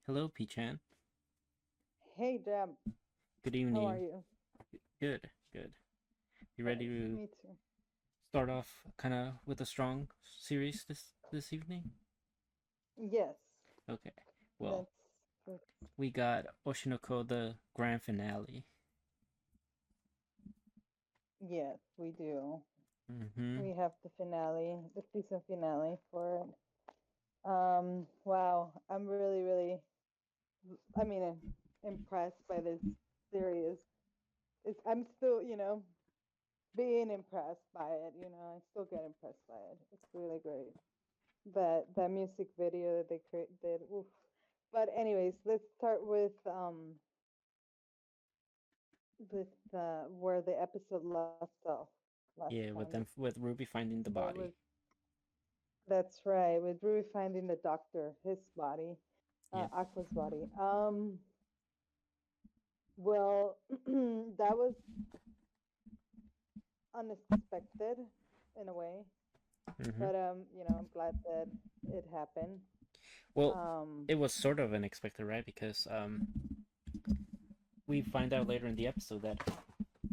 Hello, P-chan. Hey Deb, Good how are evening. you? Good, good. You ready Nice, to me too. start off kind of with a strong series this evening? Yes, Okay. Well, let's. let's we got Oshinoko the grand finale. yes, we do. Mm-hmm. We have the finale, the season finale for it. Wow, I'm really, really. I mean, impressed by this series. I'm still, being impressed by it. I still get impressed by it. It's really great. That music video that they created. Oof. But anyways, let's start with where the episode left off last Yeah, time. with Ruby finding the That was body. that's right, with Rui finding the doctor, his body, Yep. Aqua's body. Well, that was unexpected in a way, Mm-hmm. but I'm glad that it happened. Well, Um, it was sort of unexpected, right? Because we find out later in the episode that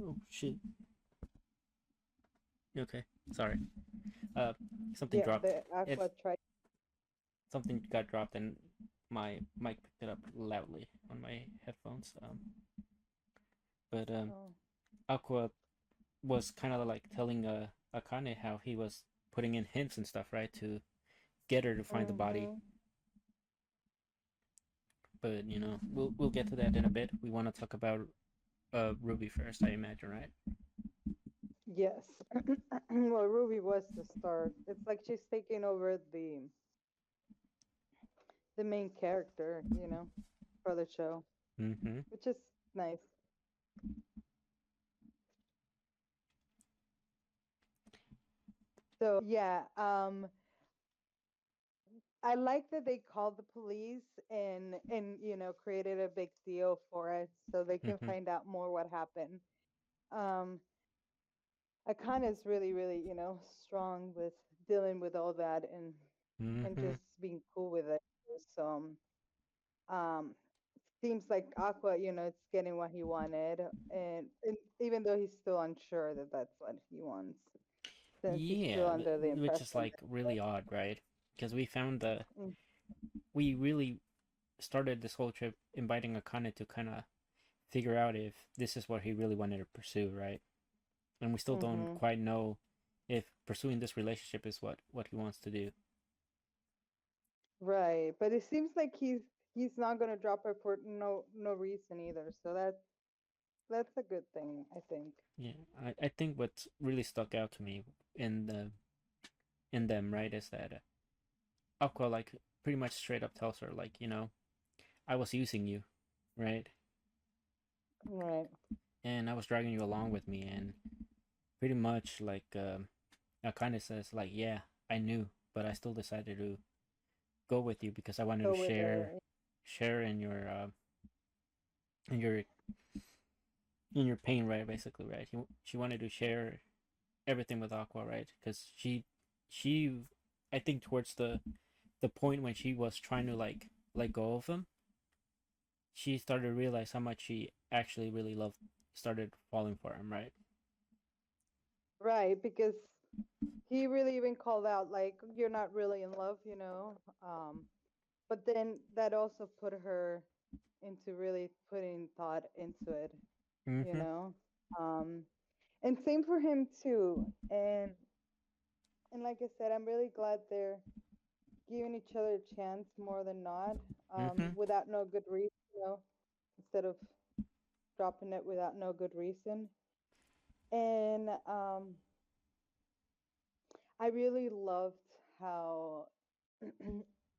oh shit. Okay. Sorry. Uh, something yeah, dropped. the It Aqua tried. Something got dropped and my mic picked it up loudly on my headphones. But Oh, Aqua was kind of like telling Akane how he was putting in hints and stuff, right, to get her to find the body. mm-hmm. But we'll get to that in a bit. We want to talk about Ruby first, I imagine, right? Yes. Well, Ruby was the start. It's like she's taking over the main character, for the show, Mm-hmm. which is nice. So yeah, I like that they called the police and created a big deal for it so they can Mm-hmm. find out more what happened. Um, Akane is really really strong with dealing with all that and Mm-hmm. just being cool with it. So um, seems like Aqua, it's getting what he wanted, and even though he's still unsure that that's what he wants, since he's still Yeah, under the which is impression like really odd, right? Because we found the that. we really started this whole trip inviting Akane to kind of figure out if this is what he really wanted to pursue, right? And we still don't Mm-hmm. quite know if pursuing this relationship is what he wants to do. Right, but it seems like he's not gonna drop her for no reason either. So that's a good thing, I think. Yeah, I think what really stuck out to me in them, right, is that Aqua like pretty much straight up tells her like, I was using you, right, Right, and I was dragging you along with me, and pretty much like kind of says like, yeah, I knew, but I still decided to go with you because I wanted to go with share her. share in your in your pain, right? Basically, right? She wanted to share everything with Aqua, right? Because she, I think towards the point when she was trying to like let go of him, she started to realize how much she actually really loved, started falling for him, right? Right, because he really even called out like you're not really in love. But then that also put her into really putting thought into it, you Mm-hmm. know. Um, and same for him too. And like I said, I'm really glad they're giving each other a chance more than not, Mm-hmm. without no good reason, instead of dropping it without no good reason. And I really loved how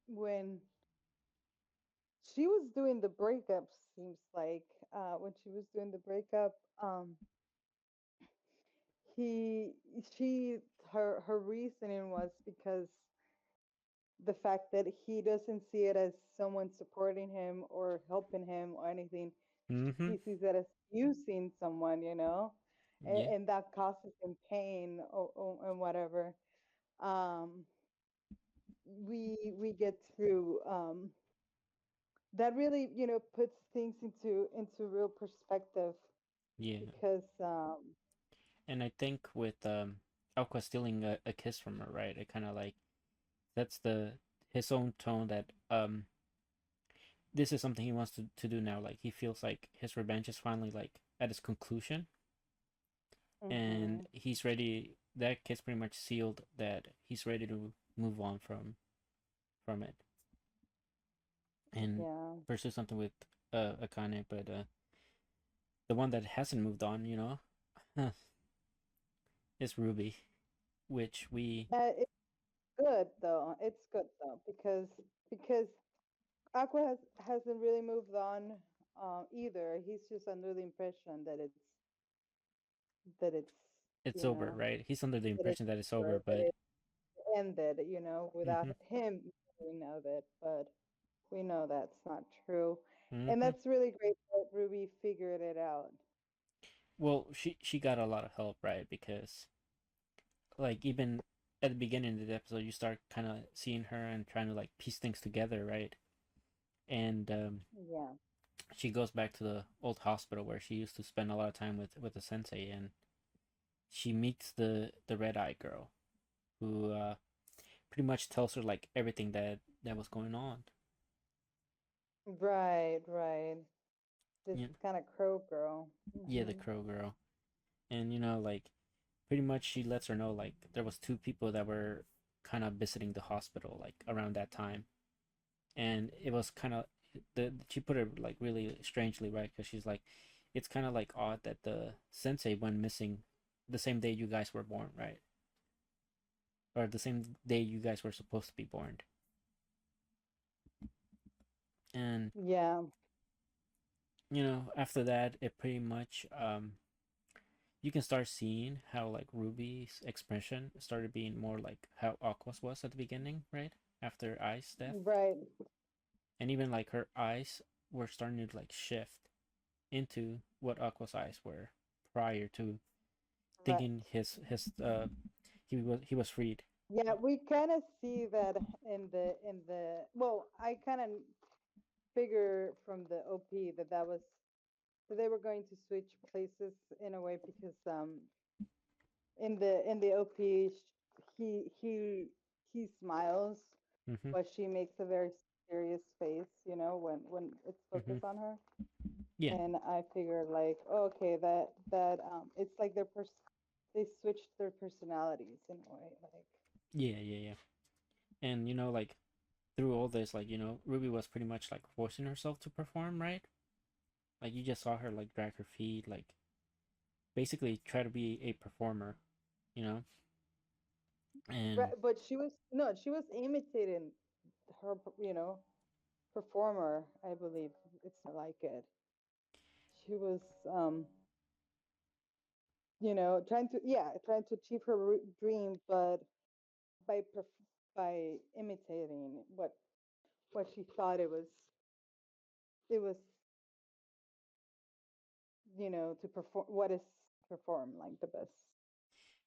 when she was doing the breakup, seems like when she was doing the breakup, he she her reasoning was because the fact that he doesn't see it as someone supporting him or helping him or anything. Mm-hmm. He sees it as using someone, and, Yeah. and that causes him pain and whatever. Um, we get through that really, puts things into real perspective Yeah, because and I think with Aqua stealing a kiss from her, right? It kind of like that's the his own tone that this is something he wants to do now. Like he feels like his revenge is finally like at its conclusion, and mhm, he's ready. That kiss pretty much sealed that he's ready to move on from it and yeah. pursue something with Akane. But the one that hasn't moved on, is Ruby, which we It's good though. It's good though because Aqua hasn't really moved on either. He's just under the impression that it's it's you over, know right? He's under the that it's impression that it's over, over, that but it ended, without mm-hmm, him knowing of it. But we know that's not true, and mm-hmm. that's really great that Ruby figured it out. Well, she got a lot of help, right? Because like even at the beginning of the episode, you start kind of seeing her and trying to like piece things together, right? And Yeah. she goes back to the old hospital where she used to spend a lot of time with the sensei, and she meets the red eye girl who pretty much tells her like everything that was going on. Right, right. This Yeah, kind of crow girl. yeah, the Hmm. crow girl, and like pretty much she lets her know like there was two people that were kind of visiting the hospital like around that time, and it was kind of the she put it like really strangely, right? Because she's like, it's kind of like odd that the sensei went missing the same day you guys were born, right? Or the same day you guys were supposed to be born. And Yeah. after that, it pretty much you can start seeing how like Ruby's expression started being more like how Aqua's was at the beginning, right? After I's death, Right. and even like her eyes were starting to like shift into what Aqua's eyes were prior to Right. thinking he was freed. Yeah, we kind of see that in the well, I kind of figure from the OP that was that they were going to switch places in a way because in the OP he smiles Mm-hmm. but she makes a very serious face, when it's Mm-hmm. focused on her. Yeah. And I figured like, oh, okay, that it's like they switched their personalities in a way, like Yeah. Yeah. Yeah. And like through all this, like Ruby was pretty much like forcing herself to perform, right? Like you just saw her like drag her feet, like basically try to be a performer, you know. And right, but she was no, she was imitating her, performer, I believe. It's not like it. She was trying to achieve her dream, but by by imitating what she thought it was to perform what is perform like the best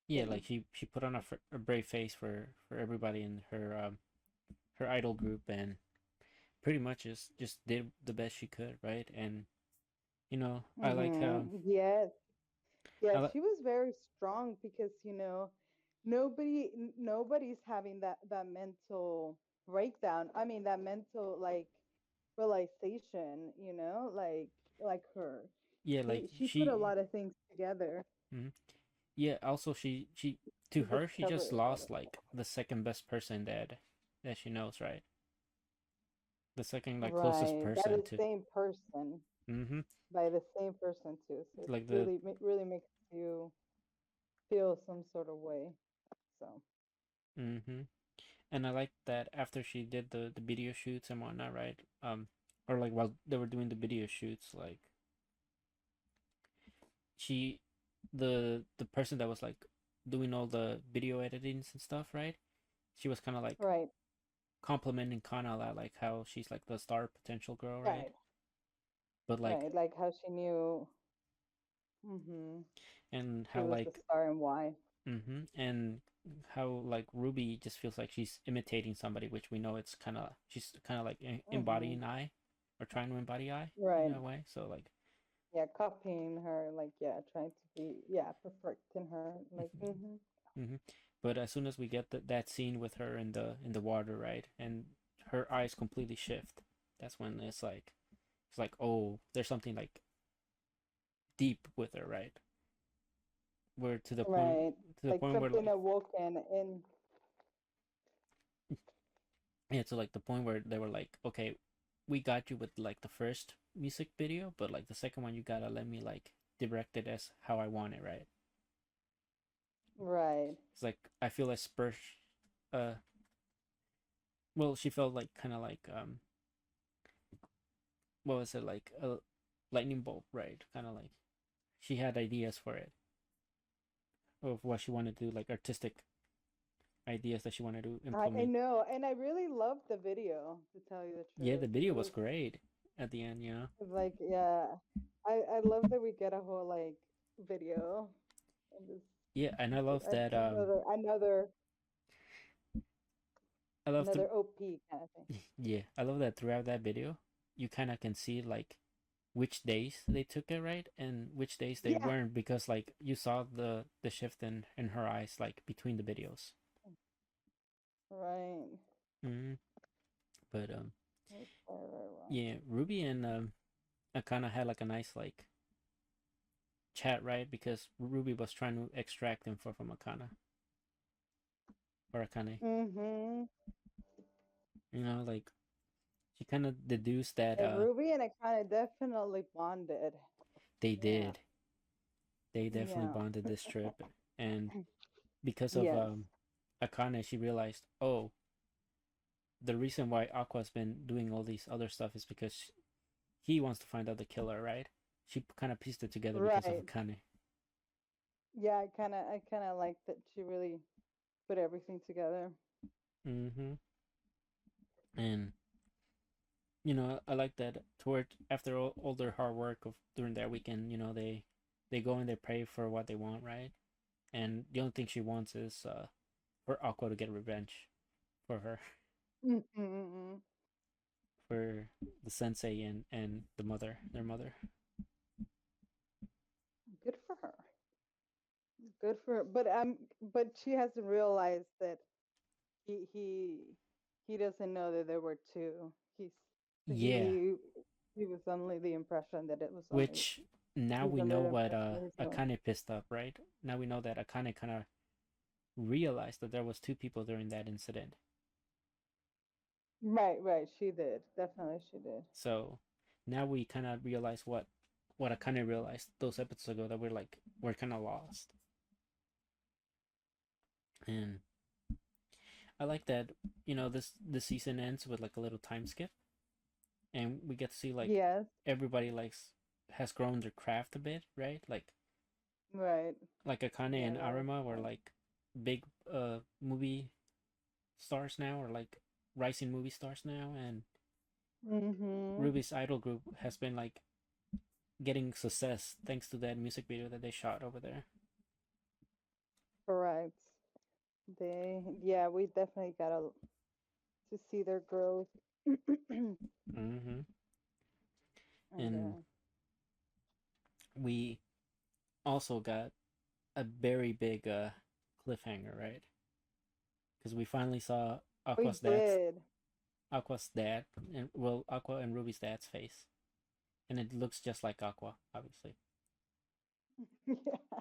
yeah, thing. like she put on a brave face for everybody in her idol group, and pretty much just did the best she could, right? And I like how Yes, I yeah, like she was very strong because nobody's having that mental breakdown. I mean that mental like realization, like her. yeah, like She put a lot of things together mhm. Yeah. Also, she to to her she discover just a lot of lost like the second best person that she knows, right? The second like closest right by person the to same person mm-hmm. by the same person too. So it Like the really makes you feel some sort of way. So mm-hmm. And I like that after she did the video shoots and whatnot, right? Or like while they were doing the video shoots, like she, the person that was like doing all the video editings and stuff, right? She was kind of like right, complimenting Kana a lot, like how she's like the star potential girl, right? right, But like, right. Like how she knew hmm and she how was the like, star and why. and how like Ruby just feels like she's imitating somebody, which we know it's kind of she's kind of like Hmm. embodying I. or trying to embody I in Right. a way. So like, Yeah, copying her, like, yeah, trying to be, yeah, perfecting her, like, mm-hmm. hmm but as soon as we get that scene with her in the water, right, and her eyes completely shift, that's when it's like, oh, there's something like deep with her, right? Where Right. to the Like point where something like awoken in, yeah, to like the point where they were like, okay, we got you with like the first music video, but like the second one, you gotta let me like direct it as how I want it, right? right. It's like I feel like Spurs, uh, well, she felt like kind of like what was it, like a lightning bolt, right? Kind of like she had ideas for it of what she wanted to do, like artistic ideas that she wanted to I implement. know, and I really loved the video, to tell you the Yeah, the truth. video It was was great at the end, you know. like, yeah, I love that we get a whole like video and this Yeah, and I love that. another I love the another OP kind of thing. yeah, I love that throughout that video, you kind of can see like which days they took it right and which days they Yeah, weren't because like you saw the shift in her eyes like between the videos. right. Mm-hmm. But Right, right, right. yeah, Ruby and Akana had like a nice like chat, right? Because Ruby was trying to extract info from Akana or Akane. Mm-hmm. You know, like she kind of deduced that And Ruby and I kind of definitely bonded. they Yeah, did. They definitely yeah, bonded this trip, and because of yes, Akane, she realized, oh, the reason why Aqua's been doing all these other stuff is because he wants to find out the killer, right? She kind of pieced it together because of right. Akane. Yeah, I kind of like that she really put everything together. Mm-hmm. And you know, I like that toward after all their hard work of during that weekend, you know, they go and they pray for what they want, right? And the only thing she wants is for Aqua to get revenge for her, Mm-hmm. for the sensei and the mother, their mother. Good for her. Good for her. But she hasn't realized that he he he doesn't know that there were two. Yeah, He he was only the impression that it was only which now he's we under know the what impression that he's the one. Akane pissed up, right? Now we know that Akane kind of realized that there was two people during that incident. Right, right. She did. Definitely she did. So now we kind of realize what Akane realized those episodes ago that we're kind of lost. And I like that, you know, this season ends with like a little time skip, and we get to see like Yes, everybody has grown their craft a bit, right? right. Like Akane Yeah, and that was Arima were fun. like big movie stars now, or like rising movie stars now, and Mm-hmm. Ruby's idol group has been like getting success thanks to that music video that they shot over there. Correct. Yeah, we definitely gotta to see their growth. And Mm-hmm. And we also got a very big cliffhanger, right? Because we finally saw we did. Aqua's dad, and well, Aqua and Ruby's dad's face, and it looks just like Aqua, obviously. Yeah,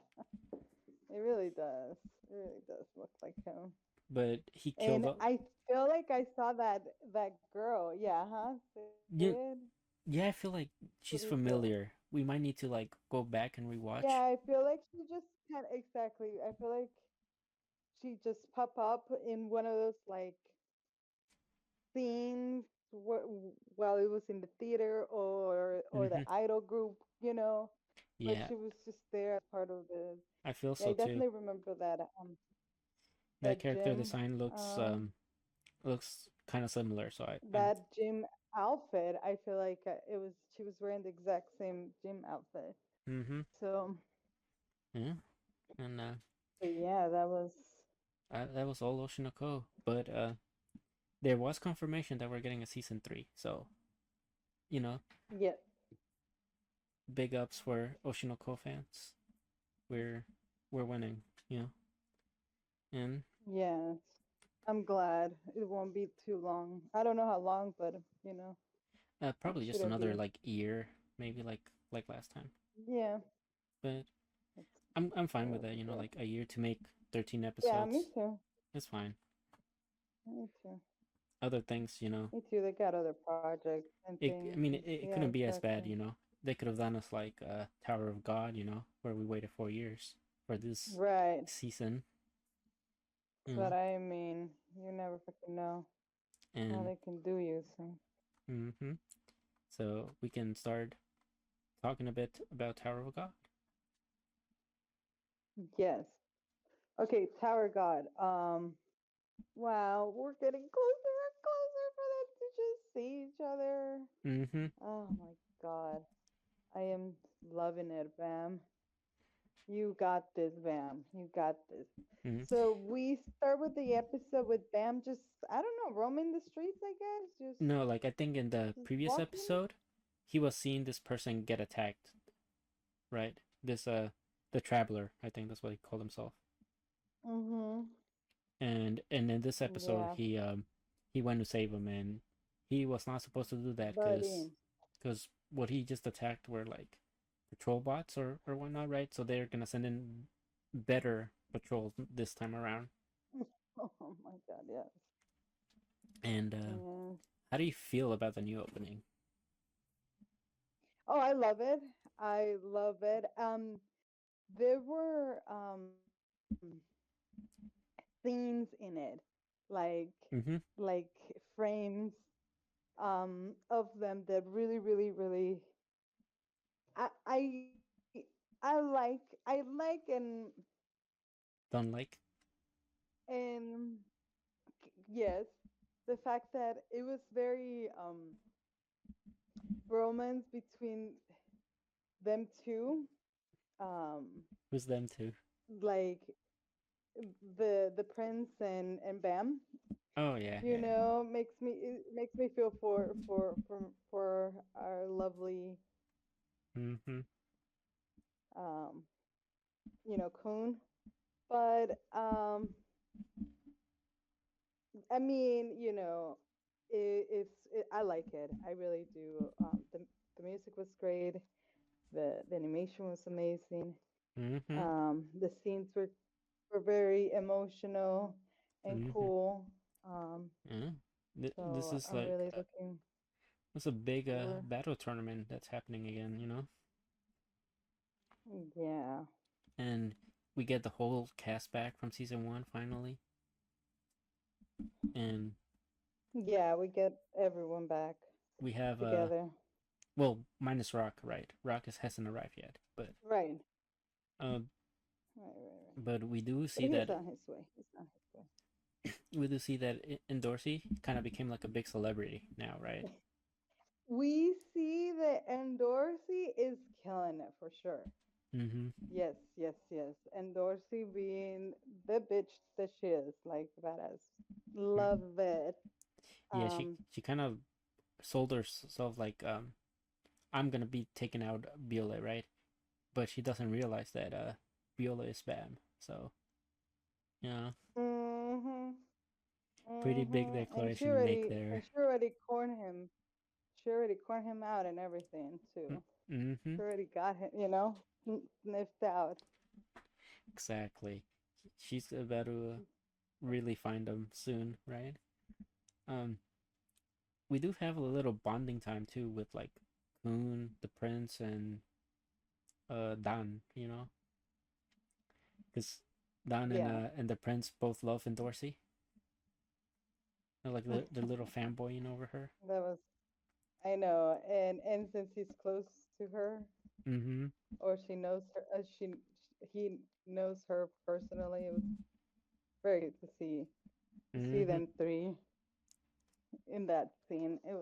it really does. It really does look like him. But he killed. And I feel like I saw that girl. Yeah, huh? Yeah, Did yeah. I feel like what she's do you feel? familiar. We might need to like go back and rewatch. Yeah, I feel like she just kind of exactly. I feel like she just pop up in one of those like scenes while it was in the theater or the Mm-hmm. idol group, you know, like Yeah, she was just there as part of the. I feel Yeah, I so too. definitely remember that That that character gym design um looks kind of similar. So I'm that gym outfit. I feel like it was she was wearing the exact same gym outfit. mm-hmm. So, Yeah, and but yeah, that was that was all Oshinoko. But there was confirmation that we're getting a season 3. So You know, Yeah. big ups for Oshinoko fans. We're we're winning. You know, and Yes. I'm glad it won't be too long. I don't know how long, but it probably just shouldn't another be. like year, maybe like last time. Yeah. But That's, I'm fine with that'll that. be You know, good. like a year to make 13 Yeah, me episodes. too. It's fine. Me too. Other things, you know, Me too. They got other projects and I things. mean, it Yeah, couldn't be as bad. exactly. You know, they could have done us like Tower of God. You know, where we waited 4 years for this Right. season. You But know, I mean, you never fucking know how and they can do you. So hmm so we can start talking a bit about Tower of God. yes. Okay, Tower God. Wow, we're getting closer and closer for them to just see each other. Mm-hmm. Oh my god. I am loving it, Bam. You got this, Bam. You got this. Mm-hmm. So we start with the episode with Bam just, I don't know, roaming the streets, I guess. No, like I think in the Just previous walking. episode, he was seeing this person get attacked, right? This the traveler, I think that's what he called himself. Mm-hmm. And in this episode, Yeah, he went to save him, and he was not supposed to do that buddy. because what he just attacked were like patrol bots or whatnot, right? So they're gonna send in better patrols this time around. Oh my god, yes. And Yeah. how do you feel about the new opening? Oh, I love it. I love it. There were scenes in it, like Mm-hmm. like frames of them that really, really, really I I I like Don't like. and yes, the fact that it was very romance between them two, um Who's them too? like the prince and Bam, Oh yeah, yeah. makes me feel for our lovely Mm-hmm. um Kun. But I mean, I like it. I really do. The music was great. The animation was amazing. Mm-hmm. The scenes were very emotional and Mm-hmm. cool. Um, Yeah. This so is I'm like really looking it's a big forward. battle tournament that's happening again, you know, Yeah. and we get the whole cast back from season 1 finally, and Yeah, we get everyone back we have together. well, minus Rock, right? Rock hasn't arrived yet, Right. uh Right, right, right. but we do But see he's that on his way. He's on his way. Dorsey kind of became like a big celebrity now, right? We see that Dorsey is killing it for sure. Mm-hmm. Yes, yes, yes. And Dorsey being the bitch that she is, like badass. Love it. Yeah, she Um, she kind of sold herself like I'm gonna be taking out Viola, right? But she doesn't realize that Viola is spam. So yeah, mhm, pretty big mhm. And declaration to make there. she already corned him. She already corned him out and everything too. Mm-hmm. She already got him, sniffed out. Exactly. She's about to really find them soon, right? Um, we do have a little bonding time too with like Kun, the prince, and Dan. You know, because Dan Yeah, and the prince both love Dorsey. They're like the little fanboying over her. that was. I know, and since he's close to her, Mm-hmm. or she knows her, he knows her personally. It was very good to see Mm-hmm. them three in that scene. It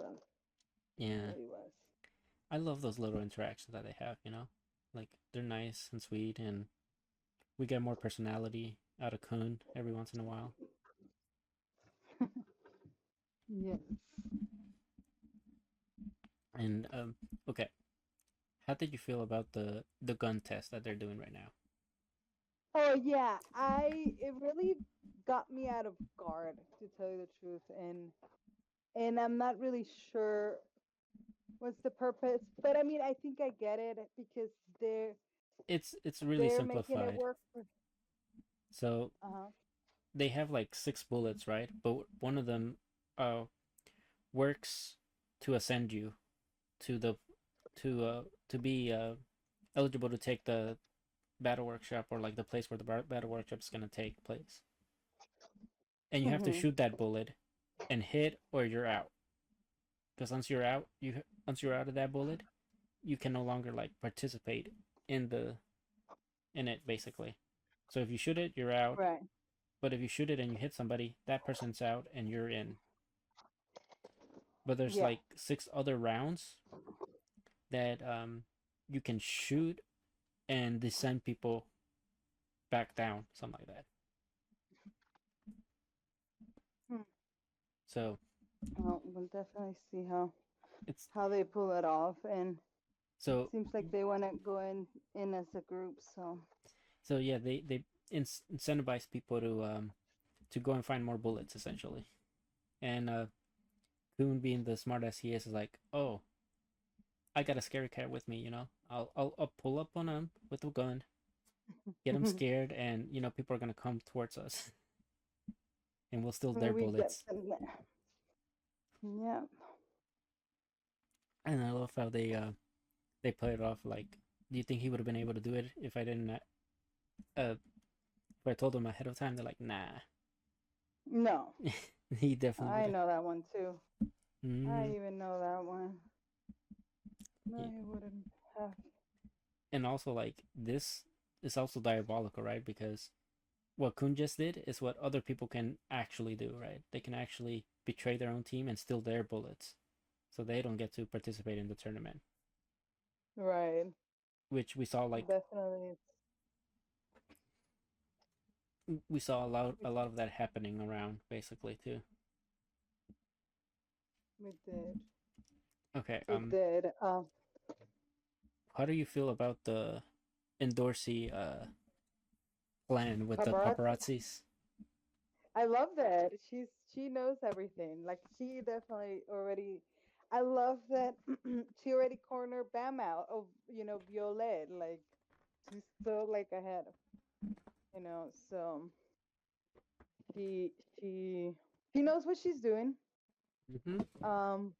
Yeah, really was. I love those little interactions that they have. You know, like they're nice and sweet, and we get more personality out of Kun every once in a while. Yes. And okay, how did you feel about the gun test that they're doing right now? Oh yeah, it really got me out of guard, to tell you the truth, and I'm not really sure what's the purpose, but I mean I think I get it because they're It's really they're making it simplified. work for. So Uh-huh. they have like six bullets, right? But one of them uh works to ascend you to the to be eligible to take the battle workshop, or like the place where the battle workshop is gonna take place. And you have to Mhm. shoot that bullet and hit, or you're out. Because once you're out, once you're out of that bullet, you can no longer like participate in the in it basically. So if you shoot it, you're out. Right. But if you shoot it and you hit somebody, that person's out and you're in. But there's Yeah. like six other rounds that you can shoot and descend people back down, something like that. Hmm. So Well, we'll definitely see it's how they pull it off, and so seems like they want to go in as a group. So. so yeah, they incentivize people to go and find more bullets essentially. And Coon, being the smart ass he is like, oh, I got a scary cat with me, you know. I'll pull up on him with a gun, get him scared, and people are gonna come towards us, and we'll steal their We bullets. definitely. Yeah. And I love how they play it off like, do you think he would have been able to do it if I didn't if I told him ahead of time? They're like, nah, No. he definitely would I have. know that one too. I Mm, even know that one. No, yeah. he wouldn't have. And also like this is also diabolical, right? Because what Kun just did is what other people can actually do, right? They can actually betray their own team and steal their bullets, so they don't get to participate in the tournament. Right. Which Definitely. we saw a lot of that happening around basically too. We did. Okay, We did. how do you feel about the Endorsey plan with the Paparazzi. paparazzis? I love that. She knows everything. Like she definitely already. I love that she already cornered Bam out of Violet. Like she's so like ahead. So she she she knows what she's doing. Mm-hmm. Um,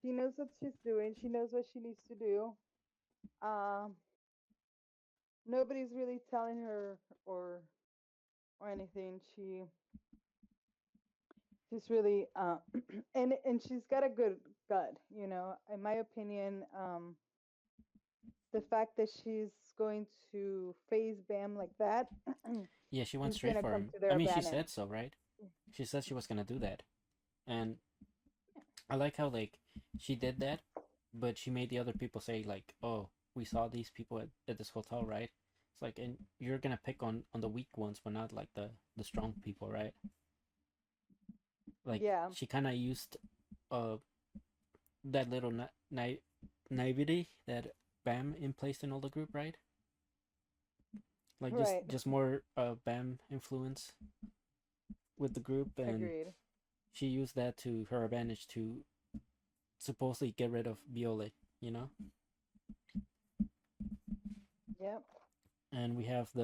she knows what she's doing. She knows what she needs to do. Um, Nobody's really telling her or or anything. She's really and she's got a good gut. In my opinion, the fact that she's going to phase Bam like that Yeah, she went is straight gonna for come him. to I their mean, she advantage. said so, right? She said she was gonna do that, and I like how like she did that, but she made the other people say like, "Oh, we saw these people at this hotel, right?" It's like, and you're gonna pick on the weak ones, but not like the strong people, right? Like Yeah, she kind of used uh that little naivety that Bam in placed in all the group, right? Like just right. just more Bam influence with the group, and Agreed. she used that to her advantage to supposedly get rid of Violet, you know. Yep. And we have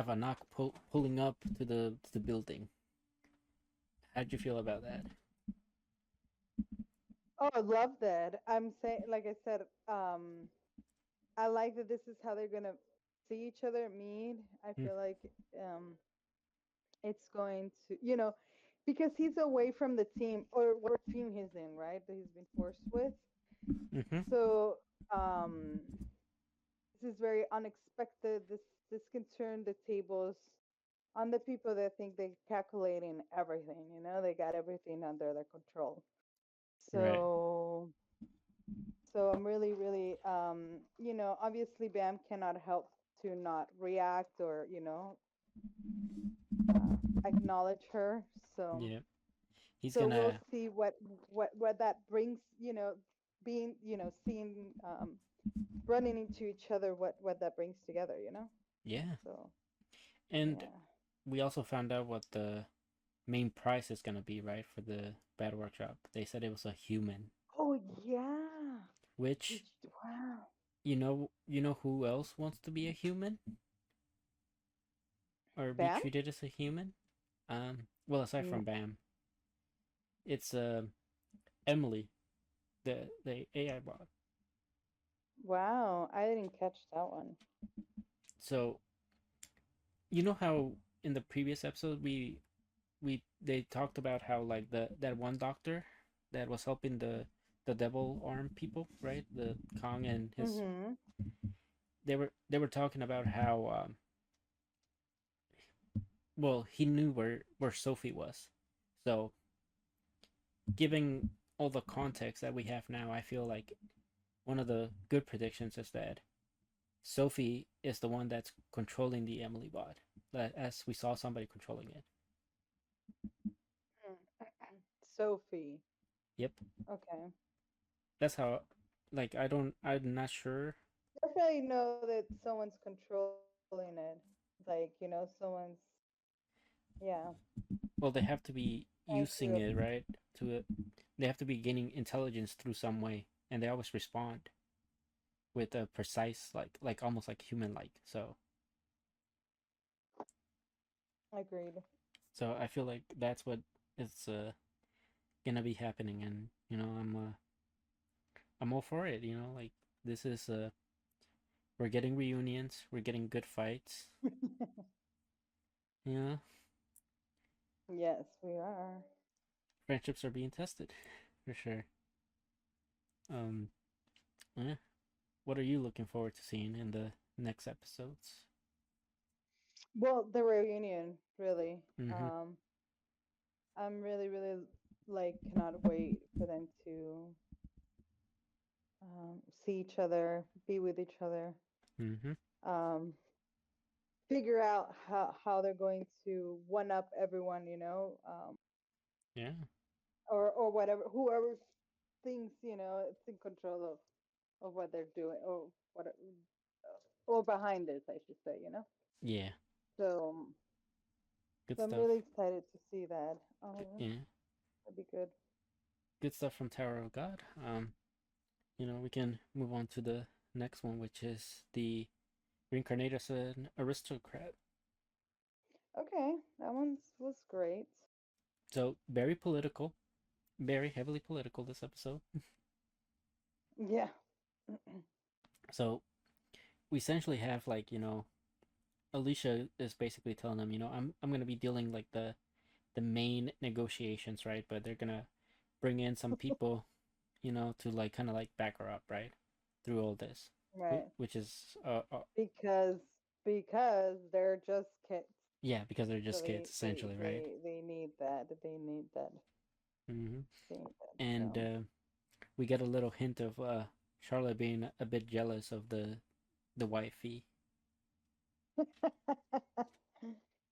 Anak pulling up to the building. How'd you feel about that? Oh, I love that. I'm saying, like I said, I like that this is how they're gonna see each other meet. I Mm, feel like um, it's going to, because he's away from the team or what team he's in, right? That he's been forced with. mm-hmm. So this is very unexpected. This can turn the tables on the people that think they're calculating everything. They got everything under their control. Right. So I'm really, really, obviously Bam cannot help to not react or acknowledge her. So Yeah. He's we'll gonna. see what that brings. being, seeing, running into each other, what that brings together, Yeah. So And yeah. we also found out what the main prize is gonna be, right, for the battle workshop. They said it was a human, Oh yeah. which Wow. you know who else wants to be a human or be Bam. treated as a human? Well, aside N- from Bam, it's Emily, the AI bot. Wow, I didn't catch that one. So you know how in the previous episode we they talked about how like that one doctor that was helping the devil arm people, right? The Kong and his Mm-hmm. they were talking about how well he knew where Sophie was. So giving all the context that we have now, I feel like one of the good predictions is that Sophie is the one that's controlling the Emily bot, as we saw somebody controlling it. Sophie. Yep, Okay. that's how. Like I'm not sure. Definitely know that someone's controlling it. Like, someone's, yeah. Well, they have to be Trying using to. it, right? To it, they have to be gaining intelligence through some way, and they always respond with a precise, like almost like human like. Agreed. So I feel like that's what is gonna be happening, and I'm all for it. Like this is we're getting reunions, we're getting good fights. You know, Yes, we are. friendships are being tested, for sure. Um, yeah. What are you looking forward to seeing in the next episodes? Well, the reunion, really. Mm-hmm. I'm really, really, like, cannot wait for them to, see each other, be with each other, Mm-hmm. um, figure out how they're going to one up everyone, Yeah. or whatever, whoever thinks, it's in control of what they're doing, or behind this, I should say, Yeah. So, Good so I'm stuff. really excited to see that. Yeah. That'd be good. Good stuff from Tower of God. We can move on to the next one, which is the Reincarnated as an Aristocrat. Okay, that one was great. So very political, very heavily political this episode. Yeah. So we essentially have like Alicia is basically telling them, I'm gonna be dealing like the main negotiations, right? But they're gonna bring in some people, to like kind of like back her up, right, through all this, Right. which is Because because they're just kids. yeah, because they're So just kids essentially, right? they need that. They need that. Mm-hmm. They need that. And So. we get a little hint of Charlotte being a bit jealous of the wifey.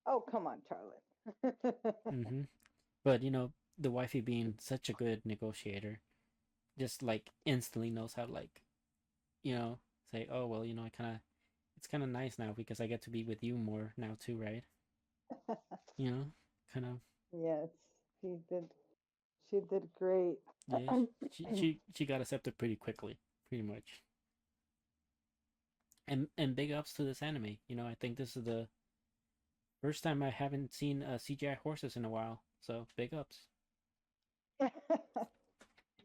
Oh, come on, Charlotte. Mm-hmm. But the wifey being such a good negotiator, just like instantly knows how to like you know say, oh well, I kind of it's kind of nice now because I get to be with you more now too, right? You know, kind of. Yes, she did. She did great. Yeah, she got accepted pretty quickly, pretty much. And big ups to this anime. I think this is the first time I haven't seen CGI horses in a while. So big ups.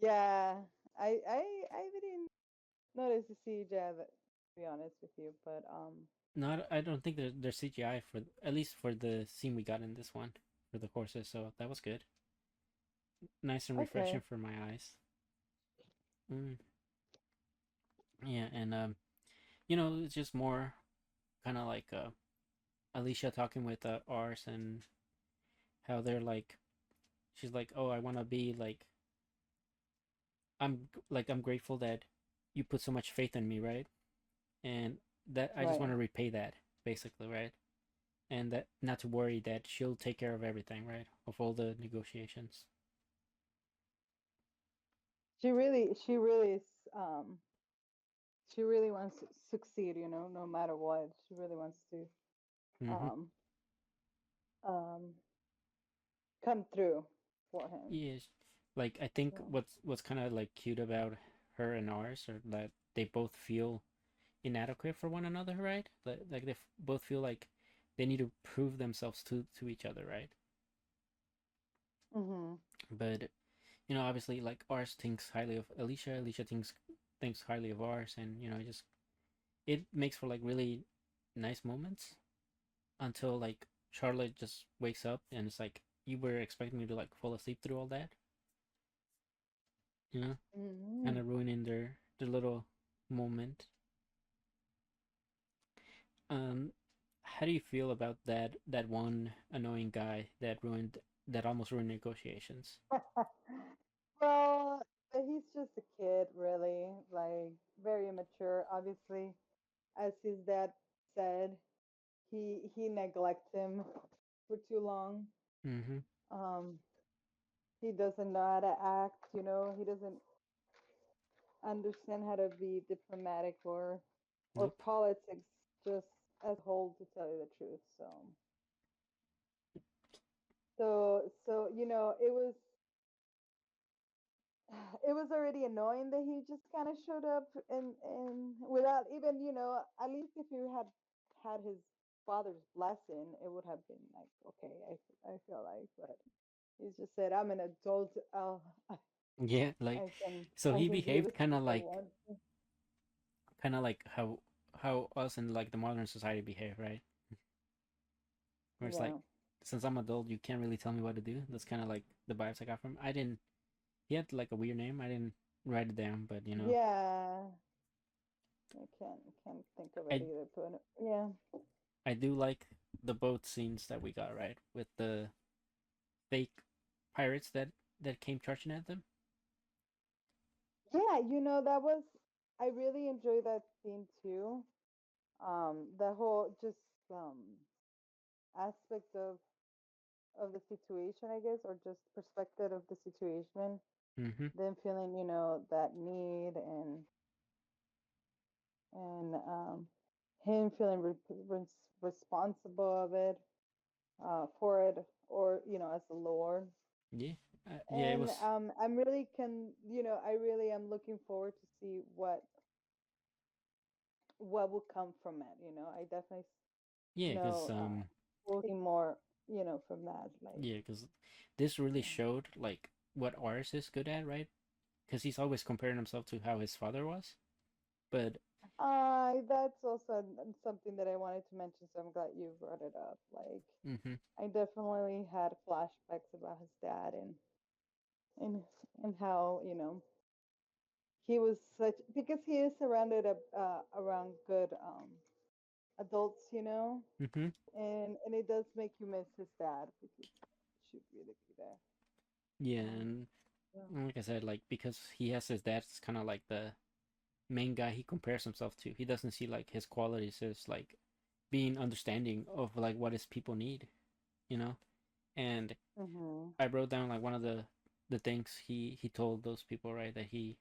Yeah, I didn't notice the CGI, to be honest with you, but Not I don't think they're CGI for at least for the scene we got in this one for the horses. So that was good. Nice and refreshing okay. for my eyes. Mm, yeah, and it's just more kind of like Alicia talking with Ars and how they're like she's like, "Oh, I want to be I'm grateful that you put so much faith in me, right? And that I just Right. want to repay that, basically, right? And that not to worry that she'll take care of everything, right? Of all the negotiations." she really is, she really wants to succeed, no matter what. She really wants to Mm-hmm. um um come through for him. Yes. Like I think So, what's kind of like cute about her and ours, or that they both feel inadequate for one another, right? Like they both feel like they need to prove themselves to each other, right? mhm. But obviously, like ours thinks highly of Alicia. Alicia thinks highly of ours, and just it makes for like really nice moments until like Charlotte just wakes up and it's like you were expecting me to like fall asleep through all that, you know, kind Mhm. of ruining their little moment. Um, how do you feel about that one annoying guy that almost ruined negotiations? Well, he's just a kid, really, like very immature. Obviously, as his dad said, he neglects him for too long. Mm-hmm. Um, he doesn't know how to act. He doesn't understand how to be diplomatic or Nope. politics just as a whole, to tell you the truth. So it was already annoying that he just kind of showed up and without even, at least if he had his father's blessing, it would have been like, okay, I feel like, but he just said, I'm an adult. Yeah, like I can so I he can do the behaved kind things of I like want to. how us in like the modern society behave, right? Where it's like, Yeah. since I'm adult, you can't really tell me what to do. That's kind of like the vibes I got from. I didn't. He had like a weird name. I didn't write it down, but Yeah. I can't think of it I either, but yeah. I do like the boat scenes that we got, right, with the fake pirates that came charging at them. Yeah, that was, I really enjoyed that scene too. The whole just aspect of the situation, I guess, or just perspective of the situation. Mm-hmm. Them feeling, that need and him feeling responsible of it, for it, or as the Lord. Yeah. Yeah. It And was. I'm really I really am looking forward to see what will come from it. I definitely Yeah, because we'll see more, from that. Like, yeah, because this really yeah. showed like what ours is good at, right? Because he's always comparing himself to how his father was. But That's also something that I wanted to mention, so I'm glad you brought it up. Like, mm-hmm. I definitely had flashbacks about his dad and and how, he was such, because he is surrounded around good adults, Mm-hmm. and it does make you miss his dad because he should really be there. Yeah, Um, and yeah. like I said, like because he has his dad, it's kind of like the main guy he compares himself to. He doesn't see like his qualities as like being understanding of like what his people need, you know. And Mm-hmm. I wrote down like one of the things he told those people, right, that he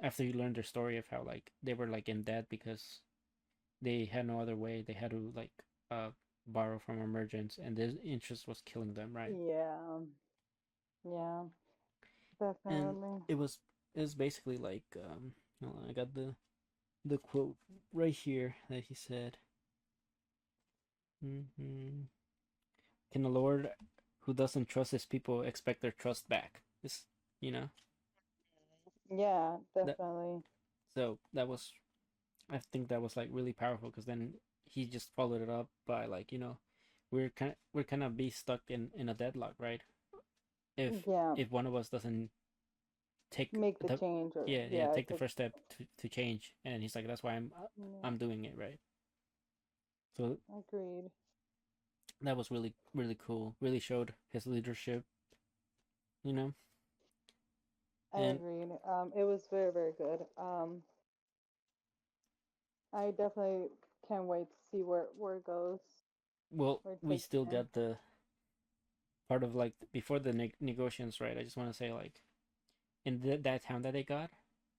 after he learned their story of how like they were like in debt because they had no other way, they had to like uh borrow from a merchant and the interest was killing them, right? Yeah, yeah, And definitely. it was basically like hold on, I got the quote right here that he said. Mm-hmm. Can a lord who doesn't trust his people expect their trust back? This, you know, Yeah, that definitely. so that was I think that was like really powerful because then he just followed it up by like we're kind of be stuck in a deadlock, right? If Yeah, if one of us doesn't take make the the change, or yeah, yeah, take the take. first step to change, and he's like that's why Yeah, I'm doing it, right? So agreed. that was really really cool, really showed his leadership, you know. I And agreed. It was very, very good. I definitely can't wait to see where it goes, well, where it we takes still him. got the part of like before the negotiations, right? I just want to say like in that town that they got,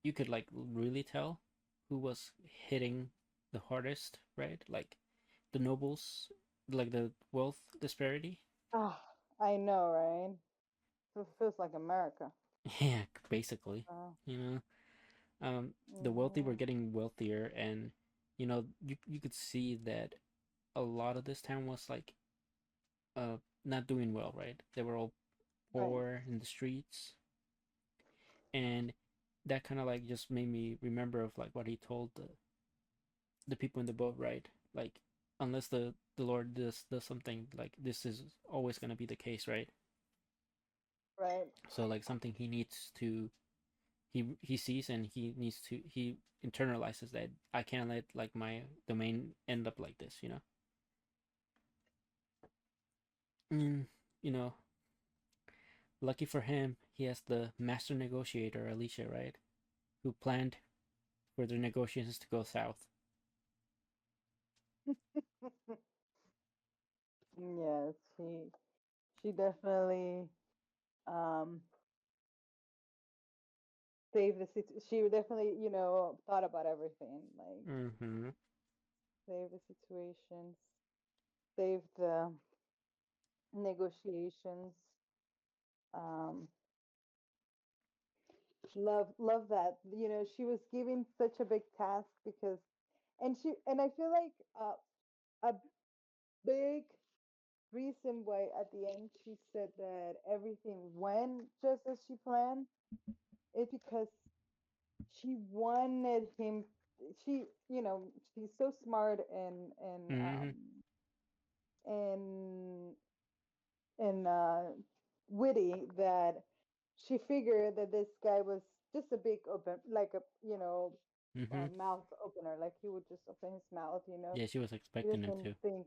you could like really tell who was hitting the hardest, right? Like the nobles, like the wealth disparity. Ah, I know, right? Feels like America. Yeah, basically, Uh, you know, the wealthy were mhm. getting wealthier, and you could see that a lot of this town was like not doing well, right? They were all Right. poor in the streets, and that kind of like just made me remember of like what he told the people in the boat, right? Like unless the Lord does something, like this is always gonna be the case, right? Right. So like something he needs to he sees and he internalizes that I can't let like my domain end up like this, you know. Mm, you know, lucky for him, he has the master negotiator Alicia, right? Who planned for the negotiations to go south. Yes, she definitely um saved the she definitely, thought about everything, like Mm-hmm. save the situations, save the negotiations. Um love that. She was given such a big task because and I feel like a big reason why at the end she said that everything went just as she planned is because she wanted him. She's so smart Mm-hmm. and witty that she figured that this guy was just a big open, like a Mm-hmm. mouth opener, like he would just open his mouth. Yeah, she was He expecting him doesn't to. think.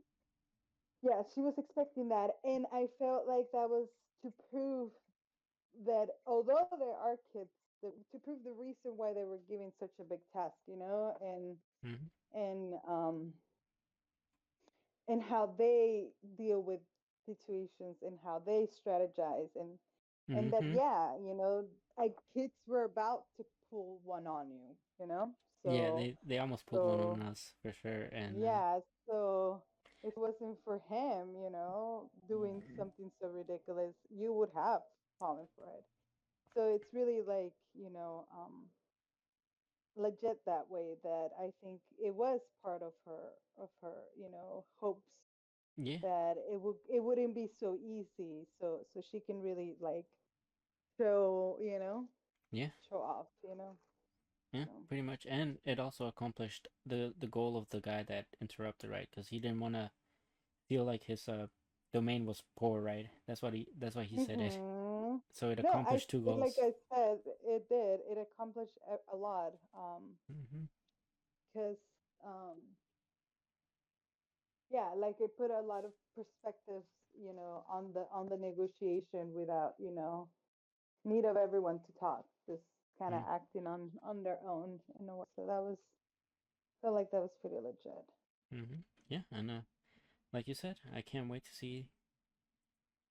Yeah, she was expecting that, and I felt like that was to prove that although there are kids, to prove the reason why they were given such a big task, Mm-hmm. and and how they deal with situations and how they strategize, and that, Mm-hmm. yeah, kids were about to pull one on you, Yeah, so they almost pulled one so on us for sure, and yeah, so if it wasn't for him, doing something so ridiculous, you would have fallen for it. So it's really like, legit that way, that I think it was part of her hopes yeah, that it wouldn't be so easy, so she can really like show yeah, show off, yeah, so. pretty much. And it also accomplished the goal of the guy that interrupted, right? Because he didn't want to feel like his domain was poor, right? That's why he said it. Hmm. So it No, accomplished two like goals. I said, it accomplished a lot, Mm-hmm. because um yeah, like it put a lot of perspectives, on the negotiation without, need of everyone to talk, just kind of acting on their own in a way. So that was felt like that was pretty legit. Mm-hmm. Yeah, and like you said, I can't wait to see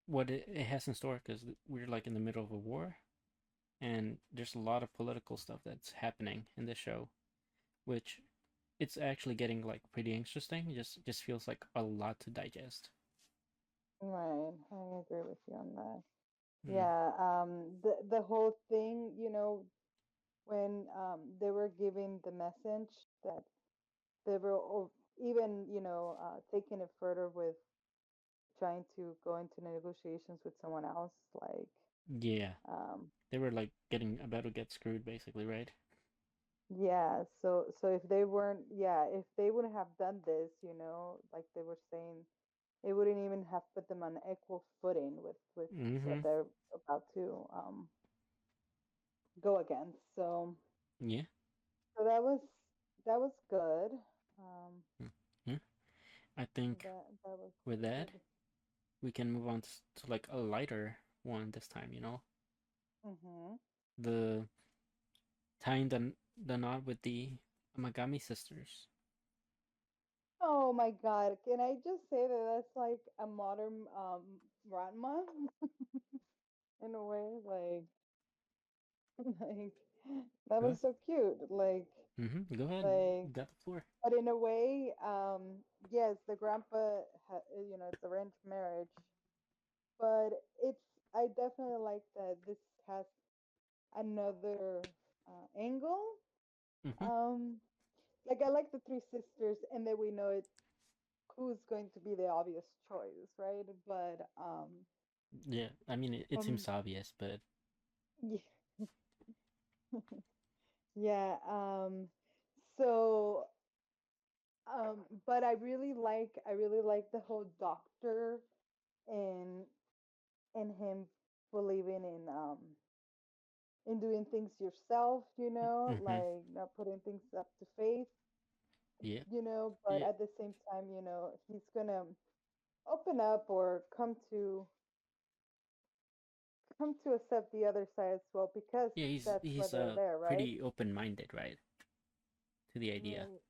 what it has in store because we're like in the middle of a war, and there's a lot of political stuff that's happening in this show, which it's actually getting like pretty interesting. Just feels like a lot to digest. Right, I agree with you on that. Mm. Yeah, the whole thing, when they were giving the message that they were even, taking it further with trying to go into negotiations with someone else, like Yeah, um they were like getting about to get screwed, basically, right? yeah, so if they weren't, yeah, if they wouldn't have done this, like they were saying, it wouldn't even have put them on equal footing with what Mm-hmm. they're about to go against. Yeah. So that was good. Um, Yeah. I think that was with that, good. we can move on to like a lighter one this time. Hmm. The tying the knot with the Amagami sisters. Oh my God! Can I just say that that's like a modern Ranma in a way, like Like that Go was so cute. Go ahead. Like, You got the floor. but in a way, yes, the grandpa, it's arranged marriage, but it's I definitely like that this has another angle. Mm-hmm. Um, like I like the three sisters, and then we know it who's going to be the obvious choice, right? But Yeah, I mean, it um, seems obvious, but yeah, yeah. So but I really like the whole doctor and him believing in doing things yourself, mm-hmm. like not putting things up to faith, Yeah, but yeah, at the same time, he's gonna open up or come to accept the other side as well because yeah. that's why He's they're there, right? pretty open minded, right, to the idea. Right.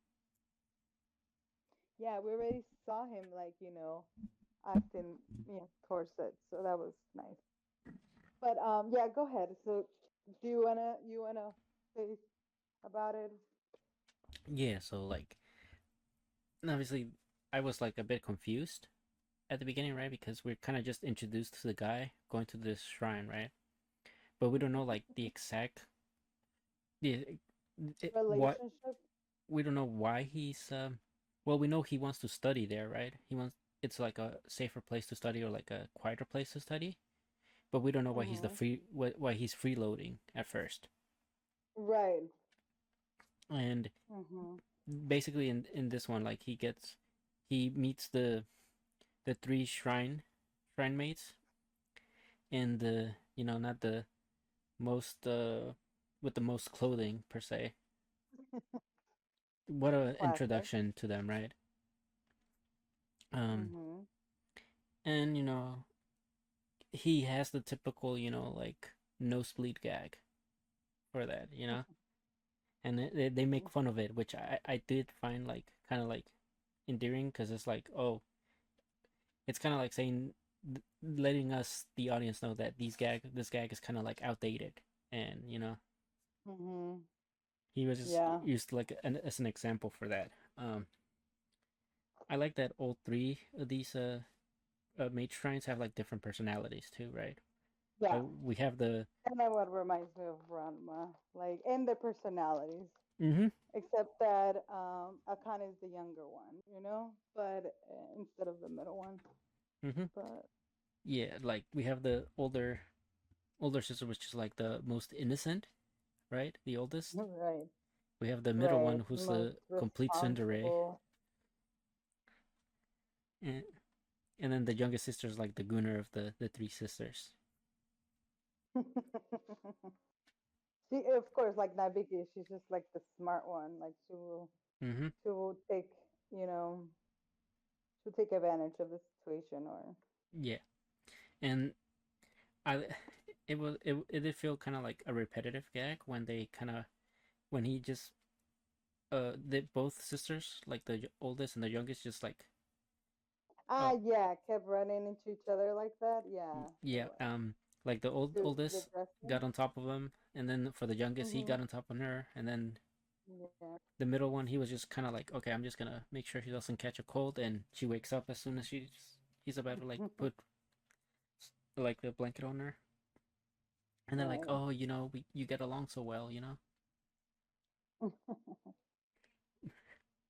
Yeah, we already saw him like, acting, towards it. So that was nice. But yeah, go ahead. So do you wanna say about it? Yeah, so like obviously I was like a bit confused at the beginning, right? Because we're kind of just introduced to the guy going to this shrine, right? But we don't know like the exact the what Relationship? we don't know why he's well, we know he wants to study there, right? He wants it's like a safer place to study or like a quieter place to study, but we don't know why Mm-hmm. why he's freeloading at first. Right. And Mm-hmm. basically in this one like he meets the three shrine mates in the not the most with the most clothing per se. What a Classic. introduction to them, right? um Mm-hmm. and he has the typical like nosebleed gag for that, and they make fun of it, which I did find like kind of like endearing because it's like, oh, it's kind of like saying letting us the audience know that this gag is kind of like outdated, and Mm-hmm. he was just Yeah. used like as an example for that. um I like that all three of these mage shrines have like different personalities too, right? Yeah. We have the And then what reminds me of Ranma, like, and the personalities, mm-hmm, except that Akane is the younger one, but instead of the middle one. mm-hmm. But Yeah, like we have the older sister, which is like the most innocent, right? The oldest. right, We have the middle right, one, who's most the complete tsundere, responsible. and then the youngest sister is like the gooner of the three sisters. She, of course, like Nabiki, she's just like the smart one. Like Mm-hmm. she will take, you know, she'll take advantage of the situation. Or Yeah, and I it did feel kind of like a repetitive gag when they kind of when he just they both sisters, like the oldest and the youngest, just like uh yeah, kept running into each other like that. Yeah, yeah, like the the oldest dressing. got on top of him, and then for the youngest he Mhm. got on top of her, and then Yeah. the middle one he was just kind of like, okay, I'm just gonna make sure she doesn't catch a cold, and she wakes up as soon as he's about to like put like the blanket on her, and they're like, Right. oh, you get along so well,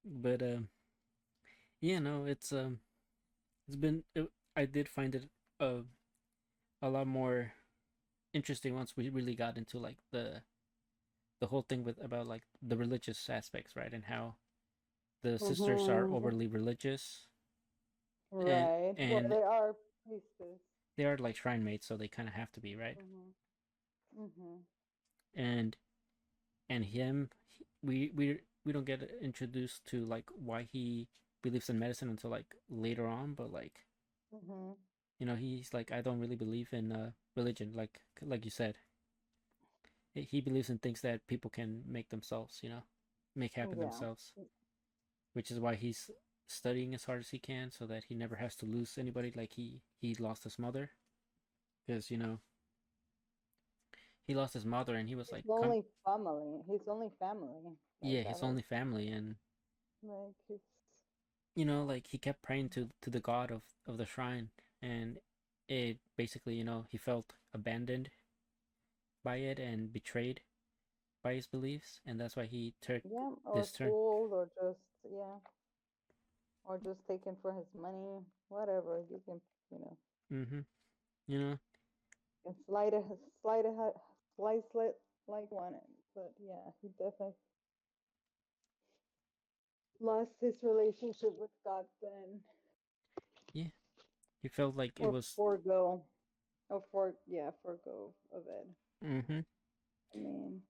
but yeah, no, it's been I did find it uh, a lot more interesting once we really got into like the whole thing with about like the religious aspects, right? And how the sisters are Mhm. overly religious, and Right. Well, and they are priestess. they are like shrine mates, so they kind of have to be, right? Mhm. Mhm. And him, we don't get introduced to like why he believes in medicine until like later on, but like Mhm. he's like, I don't really believe in religion, like you said. He believes in things that people can make themselves, make happen Yeah. themselves, which is why he's studying as hard as he can so that he never has to lose anybody like he lost his mother, because he lost his mother, and he was like, His only family. His only family. Like yeah, that his was only family, and like it's like he kept praying to the god of the shrine, and it basically, he felt abandoned by it and betrayed by his beliefs, and that's why he took yeah, or this turn. fooled or just yeah, or just taken for his money, whatever. You can you know, Mm-hmm. You know, and slice it like one. But yeah, he definitely lost his relationship with God then, yeah, he felt like it or was. forego, or forgo of it. Mm-hmm. I mean,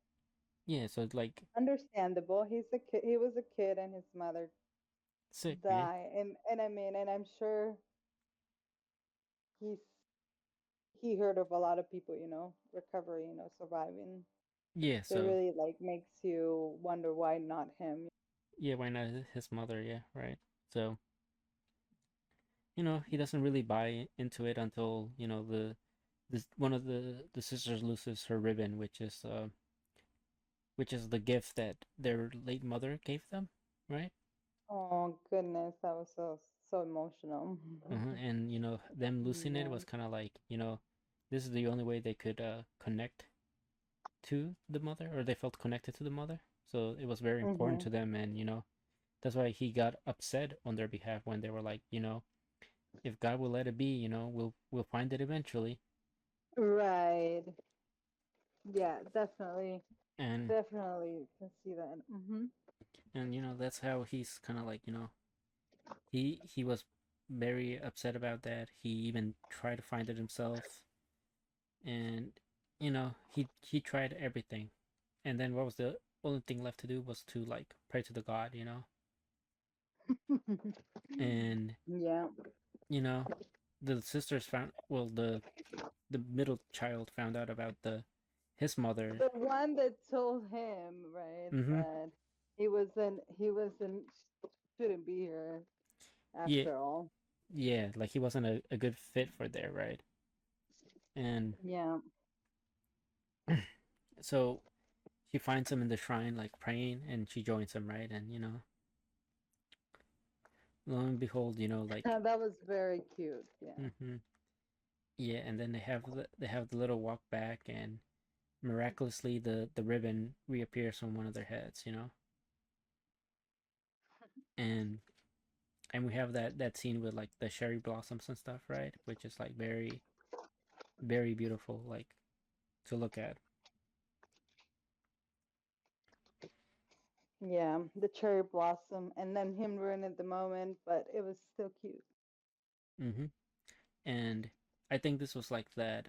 Yeah, so like understandable. He's a kid. He was a kid, and his mother sick, yeah, died. And I mean, and I'm sure he's he heard of a lot of people, recovery, surviving. yeah. So it So really like makes you wonder why not him. yeah, why not his mother? Yeah, right. So he doesn't really buy into it until the this one of the sisters loses her ribbon, which is the gift that their late mother gave them, right? Oh goodness, that was so emotional. And them losing it Yeah. was kind of like this is the only way they could connect to the mother, or they felt connected to the mother. So it was very important Hmm. to them, and that's why he got upset on their behalf when they were like, if God will let it be, we'll find it eventually. Right. Yeah, definitely. and Definitely can see that. Hmm. and that's how he's kind of like, he was very upset about that. He even tried to find it himself, and he tried everything, and then what was the only thing left to do was to like pray to the god. And Yeah. you know the sisters found, well, the middle child found out about the his mother. The one that told him, right, Mm-hmm. that he wasn't shouldn't be here Yeah, after all. yeah, like he wasn't a good fit for there, right? And Yeah. so she finds him in the shrine like praying, and she joins him, right? And lo and behold, like, That was very cute. Yeah. mm-hmm, yeah, and then they have the little walk back, and miraculously the ribbon reappears on one of their heads. and and we have that scene with like the cherry blossoms and stuff, right? Which is like very, very beautiful, like, to look at. Yeah, the cherry blossom and then him ruining the moment, but it was still cute. Mm-hmm. And I think this was like that.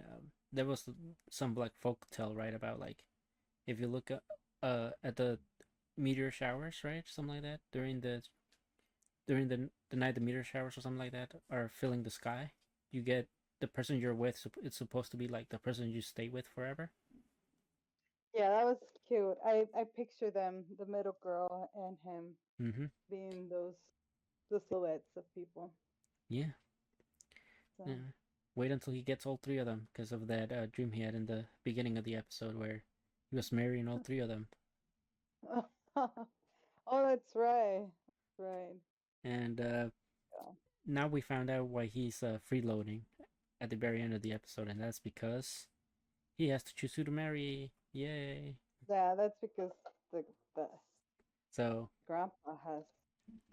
There was some like folk tale, right, about like, if you look at the meteor showers, right, something like that, during the night the meteor showers or something like that are filling the sky. You get the person you're with. It's supposed to be like the person you stay with forever. Yeah, that was cute. I picture them, the middle girl and him, Mm-hmm. being the silhouettes of people. Yeah. So Yeah. Wait until he gets all three of them, because of that dream he had in the beginning of the episode where he was marrying all three of them. oh, that's right. Right. And Yeah. now we found out why he's freeloading at the very end of the episode, and that's because he has to choose who to marry. Yay! Yeah, that's because the So, grandpa has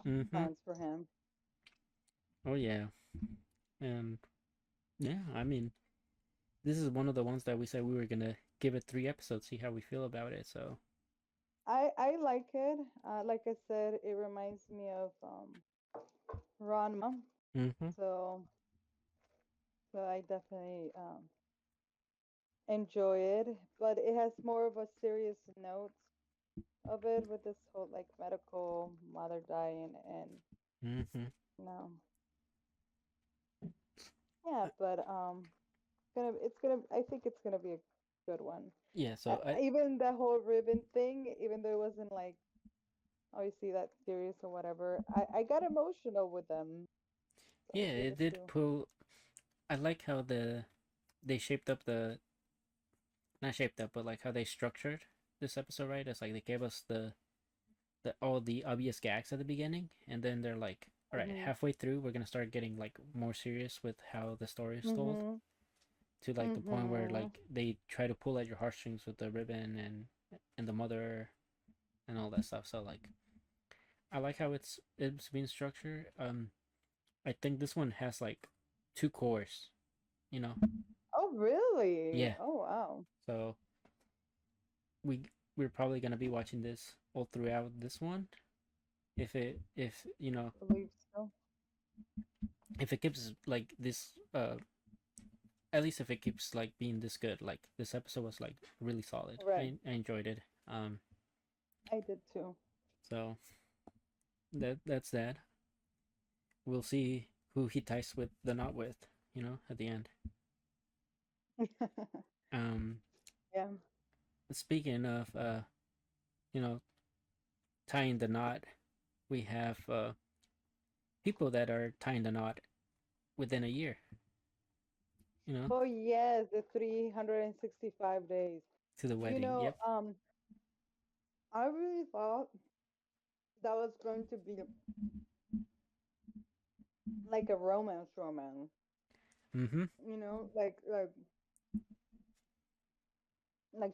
mm-hmm. plans for him. Oh yeah, and yeah, I mean, this is one of the ones that we said we were gonna give it 3 episodes, see how we feel about it. So, I like it. Like I said, it reminds me of Ranma. mm-hmm. So I definitely enjoy it, but it has more of a serious note of it with this whole like medical mother dying and Mm-hmm. you know yeah, but it's gonna I think it's gonna be a good one. Yeah. So Even the whole ribbon thing, even though it wasn't like obviously that serious or whatever, I got emotional with them. So yeah, it it was did still pull. I like how they shaped up not shaped up, but like how they structured this episode, right? It's like they gave us the all the obvious gags at the beginning, and then they're like, all right, Mhm. halfway through, we're gonna start getting like more serious with how the story is told, Mhm. to like the point where Mhm. like they try to pull at your heartstrings with the ribbon and the mother and all that stuff. So like, I like how it's being structured. I think this one has like two cores, you know. Oh, really? Yeah. Oh, wow. So we we're probably gonna be watching this all throughout this one. If you know, I believe so. if it keeps like this, at least if it keeps like being this good, like this episode was like really solid. Right. I enjoyed it. I did too. So that's that. We'll see who he ties with the knot with, you know, at the end. Um, Yeah. speaking of you know, tying the knot, we have people that are tying the knot within a year. You know, Oh, yes, the 365 days. to the You wedding. know, Yep. I really thought that was going to be like a romance. Mm-hmm. You know, like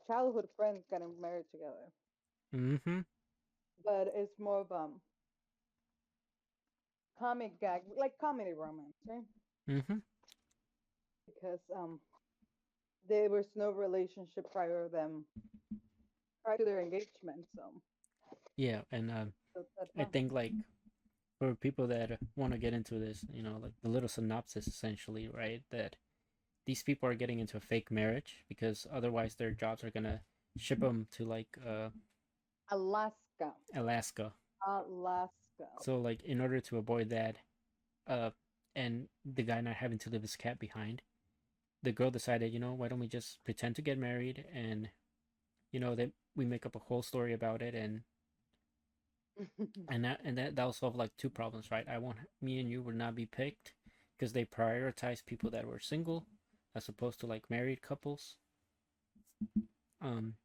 childhood friends getting married together. Mm-hmm. But it's more of comic gag, like comedy romance, right? Mm-hmm. Because there was no relationship prior to their engagement, Yeah, and so that's I think like for people that want to get into this, you know, like the little synopsis essentially, right? That these people are getting into a fake marriage because otherwise their jobs are gonna ship them to like Alaska. Alaska. Alaska. So like in order to avoid that, uh, and the guy not having to leave his cat behind, the girl decided, you know, why don't we just pretend to get married and you know that we make up a whole story about it and that'll solve like two problems, right? I want me and you would not be picked because they prioritize people that were single as opposed to like married couples. Um,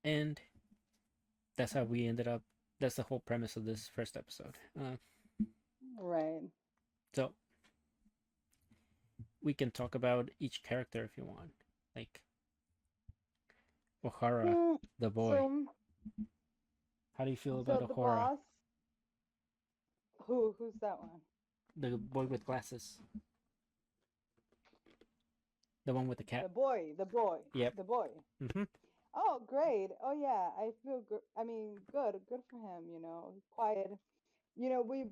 and that's how we ended up. That's the whole premise of this first episode. Right. So we can talk about each character if you want, like O'Hara, Mm, the boy. so, How do you feel so about the O'Hara, boss, who's that one? the boy with glasses, the one with the cat? The boy, the boy, Yep. the boy. Mm-hmm. Oh, great. Oh, yeah. I feel good. I mean, good for him. You know, he's quiet. You know, we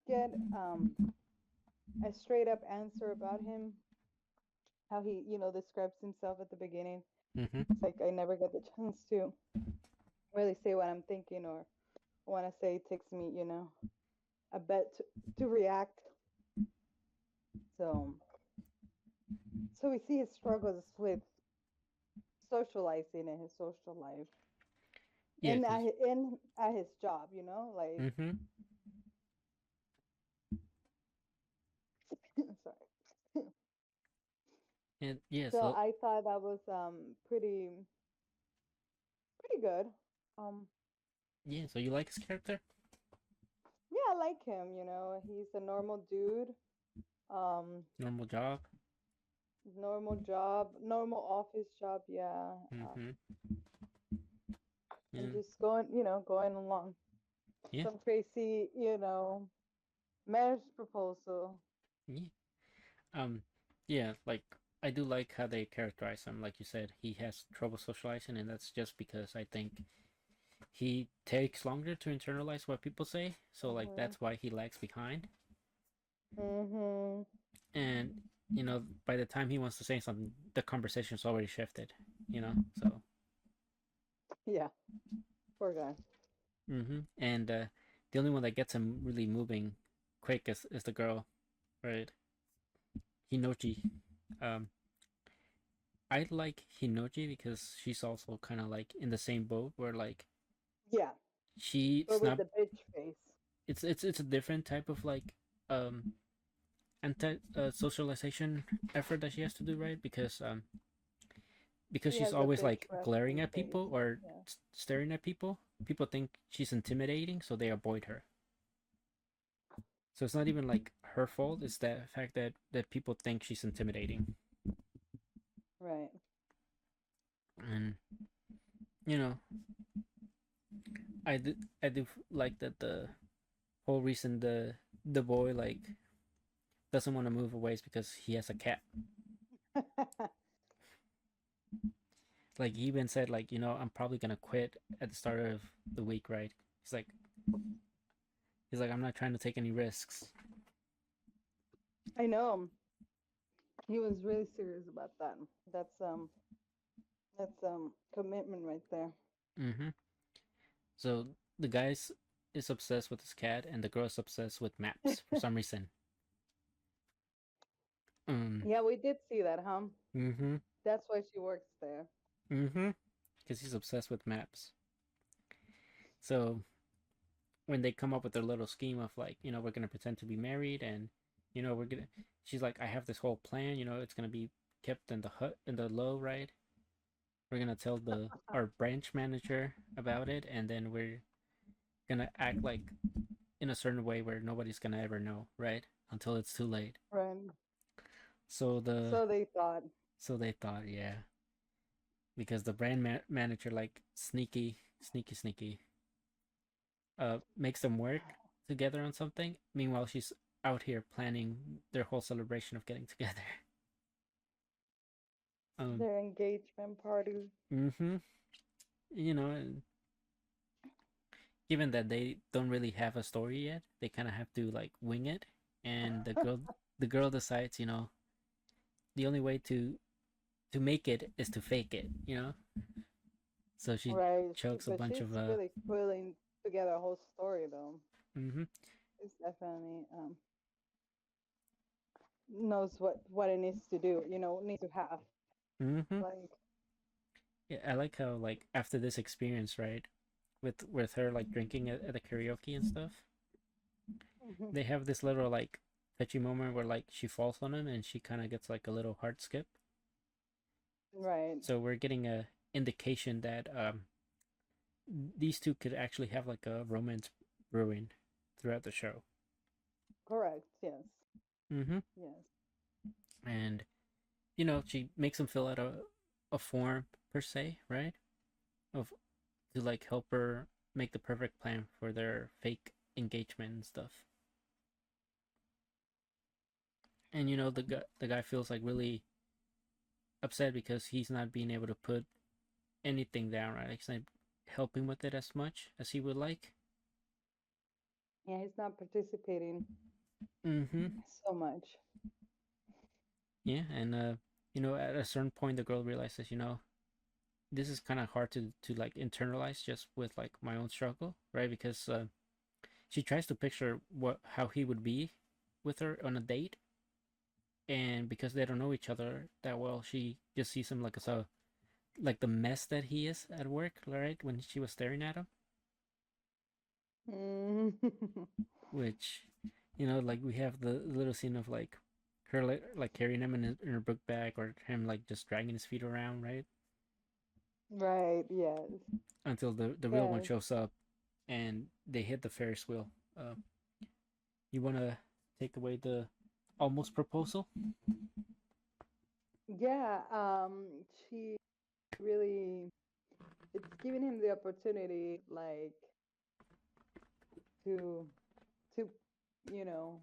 get a straight up answer about him, how he, describes himself at the beginning. Mm-hmm. It's like I never get the chance to really say what I'm thinking or want to say. It takes me, a bit to react. So, so we see his struggles with socializing in his social life Yeah, and because at his job. Like mm-hmm. sorry. And yeah, So so I thought that was pretty good. Um, yeah, so you like his character? yeah, I like him. He's a normal dude. Um, Normal job. normal job, normal office job. Yeah. Mm-hmm. And Yeah. just going along. Yeah. Some crazy, marriage proposal. Yeah. Um. Yeah. Like I do like how they characterize him. Like you said, he has trouble socializing, and that's just because I think he takes longer to internalize what people say. So like Mhm. that's why he lags behind. Mhm. And you know, by the time he wants to say something, the conversation's already shifted. You know. So. Yeah. Poor guy. Mm-hmm. And the only one that gets him really moving quick is the girl, right? Hinoji. Um, I like Hinoji because she's also kind of like in the same boat where like Yeah. But she's with not. the bitch face. It's a different type of like anti socialization effort that she has to do, right? Because because She she's has a always bitch like glaring resting at face. people or Yeah. staring at people. People think she's intimidating, so they avoid her. So it's not even like her fault. It's the fact that people think she's intimidating, Right. and you know, I do like that the whole reason the boy like doesn't want to move away is because he has a cat. Like he even said like I'm probably gonna quit at the start of the week, right? He's like he's like I'm not trying to take any risks. I know. He was really serious about that. That's um that's commitment right there. Mm-hmm. So the guy's is obsessed with his cat, and the girl's obsessed with maps for some reason. Um. Yeah, we did see that, huh? Mm-hmm. That's why she works there. Mm-hmm. Because he's obsessed with maps. So when they come up with their little scheme of like, we're gonna pretend to be married, and we're gonna. She's like, I have this whole plan. It's gonna be kept in the hut in the low, right? We're gonna tell the our branch manager about it, and then we're gonna act like in a certain way where nobody's gonna ever know, right? Until it's too late. Right. So the So they thought. so they thought, yeah, because the brand manager like sneaky, makes them work together on something. Meanwhile, she's out here planning their whole celebration of getting together. Um, Their engagement party. mm-hmm. And given that they don't really have a story yet, they kind of have to like wing it. And the girl decides, the only way to make it is to fake it. So she Right. chokes a But bunch she's of really pulling together a whole story though. mm-hmm, It's definitely knows what it needs to do, needs to have. mm-hmm. Like Yeah, I like how like after this experience, right, with her like drinking at the karaoke and stuff, mhm. they have this little like touchy moment where like she falls on him and she kind of gets like a little heart skip. Right. So we're getting a indication that these two could actually have like a romance brewing throughout the show. Correct. Yes. Mm-hmm. Yes. And she makes him fill out a form per se, right? Of to like help her make the perfect plan for their fake engagement and stuff. And the guy feels like really upset because he's not being able to put anything down, right? Like he's not helping with it as much as he would like. Yeah, he's not participating Mm-hmm. so much. Yeah, and at a certain point, the girl realizes, this is kind of hard to like internalize just with like my own struggle, right? Because she tries to picture how he would be with her on a date, and because they don't know each other that well, she just sees him like as a like the mess that he is at work, right? When she was staring at him, Mm. which like we have the little scene of like her like carrying him in her book bag, or him like just dragging his feet around, right? Right. Yes. Until the real one Yes. shows up and they hit the Ferris wheel. You want to take away the almost proposal? Yeah. She really. It's giving him the opportunity, like to to you know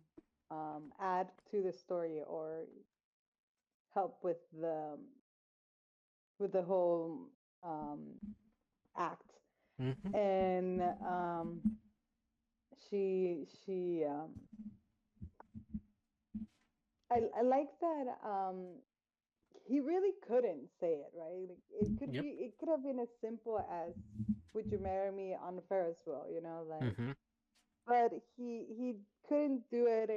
add to the story or help with the whole um, act. Mm-hmm. And she I like that he really couldn't say it, right? Like, Yep. it could have been as simple as would you marry me on the Ferris wheel, like, Mm-hmm. but he couldn't do it.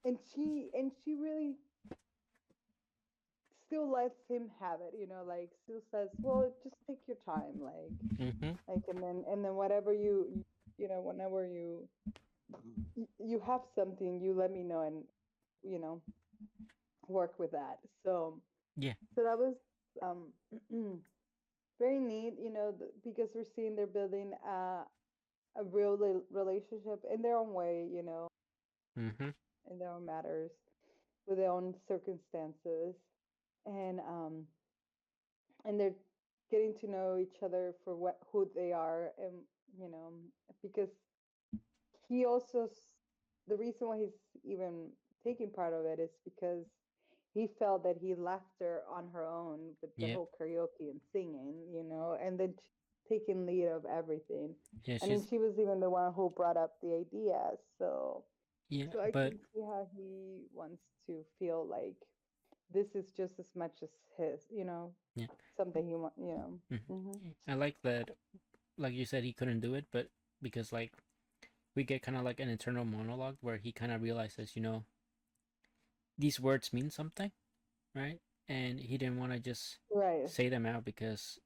And she really still lets him have it, like still says, well, just take your time, Mm-hmm. and then whatever whenever you have something, you let me know, and you know work with that. So Yeah. So that was um very neat, because we're seeing they're building a real relationship in their own way, Mm-hmm. in their own matters, with their own circumstances, and they're getting to know each other for who they are, and you know because he also the reason why he's even taking part of it is because he felt that he left her on her own with the Yep. whole karaoke and singing, and then taking lead of everything. Yeah, And then she's she was even the one who brought up the idea. So, yeah, so I but can see how he wants to feel like this is just as much as his, yeah. something he want, hmm Mhm. I like that, like you said, he couldn't do it, but because like we get kind of like an internal monologue where he kind of realizes, these words mean something, right? And he didn't want to just Right. say them out because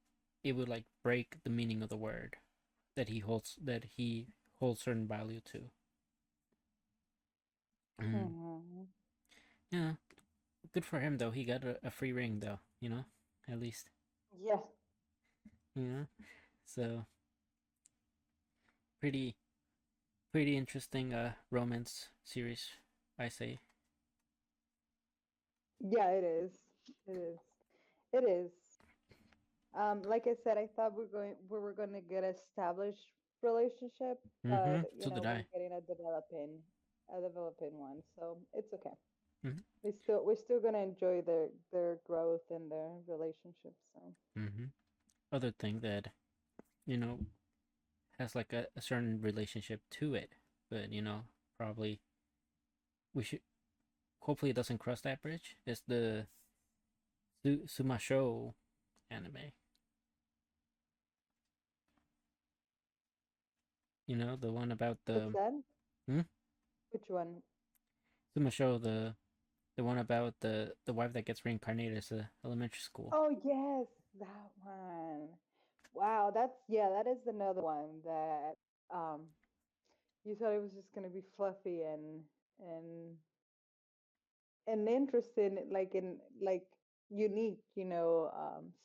it would like break the meaning of the word that he holds certain value to. Mm. hmm Yeah, good for him though. He got a free ring though, at least. Yeah. Yeah. So pretty pretty interesting romance series, I say. Yeah, it is. It is. It is. Like I said, I thought we were going to get an established relationship, Mm-hmm. but So did we're I. getting a developing one, so it's okay. Mm-hmm. We're still going to enjoy their growth and their relationship. So Mm-hmm. Other thing that you know has like a certain relationship to it, but probably we should hopefully it doesn't cross that bridge. Is the TsumaSho anime? The one about what's the that? hmm? Which one? TsumaSho, the one about the wife that gets reincarnated as a elementary school. Oh yes, that one. Wow, that is another one that um you thought it was just going to be fluffy and interesting, like in like unique,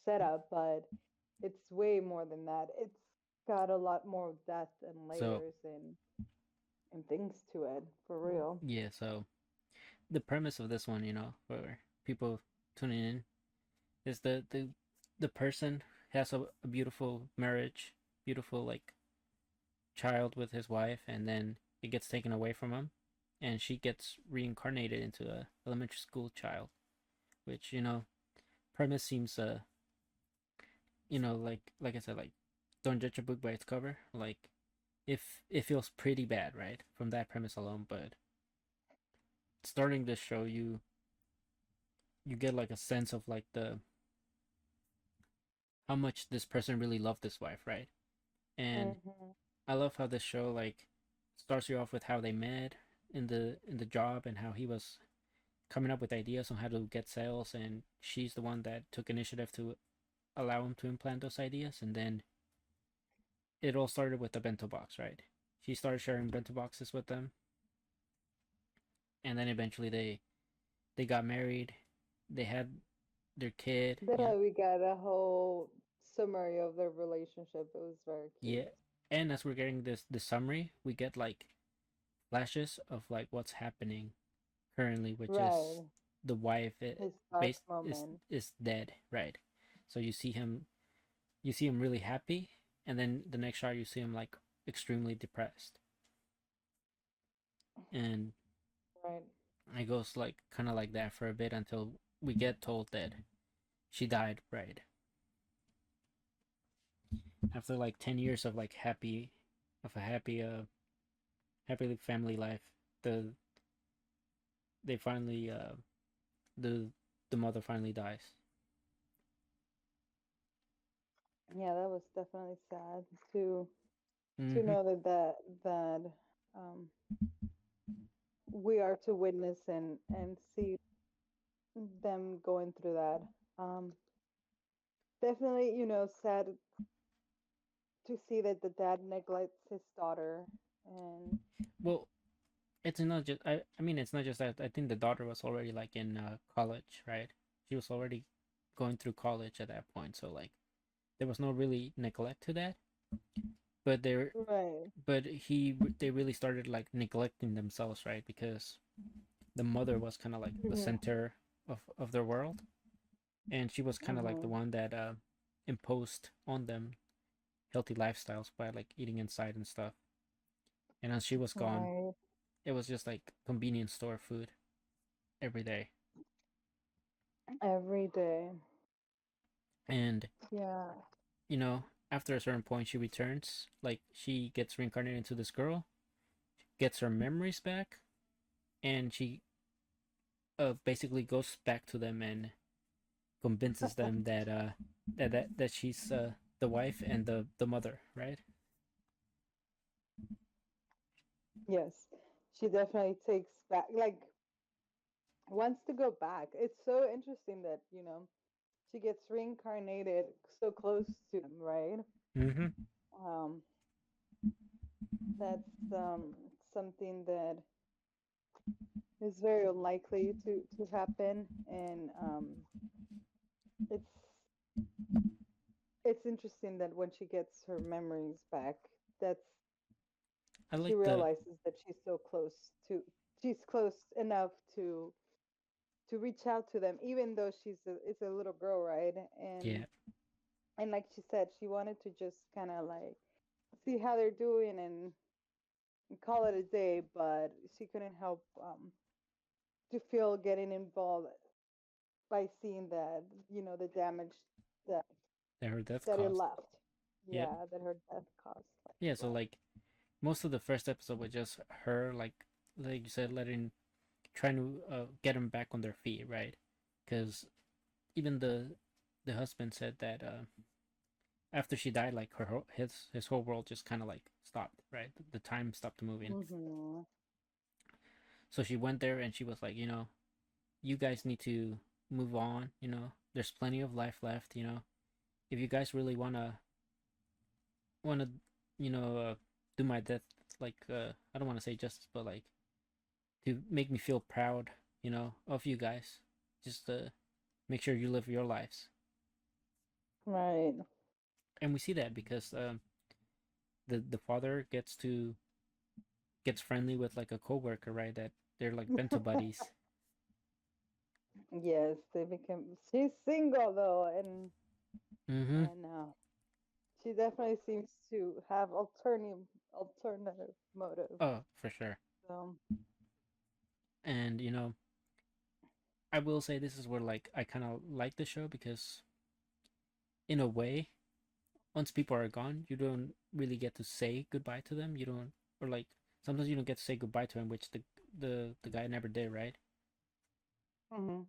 setup, but it's way more than that. It's got a lot more depth and So layers and things to it, for real. yeah, so the premise of this one, for people tuning in, is the person has a beautiful marriage, beautiful like child with his wife, and then it gets taken away from him, and she gets reincarnated into a elementary school child. Which premise seems like I said, like don't judge a book by its cover. Like if it feels pretty bad, right, from that premise alone, but starting this show, you get like a sense of like the how much this person really loved this wife, right? And Hmm I love how this show like starts you off with how they met in the job and how he was coming up with ideas on how to get sales, and she's the one that took initiative to allow him to implant those ideas. And then it all started with the bento box, right? She started sharing bento boxes with them, and then eventually they got married. They had their kid. Then Yeah, we got a whole summary of their relationship. It was very yeah. cute. And as we're getting the summary, we get like flashes of like what's happening currently, which is Right. the wife His dark base is moment. is dead, right? So you see him really happy, and then the next shot you see him like extremely depressed, and Right. it goes like kind of like that for a bit until we get told that she died, right? After like 10 years of like happy family life, the they finally the the mother finally dies. Yeah, that was definitely sad to Mm-hmm. know that um we are to witness and see them going through that. Um, Definitely, sad to see that the dad neglects his daughter. And Well, it's not just I mean it's not just that. I think the daughter was already like in college, right? she was already going through college at that point, so like there was no really neglect to that. But there, Right. but they really started like neglecting themselves, right? Because the mother was kind of like the Mhm. center of their world, and she was kind of like the Mhm. one that imposed on them healthy lifestyles by like eating inside and stuff. And as she was gone, Right. it was just like convenience store food every day. Every day. And Yeah. you know, after a certain point, she returns. Like she gets reincarnated into this girl, gets her memories back, and she basically goes back to them and convinces them that that she's the wife and the mother, right? Yes. She definitely takes back, like, wants to go back. It's so interesting that, she gets reincarnated so close to him, right? Mm-hmm. Um, that's something that is very unlikely to happen, and it's it's interesting that when she gets her memories back, that's I she like the realizes that she's close enough to reach out to them, even though it's a little girl, right? yeah. And like she said, she wanted to just kind of like see how they're doing and call it a day, but she couldn't help to feel getting involved by seeing that the damage that That her death that it caused. left. Yep. Yeah, that her death caused. Yeah. So Left. like most of the first episode was just her like you said, letting trying to get them back on their feet, right? Because even the husband said that after she died, like his whole world just kind of like stopped, right? The time stopped moving. Mm-hmm. So she went there and she was like, you guys need to move on. There's plenty of life left. If you guys really wanna do my death, like I don't want to say justice, but like to make me feel proud, of you guys. Just make sure you live your lives. Right. And we see that because the father gets friendly with like a coworker, right? That they're like bento buddies. Yes, they became. She's single though, and Mm-hmm. and she definitely seems to have alternative motives. Oh, for sure. So. And I will say this is where like I kind of like the show because in a way, once people are gone, you don't really get to say goodbye to them. You don't, or like sometimes you don't get to say goodbye to him, which the guy never did, right? Hmm.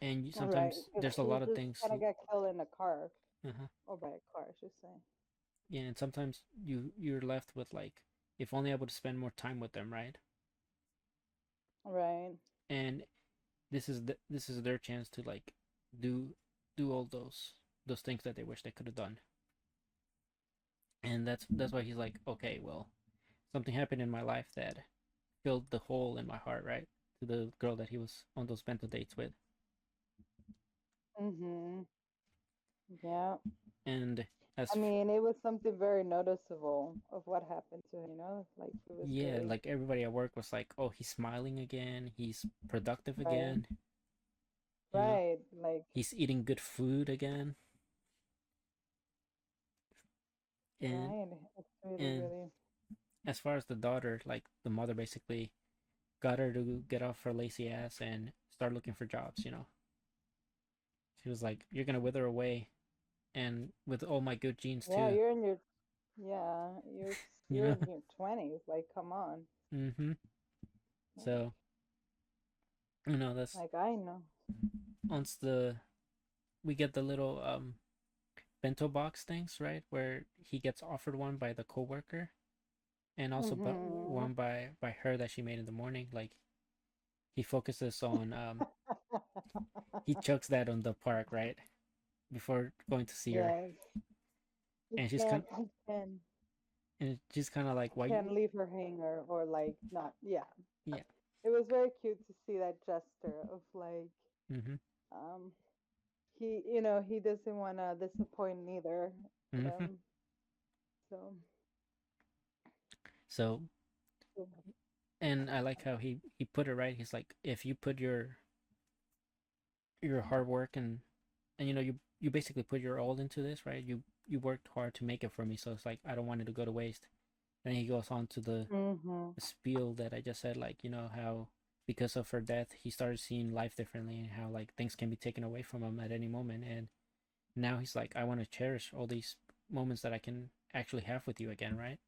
And Right, sometimes because there's a he lot of just things. kind of got killed in a car, Uh-huh. or by a car, I should say. Yeah, and sometimes you're left with like, if only I would spend more time with them, right? Right. And this is their chance to like do do all those things that they wish they could have done. And that's why he's like, okay, well, something happened in my life that filled the hole in my heart, right? To the girl that he was on those bento dates with. Mm-hmm. Yeah. And I as mean, it was something very noticeable of what happened to him, like it was yeah, very, like everybody at work was like, oh, he's smiling again, he's productive right. again, you know, Right. Like, he's eating good food again. and right. It's really, and really. as far as the daughter, like the mother basically got her to get off her lazy ass and start looking for jobs. She was like, you're gonna wither away, and with all my good genes Yeah, too. yeah, you you're know in your 20s. Like, come on. mm-hmm. Like, So that's like I know. once the we get the little bento box things, right, where he gets offered one by the coworker, and also Mm-hmm. one by her that she made in the morning. Like he focuses on he chucks that on the park, right, before going to see her. Yes. He And she's can't. kind He can. and it's just kind of like, He why you can't leave her hanger or like not. Yeah. yeah. It was very cute to see that gesture of like Mm-hmm. Um, he, he doesn't want to disappoint neither Mm-hmm. them. So, So, so, and I like how he put it right. He's like, if you put your hard work and you basically put your all into this, right? You worked hard to make it for me, so it's like I don't want it to go to waste. And he goes on to mm-hmm. the spiel that I just said, like how because of her death, he started seeing life differently and how like things can be taken away from him at any moment. And now he's like, I want to cherish all these moments that I can actually have with you again, right?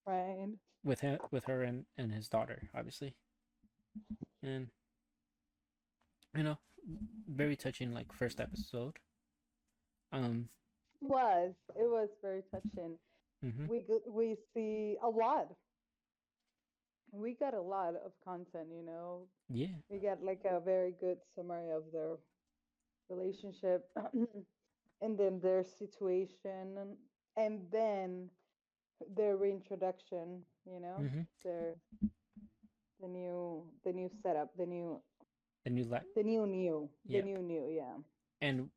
Right. With her and his daughter, obviously. And you know, very touching like first episode. Um. It was very touching. Mm-hmm. We see a lot. We got a lot of content. Yeah. We got like a very good summary of their relationship, and then their situation, and then their reintroduction. Mm-hmm. Their the new setup, The new the yeah, new, yeah. and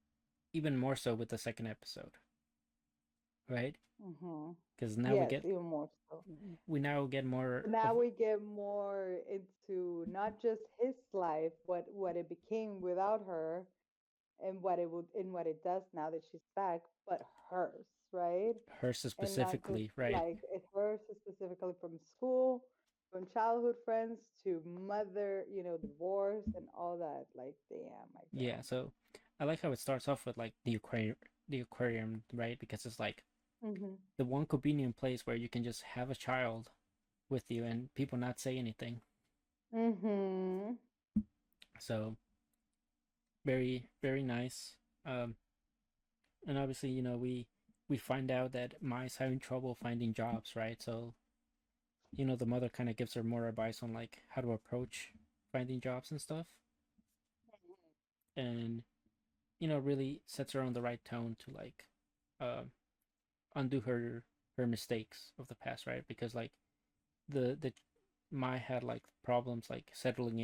even more so with the second episode, right? Mm-hmm. Because Yes, even more so. we now get more of Now we get more into not just his life, what it became without her, and what it does now that she's back, but hers, right? hers And not just specifically, right? like hers specifically from school, from childhood friends to mother, divorce and all that. Like, damn, my Yeah. girl. So I like how it starts off with like the aquarium, right? Because it's like Mhm. the one convenient place where you can just have a child with you and people not say anything. Mhm. So very nice. Um, and obviously, we find out that Mai's having trouble finding jobs, right? So the mother kind of gives her more advice on like how to approach finding jobs and stuff, and really sets her on the right tone to like uh, undo her mistakes of the past, right? Because like the Mai had like problems like settling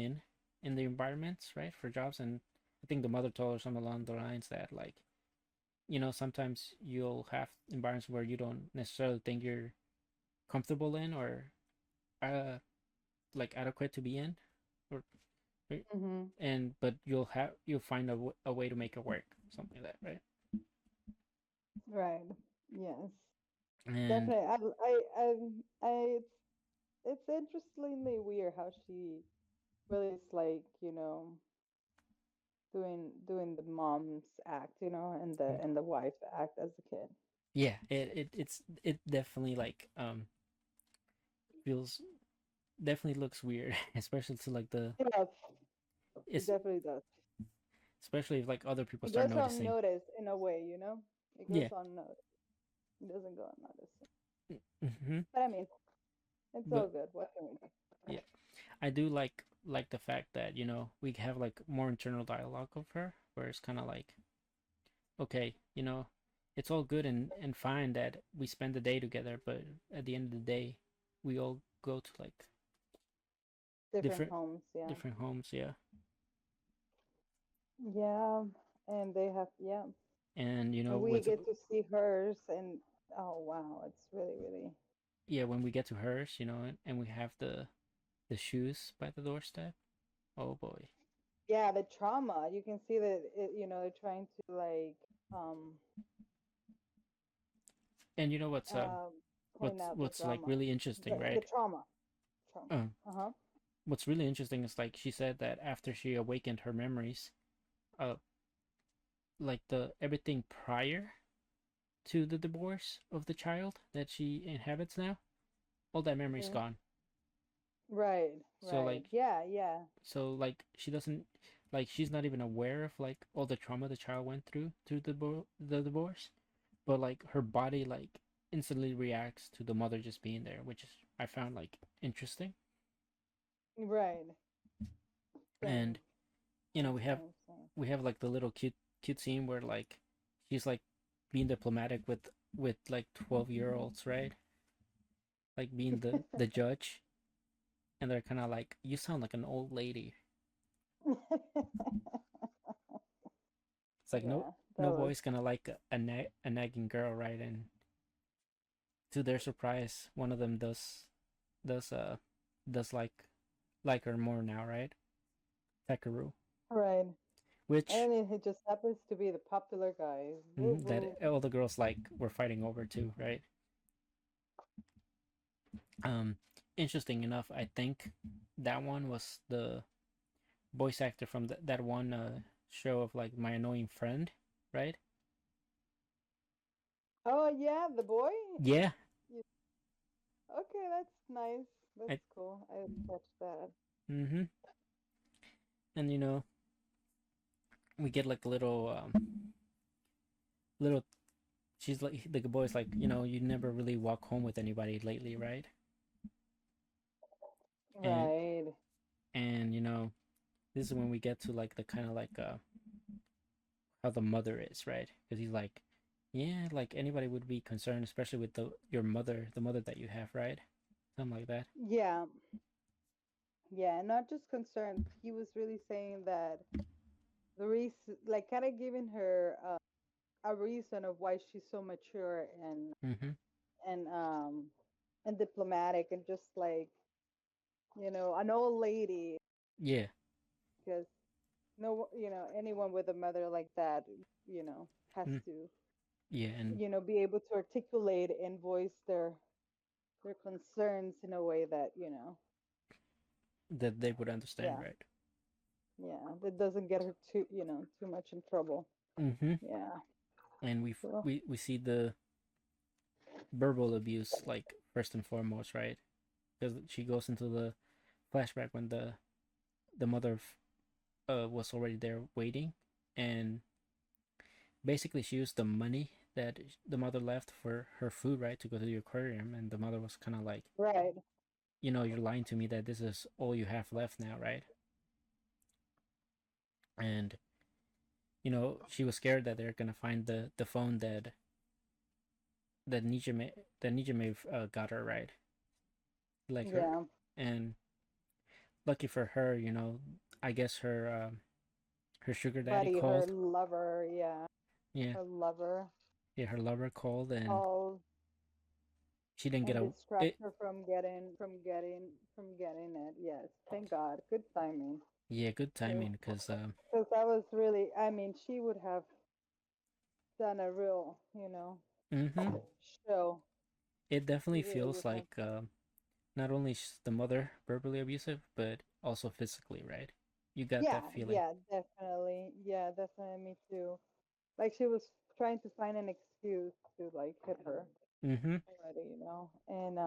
in the environments, right, for jobs. And I think the mother told her something along the lines that like sometimes you'll have environments where you don't necessarily think you're comfortable in or uh like adequate to be in, or Mhm. and but you'll find a way to make it work, something like that, right? Right. Yes. And Definitely. It's interestingly weird how she really is like, doing the mom's act, and the wife act as a kid. yeah, it definitely like feels definitely looks weird, especially to like the Yes, it it's definitely does. especially if like other people It start goes noticing. unnoticed in a way. It goes Yeah. unnoticed. It doesn't go unnoticed. Mm-hmm. But I mean, it's all But good. What can we do? yeah, I do like the fact that we have like more internal dialogue of her, where it's kind of like, okay, it's all good and fine that we spend the day together, but at the end of the day, we all go to like Different different homes, yeah. different homes, yeah. Yeah, and they have, yeah. And And we get to see hers, and oh wow, it's really, really. yeah, when we get to hers, and we have the shoes by the doorstep. Oh boy. Yeah, the trauma. You can see that they're trying to like um And you know what's um point out the like drama, really interesting, the right? trauma. Uh, Uh-huh. what's really interesting is like she said that after she awakened her memories, uh, like the everything prior to the divorce of the child that she inhabits now, all that memory's Hmm. gone. Right, So right. like Yeah, yeah. she doesn't like she's not even aware of like all the trauma the child went through the divorce, but like her body like instantly reacts to the mother just being there, which is I found like interesting. Right. Same. And Same, we have same, same. like the little cute scene where like she's like being diplomatic with like 12-year-olds, right? Like being the judge, and they're kind of like, you sound like an old lady. It's like Yeah, that no was boy's gonna like a nagging girl, right? And to their surprise, one of them does does like her more now, right? Takeru, right. which And it just happens to be the popular guy. Woo that woo. all the girls like were fighting over too, right? Um, Interesting enough, I think that one was the voice actor from that one show of like My Annoying Friend, right? Oh yeah, the boy. Yeah, You- Okay, that's nice. I That's cool. I didn't catch that. mm-hmm. And we get like a little. She's like the boy's like you never really walk home with anybody lately, right? And Right. this is when we get to like the kind of like how the mother is, right? Because he's like, yeah, like anybody would be concerned, especially with your mother, the mother that you have, right? Something like that. Yeah. Yeah. Not just concerned. He was really saying that the reason, like, kind of giving her a reason of why she's so mature Mm-hmm. and um and diplomatic and just like an old lady Yeah. because no anyone with a mother like that has Mm. to Yeah, and be able to articulate and voice their concerns in a way that that they would understand, yeah, right? yeah, that doesn't get her too much in trouble. Mm-hmm. Yeah. And So we see the verbal abuse like first and foremost, right? Because she goes into the flashback when the mother was already there waiting, and basically she used the money that the mother left for her food, right, to go to the aquarium, and the mother was kind of like, right. you're lying to me that this is all you have left now, right? And she was scared that they're gonna find the phone that Nijime got her, right, like her. Yeah. And lucky for her, I guess her sugar daddy Buddy, her called. lover, yeah, Yeah, her lover yeah, her lover called, and called she didn't get and a distract it. her from getting it. Yes, thank God. Good timing. Yeah, good timing, because Because that was really, I mean, she would have done a real, mm-hmm, show. it She definitely really feels would have. like not only the mother verbally abusive, but also physically, right? You got Yeah, that feeling. yeah, definitely. Yeah, definitely. Me too. Like she was trying to find an excuse to like hit her Mm-hmm. already. And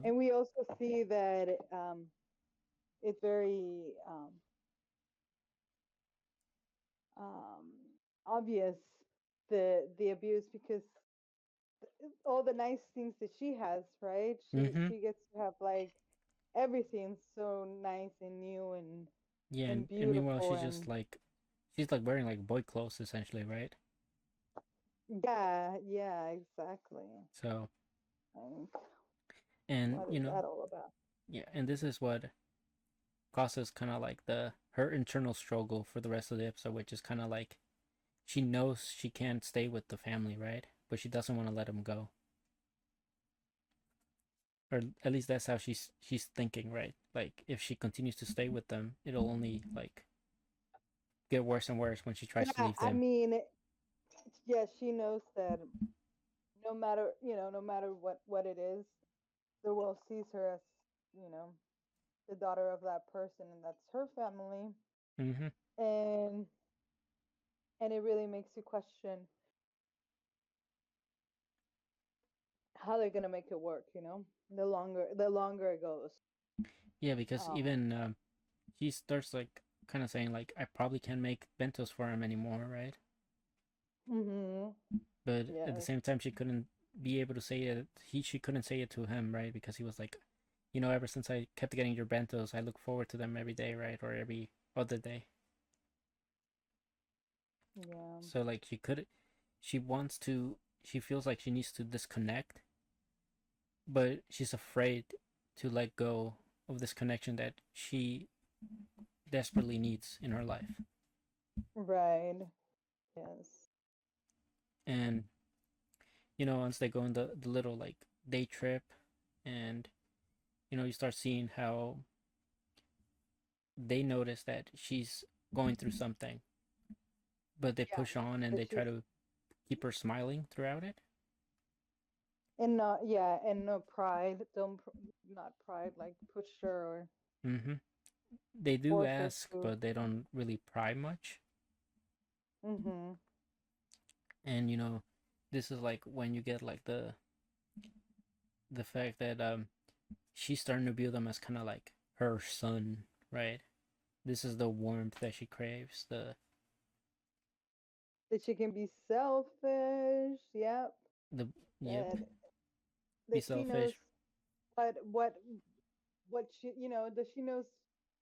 And we also see that it's very um, obvious the abuse because all the nice things that she has, right? She mm-hmm. she gets to have like everything so nice and new and Yeah, and and meanwhile beautiful and she's like wearing like boy clothes essentially, right? yeah, yeah, exactly. So, Like, and what is that all about? yeah, and this is what causes kind of like the her internal struggle for the rest of the episode, which is kind of like she knows she can't stay with the family, right? But she doesn't want to let him go, or at least that's how she's thinking, right? Like if she continues to stay with them, it'll only like get worse and worse when she tries to Yeah, leave I them. mean, yeah, she knows that no matter what it is, the world sees her as you know the daughter of that person, and that's her family, Mm-hmm. and it really makes you question how they're gonna make it work. The longer it goes. Yeah, because Um. even she starts like kind of saying like I probably can't make bentos for him anymore, right? Mhm. But at the Yes. same time, she couldn't be able to say it. She couldn't say it to him, right? Because he was like, ever since I kept getting your bentos, I look forward to them every day, right, or every other day. Yeah. So like she wants to, she feels like she needs to disconnect, but she's afraid to let go of this connection that she desperately needs in her life. Right. Yes. And once they go on the little like day trip, and you start seeing how they notice that she's going through something, but they Yeah. push on and That they try she's to keep her smiling throughout it. and not yeah, and no pride. Not pride like push her or Mm-hmm. They do force her ask, to. but they don't really pry much. Mhm. And this is like when you get like the fact that she's starting to view them as kind of like her son, right? This is the warmth that she craves. That she can be selfish. Yep. The Yep, That be that she knows selfish. what what what she that she knows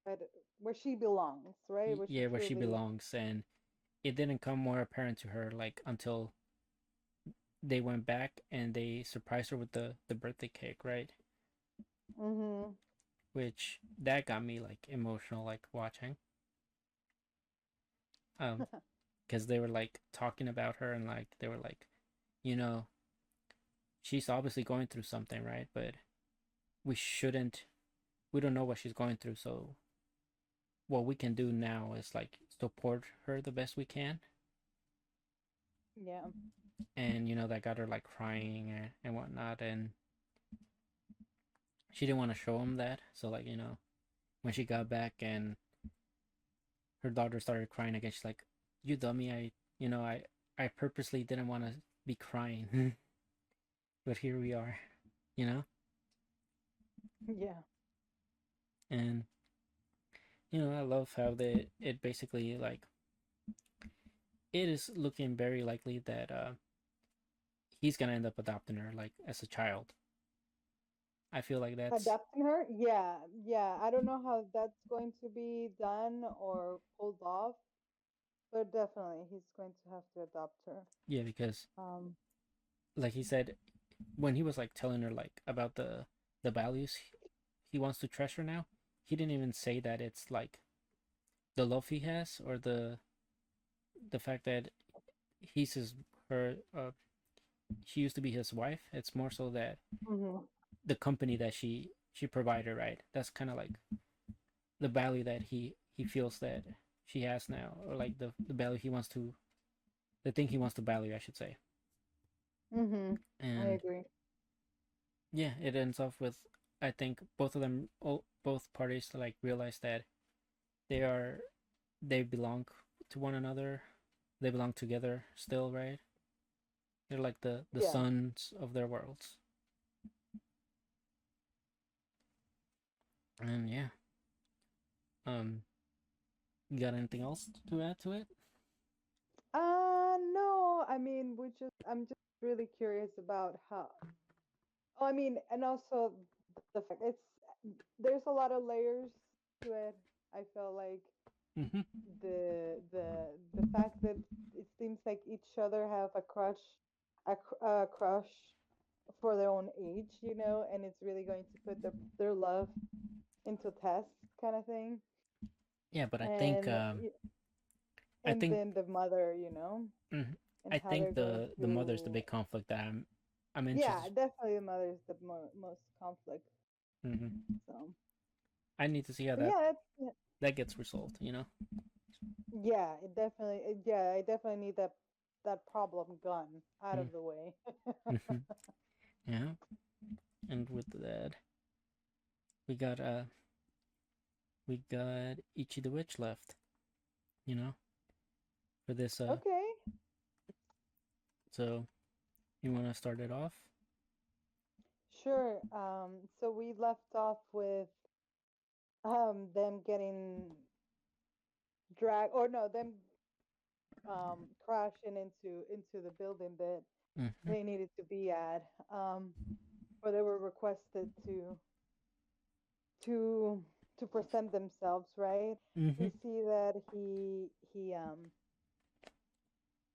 that where she belongs, right? Where she Yeah, where she truly. belongs, and it didn't come more apparent to her like until they went back and they surprised her with the birthday cake, right? Mhm. Which that got me like emotional, like watching. Because they were like talking about her, and like they were like, you know, she's obviously going through something, right? But we shouldn't. We don't know what she's going through, so what we can do now is like support her the best we can. Yeah. And that got her like crying and whatnot, and she didn't want to show him that. So like when she got back and her daughter started crying again, she's like, "You dummy! I purposely didn't want to be crying, but here we are, you know." Yeah. And I love how it basically like it is looking very likely that he's gonna end up adopting her like as a child. I feel like that's Adapting her? Yeah. Yeah. I don't know how that's going to be done or pulled off, but definitely he's going to have to adopt her. yeah, because Um. like he said when he was like telling her like about the values he wants to treasure now, he didn't even say that it's like the love he has or the fact that he's his her she used to be his wife. It's more so that Mhm. the company that she provided, right? That's kind of like the value that he feels that she has now, or like the value he wants to the thing he wants to value, I should say. Mhm. I And agree. yeah, it ends off with I think both of them, both parties, like realize that they are they belong to one another. They belong together still, right? They're like the Yeah. sons of their worlds. And yeah, um, you got anything else to add to it? No. I mean, I'm just really curious about how. Oh, I mean, and also the fact there's a lot of layers to it. I feel like Mm-hmm. the fact that it seems like each other have a crush for their own age, and it's really going to put their love into test, kind of thing. Yeah, but And I and think then the mother, mhm, and I how they're think going the mother's the to. big conflict that I'm Yeah, interested. definitely the mother is the most conflict. Mm-hmm. So, I need to see how but that yeah, that gets resolved. yeah, I definitely need that problem gone out of the way. Mm-hmm. Yeah, and with that, we got Ichi the witch left. You know, for this. Okay, So you want to start it off? sure. So we left off with them getting dragged, or no, them crashing into the building that Mm-hmm. they needed to be at, where they were requested to to present themselves, right? Mm-hmm. We see that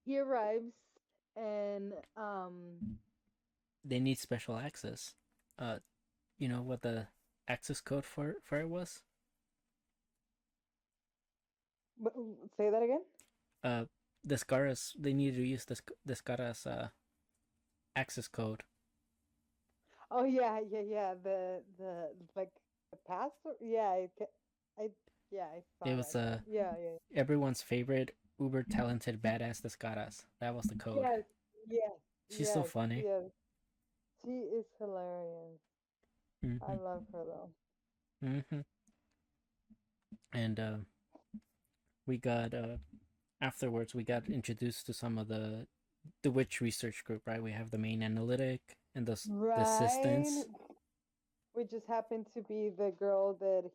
he arrives and They need special access. Uh, you know what the access code for it was? Say that again. Uh, Descara's, they needed to use Descara's access code. Oh yeah. The like the password. Yeah, I yeah, I saw It that was code. Yeah. everyone's favorite uber talented badass Descaras. That was the code. Yes, yes, She's so yes, funny. yes. She is hilarious. I Hmm. love her though. Hmm. And we got afterwards we got introduced to some of the witch research group, right? We have the main analytic and the Right. assistants. We just happened to be the girl that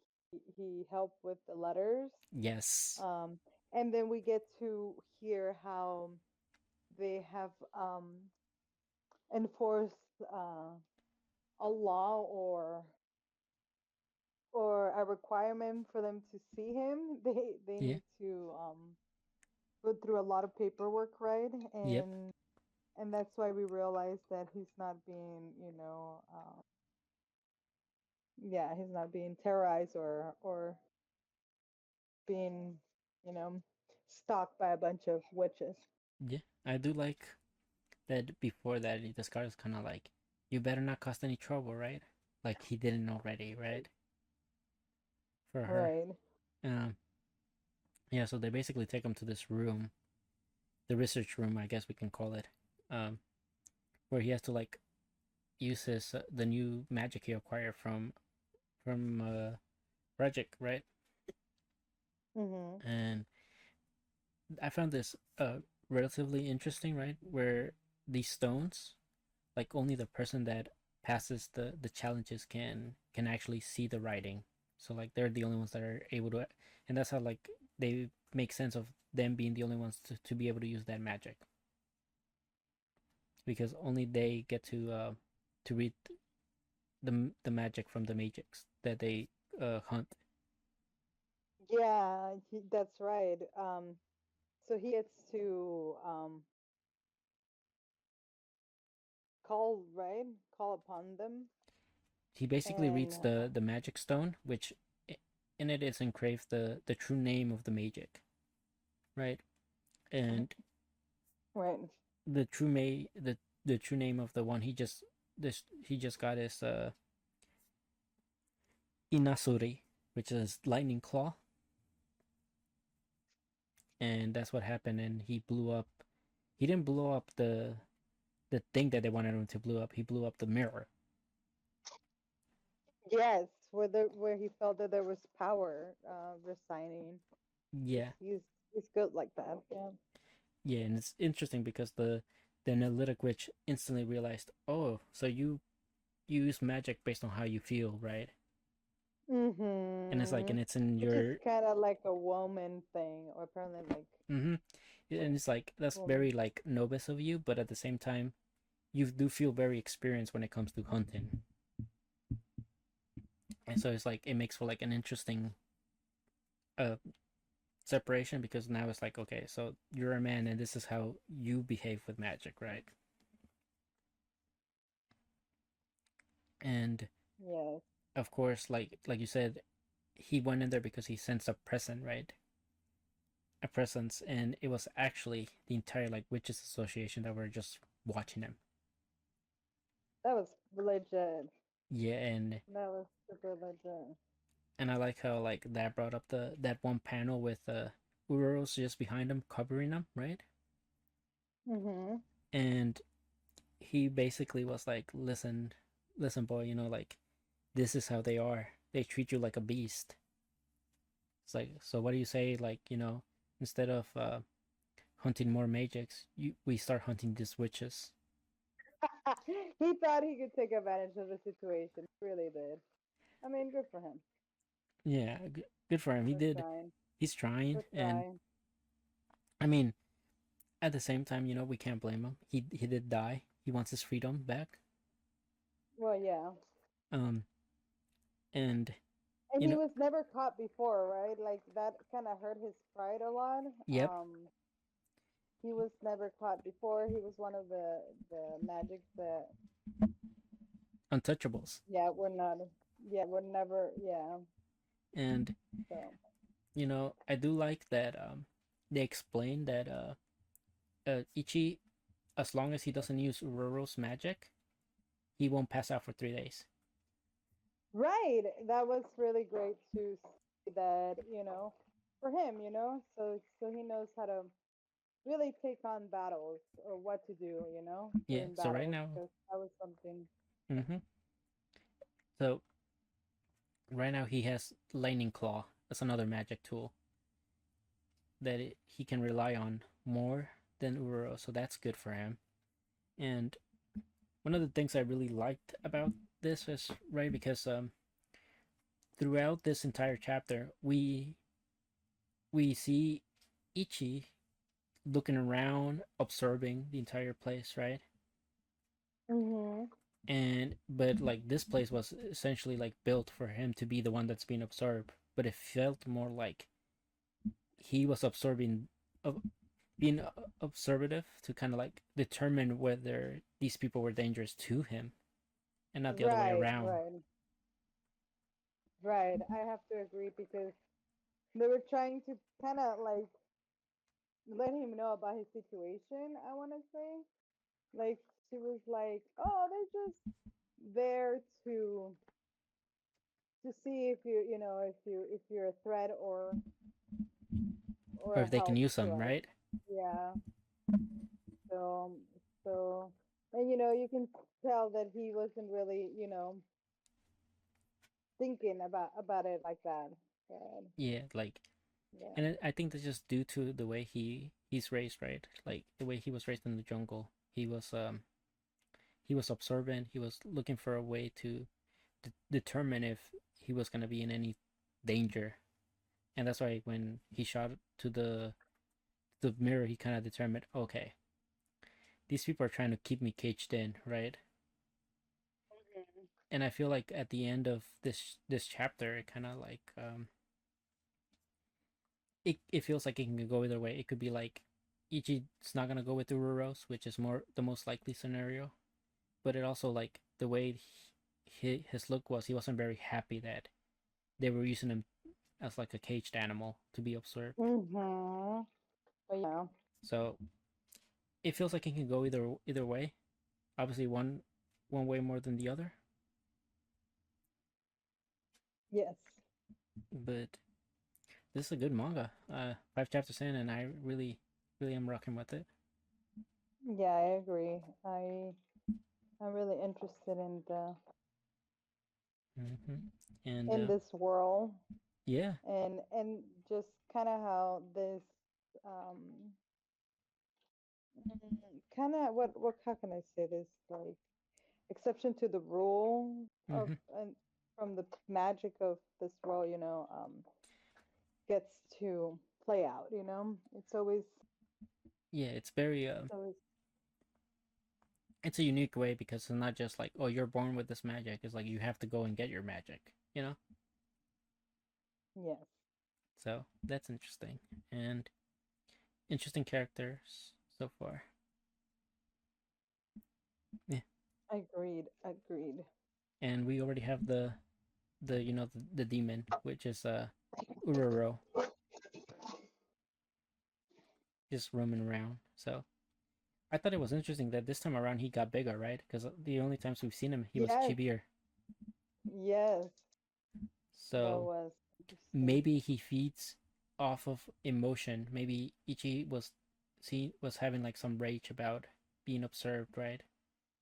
he helped with the letters. Yes. Um, and then we get to hear how they have enforced a law or a requirement for them to see him. They Yeah. need to go through a lot of paperwork, right? Yep. And that's why we realize that he's not being, yeah, he's not being terrorized or being, you know, stalked by a bunch of witches. Yeah. I do like that before that the Scar is kind of like, you better not cause any trouble, right? Like he didn't already, right? For her. Right. Um. Yeah. So they basically take him to this room, the research room, I guess we can call it. Um. Where he has to like use his the new magic he acquired from Rajic, right? Mhm. And I found this relatively interesting, right? Where these stones, like only the person that passes the challenges can actually see the writing. So like they're the only ones that are able to, and that's how like they make sense of them being the only ones to be able to use that magic, because only they get to read the magic from the magics that they hunt. Yeah, that's right. So he gets to call, right? Call upon them, He basically and reads the magic stone, which in it is engraved the true name of the magic, right? And right. the the true name of the one he just got is Inasuri, which is lightning claw, and that's what happened. And he blew up. He didn't blow up the thing that they wanted him to blow up. He blew up the mirror. Yes, where he felt that there was power resigning. He's Yeah, he's he's good like that. Yeah. yeah, and it's interesting because the analytic witch instantly realized, oh, so you use magic based on how you feel, right? And it's like, Mhm. and it's in Which is your kind of like a woman thing, or apparently like mm-hmm. And it's like that's woman. very like novice of you, but at the same time, you do feel very experienced when it comes to hunting, and so it's like it makes for like an interesting uh separation, because now it's like, okay, so you're a man and this is how you behave with magic, right? And Yes. of course, like you said, he went in there because he sensed a presence, right? A presence, and it was actually the entire like witches association that were just watching him. That was legit. Yeah, That was super legit. and I like how like that brought up the that one panel with Uros just behind him covering him, right? Mhm. And he basically was like, listen boy, like this is how they are. They treat you like a beast. It's like, so what do you say, like, instead of hunting more magics, we start hunting these witches. He thought he could take advantage of the situation. He really did. I mean, good for him Yeah, good for him. for trying. He's trying. For And trying. I mean, at the same time, we can't blame him. He did die. He wants his freedom back. Well, yeah. um and And you he know was never caught before, right? Like that kind of hurt his pride a lot. yep. He was never caught before. He was one of the magics that, Untouchables. yeah, we're not, yeah, we're never, yeah. And So. I do like that they explain that Ichi, as long as he doesn't use Uro's magic, he won't pass out for 3 days. Right. That was really great to see that, for him, so he knows how to really take on battles or what to do, Yeah. during So right battles. now, Because that was something. mm-hmm. So right now he has Lightning Claw. That's another magic tool that he can rely on more than Uro. So that's good for him. And one of the things I really liked about this is right because throughout this entire chapter we see Ichi looking around, observing the entire place, right? Mhm. And but like this place was essentially like built for him to be the one that's being observed, but it felt more like he was observing, being observative to kind of like determine whether these people were dangerous to him and not the other way Right, around. right, right. I have to agree because they were trying to kind of like let him know about his situation. I want to say, like she was like, "Oh, they're just there to see if if you're a threat or Or a if they can help use to them, us." right? Yeah. So so and you can tell that he wasn't really thinking about it like that. But, Yeah, like, yeah. and I think that's just due to the way he's raised, right? Like the way he was raised in the jungle. He was observant. He was looking for a way to determine if he was gonna be in any danger, and that's why when he shot to the mirror, he kind of determined, okay, these people are trying to keep me caged in, right? Mhm. And I feel like at the end of this chapter, it kind of like it feels like it can go either way. It could be like Ichi's not gonna go with the Uro's, which is more the most likely scenario, but it also like the way his look was, he wasn't very happy that they were using him as like a caged animal to be observed. Mhm. But yeah. So it feels like it can go either way. Obviously, one way more than the other, Yes. but this is a good manga. 5 chapters in, and I really am rocking with it. Yeah, I agree. I'm really interested And in this world yeah, and just kind of how this um kind of what how can I say this, like exception to the rule of hmm and from the magic of this world, gets to play out, yeah, it's very it's always it's a unique way because it's not just like, oh, you're born with this magic. It's like you have to go and get your magic. yes. So that's interesting and interesting characters so far. Yeah, Agreed, agreed. and we already have the demon, which is Uroro, just roaming around. So I thought it was interesting that this time around he got bigger, right? Because the only times we've seen him, he was Yes, chibier. yes, that So was interesting. maybe he feeds off of emotion. Maybe Ichi was having like some rage about being observed, right?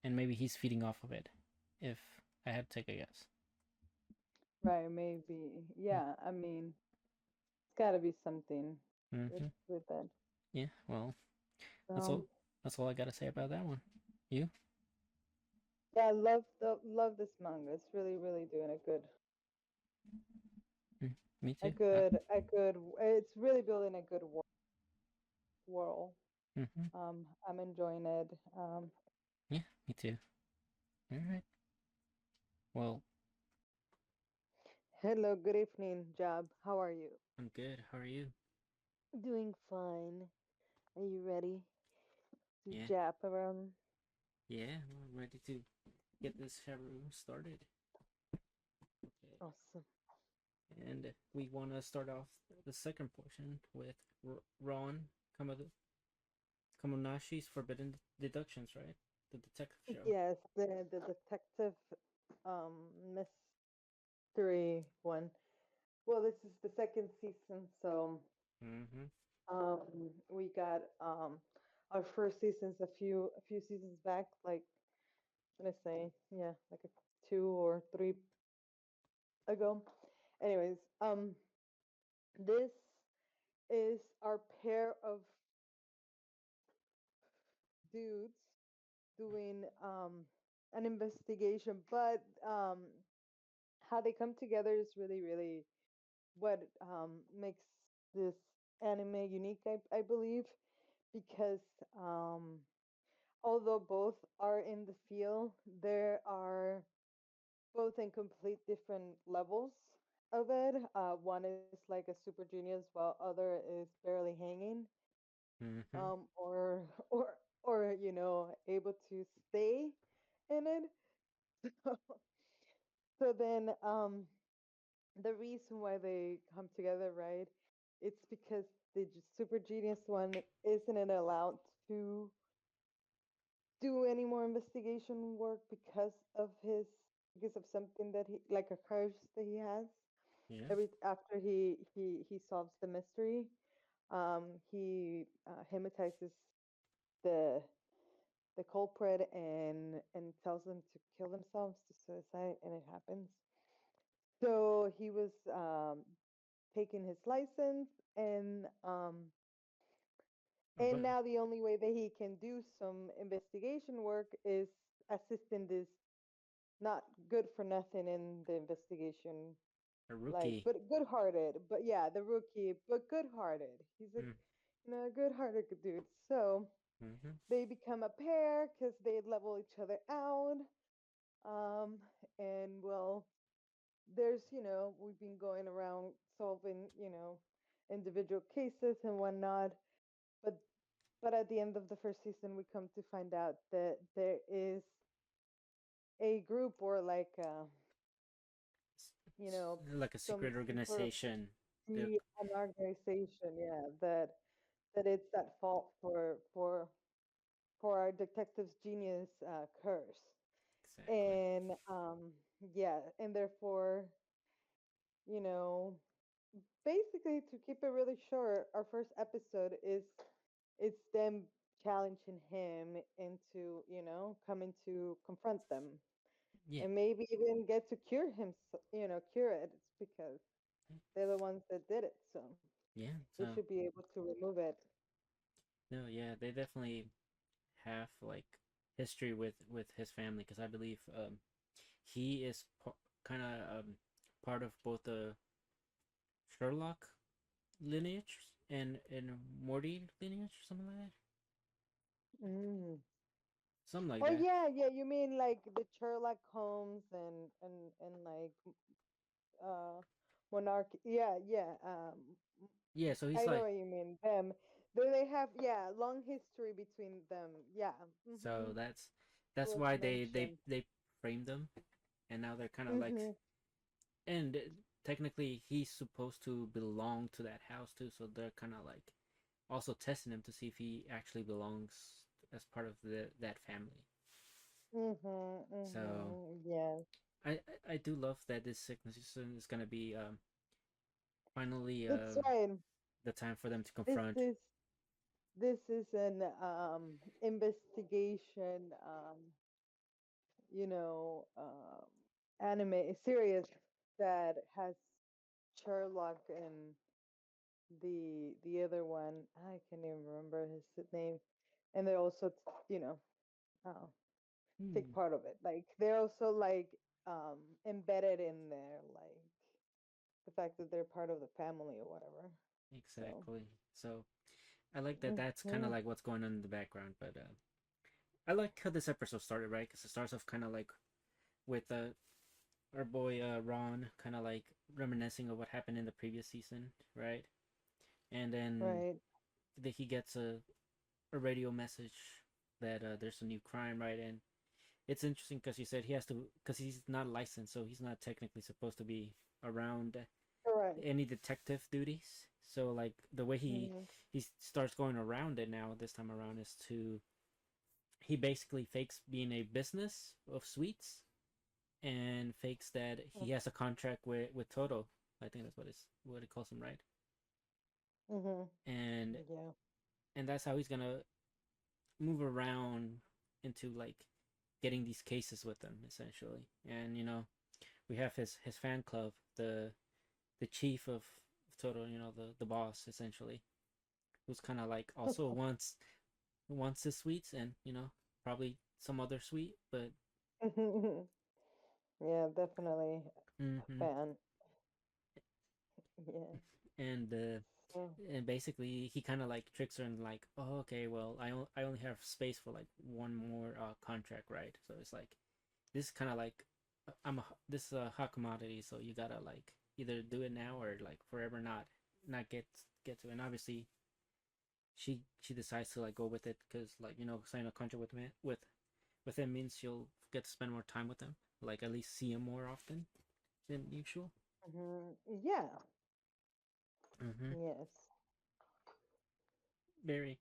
And maybe he's feeding off of it. If I had to take a guess. Right, maybe. Yeah, I mean, it's got to be something with Mm-hmm. with that. Yeah. Well, that's So, all. That's all I gotta say about that one. You? yeah, I love this manga. It's really really doing Mm, me too. a good. It's really building a good world. Mm-hmm. I'm enjoying it. Yeah, me too. All right. Well, Hello, good evening, Job. How are you? I'm good. How are you? Doing fine. Are you ready to Yeah. jap around? Yeah. We're ready to get this room started. Okay. Awesome. And we want to start off the second portion with Ron Kamonashi's Forbidden Deductions, right? The detective show. Yes, the detective um mystery one. Well, this is the second season, so Mm-hmm. um we got our first seasons a few seasons back, like I'm gonna say, yeah, like 2 or 3 ago. Anyways, this is our pair of dudes doing an investigation, but how they come together is really, really what makes this anime unique, I believe, because although both are in the field, there are both in complete different levels of it. One is like a super genius, while other is barely hanging, Mm-hmm. or or able to stay in it. So then, the reason why they come together, right? It's because the super genius one isn't allowed to do any more investigation work because of something that he, like a curse that he has. Yeah. Every after he solves the mystery, he hypnotizes the the culprit and tells them to kill themselves, to suicide, and it happens. So he was taking his license, and But now the only way that he can do some investigation work is assisting this not good for nothing in the investigation, a like, rookie. but good hearted, but yeah, the rookie, but good hearted. He's a Mm. a good hearted dude. So Mm-hmm. they become a pair because they level each other out. Um, and well, there's we've been going around solving individual cases and whatnot, but at the end of the first season, we come to find out that there is a group, or like Like a some secret sort of organization. That an organization, yeah, that it's at fault for our detective's genius curse, exactly. and yeah, and therefore, you know basically, to keep it really short, our first episode is it's them challenging him into coming to confront them, Yeah. and maybe even get to cure him, cure it. It's because they're the ones that did it, so Yeah. they So should be able to remove it. no, yeah, they definitely have like history with his family because I believe he is kind of part of both the Sherlock lineage and Morty lineage, or something like that. Mm. Something like Oh that. yeah, yeah. You mean like the Sherlock Holmes and like uh monarchy? Yeah, yeah. Yeah. So he's I know like what you mean. Them. They have, yeah, long history between them. Yeah. so Mhm. that's Was why mentioned. they framed them, and now they're kind of like Mhm. and technically he's supposed to belong to that house too, so they're kind of like also testing him to see if he actually belongs as part of that family. Mhm. So Mhm. Yes. I do love that this sickness is gonna be finally That's right. the time for them to This confront. is this is an investigation, you know, anime series that has Sherlock and the other one. I can't even remember his name, and they also, uh, take Hmm, part of it. Like they're also like embedded in there, like the fact that they're part of the family or whatever. So. exactly. So I like that. That's kind of Mhm. like what's going on in the background, but I like how this episode started, right? Because it starts off kind of like with our boy Ron, kind of like reminiscing of what happened in the previous season, right? And then Right. he gets a radio message that there's a new crime, right? And it's interesting because you said he has to, because he's not licensed, so he's not technically supposed to be around Correct. any detective duties. So like the way Mm-hmm. he starts going around it now this time around is to he basically fakes being a business of sweets and fakes that he has a contract with Toto. I think that's what it calls him, right? Mm-hmm. And Yeah. that's how he's gonna move around into like getting these cases with them essentially. And we have his fan club, the chief of Toto, the boss essentially, who's kind of like also wants the sweets and probably some other sweet, but Yeah, definitely a mm-hmm. fan. Yeah. and uh, So. and basically he kind of like tricks her and like, oh, okay, well, I only have space for like one more contract, right? So it's like this is kind of like this is a hot commodity, so you gotta like either do it now or like forever not get to it. And obviously she decides to like go with it because like sign a contract with him means she'll get to spend more time with him, like at least see him more often than usual. Yeah. Mm-hmm. Yes. Very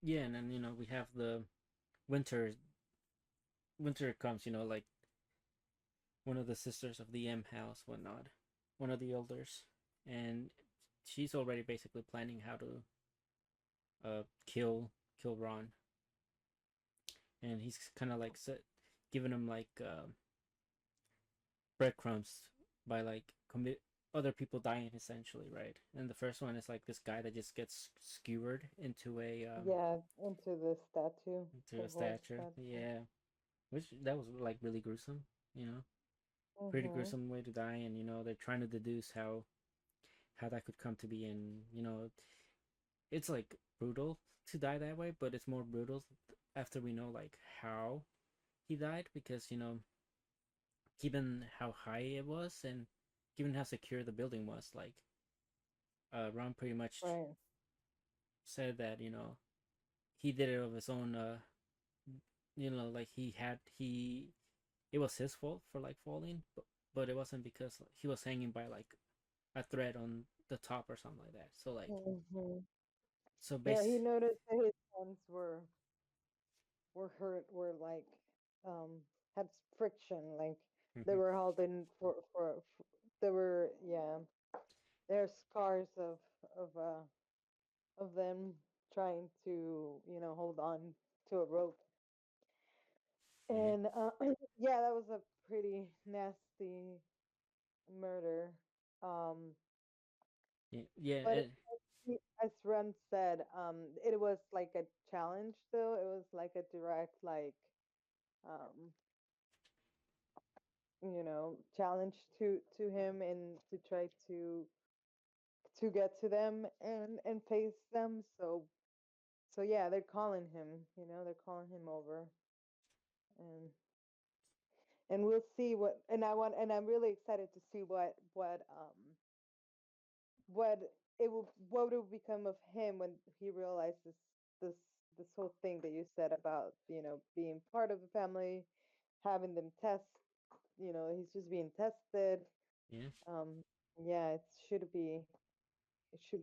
yeah. And then we have the winter comes, like one of the sisters of the M house, whatnot, one of the elders, and she's already basically planning how to kill Ron, and he's kind of like giving him like breadcrumbs by like commit other people dying essentially, right? And the first one is like this guy that just gets skewered Yeah, into the statue, into the a horse statue, statue. yeah, which that was like really gruesome, pretty Mhm. gruesome way to die. And they're trying to deduce how that could come to be. And it's like brutal to die that way, but it's more brutal after we know like how he died, because given how high it was and given how secure the building was, like Ron pretty much Right. said that he did it of his own like he it was his fault for like falling, but it wasn't because he was hanging by like a thread on the top or something like that. So like Mhm. so Yeah, he base noticed that his hands were hurt, were like um had friction, like they mm-hmm. were holding for they were, yeah. There's scars of them trying to, hold on to a rope. Yeah, And yeah, that was a pretty nasty murder. Um, yeah, yeah, but as Ren said, it was like a challenge. Though it was like a direct, like, um, challenge to him, and to try to get to them and face them. So yeah, they're calling him. They're calling him over, and we'll see what. And I'm really excited to see what what will become of him when he realizes this this whole thing that you said about being part of the family, having them test. He's just being tested. yeah, Um, yeah, it should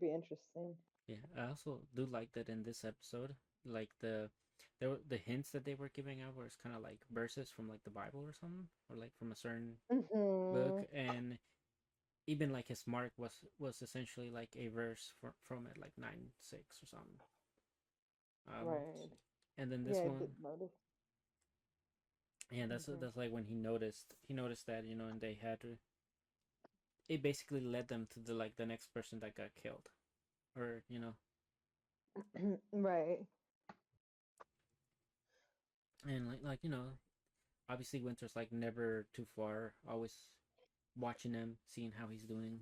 be interesting. yeah. I also do like that in this episode, like there were the hints that they were giving out was kind of like verses from like the Bible or something, or like from a certain book. Hmm. And even like his mark was essentially like a verse from it, like 9:6 or something. Um, Right. and then Yeah, this I one, did notice. yeah, Hmm. that's like when he noticed that and they had to. It basically led them to the next person that got killed, or Right. and obviously Winter's like never too far, always watching him, seeing how he's doing.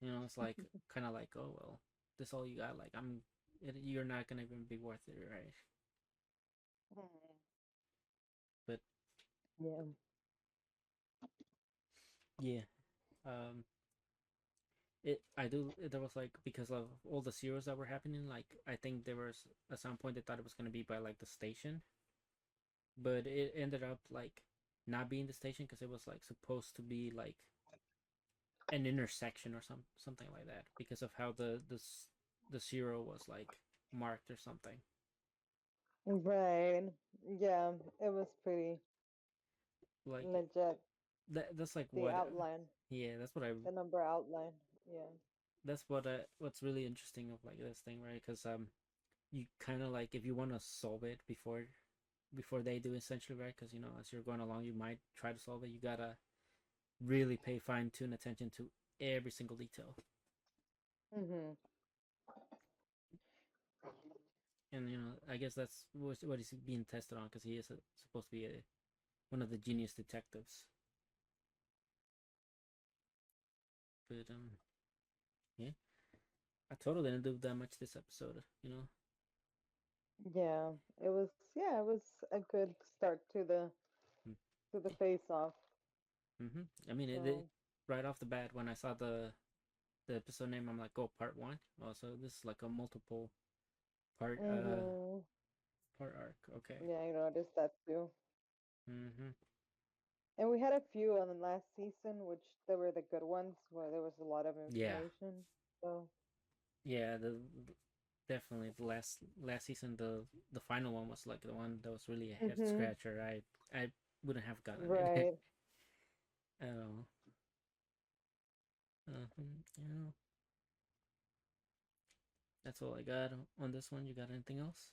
It's like kind of like, oh well, this all you got. Like you're not gonna even be worth it, right? Mhm. But Yeah. yeah, um, I do. There was like because of all the zeros that were happening. Like I think there was at some point they thought it was gonna be by like the station, but it ended up like not being the station because it was like supposed to be like an intersection or something like that because of how the zero was like marked or something. Right. Yeah, it was pretty Like legit. that's like The what outline, yeah, that's what I the number outline. Yeah. that's what what's really interesting of like this thing, right? Because you kind of like if you want to solve it before they do essentially, right? Because you know as you're going along you might try to solve it, you gotta really pay fine tune attention to every single detail. Mhm. And you know I guess that's what he's being tested on because he is supposed to be one of the genius detectives. But yeah, I totally didn't do that much this episode, you know. Yeah, it was. Yeah, it was a good start to the face off. Mm-hmm. I mean, So. right off the bat when I saw the episode name, I'm like, oh, part one. Oh, so this is like a multiple part Mhm. part arc. Okay. Yeah, I noticed that too. Mm-hmm. And we had a few on the last season, which they were the good ones, where there was a lot of Yeah. information. So. Yeah. The definitely the last season, the final one was like the one that was really a head Mhm. scratcher. I wouldn't have gotten it Right. at all. Yeah. That's all I got on this one. You got anything else?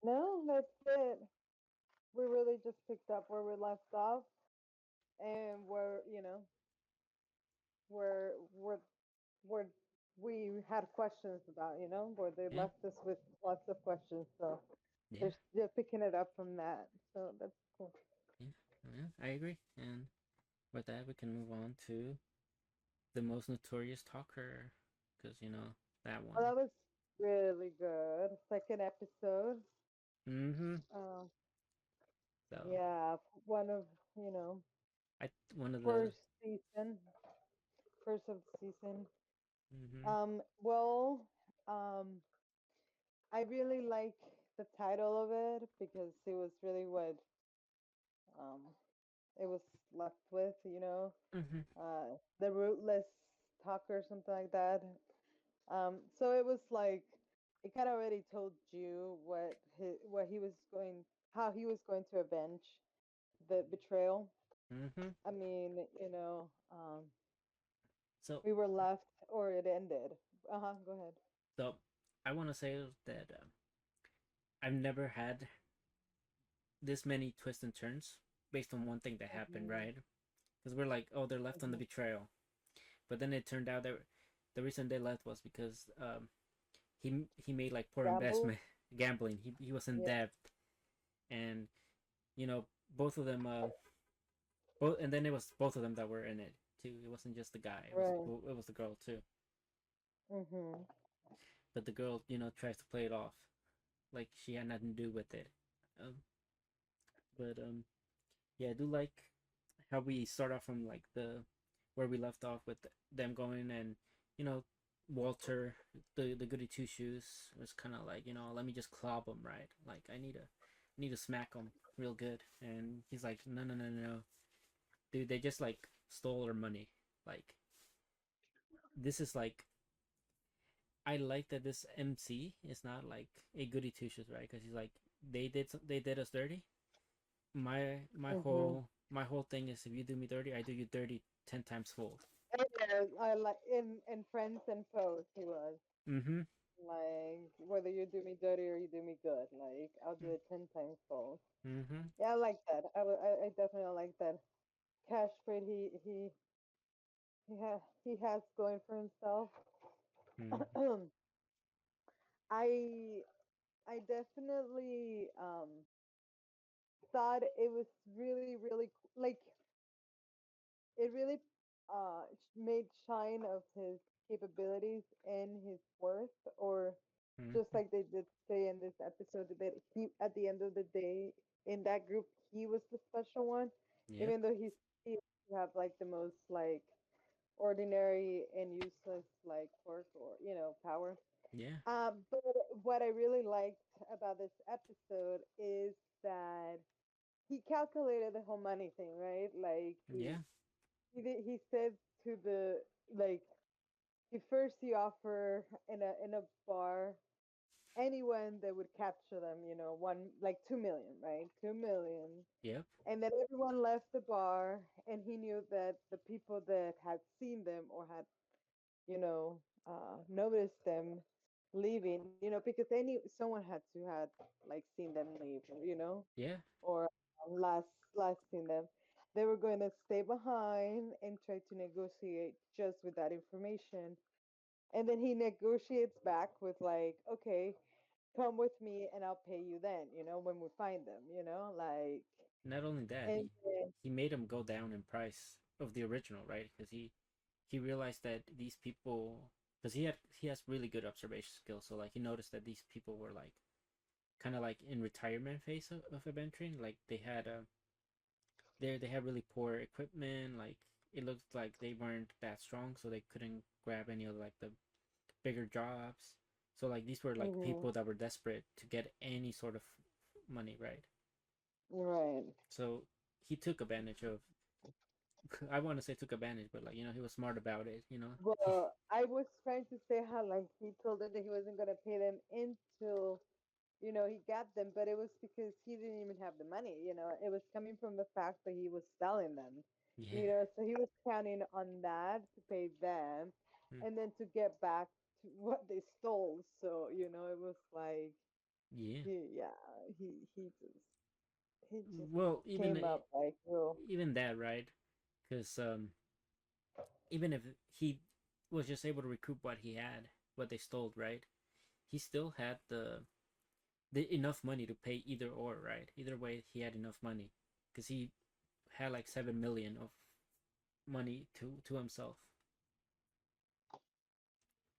No, that's it. We really just picked up where we left off, and where where where we had questions about, where they Yeah. left us with lots of questions. So Yeah. they're picking it up from that. So that's cool. Yeah. Yeah. I agree. And with that, we can move on to the most notorious talker, because you know that Well, one. that was really good. Second episode. Mm-hmm. Uh, So yeah, one of you know I one of the first season, first of the season. mm-hmm. Well, um, I really like the title of it because it was really what um it was left with, Mm-hmm. the rootless talker, something like that. So it was like it kind of already told you what he was going, how he was going to avenge the betrayal. Mm-hmm. I mean, So we were left, or it ended. Go ahead. so I want to say that I've never had this many twists and turns based on one thing that happened, Hmm. right? Because we're like, oh, they're left on the Hmm. betrayal, but then it turned out that the reason they left was because he made like poor Gamble. investment gambling. He was in Yeah. debt, and you know both of them both, and then it was both of them that were in it too. It wasn't just the guy. Right. It was the girl too. Hmm. But the girl, you know, tries to play it off like she had nothing to do with it. Um, but yeah, I do like how we start off from like the where we left off with them going and you know Walter, the goody two shoes, was kind of like, you know, let me just clob him, right? Like I need to smack him real good, and he's like, no, no, no, no, no, dude, they just like stole our money. Like this is like I like that this MC is not like a goody two shoes, right? Because he's like they did us dirty. Hmm. My whole thing is if you do me dirty, I do you dirty 10 times fold. I like in Friends and Foes. He was Mm-hmm. like, whether you do me dirty or you do me good, like I'll do it 10 times full. Mm-hmm. Yeah, I like that. I definitely like that cash spread he has going for himself. Mm-hmm. I I definitely thought it was really like it really made shine of his capabilities and his worth, or just Mm-hmm. like they did say in this episode, that he, at the end of the day, in that group, he was the special one, Yep. even though he have like the most like ordinary and useless like quirk, or power. Yeah. But what I really liked about this episode is that he calculated the whole money thing, right? Like Yeah. he said to the like he offer in a bar anyone that would capture them, one like 2 million, right? 2 million. Yep. And then everyone left the bar, and he knew that the people that had seen them or had, you know, noticed them leaving, because someone had to had like seen them leave, Yeah. or last seen them. They were going to stay behind and try to negotiate just with that information. And then he negotiates back with like, okay, come with me and I'll pay you then, when we find them, like, Not only that, and he made him go down in price of the original, right? Because he realized that these people, because he has really good observation skills, so like he noticed that these people were like kind of like in retirement phase of adventuring. Like they had really poor equipment. Like it looked like they weren't that strong, so they couldn't grab any of like the bigger jobs. So like these were like hmm people that were desperate to get any sort of money, right? right. So he took advantage of. I want to say took advantage, but like he was smart about it. Well, I was trying to say how like he told them that he wasn't gonna pay them until he got them, but it was because he didn't even have the money. It was coming from the fact that he was selling them. Yeah. So he was counting on that to pay them, Mm. and then to get back to what they stole. So it was like Yeah. yeah, he just Well, came up like real. even that, right? Because even if he was just able to recoup what he had, what they stole, right? He still had the enough money to pay either or, right? Either way, he had enough money because he had like 7 million of money to himself.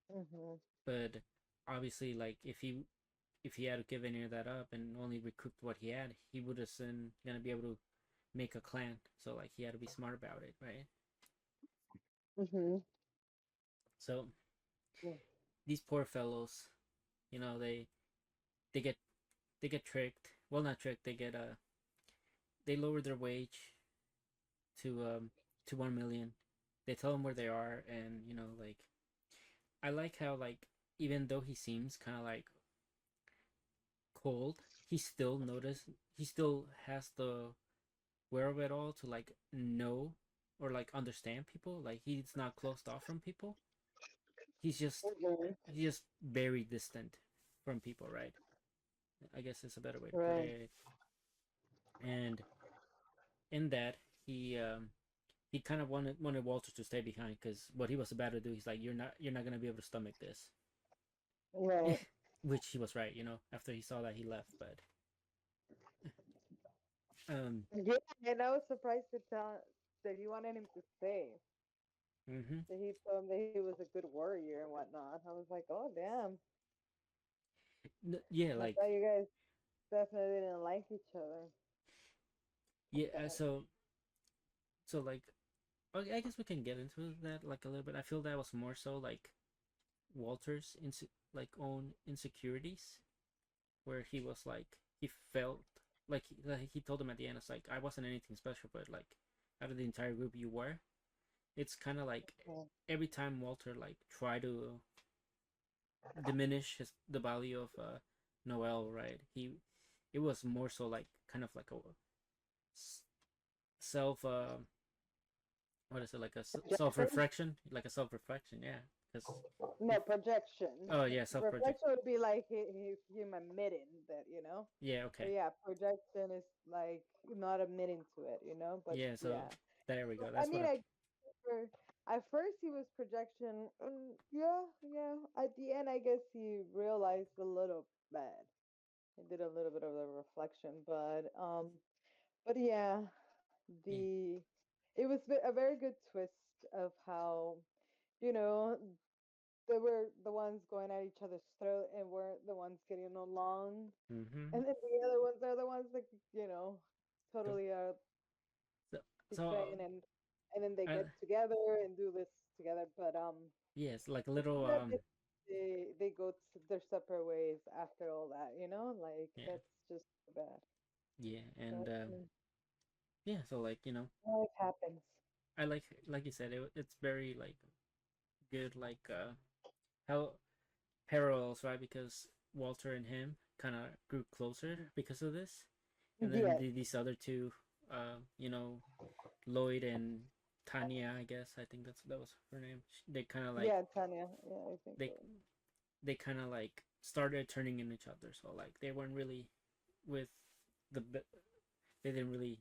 Hmm But obviously, like if he had to give any of that up and only recouped what he had, he would have been gonna be able to make a clan. So like he had to be smart about it, right? hmm So these poor fellows, you know, they get they get tricked. Well, not tricked. They lower their wage to 1 million. They tell him where they are, and like I like how like even though he seems kind of like cold, he still has the wherewithal to like know or like understand people. Like he's not closed off from people. He's just hmm he's just very distant from people, right? I guess it's a better way to put Right. it. And in that, he kind of wanted Walter to stay behind because what he was about to do, he's like, you're not gonna be able to stomach this, Right. which he was right, after he saw that he left, but um, Yeah, and I was surprised to tell that he wanted him to stay. mm-hmm. That he told him that he was a good warrior and whatnot. I was like, oh damn. Yeah, I like thought you guys definitely didn't like each other. yeah, But so like I guess we can get into that like a little bit. I feel that was more so like Walter's like own insecurities, where he was like he felt like he told him at the end, it's like I wasn't anything special, but like out of the entire group you were. It's kind of like mm, every time Walter like tried to diminish the value of Noel, right? It was more so like kind of like a self what is it, like a self projection? reflection, like a self reflection, yeah. Because No, projection. oh yeah, self project, Reflection would be like him admitting that. yeah, But okay, yeah, projection is like not admitting to it. But yeah. So yeah. there we go. I That's what mean, I. at first he was projection. Yeah, yeah. At the end, I guess he realized a little bit. He did a little bit of a reflection, but yeah, Yeah. the it was a very good twist of how you know they were the ones going at each other's throat and weren't the ones getting along, Mm-hmm. and then the other ones are the ones that So totally are so so betraying, and then they I get together and do this together. But yes, like a it's little sad that they go their separate ways after all that. Like yeah, that's just bad. yeah, and But yeah. So like life happens. I like you said it's very like good like how parallels, right? Because Walter and him kind of grew closer because of this, and then Yes. these other two, you know, Lloyd and Tanya, I guess I think that was her name. They kind of like Yeah, Tanya. Yeah, I think they so. they kind of like started turning in each other. So like they weren't really with the they didn't really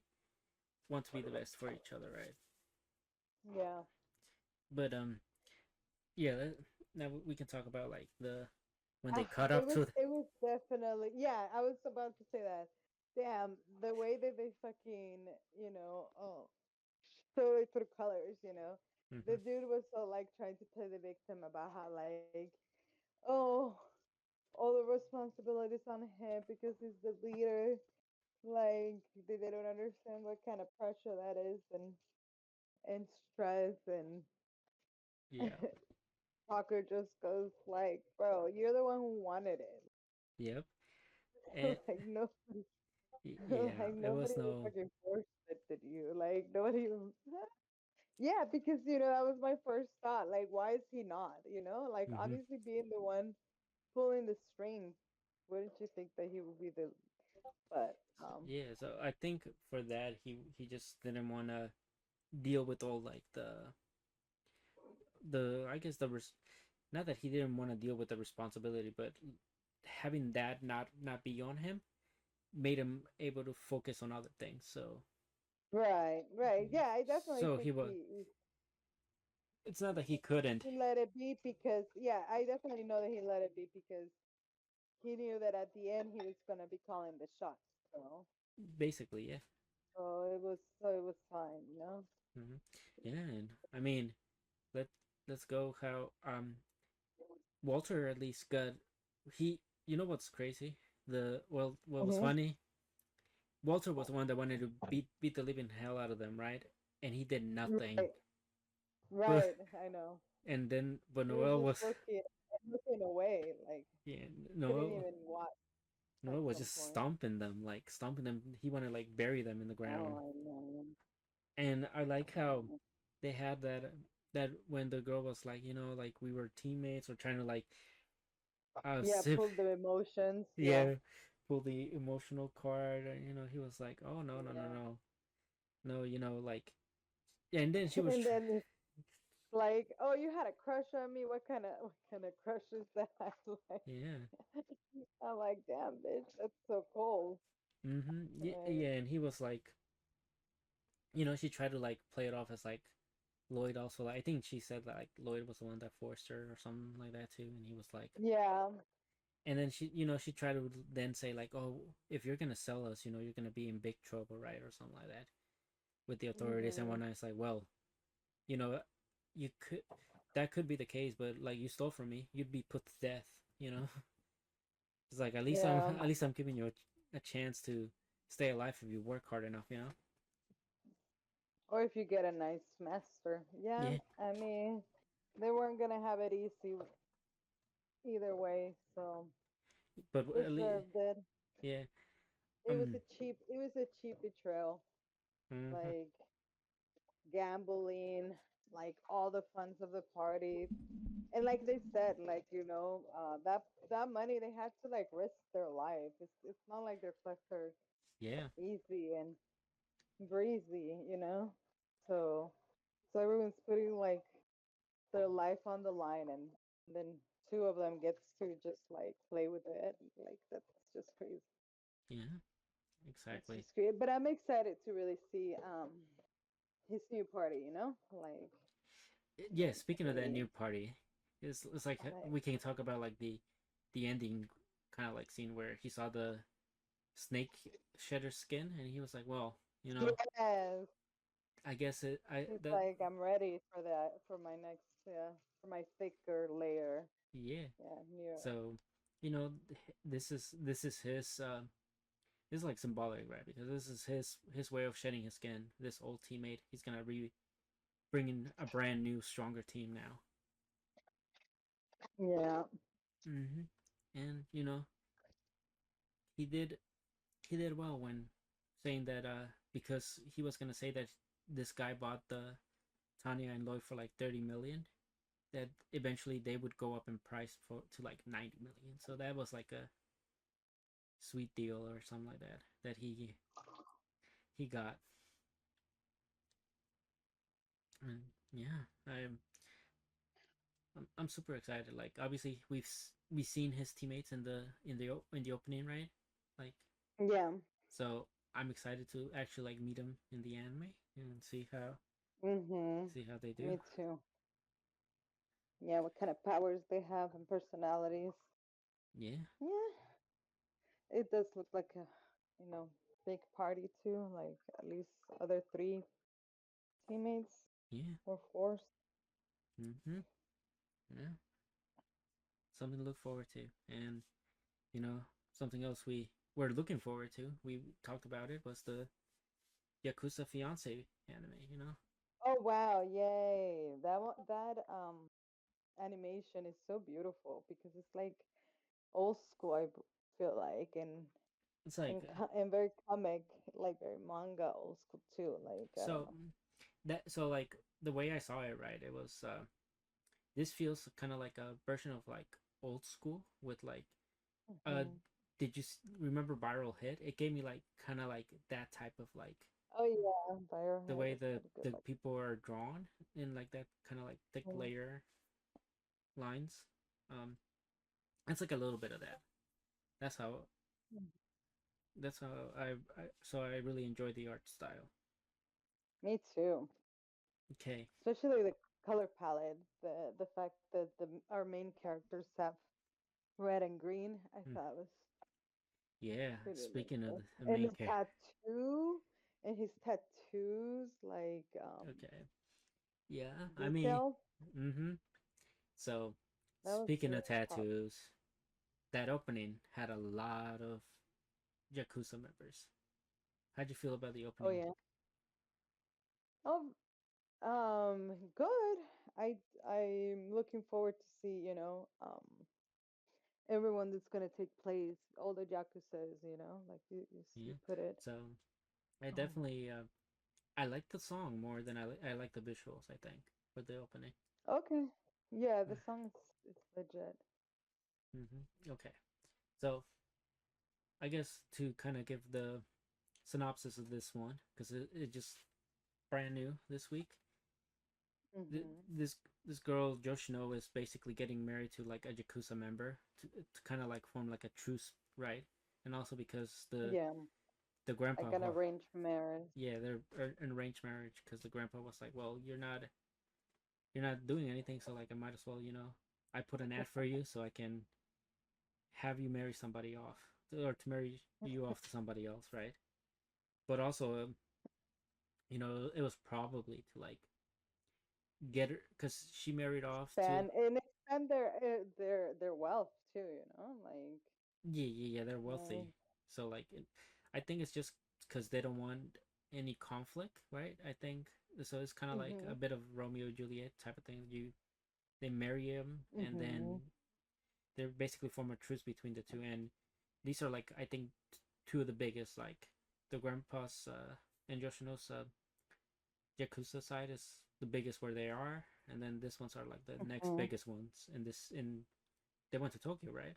want to be the best for each other, right? Yeah. But yeah. Now we can talk about like the when they Ah, cut it up was to it was definitely, yeah, I was about to say that. Damn, the way that they fucking, so it through colors, mm-hmm. The dude was so like trying to play the victim about how like, oh, all the responsibilities on him because he's the leader. Like they don't understand what kind of pressure that is, and stress, and Yeah. Tucker just goes like, bro, you're the one who wanted it. Yep. And Like nobody, yeah, like it was nobody no fucking forced it to you. Like nobody. Yeah, because that was my first thought. Like, why is he not? Like mm-hmm. obviously being the one pulling the strings, wouldn't you think that he would be the? But Yeah, so I think for that he just didn't want to deal with all like the I guess not that he didn't want to deal with the responsibility, but having that not be on him made him able to focus on other things. So right, right, yeah, I definitely so think he was. It's not that he couldn't. he let it be because, yeah, I definitely know that he let it be because he knew that at the end he was gonna be calling the shots. So Basically, yeah. so it was fine, hmm Yeah, and I mean, let let's go how Walter at least got he. You know what's crazy? What was Hmm. funny? Walter was the one that wanted to beat the living hell out of them, right? And he did nothing. Right, But right. I know. but He was Noel just was looking away, like yeah couldn't Noel even watch at Noel was some just point. stomping them like stomping them. He wanted to like bury them in the ground. Oh, I know. And I like how I they had that when the girl was like like we were teammates or trying to like Yeah, sip pull the emotions. Yeah, yeah pull the emotional card. And, he was like, oh no no no yeah. no no like and then she was And then it's like, oh, you had a crush on me. What kind of crush is that? Like, yeah. I'm like, damn, bitch, that's so cold. Yeah, Like, yeah, and he was like, she tried to like play it off as like Lloyd also. Like, I think she said that like Lloyd was the one that forced her or something like that too, and he was like, yeah. and then she tried to then say like, oh, if you're gonna sell us, you're gonna be in big trouble, right, or something like that with the authorities and Hmm. whatnot. It's like, well, you know, you could that could be the case, but like you stole from me, you'd be put to death. It's like Yeah. at least I'm giving you a chance to stay alive if you work hard enough. Or if you get a nice master. Yeah, Yeah, I mean, they weren't gonna have it easy either way, so but at least deserved it. yeah. It was a cheap betrayal. Mhm. Like gambling, like all the funds of the party. And like they said, like, that money they had to like risk their life. It's not like their clusters Yeah, easy and breezy. So everyone's putting like their life on the line, and then two of them gets to just like play with it. Like that's just crazy. yeah, It's exactly. just great. But I'm excited to really see his new party. Yeah, Like speaking of that really new party, it's like like we can talk about like the ending kind of like scene where he saw the snake shedder skin and he was like, well, yes. I guess it I He's that like, I'm ready for that, for my next, yeah, for my thicker layer. yeah. Yeah, near. So, this is his this is like symbolic, right? Because this is his way of shedding his skin. This old teammate, he's gonna bring in a brand new, stronger team now. Yeah. And he did he did well when saying that because he was gonna say that this guy bought Tanya and Lloyd for like 30 million, that eventually they would go up in price for to like 90 million. So that was like a sweet deal or something like that that he got. And yeah, I'm super excited. Like obviously we've seen his teammates in the opening, right? Like Yeah. so I'm excited to actually like meet him in the anime and Mhm. see how they do. Me too. Yeah, what kind of powers they have and personalities. Yeah, Yeah, it does look like a, you know, big party too. Like at least other three teammates yeah. or four. Mhm. Yeah. Something to look forward to. And you know, something else we were looking forward to. We talked about it was the Yakuza Fiancé anime, you know? Oh wow! Yay! That one, that animation is so beautiful because it's like old school. Feel like It's like and very comic, like very manga old school too. Like I don't so know. so like the way I saw it, right? It was this feels kind of like a version of like old school with like uh Hmm. did you remember Viral Hit? It gave me like kind of like that type of like Oh yeah, the Firehead way was pretty good. the Like people are drawn in like that kind of like thick mm, layer lines. Um, it's like a little bit of that. That's how mm. that's how so I really enjoy the art style. Me too. Okay, Especially the color palette, the fact that our main characters have red and green. I mm. thought was Yeah. pretty Speaking of good. the And main his character, tattoo and his tattoos, like okay, yeah. I mean, detailed. mm-hmm. So That was speaking of really pop. tattoos, that opening had a lot of Yakuza members. How'd you feel about the Oh opening? yeah. Oh, good. I I'm looking forward to see, everyone that's gonna take place, all the yakuza's, like you Yeah. put it. So I Um, definitely I like the song more than I like the visuals. I think for the opening. okay. Yeah, the song is it's legit. Okay. So I guess to kind of give the synopsis of this one because it just brand new this week. Mhm. This this girl Yoshino is basically getting married to like a Yakuza member to kind of like form like a truce, right? And also because Yeah, the grandpa, like an arranged marriage. yeah, they're an arranged marriage because the grandpa was like, well, you're not doing anything, so like I might as well, I put an ad for you so I can have you marry somebody off or to marry you off to somebody else, right? But also, it was probably to like get her because she married off to Expand their wealth too, like yeah, they're wealthy, uh, so like I think it's just because they don't want any conflict, right? I think so. It's kind of like a mhm. bit of Romeo and Juliet type of thing. They marry him and then Mhm. they basically form a truce between the two, and these are like I think two of the biggest, like the grandpa's and Yoshino's Yakuza side is the biggest where they are, and then this ones are like the next Mhm. biggest ones in this in they went to Tokyo, right?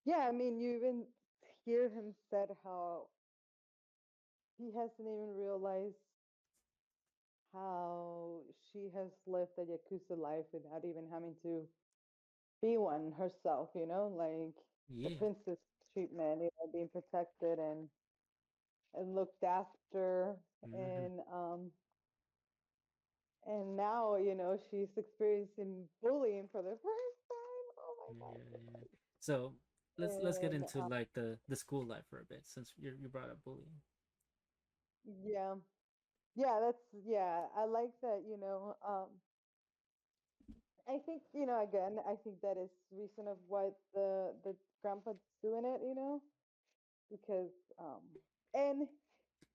Yeah, I mean, you even hear him said how he hasn't even realized how she has lived a Yakuza life without even having to be one herself, like the Yeah. princess treatment, being protected and looked after Mm-hmm. and now, she's experiencing bullying for the first time. Oh my god, Yeah, so yeah. funny. So let's get And into like the school life for a bit since you brought up bullying. yeah, yeah, yeah, I like that, I think, again, I think that is reason of why the grandpa's doing it, because and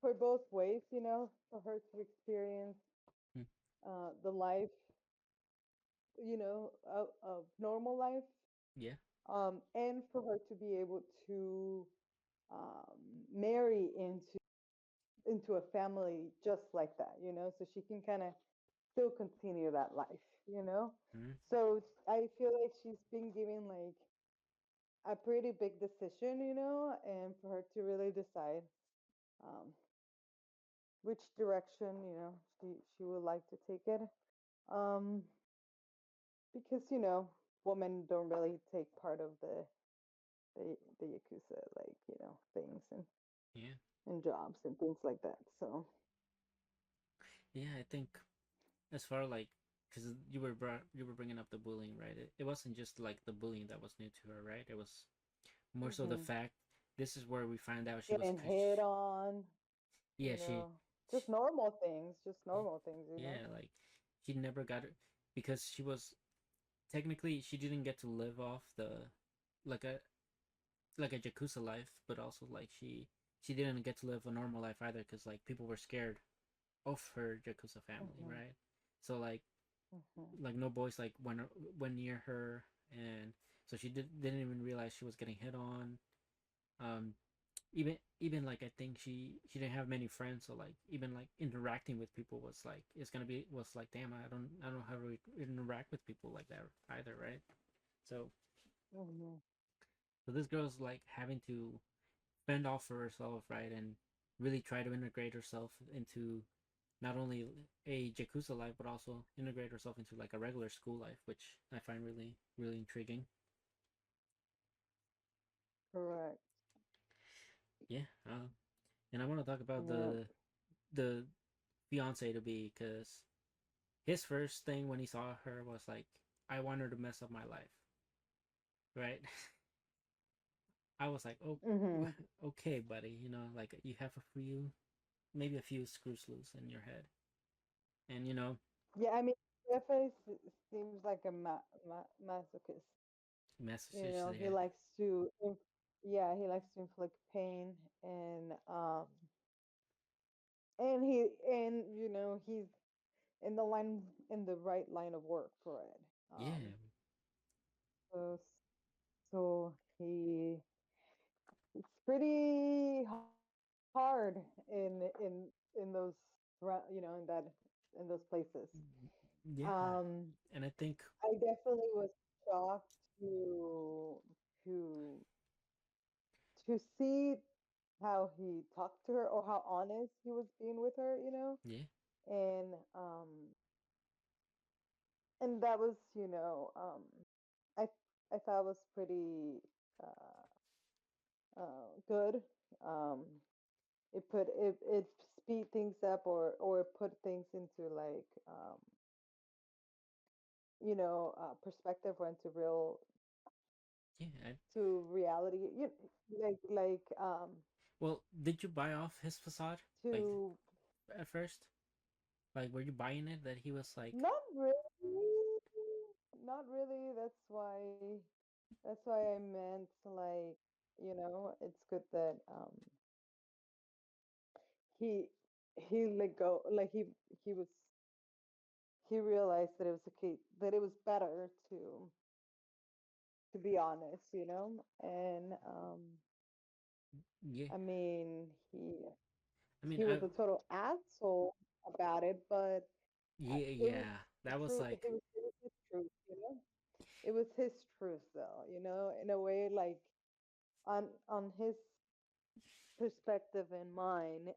for both ways, for her to experience Mm. the life, of normal life, Yeah. and for her to be able to marry into into a family just like that, so she can kind of still continue that life. Mm-hmm. So I feel like she's been given like a pretty big decision, and for her to really decide um, which direction, she would like to take it. Um, because women don't really take part of the yakuza things Yeah. and jobs and things like that. So Yeah, I think as far like because you were bringing up the bullying, right? It wasn't just like the bullying that was new to her, right? It was more so the hmm fact this is where we find out she was getting hit on, yeah she, just normal things, just she normal things. yeah like she never got it because she was technically she didn't get to live off the like a like a Yakuza life, but also like she didn't get to live a normal life either because like people were scared of her Yakuza family, hmm right? So hmm like no boys like went near her, and so she didn't even realize she was getting hit on. Um, even like I think she didn't have many friends, so like even like interacting with people was like it's gonna be was like damn I don't know how to interact with people like that either, right? So hmm so this girl's like having to fend off for herself, right, and really try to integrate herself into not only a Yakuza life but also integrate herself into like a regular school life, which I find really intriguing. Correct. Yeah, and I want to talk about Yeah. the fiance to be because his first thing when he saw her was like, I want her to mess up my life, right? I was like, oh, hmm okay, buddy, like you have a few, maybe a few screws loose in your head, and Yeah, I mean, definitely seems like a masochist. messages, He yeah, likes to, yeah, he likes to inflict pain, and he's in the right line of work for it. yeah, So so it's pretty hard in those in those places. yeah, Um, and I think I definitely was shocked to to to see how he talked to her or how honest he was being with her. yeah, And that was, I I thought was pretty good. Um, it speed things up or it put things into like perspective or into real yeah. to reality. Like Well, did you buy off his facade like to at first? Like, were you buying it that he was like, not really, not really. That's why I meant like it's good that he he let go, like he was he realized that it was okay, that it was better to be honest, and yeah? I mean I mean, he I was a total asshole about it, but yeah, it was yeah. That was true. like, It was his truth. It was his truth, though. In a way, like on his perspective and mine,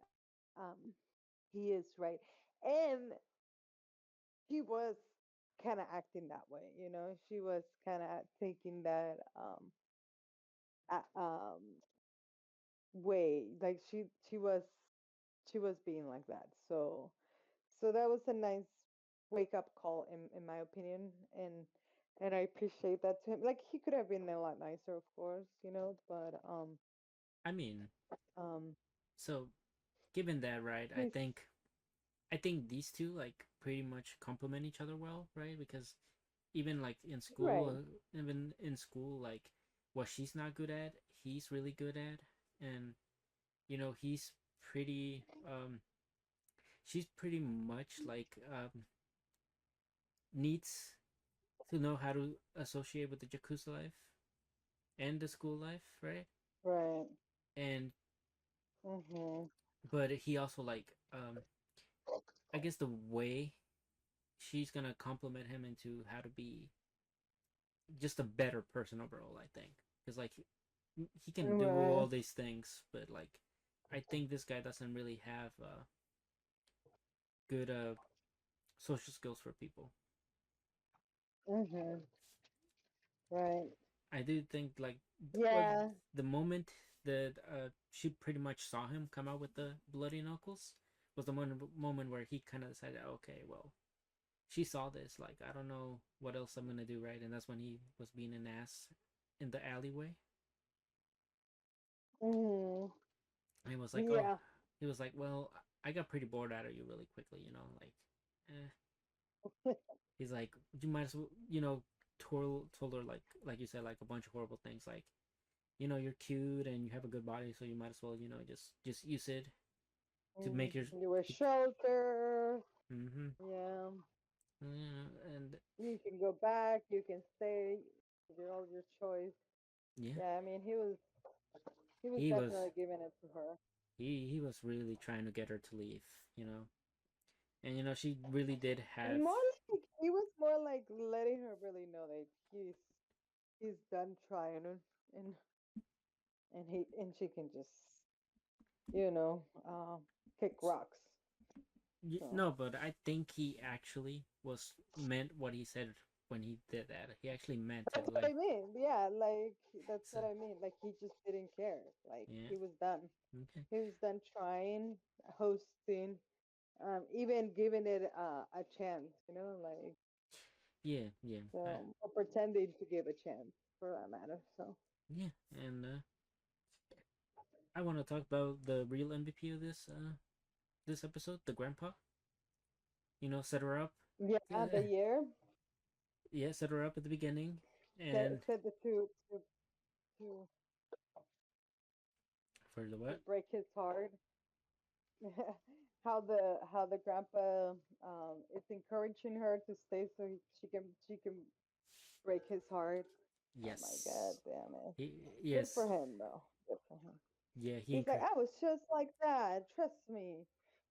he is right, and she was kind of acting that way. She was kind of thinking that way, like she was being like that. So that was a nice wake up call in my opinion, and I appreciate that to him. Like he could have been a lot nicer, of course, but I mean, um so given that, right? he's I think these two like pretty much complement each other well, right? Because even like in school, right. even in school, like what she's not good at, he's really good at, and he's pretty she's pretty much like needs to know how to associate with the Yakuza life and the school life, right? Right. And Mhm. but he also like I guess the way she's gonna compliment him into how to be just a better person overall. I think because like he can do Right. all these things, but like I think this guy doesn't really have good social skills for people. Mhm. Right. I do think like what Yeah. the moment that she pretty much saw him come out with the bloody knuckles was the moment where he kind of decided, okay, well, she saw this. Like I don't know what else I'm gonna do, right? And that's when he was being an ass in the alleyway. Mhm. And he was like, oh, Yeah. he was like, well, I got pretty bored out of you really quickly, you know, like, eh. He's like, you might as well, you know, told her like you said, like a bunch of horrible things, like, you know, you're cute and you have a good body, so you might as well, you know, just use it to make your You were to, shelter. mm-hmm, Yeah. and You can go back. You can stay. You're all your choice. yeah, Yeah. I mean, he was he was definitely giving it to her. he was really trying to get her to leave, you know, and you know she really did have. And more like he was more like letting her really know that he's done trying and she can just you know kick rocks. So No, but I think he actually was meant what he said when he did that. He actually meant it, that's what like I mean. Yeah, like that's so. what I mean. Like he just didn't care. Like Yeah. he was done. Okay. He was done trying, hosting, even giving it a chance. You know, like Yeah. Yeah. or pretending to give a chance for that matter. So Yeah. And I want to talk about the real MVP of this episode, the grandpa. You know, set her up. yeah, the year Yeah, set her up at the beginning, said and said the to for the to what? break his heart. How the grandpa is encouraging her to stay so she can break his heart. Oh my god, Yes. damn it! He, Good for yes. him though. Good for him. Yeah. He He's like, encouraged. I was just like that. Trust me,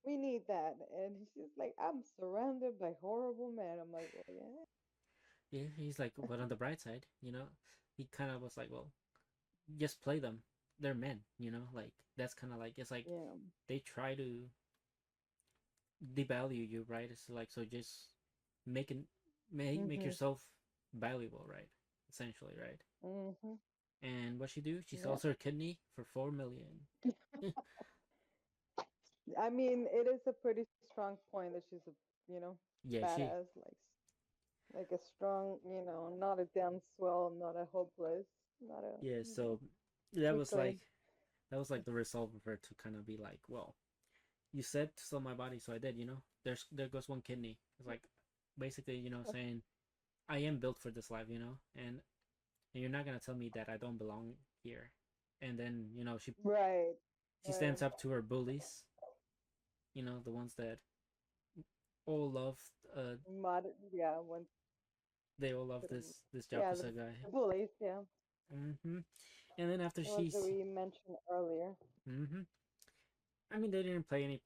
we need that. And she's like, I'm surrounded by horrible men. I'm like, well, yeah, Yeah. He's like, but on the bright side, you know, he kind of was like, well, just play them. They're men, you know. Like that's kind of like it's like yeah, they try to devalue you, right? It's like so just make it, make mhm, yourself valuable, right? Essentially, right? mhm, And what she do? She yeah. sells her kidney for 4 million. I mean, it is a pretty strong point that she's a you know Yeah, she. badass, like a strong, not a damn swell, not a hopeless, not a, Yeah, you know, so that was weakling. like the resolve of her to kind of be like, well, you said to sell my body, so I did. You know, there goes one kidney. It's like basically, you know, saying I am built for this life, you know, and you're not gonna tell me that I don't belong here. And then you know Right, she right. stands up to her bullies, you know, the ones that all love Yeah, one they all love to the, this yeah, Yakuza guy. the bullies, yeah, Mm-hmm. And then after the ones that she's we mentioned earlier. mm-hmm. I mean they didn't play any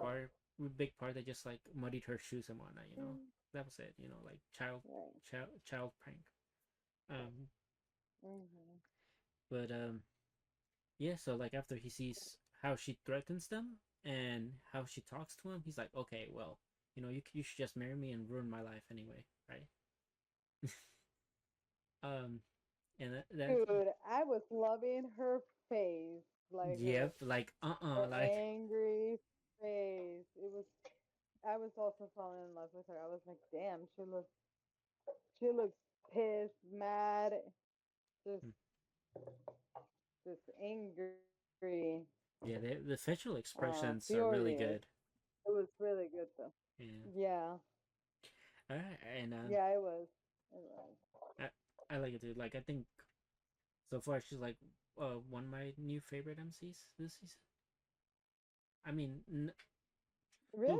big part. They just like muddied her shoes and whatnot, you know. Mm, That was it, you know, like right. child prank. Um Hmm. but yeah, so like after he sees how she threatens them and how she talks to him, he's like, okay, well, you know, you should just marry me and ruin my life anyway, right? um and that Dude, I was loving her face, like yep, like her like angry face. It was. I was also falling in love with her. I was like, damn, she looks pissed, mad, just angry, yeah, the facial expressions are really furious. good. It was really good though. Yeah. Yeah, All right, and yeah, it was. It was. I I like it, dude. Like I think so far she's like one of my new favorite MCs this season. I mean, oof. Really?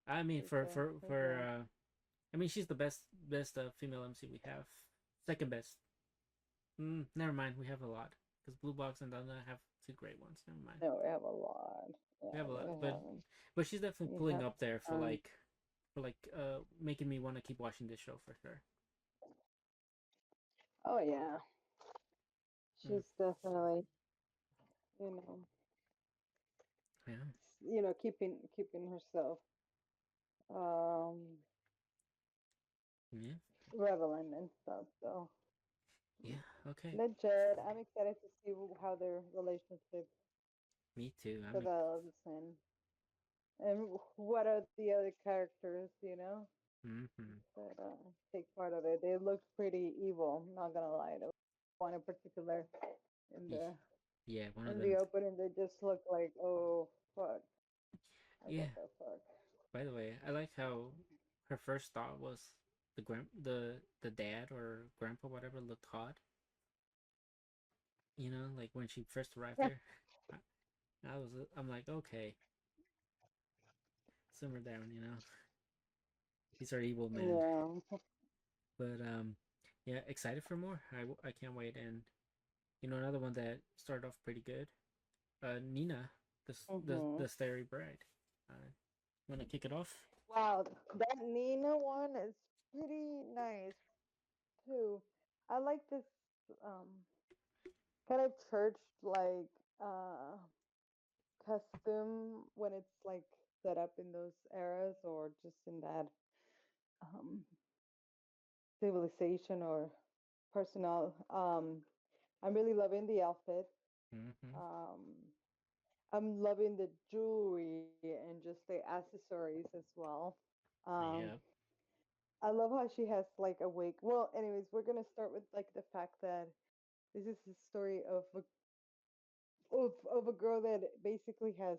I mean Me too. Me for too. I mean she's the best female MC we have. Second best. Never mind, we have a lot because Blue Box and Dana have two great ones. Never mind. No, we have a lot. We Yeah, have a lot, we have. but she's definitely We pulling have up there um. for making me want to keep watching this show for sure. Oh yeah, Mm, she's definitely, you know, yeah, keeping herself um yeah, relevant and stuff. So yeah. Okay, legit, I'm excited to see how their relationship me too. develops and what are the other characters, Mm-hmm. that take part of it. They look pretty evil. Not gonna lie. There was one in particular in the Yeah, one of in the them. opening, they just look like, oh fuck, like Yeah. what the fuck. By the way, I like how her first thought was the dad or grandpa whatever looked hot. You know, like when she first arrived there. I, I'm like, okay, simmer down. You know, he's our evil man. Yeah. But yeah, excited for more. I can't wait. And another one that started off pretty good. Nina, Hmm. the Starry bride. Want to kick it off? Wow, that Nina one is pretty nice too. I like this um kind of church like uh custom when it's like set up in those eras or just in that um civilization or personnel. I'm really loving the outfit. Mm-hmm. Um, I'm loving the jewelry and just the accessories as well. Um, Yeah. I love how she has like a wig. Well, anyways, we're gonna start with like the fact that this is the story of a girl that basically has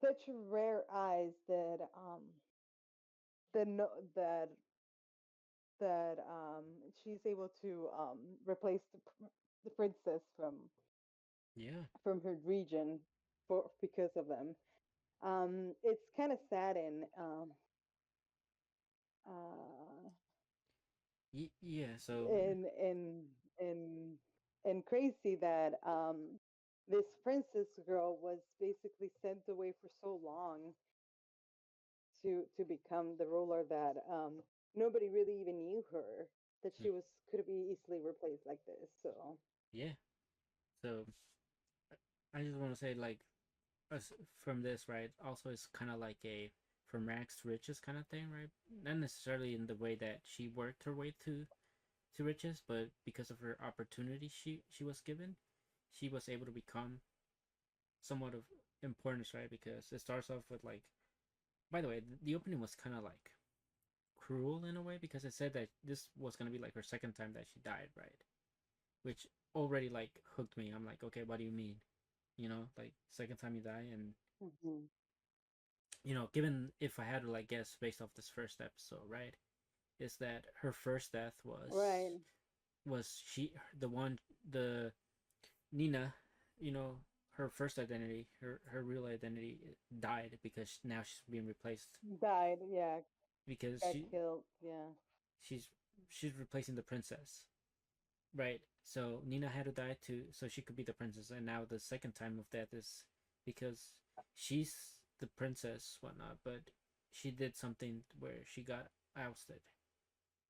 such rare eyes that no that that she's able to replace the princess Yeah. from her region for because of them. It's kind of sad uh, Yeah. So and and and and crazy that this princess girl was basically sent away for so long to become the ruler that nobody really even knew her that she was could be easily replaced like this. So yeah. So I just want to say like us from this right. Also, it's kind of like a from rags to riches kind of thing, right? Not necessarily in the way that she worked her way to riches, but because of her opportunity she was given, she was able to become somewhat of importance, right? Because it starts off with like. By the way, the opening was kind of like cruel in a way because it said that this was gonna be like her second time that she died, right? Which already like hooked me. I'm like, okay, what do you mean? Like second time you die, and mhm. given if I had to like guess based off this first episode, right, is that her first death Right. was she the one the Nina, her first identity, her real identity died because now she's being replaced Died. Yeah. because Got killed. Yeah. she's she's replacing the princess. Right. So Nina had to die too, so she could be the princess. And now the second time of death is because she's the princess, whatnot, but she did something where she got ousted,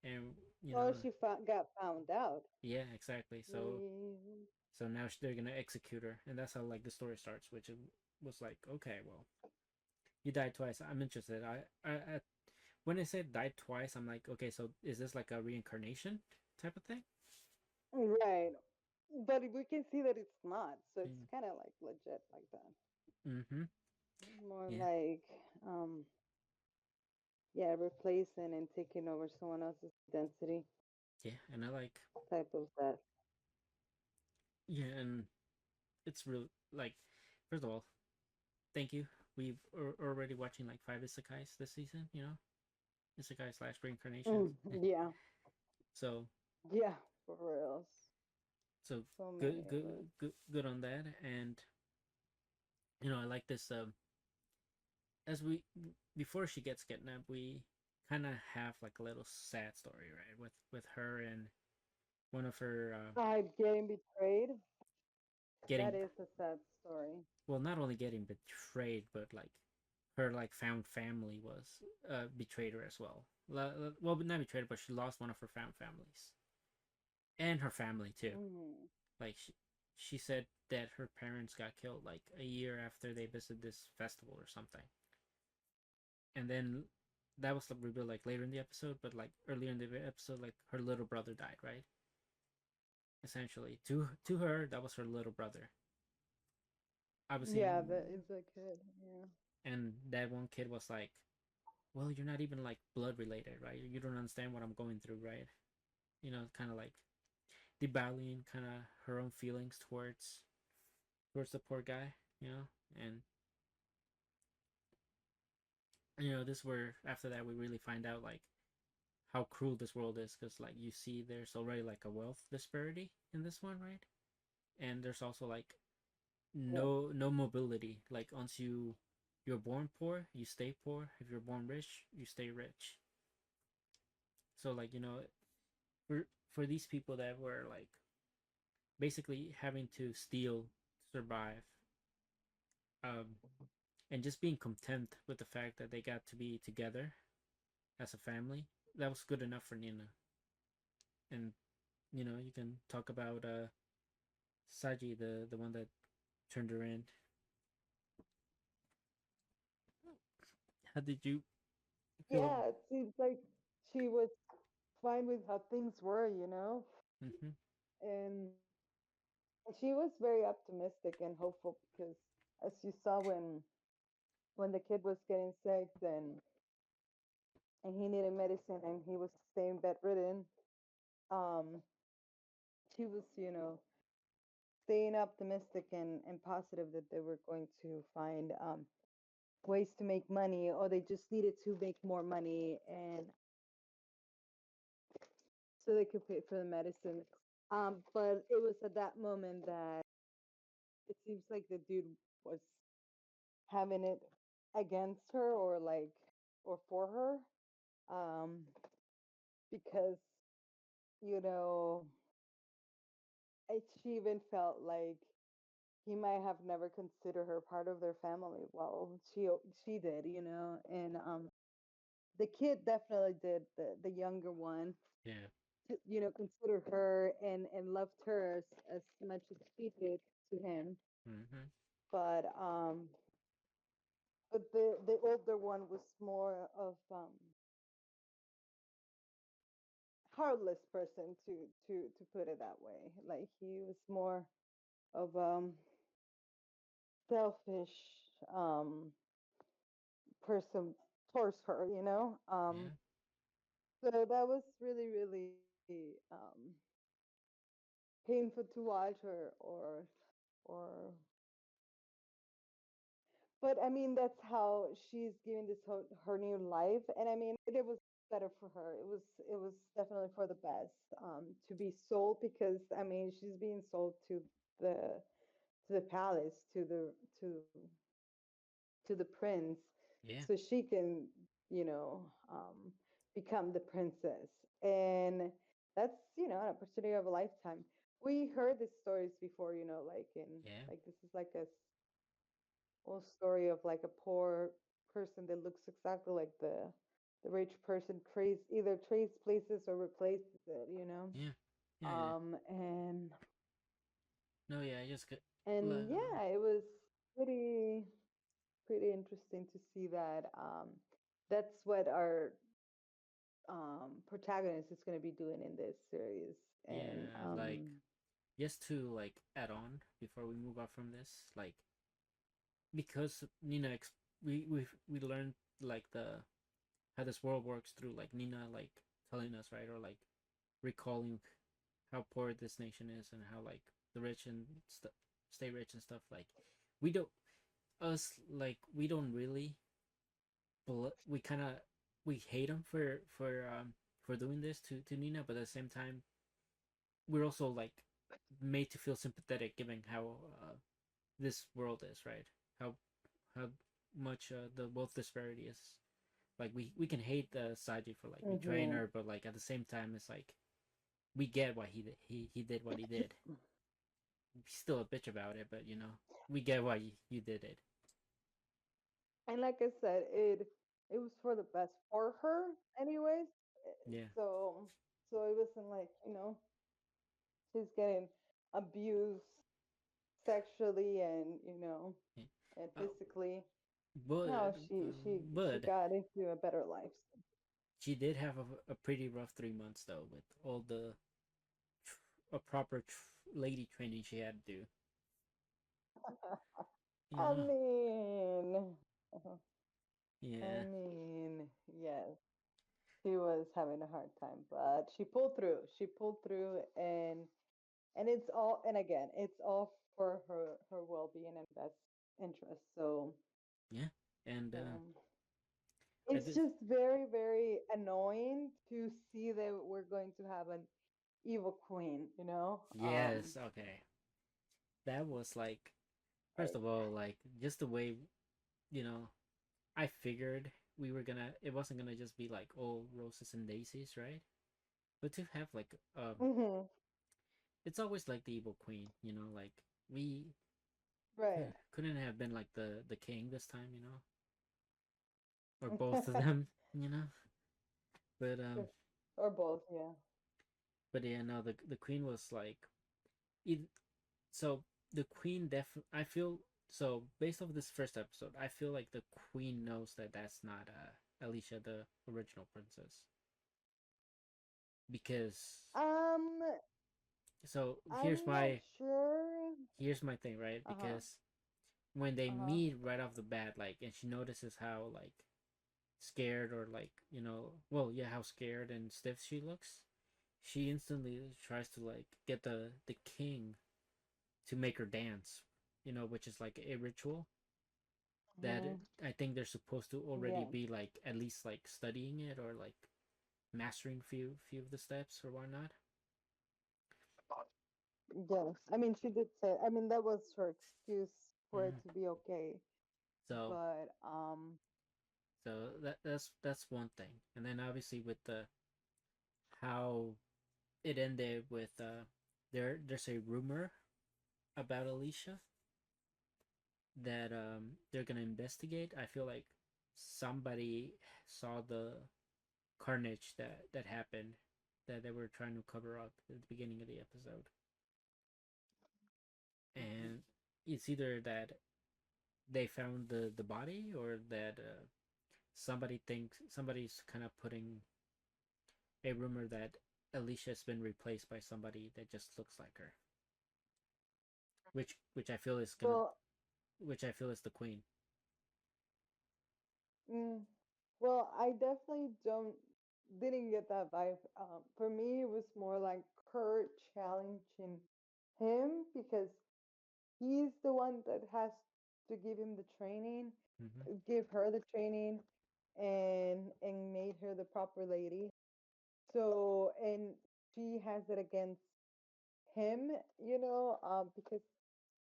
and Oh, she got found out. yeah, exactly. So Mm. so now they're gonna execute her, and that's how like the story starts, which it was like, okay, well, you died twice. I'm interested. I when I said died twice, I'm like, okay, so is this like a reincarnation type of thing? Right. But we can see that it's not. So it's kind of like legit like that. Mm-hmm. More Yeah. like, um, yeah, replacing and taking over someone else's identity Yeah, and I like type of that. yeah, and it's real like first of all, thank you. We've already watching like 5 isekais this season. Isekai slash reincarnations. Yeah. So Yeah. For reals. so So many good of good us. good on that. And I like this. As we before she gets kidnapped, we kind of have like a little sad story, right? With her and one of her Getting betrayed. getting, That is a sad story. well, not only getting betrayed, but like her like found family was betrayed her as well. Well, not betrayed, but she lost one of her found families and her family too. Mm. Like she said that her parents got killed like a year after they visited this festival or something, and then that was revealed like later in the episode, but like earlier in the episode, like her little brother died, right? Essentially, to her, that was her little brother. Obviously, Yeah, that is a kid. Yeah. and that one kid was like, "Well, you're not even like blood related, right? You don't understand what I'm going through, right?" You know, kind of like devaluing kind of her own feelings towards the poor guy, you know, and this is where after that we really find out like how cruel this world is, because like you see there's already like a wealth disparity in this one, right? And there's also like Yeah. no mobility. Like once you're born poor, you stay poor. If you're born rich, you stay rich. So like for these people that were like basically having to steal to survive, um and just being content with the fact that they got to be together as a family, that was good enough for Nina. And you can talk about Saji, the one that turned her in. How did you feel? Yeah, it seems like she was fine with how things were, you know, Mm-hmm. and she was very optimistic and hopeful because, as you saw when the kid was getting sick, and he needed medicine and he was staying bedridden, um, she was, staying optimistic and positive that they were going to find ways to make money, or they just needed to make more money, and so they could pay for the medicine. But it was at that moment that it seems like the dude was having it against her, or like, or for her, um, because you know she even felt like he might have never considered her part of their family. Well, she did, and the kid definitely did. The younger one, Yeah. considered her and loved her as much as she did to him. Mm-hmm. But the older one was more of heartless person, to put it that way. Like he was more of selfish um person towards her, Yeah. so that was really, really um painful to watch, or but I mean that's how she's giving this her new life, and I mean it was better for her. It was definitely for the best, to be sold, because I mean she's being sold the to the palace, to the prince, Yeah. so she can, you know, become the princess. And that's, an opportunity of a lifetime. We heard these stories before, Yeah. like this is like a whole story of like a poor person that looks exactly like the rich person, trades places or replaces it, Yeah. Yeah. Yeah. and No. Yeah. I just could. yeah, it was pretty interesting to see that. That's what our protagonist is going to be doing in this series. And Yeah. Like just to like add on before we move on from this, like because we learned like the how this world works through like Nina like telling us, right, or like recalling how poor this nation is and how like the rich and stay rich and stuff. Like we don't us like we don't really we kind of we hate him for doing this to Nina, but at the same time we're also like made to feel sympathetic given how this world is, right? How much the wealth disparity is. Like we can hate Saji for like betraying mm-hmm. her, but like at the same time, it's like we get why he did what he did. still a bitch about it, but we get why you did it. And like I said, it was for the best for her, anyways. Yeah. So it wasn't like she's getting abused sexually and Yeah. and Uh, physically. but No, she but got into a better life. she did have a pretty rough 3 months though, with all the a proper lady training she had to do. I Yeah. mean, Yeah. yes, she was having a hard time, but she pulled through. She pulled through, and it's all, and again, it's all for her well-being and best interest. So, Yeah. And um, at it's this. just very, very annoying to see that we're going to have an evil queen. Yes. Okay. That was like, first Like, of all, like, just the way you know I figured we were gonna it wasn't gonna just be like all roses and daisies, right? But to have like mm-hmm, it's always like the evil queen, like we right, couldn't have been like the king this time, or both of them, you know. But or both, yeah. yeah, no, the queen was like, it, so the queen I feel, so based off this first episode, I feel like the queen knows that that's not Alicia, the original princess, because Um, so I'm not sure. here's my thing, right? Uh huh. Because when they Uh huh. meet right off the bat, like, and she notices how like scared, or like, well, yeah, how scared and stiff she looks, she instantly tries to like get the king to make her dance, which is like a ritual that Hmm. I think they're supposed to already Yeah. be like at least like studying it, or like mastering few of the steps or whatnot. Yes. I mean, she did say. I mean, that was her excuse for it Mm. to be okay. So But that's one thing, and then obviously with the how it ended with there's a rumor about Alicia that they're gonna investigate. I feel like somebody saw the carnage that happened, that they were trying to cover up at the beginning of the episode, mhm. and it's either that they found the body, or that somebody's kind of putting a rumor that Alicia's been replaced by somebody that just looks like her, which I feel is gonna Well, which I feel is the queen. mm, well, I definitely don't didn't get that vibe. For me, it was more like her challenging him because he's the one that has to give him the training, Mm-hmm. give her the training, and made her the proper lady. So, and she has it against him, because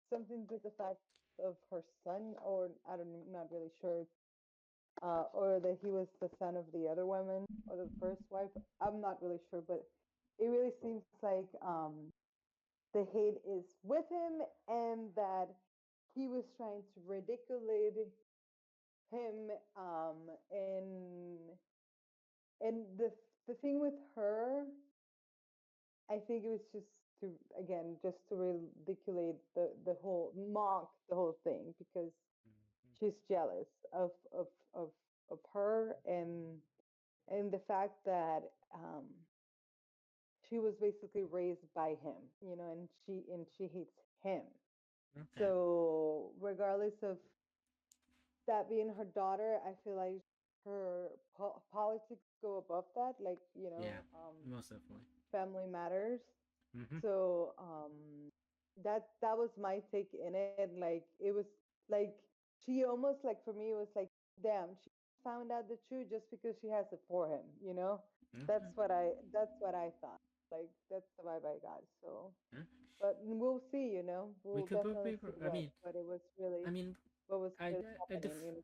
something to the fact of her son, or I don't, not really sure, or that he was the son of the other woman or the first wife. I'm not really sure, but it really seems like the hate is with him, and that he was trying to ridicule him, and the thing with her, I think it was just to, again, just to ridiculate the whole, mock the whole thing, because she's jealous of of her, and the fact that she was basically raised by him, and she hates him. Okay. So regardless of that being her daughter, I feel like her politics go above that, like, Yeah, most definitely. family matters. Mm-hmm. So that was my take in it. Like, it was like, she almost, like, for me, it was like, damn, she found out the truth just because she has it for him. Okay. That's what I thought. Like, that's the vibe I got. So, Yeah. but we'll see. We We'll could put definitely paper. see what it was really, I mean, what was I, really I do, happening.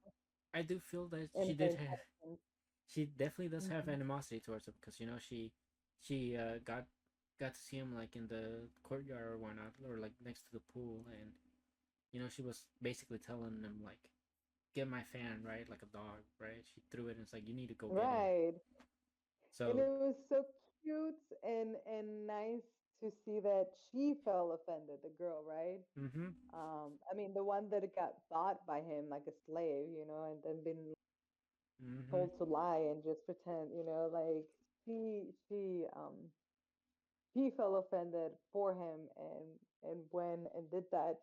I do feel that In her intentions. she definitely does have Hmm. animosity towards him, because she got got to see him like in the courtyard or whatnot, or like next to the pool, and she was basically telling him like, "Get my fan, right? Like a dog, right?" She threw it, and it's like, "You need to go get it." Right. And So, it was so cute and nice to see that she felt offended, the girl, right? mm-hmm, I mean, the one that got bought by him like a slave, and then been mm-hmm, told to lie and just pretend, like she felt offended for him and went and did that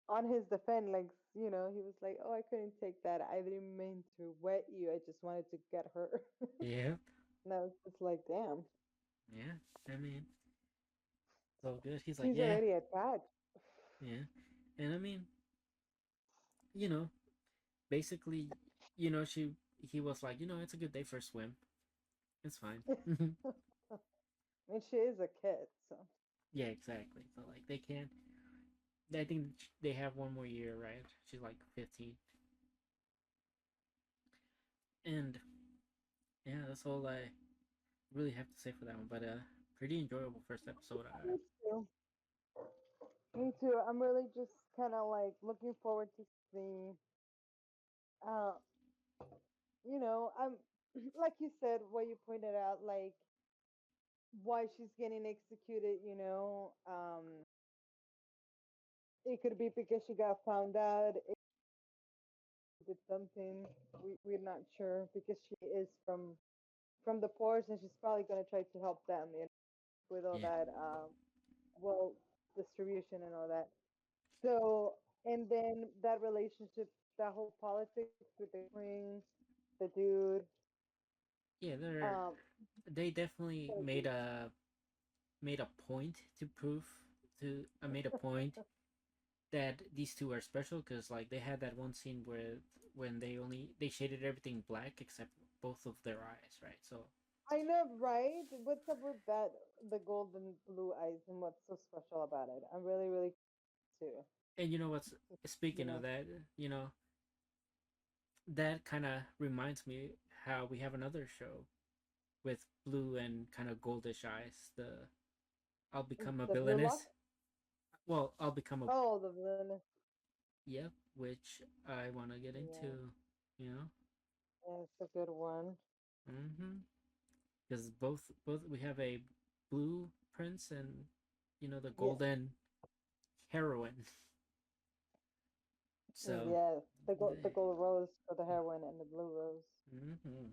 on his defense, like, he was like, "Oh, I couldn't take that. I didn't mean to wet you. I just wanted to get her." yeah, And I was just like, damn, yeah. I mean, so good. He's like, she's "Yeah, already attached. yeah," and I mean, you know, basically, she he was like, "It's a good day for a swim. It's fine." I mean, she is a kid, so. Yeah, exactly. So like they can't. I think they have one more year, right? She's like 15, and yeah, that's all I really have to say for that one. But pretty enjoyable first episode. Me too. Me too. I'm really just kind of like looking forward to see. Uh, I'm like you said, what you pointed out, like why she's getting executed. It could be because she got found out. It did something. We're not sure because she is from the poors, and she's probably gonna try to help them, with all Yeah, that well distribution and all that. So, and then that relationship, that whole politics with the queen, the dude. yeah, Um, they definitely so made a point to prove to made a point that these two are special because like they had that one scene where when they shaded everything black except both of their eyes, right? So I know, right? What's up with that? The golden blue eyes, and what's so special about it? I'm really, really too. and what's You speaking of know. that, that kind of reminds me how we have another show with blue and kind of goldish eyes. The I'll become a The blue lock. villainess. Well, I'll become a Oh, the villain. yep, which I want to get Yeah, into. You know, yeah, it's a good one. mm-hmm. Because both we have a blue prince and the Yeah, golden heroine. So, yes. the, The gold rose for the heroine and the blue rose. mm-hmm.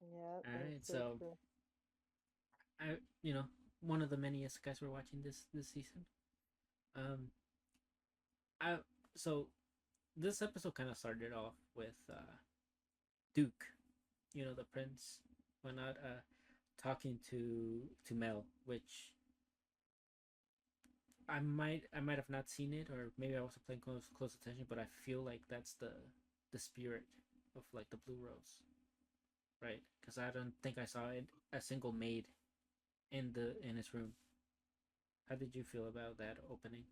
Yeah, All that's right. so So true. I one of the many guys we're watching this season. Um, I so this episode kind of started off with Duke, the prince, why not talking to Mel, which I might have not seen it, or maybe I wasn't paying close attention, but I feel like that's the spirit of like the Blue Rose, right? Because I don't think I saw a single maid in his room. How did you feel about that opening?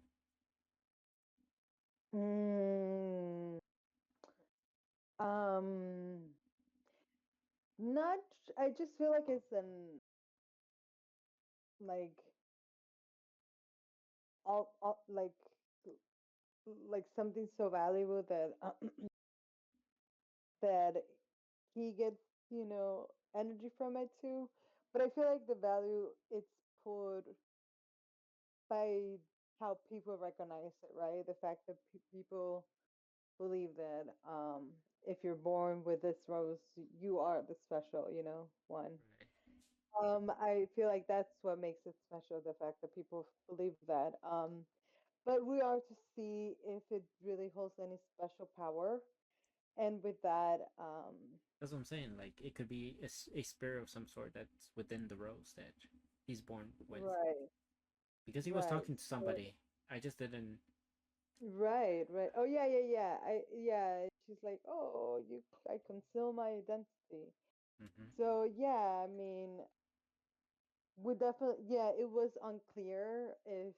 Mm, um, not. I just feel like it's an like all like something so valuable that that he gets, energy from it too. But I feel like the value it's put by how people recognize it, right? The fact that people believe that if you're born with this rose, you are the special, one. Right. I feel like that's what makes it special, the fact that people believe that. But we are to see if it really holds any special power. And with that, That's what I'm saying. Like it could be a spirit of some sort that's within the rose that he's born with, right, because he was right. talking to So, somebody. I just didn't. right, right. Oh yeah, yeah, yeah. Yeah. She's like, oh, I conceal my identity. Mm-hmm. So yeah, I mean, we definitely, yeah, it was unclear if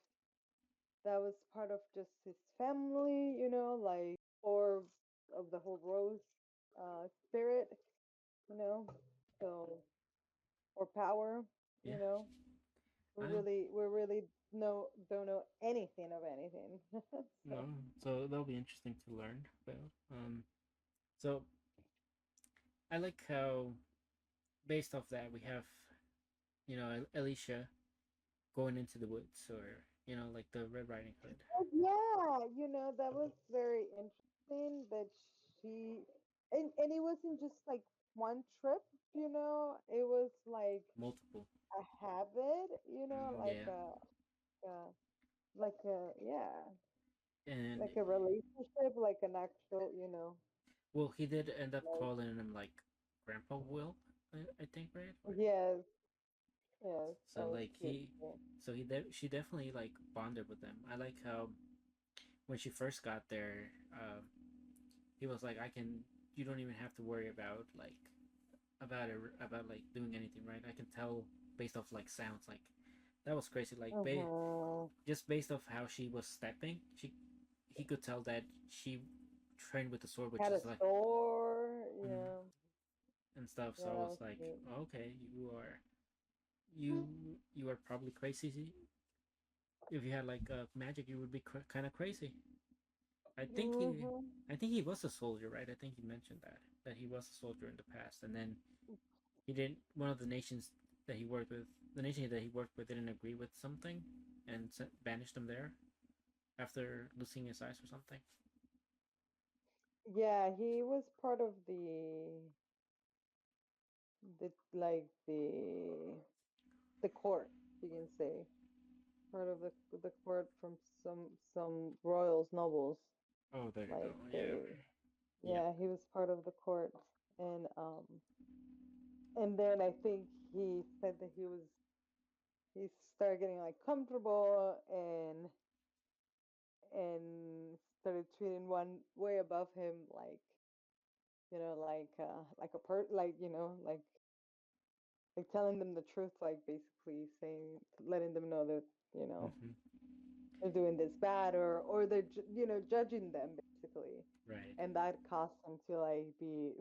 that was part of just his family, like, or of the whole Rose spirit, you know, so, or power, Yeah. I We really don't know anything of anything. So, no, so that'll be interesting to learn about. So I like how based off that we have Alicia going into the woods, or like the Red Riding Hood. oh, yeah, that was very interesting that she and it wasn't just like one trip, it was Multiple. a habit, Yeah, uh, yeah, and like a relationship, like an actual, well, he did end up like calling him like Grandpa Will, I think, right? yes, yes, that So was like cute. she definitely like bonded with them. I like how when she first got there, he was like, "I can. You don't even have to worry about about like doing anything, right? I can tell based off like sounds. Like that was crazy. Like Mm-hmm. just based off how she was stepping, he could tell that she trained with the sword, which Had a is like store, mm, yeah, and stuff. yeah, So I that was was like, cute. okay, you you are probably crazy. If you had like magic, you would be kind of crazy. I think he, Mm-hmm. I think he was a soldier, right? I think he mentioned that he was a soldier in the past, and then he didn't. One of the nations that he worked with, the nation that he worked with, didn't agree with something, and banished him there after losing his eyes or something. Yeah, he was part of the court, you can say, part of the court from some royals, nobles. Oh, there you go. Like Yeah, they, yeah. yeah, he was part of the court, and and then I think he said that he started getting like comfortable and started treating one way above him like a like like telling them the truth, like basically saying, letting them know that you know Mm-hmm. they're doing this bad, or they're judging them basically, Right. and that caused him to like be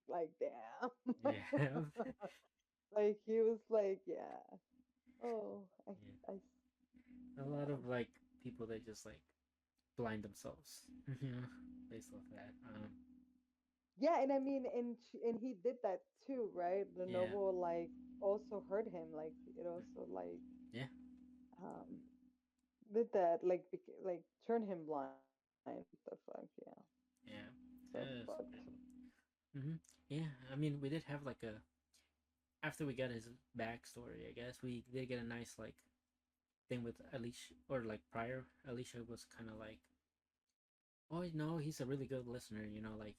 like damn, Yeah. like he was like yeah, oh I Yeah. A lot yeah. of like people that just like blind themselves. Yeah. Based off that. Yeah, and I mean, and he did that too, right? The Yeah. novel like also hurt him, like it also like Yeah. um did that like like turn him blind and stuff like yeah. Yeah. So That's fucked. crazy. Mm-hmm. Yeah. I mean, we did have like a after we got his backstory. I guess we did get a nice like thing with Alicia, or like prior. Alicia was kind of like, oh no, he's a really good listener. Like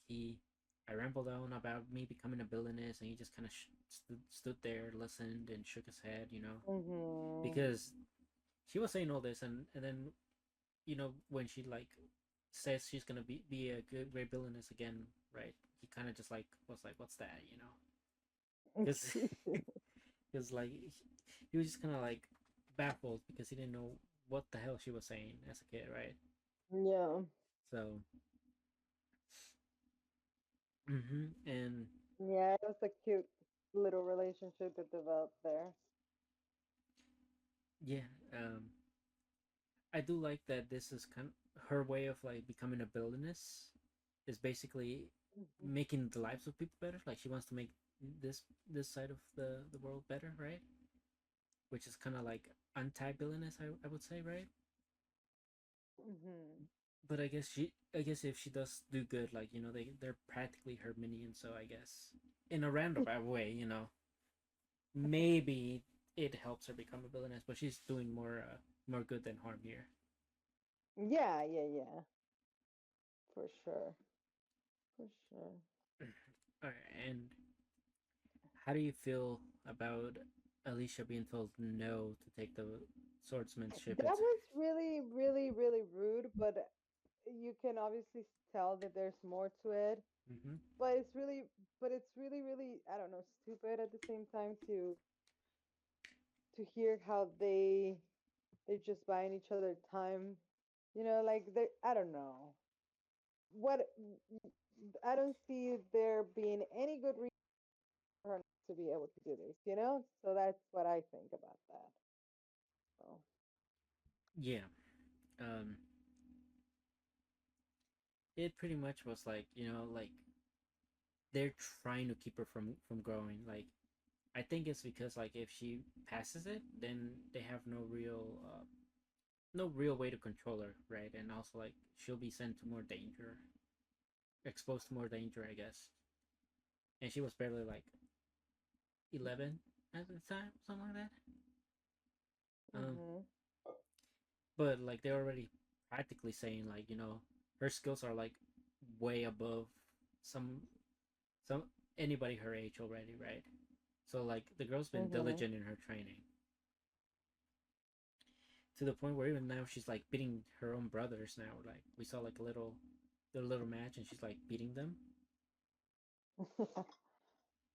I rambled on about me becoming a villainess, and he just kind of stood there, listened, and shook his head. Mhm. Because she was saying all this, and then when she like says she's gonna be a good great villainess again, right? He kind of just like was like, what's that, Because because like he was just kind of like baffled because he didn't know what the hell she was saying as a kid, right? Yeah. So, and Yeah, it was a cute little relationship that developed there. yeah, I do like that this is kind of her way of like becoming a villainess is basically Mhm. making the lives of people better. Like she wants to make this side of the world better, right? Which is kind of like anti-villainous, I would say, right? Mhm. But I guess if she does do good, like they're practically her minions, so I guess in a roundabout way, maybe it helps her become a villainess, but she's doing more good than harm here. Yeah, yeah, yeah. For sure. For sure. All right, and how do you feel about Alicia being told no to take the swordsmanship? That It's was really, really, really rude, but you can obviously tell that there's more to it. mm-hmm, But it's really, really, I don't know, stupid at the same time to hear how they're just buying each other time. Like they, I don't know what I don't see there being any good reason for her not to be able to do this. So that's what I think about that. Yeah. Um, it pretty much was like, like they're trying to keep her from growing. Like, I think it's because like if she passes it, then they have no real way to control her, right? And also like she'll be sent to more danger, exposed to more danger, I guess. And she was barely like 11 at the time, something like that. Um, Mhm. but like they're already practically saying like her skills are like way above some some anybody her age already, right? So like the girl's been Mhm. diligent in her training to the point where even now she's like beating her own brothers now. Like we saw like a little match and she's like beating them.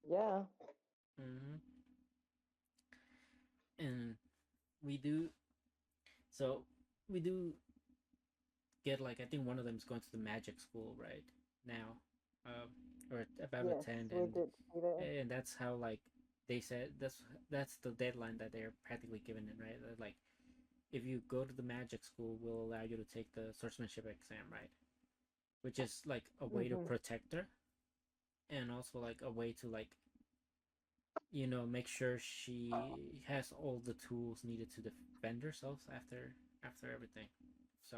Yeah. Mm-hmm. And we do so we do get like I think one of them is going to the magic school right now, or about to Yes, attend, we did see that. and that's how like they said that's the deadline that they're practically given in, right? That, like if you go to the magic school, we'll allow you to take the swordsmanship exam, right? Which is like a way to Mhm. protect her, and also like a way to like make sure she has all the tools needed to defend herself after everything. So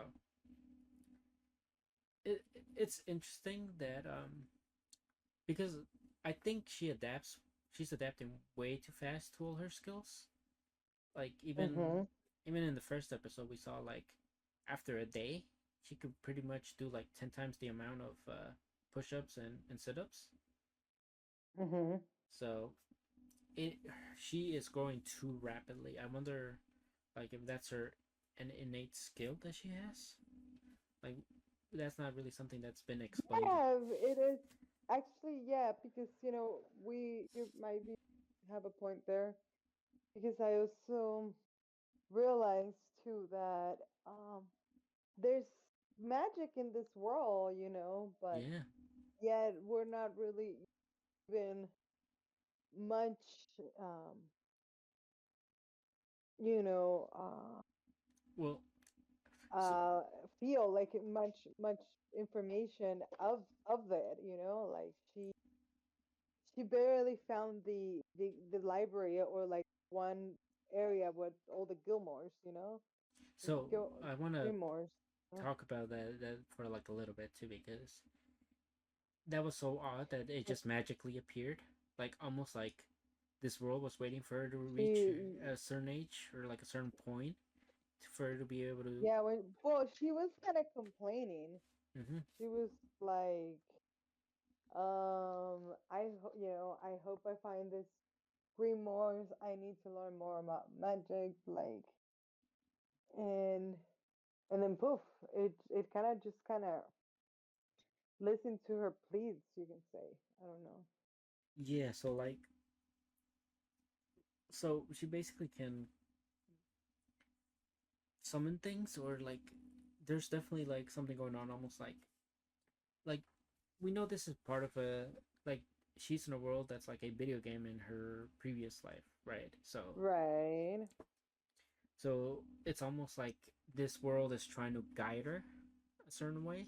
it it's interesting that because I think she's adapting way too fast to all her skills. Like Mhm. even in the first episode we saw like after a day she could pretty much do like 10 times the amount of push-ups and sit-ups. Mhm. So it she is growing too rapidly. I wonder like if that's her an innate skill that she has. Like that's not really something that's been explained. Yeah, it is actually, yeah, because you might be have a point there, because I also realized too that um there's magic in this world, but Yeah. yet we're not really even much um you know uh Well, so uh feel like much information of that, like she barely found the library, or like one area with all the Gilmores, so Gil I want to Grimoires. talk about that for like a little bit too because that was so odd that it just magically appeared, like almost like this world was waiting for her to reach She a certain age or like a certain point for her to be able to. Yeah, she was kind of complaining. Hmm. She was like, I hope I find this grimoires. I need to learn more about magic, like, and then poof, it kind of listened to her pleas, you can say. I don't know. Yeah, so like so she basically can summon things or like there's definitely like something going on, almost like we know this is part of a like she's in a world that's like a video game in her previous life, right? Right. So it's almost like this world is trying to guide her a certain way.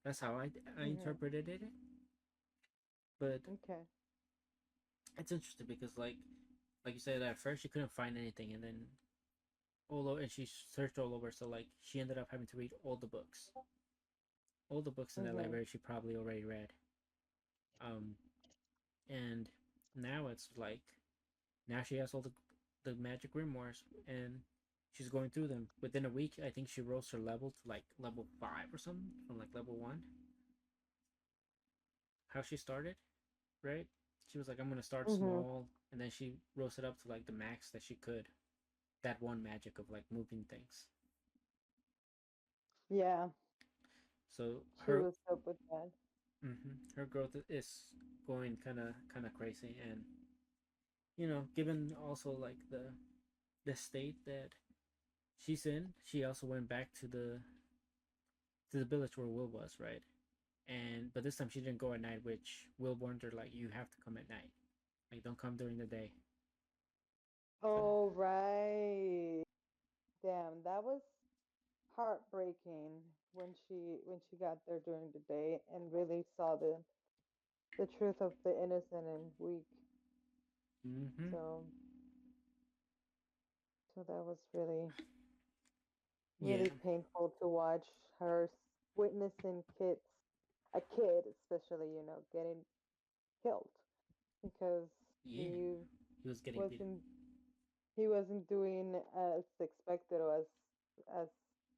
That's how I Mhm. interpreted it. But Okay. it's interesting because like you said at first she couldn't find anything and then and she searched all over, so like she ended up having to read all the books in that Mhm. library she probably already read. Um, and now it's like now she has all the magic grimoires and she's going through them. Within a week, I think she rose her level to like level 5 or something from like level 1. How she started, right? She was like, I'm gonna start Mhm. small, and then she rose it up to like the max that she could. That one magic of like moving things. Yeah, So she was up with that. her growth is going kind of crazy, and given also like the state that she's in, she also went back to the village where Will was, right? And but this time she didn't go at night, which Will warned her like you have to come at night, like don't come during the day. So Oh, right. Damn, that was. heartbreaking when she got there during the day and really saw the truth of the innocent and weak. Mm-hmm. So that was really Yeah. really painful to watch her witnessing a kid especially, getting killed because Yeah. he He was getting beat. wasn't he wasn't doing as expected or as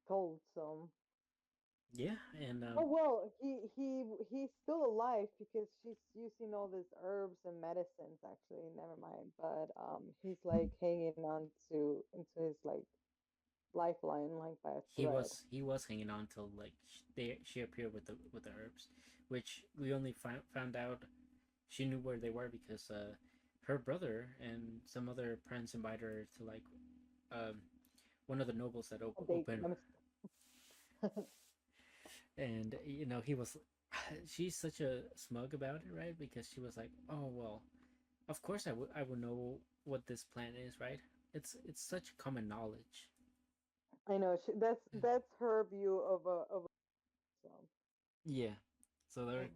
told. So Yeah, and oh well, he's still alive because she's using all these herbs and medicines. Actually, never mind. But he's like hanging on to into his like lifeline, like by a thread. he was hanging on till like she appeared with the herbs, which we only found out she knew where they were because her brother and some other friends invited her to like um one of the nobles that A date. opened, and he was. She's such a smug about it, right? Because she was like, "Oh well, of course I would know what this plant is, right? It's such common knowledge." I know that's her view of a song. Yeah, so Um,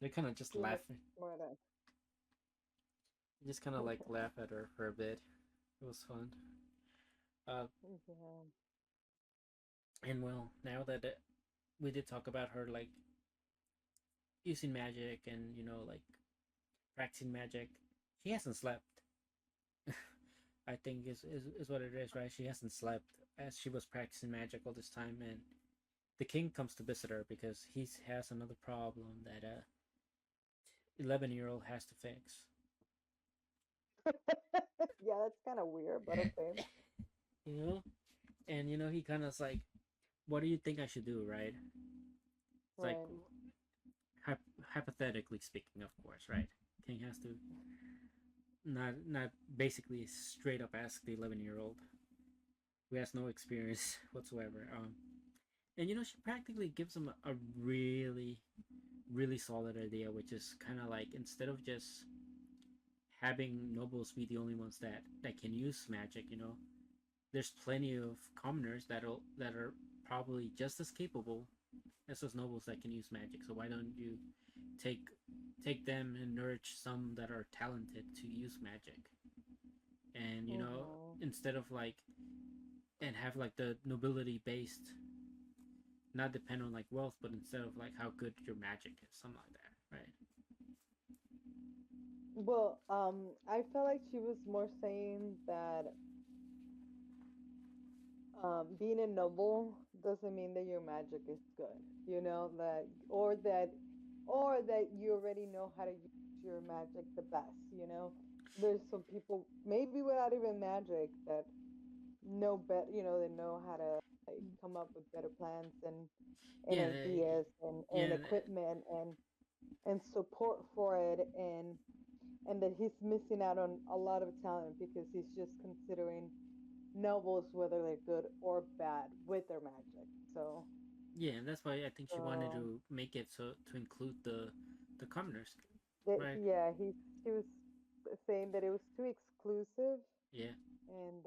they're kind of just she must laughing, more than just kind of like laugh at her for a bit. It was fun. Uh, yeah. and well, now that we did talk about her like using magic and like practicing magic, she hasn't slept. I think is what it is, right? She hasn't slept as she was practicing magic all this time, and the king comes to visit her because he has another problem that 11-year-old has to fix. Yeah, that's kind of weird, but okay. you know, and he kind of like, what do you think I should do, right? It's like Right. hypothetically speaking, of course, right? King has to not basically straight up ask the 11-year-old who has no experience whatsoever. And she practically gives him a really really solid idea, which is kind of like instead of just having nobles be the only ones that can use magic, there's plenty of commoners that are probably just as capable as those nobles that can use magic. So why don't you take take them and nurture some that are talented to use magic, and Mm-hmm. instead of like and have like the nobility based, not depend on like wealth, but instead of like how good your magic is, something like that, right? Well, I felt like she was more saying that being a noble doesn't mean that your magic is good. That or that you already know how to use your magic the best. There's some people maybe without even magic that know better. They know how to like come up with better plans and Yeah, ideas and yeah, equipment and support for it and that he's missing out on a lot of talent because he's just considering novels whether they're good or bad with their magic. So, yeah, and that's why I think she wanted so to make it so to include the commoners, that right? yeah, he was saying that it was too exclusive Yeah, and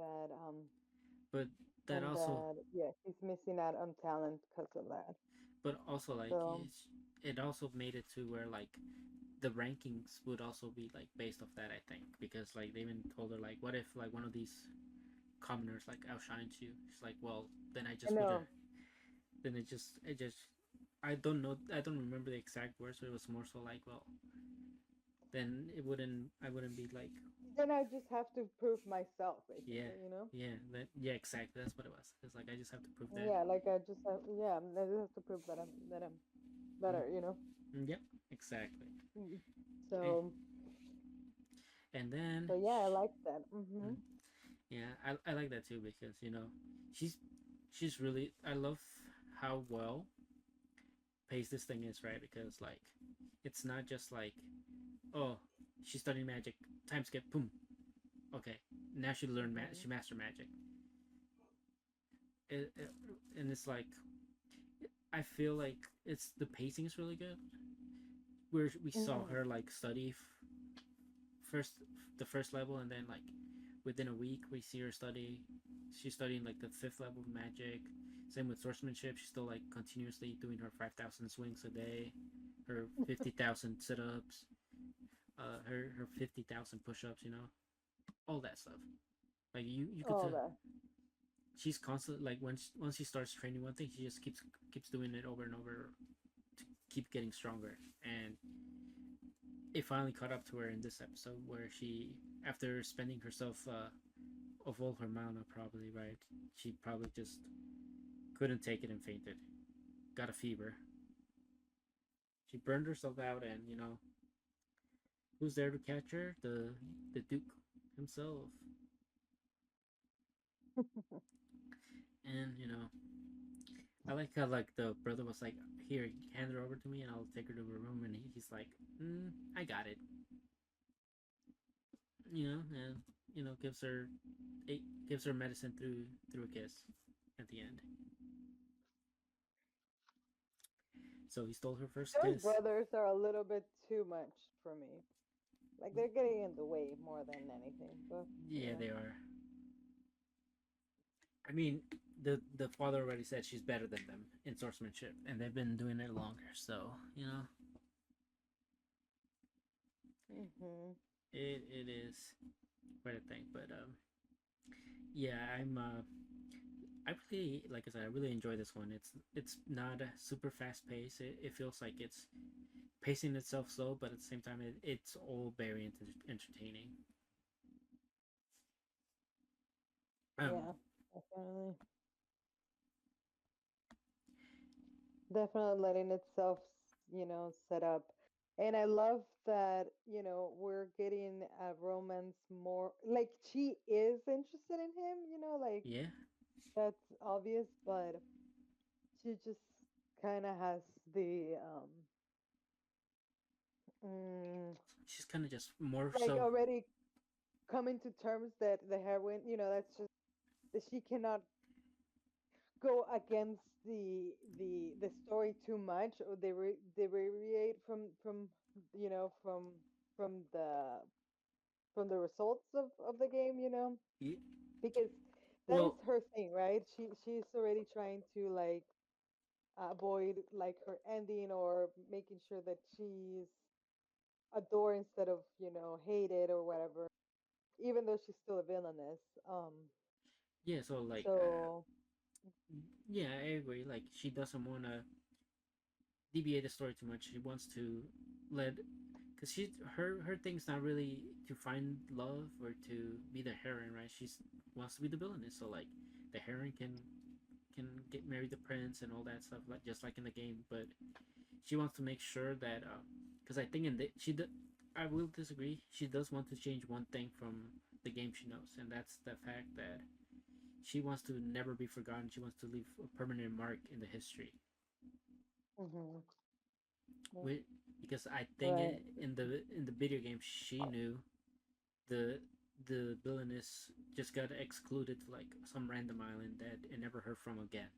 but that and also, that yeah, he's missing out on talent because of that. but also like So it also made it to where like the rankings would also be like based off that, I think, because like they even told her like, what if like one of these commoners like outshines you? She's like, well, then I I just would have, know. then it just I don't know, I don't remember the exact words, but it was more so like, well, then I wouldn't be like, Then I just have to prove myself, yeah, basically. yeah, exactly, that's what it was. It's like I just have to prove that. Yeah, like I just have, yeah, I just have to prove that I'm Mm, better. yep, exactly. Mm. and, So and then so yeah, I like that. mm, yeah, I like that too because she's she's really, I love how well paced this thing is, right? Because like it's not just like, oh, she's studying magic, time skip, boom, okay, now she learned she Hmm. mastered magic. it, and it's like I feel like it's the pacing is really good. Where we saw Hmm. her like study first the first level, and then like within a week we see her study. She's studying like the fifth level of magic, Same with swordsmanship. She's still like continuously doing her 5,000 swings a day, her 50,000 sit ups, her 50,000 push ups. All that stuff. Like you could All tell that. she's constantly like once she starts training one thing, she just keeps doing it over and over to keep getting stronger. And it finally caught up to her in this episode where she, after spending herself of all her mana, probably right, she probably just couldn't take it and fainted, got a fever. She burned herself out, and who's there to catch her? The Duke himself. And I like how like the brother was like, "Here, hand her over to me, and I'll take her to her room." And he's like, "I got it," and gives her medicine through a kiss at the end. So he stole her first Those kiss. brothers are a little bit too much for me. Like they're getting in the way more than anything. But Yeah, they are. I mean, the father already said she's better than them in swordsmanship, and they've been doing it longer. So Mhm. it is quite a thing. But yeah, I really, like I said, I really enjoy this one. It's not a super fast pace. It feels like it's pacing itself slow, but at the same time, it's all very entertaining. Yeah, definitely. Definitely letting itself, set up. And I love that, we're getting a romance more like she is interested in him, like Yeah, that's obvious, but she just kind of has the mm, she's kind of just more like so. already coming to terms that the heroine, that's just that she cannot go against the story too much, or they deviate from you know from the results of the game, Yeah, because that is well, her thing, right? She's already trying to like avoid like her ending, or making sure that she's adored instead of hated or whatever, even though she's still a villainess. yeah. So like, So yeah, I agree. Like she doesn't want to deviate the story too much. She wants to let, because her thing's not really to find love or to be the heroine, right? She wants to be the villainess. So like, the heroine can get marry the prince and all that stuff, like just like in the game. But she wants to make sure that, because I think I will disagree. She does want to change one thing from the game she knows, and that's the fact that she wants to never be forgotten. She wants to leave a permanent mark in the history. mhm, yeah, With, because I think right. in the video game she knew the the villainess just got excluded to like some random island that it never heard from again.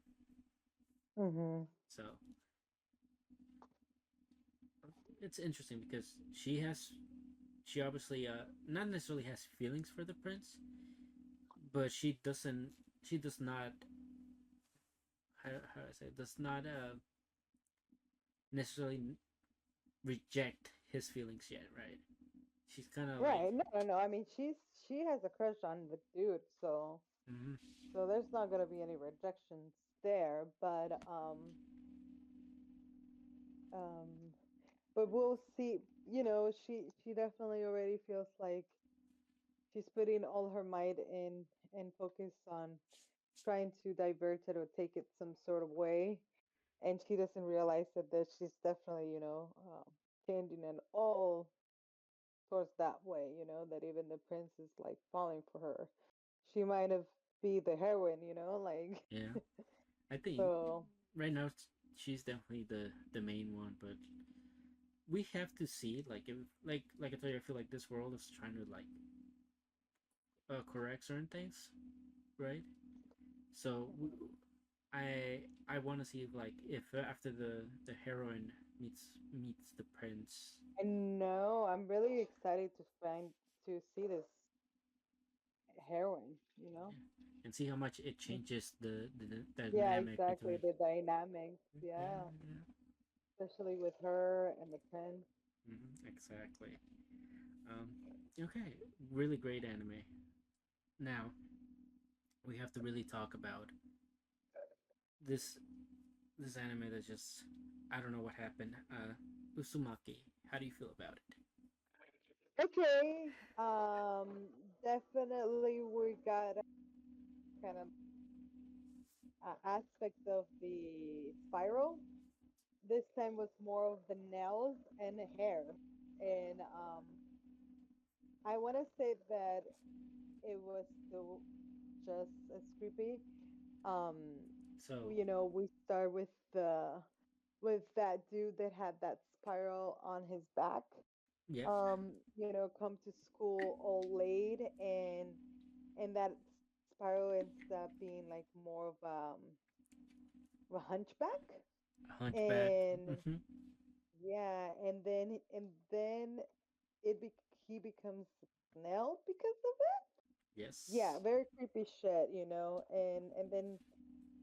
Mhm. So it's interesting because she obviously not necessarily has feelings for the prince, but she does not, how I say, does not necessarily reject his feelings yet, right? She's kind of like, Right. No, no, no. I mean, she has a crush on the dude, so mm-hmm, there's not gonna be any rejections there. Um, but we'll see. She definitely already feels like she's putting all her might in and focus on trying to divert it or take it some sort of way, and she doesn't realize that she's definitely, changing it all towards that way. That even the prince is like falling for her. She might have be the heroine, like yeah. I think so. right now she's definitely the main one, but we have to see, like, if like I told you, I feel like this world is trying to like correct certain things, right? So I want to see like if after the heroine meets the prince. I know. I'm really excited to see this heroine. Yeah. and see how much it changes the Yeah, dynamic exactly. between. The dynamics. Yeah, Yeah, yeah. especially with her and the prince. Exactly. Um, okay, really great anime. Now we have to really talk about this this anime that just I don't know what happened. Uzumaki. How do you feel about it? Okay. Definitely we got a kind of aspect of the spiral. This time was more of the nails and the hair, and I want to say that it was still just as creepy. Um, So, we start with that dude that had that spiral on his back. yep, Come to school all late, and that spiral ends up being like more of a hunchback, Hunchback. and Mm-hmm. yeah, and then it be he becomes Nell because of it. Yeah, Yes. very creepy shit, and then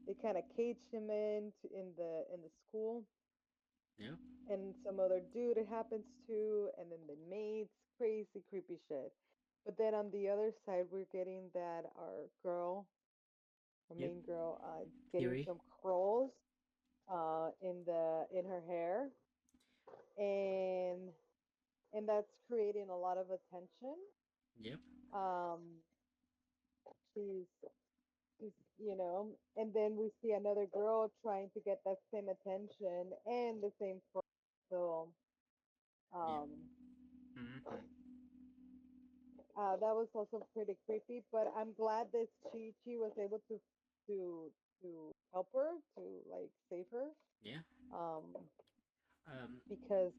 they kind of caged him in the school, Yep. and some other dude it happens to, and then the mates, crazy creepy shit. But then on the other side, we're getting that our Yep. main girl, getting Kiri. some curls, in her hair, and that's creating a lot of attention. Yep. Um, she's and then we see another girl trying to get that same attention and the same so Yep. um Mm-hmm. that was also pretty creepy, but I'm glad that Chi was able to help her, to like save her, Yeah. um Um. because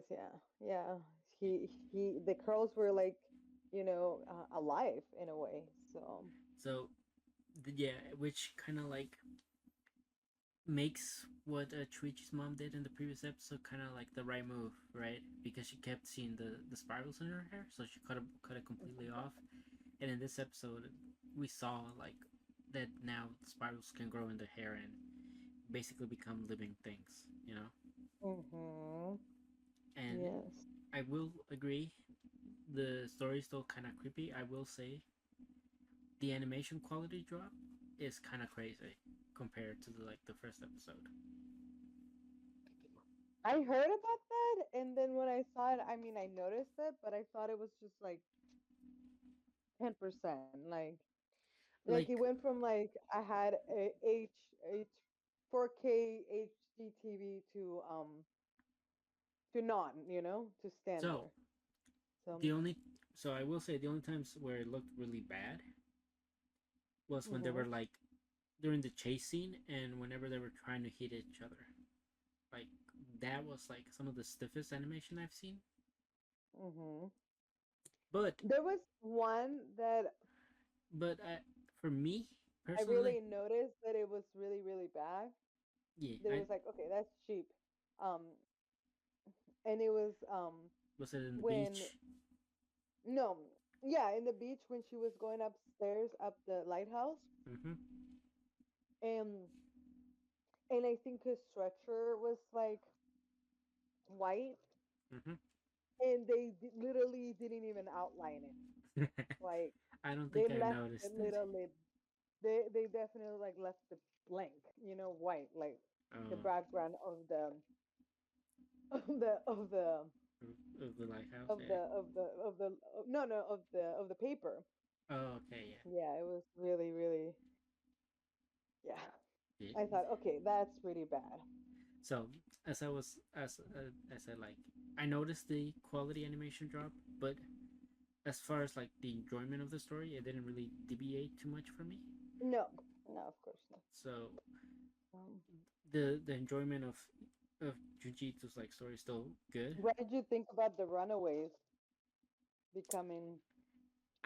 yeah, yeah, the curls were like, alive in a way, so So, yeah, which kind of like makes what Chuichi's mom did in the previous episode kind of like the right move, right? Because she kept seeing the spirals in her hair, so she cut it completely off. And in this episode, we saw like that now the spirals can grow in the hair and basically become living things, you know. mm-hmm. And Yes. I will agree, the story is still kind of creepy. I will say the animation quality drop is kind of crazy compared to the first episode. I heard about that, and then when I saw it, I mean, I noticed it, but I thought it was just like 10%. Like it Like, went from like I had a H 4K HD TV to none, to so standard. So, the only so I will say the only times where it looked really bad was when they mhm, were like during the chase scene and whenever they were trying to hit each other. Like that was like some of the stiffest animation I've seen. mhm. But There was one that but for me I personally, really noticed that it was really really bad. yeah, That it I was like, okay, that's cheap. Um, and it was was it in the when beach. no, yeah, in the beach when she was going upstairs up the lighthouse, Mm-hmm. and I think his structure was like white, Mm-hmm. and they literally didn't even outline it. Like I don't they think I left it noticed it. literally. They definitely like left the blank, white, like the Oh, background of the of the lighthouse, of yeah. the of the of the no, no, of the paper. Oh, okay, Yeah, it was really really, yeah. yeah. I thought, okay, that's pretty bad. So as I like, I noticed the quality animation drop, but as far as like the enjoyment of the story, it didn't really deviate too much for me. No, no, of course not. So Um, the enjoyment of Junjitsu's like story is still good. what did you think about the Runaways becoming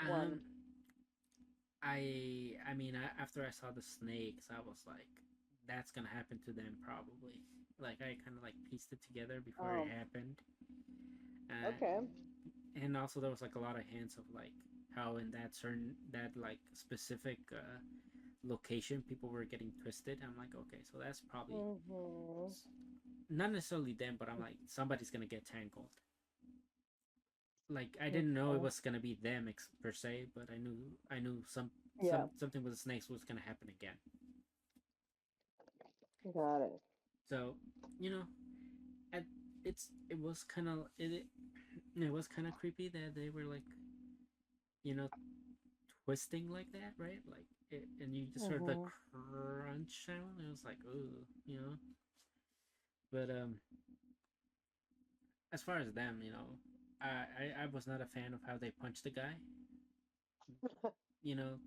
one? Um, I mean, after I saw the snakes, I was like, that's gonna happen to them probably. Like I kind of like pieced it together before it Um, happened, okay. and also there was like a lot of hints of like how in that like specific location people were getting twisted. I'm like, okay, so that's probably Mhm. not necessarily them, but I'm like, somebody's gonna get tangled. Like I didn't know it Okay. was gonna be them per se, but I knew Yeah. something with the snakes was gonna happen again. Got it. So you know, at, it was kind of it was kind of creepy that they were like, you know, twisting like that, right? Like and you just heard the Mhm. crunch sound. It was like, oh, you know. But as far as them, you know, I was not a fan of how they punched the guy. You know,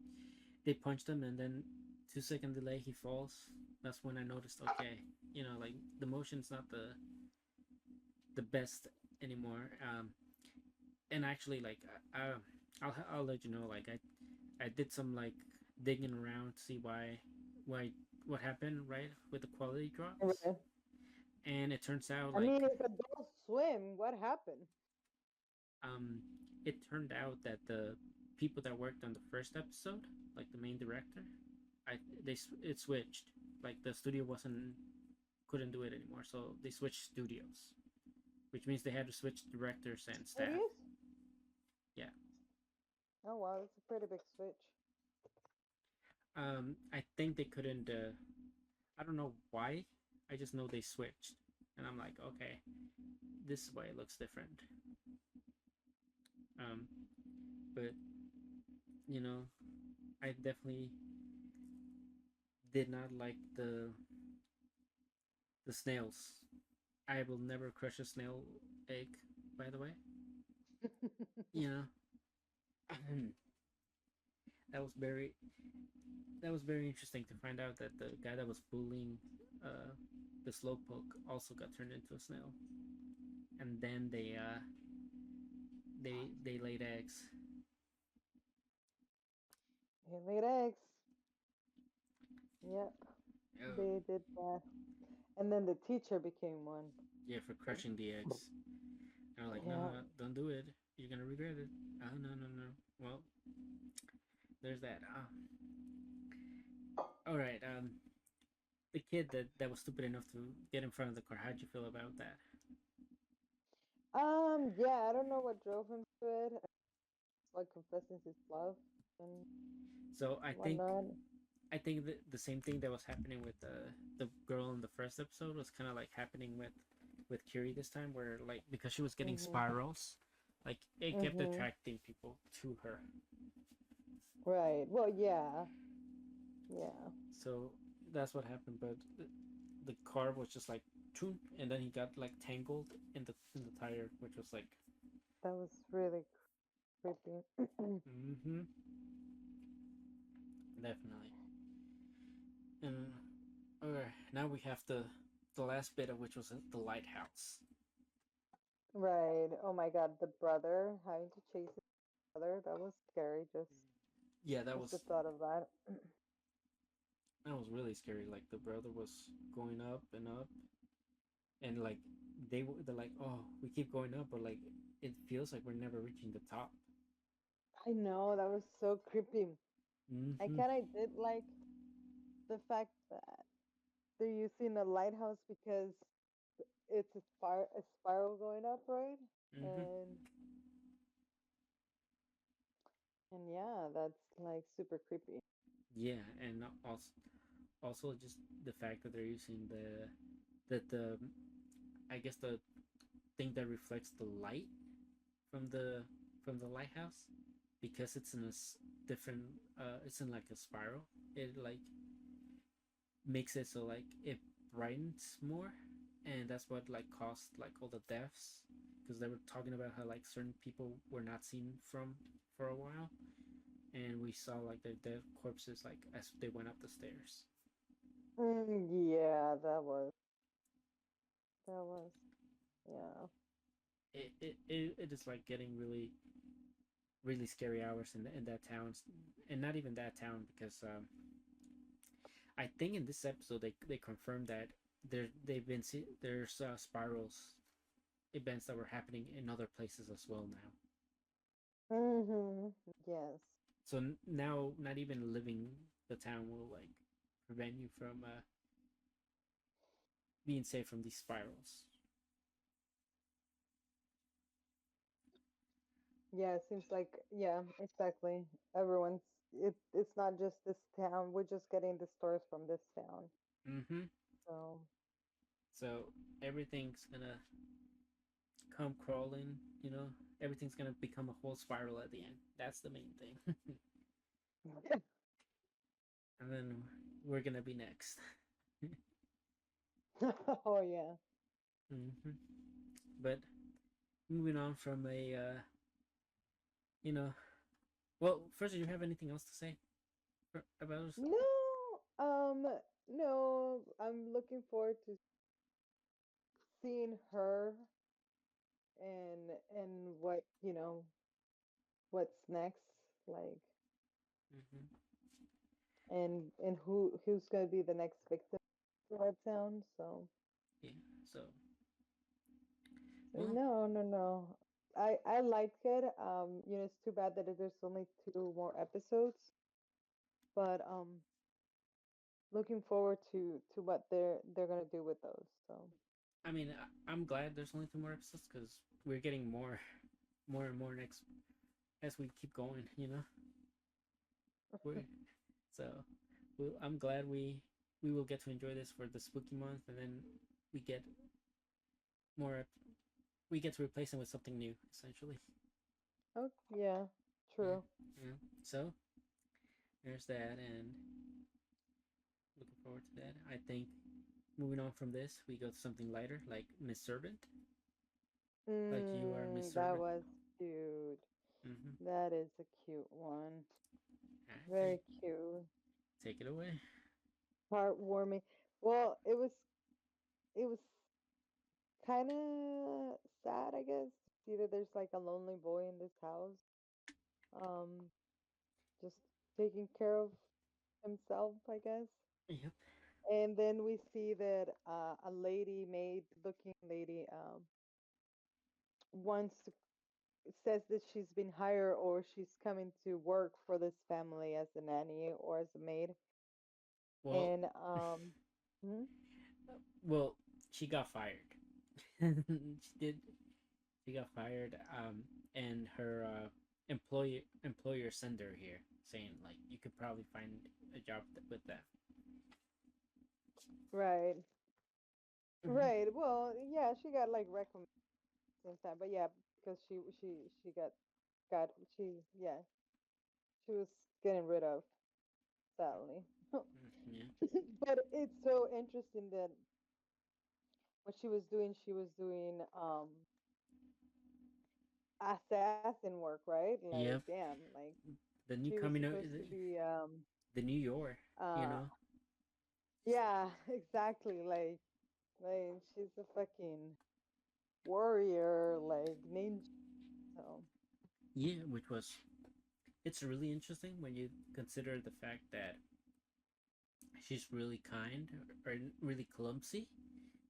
they punched him and then 2 second delay he falls. That's when I noticed, okay, you know, like the motion's not the best anymore. And actually, like I'll let you know, like I did some like digging around to see why what happened, right, with the quality drops, Right. and it turns out I like mean, if adults swim, what happened? um it turned out that the people that worked on the first episode, like the main director, I they it switched. Like the studio wasn't couldn't do it anymore, so they switched studios, which means they had to switch directors and staff. Serious? Yeah. Oh wow, that's a pretty big switch. I think they couldn't. I don't know why. I just know they switched, and I'm like, okay, this is why it looks different. Um, but you know, I definitely did not like the snails. I will never crush a snail egg. By the way, you know, that was very that was very interesting to find out that the guy that was bullying uh, the slowpoke also got turned into a snail, and then they laid eggs. They laid eggs. Yep, Oh, they did that. And then the teacher became one. yeah, for crushing the eggs. And I'm like, no, Yeah. don't do it. You're gonna regret it. Oh no, no, no. Well, there's that. All right. The kid that was stupid enough to get in front of the car. How'd you feel about that? Yeah, I don't know what drove him to it. Like confessing his love and So whatnot. I think the same thing that was happening with the girl in the first episode was kind of like happening with Kiri this time, where like because she was getting Mhm. spirals, like it kept Mhm. attracting people to her. Right. Well, yeah. Yeah. So that's what happened. But the car was just like, choom, and then he got like tangled in the tire, which was like, That was really creepy. mm-hmm, definitely. And okay, now we have the last bit of which was the lighthouse. Right. Oh my God, the brother having to chase his brother. That was scary. Yeah, Just the thought of that. that was really scary. Like the brother was going up and up, and like they're like, oh, we keep going up, but like it feels like we're never reaching the top. I know that was so creepy. I Mm-hmm. kind of did like the fact that they're using a lighthouse because it's a spiral going up, right? Mm-hmm. And yeah, that's like super creepy. Yeah, and also just the fact that they're using the I guess the thing that reflects the light from the lighthouse, because it's in a different it's in like a spiral. It like makes it so like it brightens more, and that's what like caused like all the deaths, because they were talking about how like certain people were not seen from for a while, and we saw like their dead corpses like as they went up the stairs. Yeah, that was yeah. It is like getting really scary hours in that town, and not even that town, because I think in this episode they confirmed that there's spirals events that were happening in other places as well now. Mm-hmm. Yes. So now, not even living the town will like prevent you from being safe from these spirals. Yeah, it seems like yeah, exactly. Everyone's it's not just this town. We're just getting the stories from this town. Mm-hmm. So So everything's gonna come crawling. You know, everything's gonna become a whole spiral at the end. That's the main thing. And then we're gonna be next. oh yeah. Mm-hmm. But moving on from a, you know, well, first, do you have anything else to say about us? No, no. I'm looking forward to seeing her and what what's next, like Mm-hmm. and who's gonna be the next victim to our town. Yeah. So, So well, no, no, no. I liked it. It's too bad that there's only two more episodes, but looking forward to what they're gonna do with those. So I mean, I'm glad there's only two more episodes because we're getting more, more and more next as we keep going. You know, we're so. I'm glad we will get to enjoy this for the spooky month, and then we get more. We get to replace them with something new, essentially. oh yeah, Yeah, true. yeah. So there's that, and looking forward to that. I think moving on from this, we go to something lighter, like Miss Servant. Like you are Miss That Servant. was cute. Mm-hmm. That is a cute one. Okay, Very cute. take it away. Heartwarming. Well, it was kind of sad, I guess. See that there's like a lonely boy in this house, um, just taking care of himself, I guess. Yep. And then we see that a lady, maid-looking lady, wants to says that she's been hired or she's coming to work for this family as a nanny or as a maid. Well, And mhm, well, she got fired. She did. She got fired. And her employer sent her here, saying like you could probably find a job with that. right, Mm-hmm. right. Well, yeah, she got like recommended same time, but yeah, because she got she yeah she was getting rid of sadly. Yeah. But it's so interesting that what she was doing assassin work, right? Like Yep. damn, like The new she was coming out, supposed to be the New York. You uh know. yeah, exactly. Like she's a fucking warrior, like ninja. So Yeah, which was it's really interesting when you consider the fact that she's really kind or really clumsy.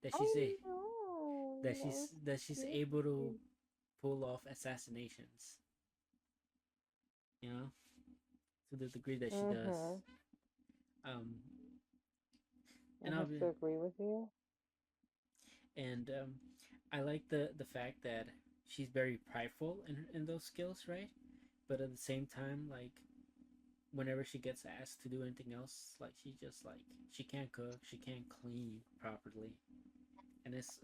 That she's I a know, that was that she's able to cute. pull off assassinations. You know, to the degree that she does. Mm-hmm. Um, I and I'll have be to agree with you. and I like the fact that she's very prideful in those skills, right? But at the same time, like whenever she gets asked to do anything else, like she just like she can't cook, she can't clean properly, and it's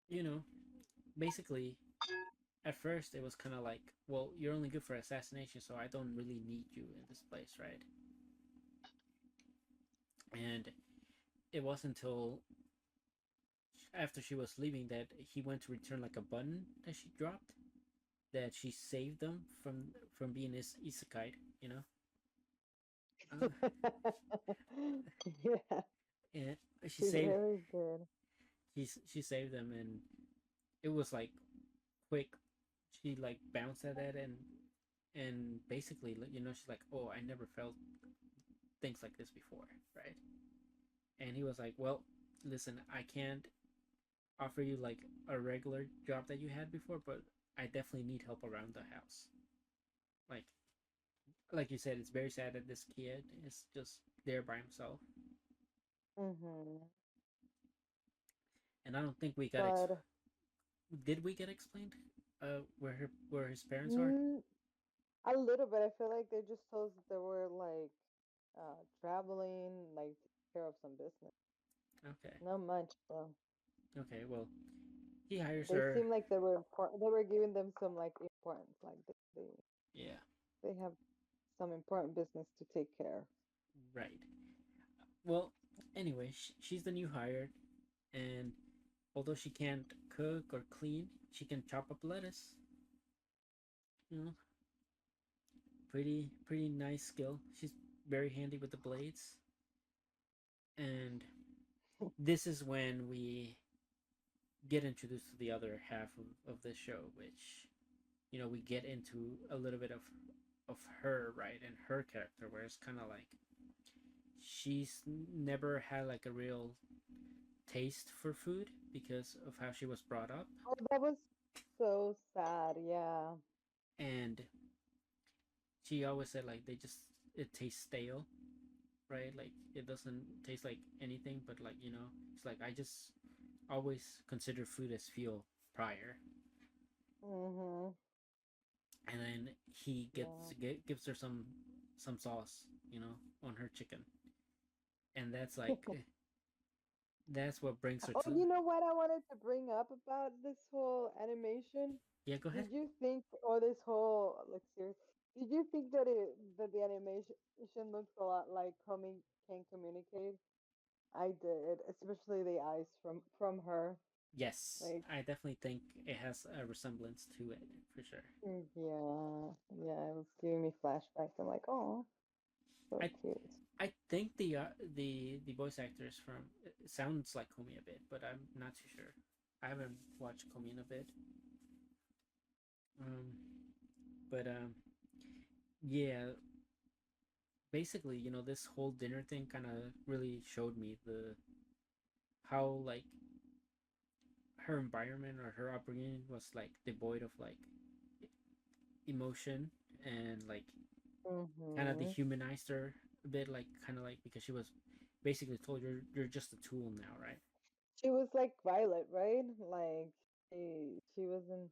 you know basically at first it was kind of like, well, you're only good for assassination, so I don't really need you in this place, right? And it wasn't until after she was leaving that he went to return like a button that she dropped that she saved them from being isekai, you know. Uh, Yeah, and she she saved really did. she saved them, and it was like quick. She like bounced at that and basically she's like, oh, I never felt things like this before, right? And he was like, well, listen, I can't offer you like a regular job that you had before, but I definitely need help around the house. Like like you said, it's very sad that this kid is just there by himself. Mhm. And I don't think we got But did we get explained where his parents are? mm, a little bit. I feel like they just told us that they were like traveling, like taking care of some business. Okay. Not much though. Okay, well, he hires They her. seem like they were important. They were giving them some like importance, like Yeah, they have some important business to take care. right. Well, anyway, she's the new hired, and although she can't cook or clean, she can chop up lettuce. You know, pretty nice skill. She's very handy with the blades, and this is when we get introduced to the other half of the show, which we get into a little bit of her, right, and her character, where it's kind of like she's never had like a real taste for food because of how she was brought up, Oh, that was so sad. Yeah. and she always said like it tastes stale, right? Like it doesn't taste like anything, but like it's like I just always consider food as fuel prior. Mhm. And then he Yeah. gives her some sauce, on her chicken, and that's like that's what brings her Oh, to. you know what I wanted to bring up about this whole animation? Yeah, go ahead. Did you think, or this whole like series, did you think that the animation looks a lot like Coming Can Communicate? I did, especially the eyes from her. Yes, Like, I definitely think it has a resemblance to it for sure. yeah, yeah, it was giving me flashbacks. I'm like, oh, so I cute. I think the voice actors from it sounds like Komi a bit, but I'm not too sure. I haven't watched Komi in a bit. Um, but yeah, basically, this whole dinner thing kind of really showed me the how like her environment or her upbringing was like devoid of like emotion, and like kind of Mm-hmm. dehumanized her a bit, like kind of like because she was basically told you're just a tool now, right? She was like Violet, right? Like she wasn't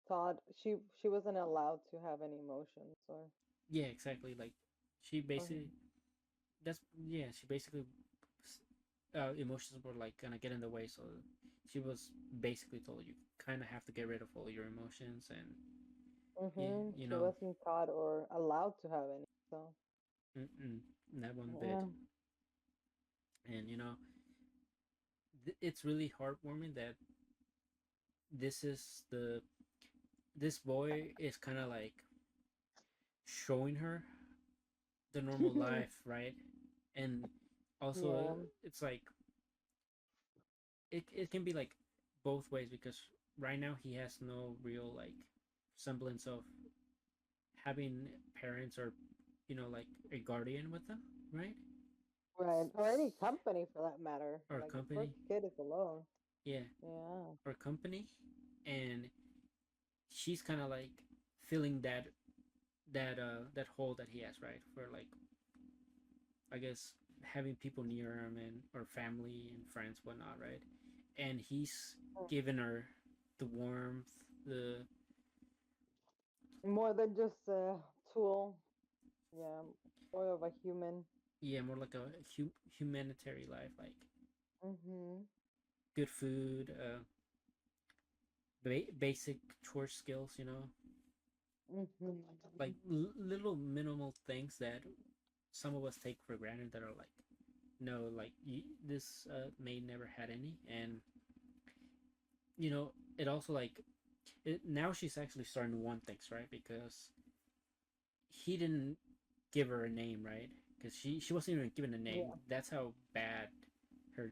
taught she wasn't allowed to have any emotions Yeah, exactly. Like she or basically that's yeah she basically emotions were like gonna get in the way, so she was basically told you kind of have to get rid of all your emotions, and yeah, mm-hmm. She wasn't taught or allowed to have any. So not one bit. yeah. And it's really heartwarming that this is the this boy is kind of like showing her the normal life, right? And also Yeah. it's like it can be like both ways, because right now he has no real like semblance of having parents, or like a guardian with them, right? Right. Or any company for that matter. Or Like the poor company. kid is alone. Yeah, Yeah. or company. And she's kind of like filling that hole that he has, right? For like, I guess, having people near him, and or family and friends, whatnot, right? And he's given her the warmth, the More than just a tool. Yeah. More of a human. yeah, more like a humanitarian life, like Mm-hmm. good food, basic chore skills, Mm-hmm. like little minimal things that some of us take for granted, that are like, no, like this maid never had any. And it also like now she's actually starting to want things, right? Because he didn't give her a name, right? Because she wasn't even given a name. Yeah. That's how bad her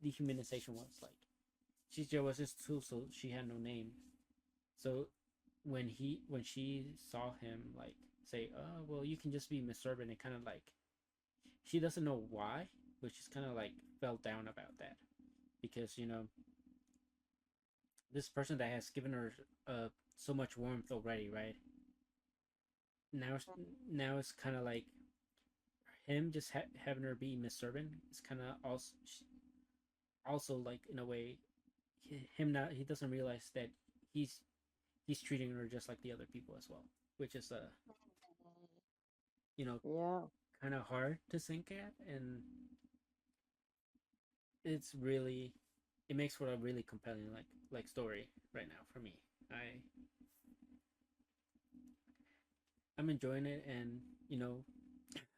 dehumanization was. Like she just was just tool, so she had no name. So when she saw him like say, oh well, you can just be Miss Urban, it kind of like she doesn't know why, but she's kind of like felt down about that, because this person that has given her so much warmth already, right? Now, now it's kind of like him just having her be Miss Servant. It's kind of also like in a way him not he doesn't realize that he's he's treating her just like the other people as well, which is you know Yeah. kind of hard to think at, and it's really it makes for a really compelling like story right now for me. I I'm enjoying it, and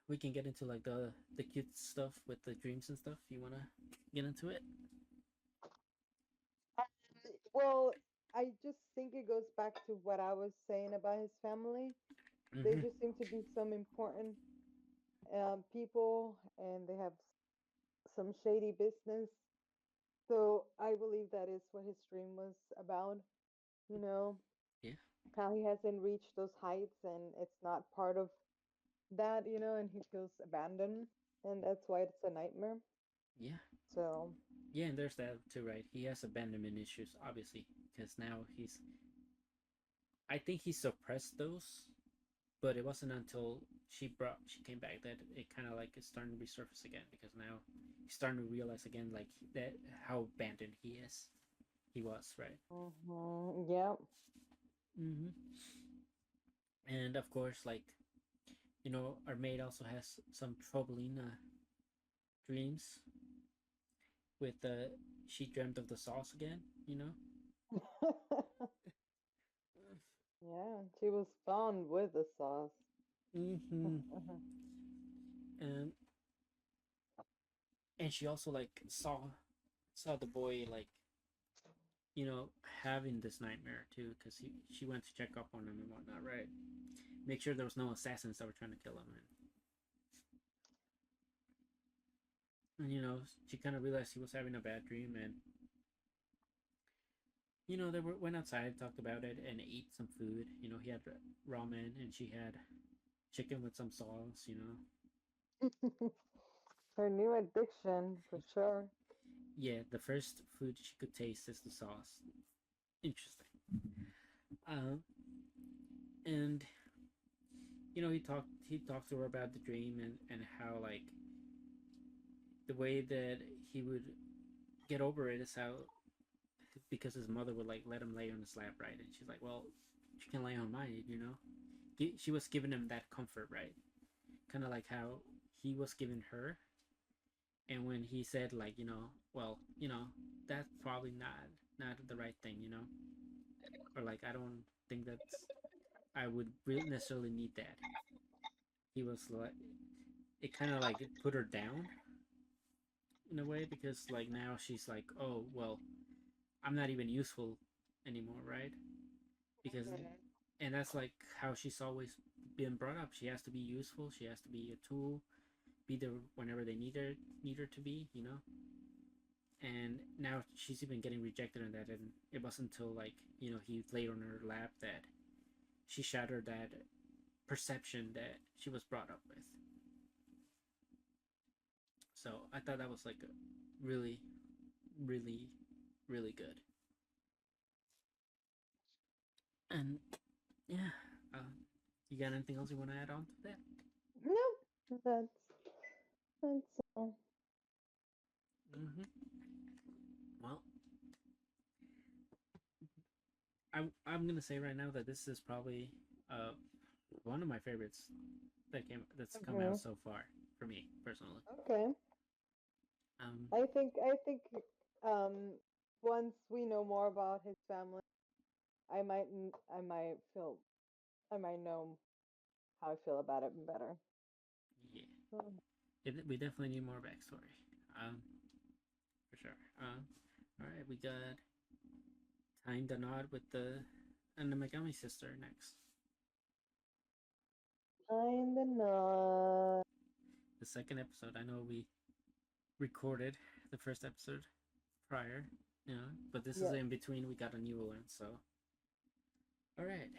we can get into like the cute stuff with the dreams and stuff. You wanna get into it? Well, I just think it goes back to what I was saying about his family. They Mm-hmm. just seem to be some important people, and they have some shady business. So I believe that is what his dream was about. You know, Yeah, how he hasn't reached those heights, and it's not part of that. And he feels abandoned, and that's why it's a nightmare. yeah, So. yeah. And there's that too, right? He has abandonment issues, obviously, because now I think he suppressed those, but it wasn't until she came back that it kind of like is starting to resurface again, because now he's starting to realize again like that how abandoned he was, right? Yeah. Mm-hmm. And of course, like our maid also has some troubling dreams with she dreamt of the sauce again, Yeah, she was found with the sauce. Mm-hmm. and and she also like saw the boy like having this nightmare too, because she went to check up on him and whatnot, right? Make sure there was no assassins that were trying to kill him, and she kind of realized he was having a bad dream, and they went outside, talked about it, and ate some food. He had ramen, and she had chicken with some sauce. Her new addiction, for sure. Yeah, the first food she could taste is the sauce. Interesting. Uh, and he talked to her about the dream, and how like the way that he would get over it is how, because his mother would like let him lay on his lap, right? And she's like, well, she can lay on mine, she was giving him that comfort, right? Kind of like how he was giving her. And when he said like, well, that's probably not the right thing, or like I don't think that's I would really necessarily need that. He was like, it kind of like put her down in a way, because like now she's like, oh well, I'm not even useful anymore, right? Because and that's like how she's always been brought up. She has to be useful. She has to be a tool. Be there whenever they need her to be. And now she's even getting rejected in that. And it wasn't until like he laid on her lap that she shattered that perception that she was brought up with. So I thought that was like a really, really, really good. And yeah, you got anything else you want to add on to that? No, that's all. Mm-hmm. Well, I'm gonna say right now that this is probably uh one of my favorites that's come out Hmm. so far for me personally. Okay. Um, I think um once we know more about his family, I might feel I might know how I feel about it better. yeah, Mm. we definitely need more backstory. Um, for sure. All right, we got tying the knot with the and the Megami sister next. Kinda not. The second episode. I know we recorded the first episode prior, but this is Yes. in between. We got a new one, so all right,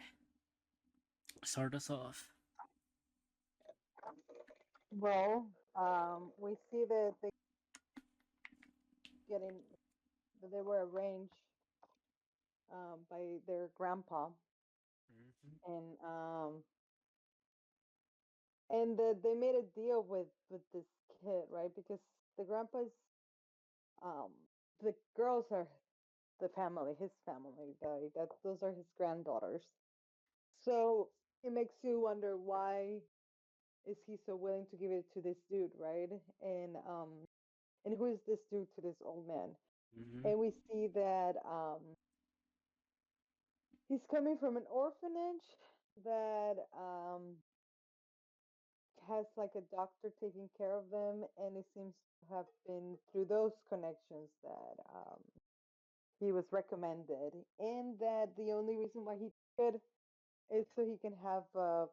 start us off. Well, we see that getting that they were arranged by their grandpa, Mm-hmm. and they made a deal with this kid, right? Because the grandpa's um the girls are the family, his family. That those are his granddaughters. So it makes you wonder why is he so willing to give it to this dude, right? And who is this dude to this old man? Mm-hmm. And we see that he's coming from an orphanage that has like a doctor taking care of them, and it seems to have been through those connections that he was recommended, and that the only reason why he could is so he can have a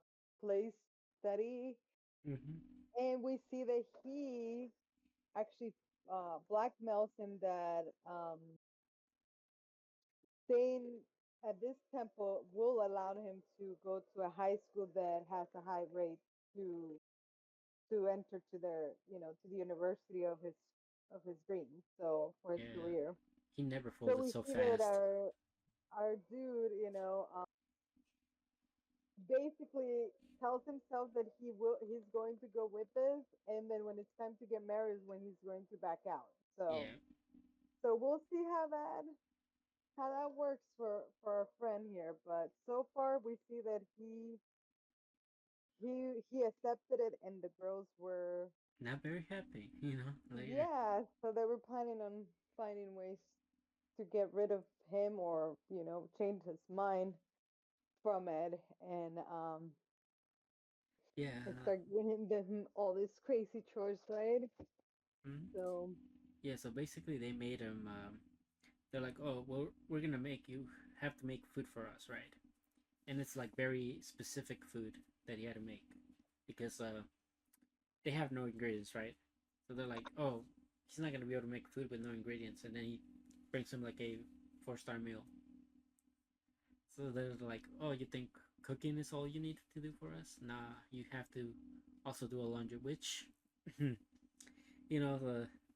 place study. Mm-hmm. And we see that he actually blackmails him that staying at this temple will allow him to go to a high school that has a high rate to enter to their to the university of his dreams, so for his Yeah. career. He never So folded we so see that fast. our dude, basically tells himself that he's going to go with this, and then when it's time to get married is when he's going to back out. So Yeah. we'll see how that works for our friend here. But so far we see that he accepted it, and the girls were, Not very happy, later. yeah. So they were planning on finding ways to get rid of him, or change his mind from it, and Yeah. start giving them all these crazy chores, right? Mm-hmm. So Yeah, so basically they made him, they're like, oh, well, we're gonna make you have to make food for us, right? And it's like very specific food that he had to make because they have no ingredients, right? So they're like, oh, he's not gonna be able to make food with no ingredients, and then he brings him like a 4-star meal. So they're like, oh, you think cooking is all you need to do for us? Nah, you have to also do a laundry, which,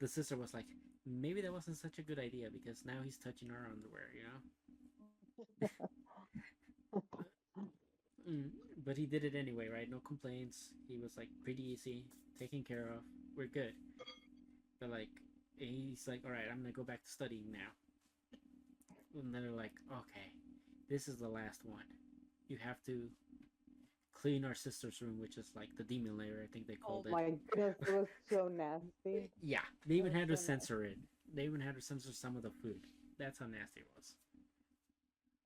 the sister was like, maybe that wasn't such a good idea because now he's touching our underwear. Mm, but he did it anyway, right? No complaints. He was like pretty easy, taken care of. We're good. But like, he's like, all right, I'm gonna go back to studying now. And then they're like, okay, this is the last one. You have to clean our sister's room, which is like the demon layer, I think they oh called it. my goodness, it was so nasty. Yeah, they It even was had to so censor nasty. it. They even had to censor some of the food. That's how nasty it was.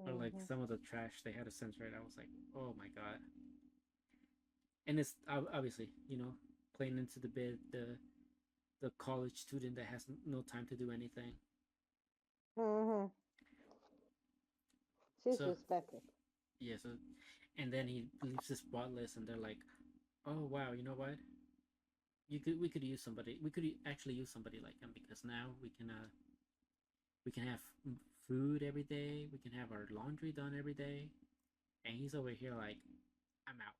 Or like Hmm. some of the trash, they had to censor it. I was like, oh my god. And it's obviously, playing into the bit the college student that has no time to do anything. Hmm. She's So respected. yeah, and then he leaves this spotless, and they're like, "Oh wow, you know what? We could use somebody. We could actually use somebody like him because now we can have food every day. We can have our laundry done every day." And he's over here like, "I'm out."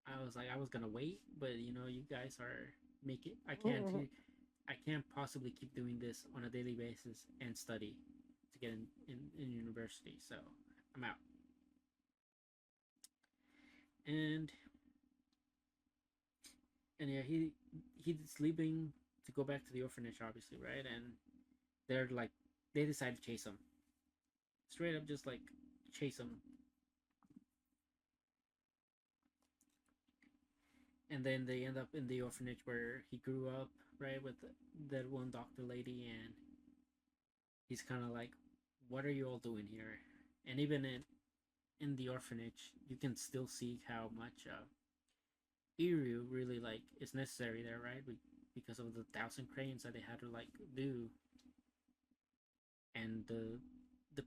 I was like, I was gonna wait, but you guys are making. Hmm. I can't possibly keep doing this on a daily basis and study to get in university. So I'm out. And yeah, he's leaving to go back to the orphanage, obviously, right? And they're like, they decide to chase him, straight up, just like chase him. And then they end up in the orphanage where he grew up, right, with that one doctor lady, and he's kind of like, "What are you all doing here?" And even in the orphanage, you can still see how much Iryu really like is necessary there, right? Because of the 1,000 crayons that they had to like do, and the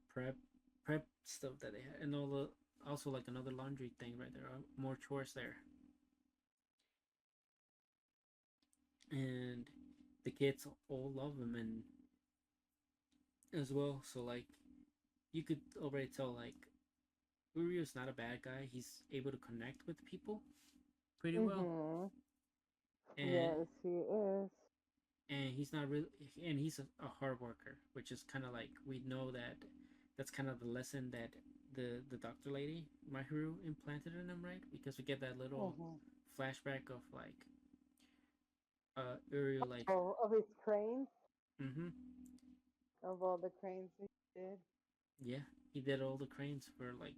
prep stuff that they had, and all the also like another laundry thing, right? There are more chores there, and the kids all love him and as well. So like you could already tell like Uryu's not a bad guy. He's able to connect with people pretty well, Hmm. and Yes, he is. he's not really, and he's a hard worker, which is kind of like we know that that's kind of the lesson that the doctor lady Mahiru implanted in him, right? Because we get that little Mm-hmm. flashback of like Uriel like Oh, of his cranes, mm-hmm. of all the cranes he did. Yeah, he did all the cranes for like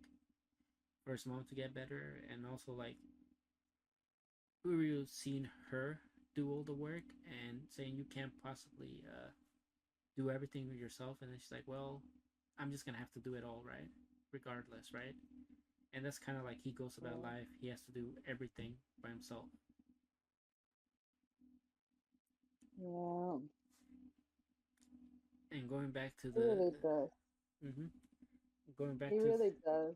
for his mom to get better, and also like Uriel seen her do all the work and saying you can't possibly do everything yourself, and then she's like, well, I'm just gonna have to do it all, right, regardless, right? And that's kind of like he goes about Yeah, life. He has to do everything by himself. yeah, And going back to he really does. mm-hmm, going back He to really does.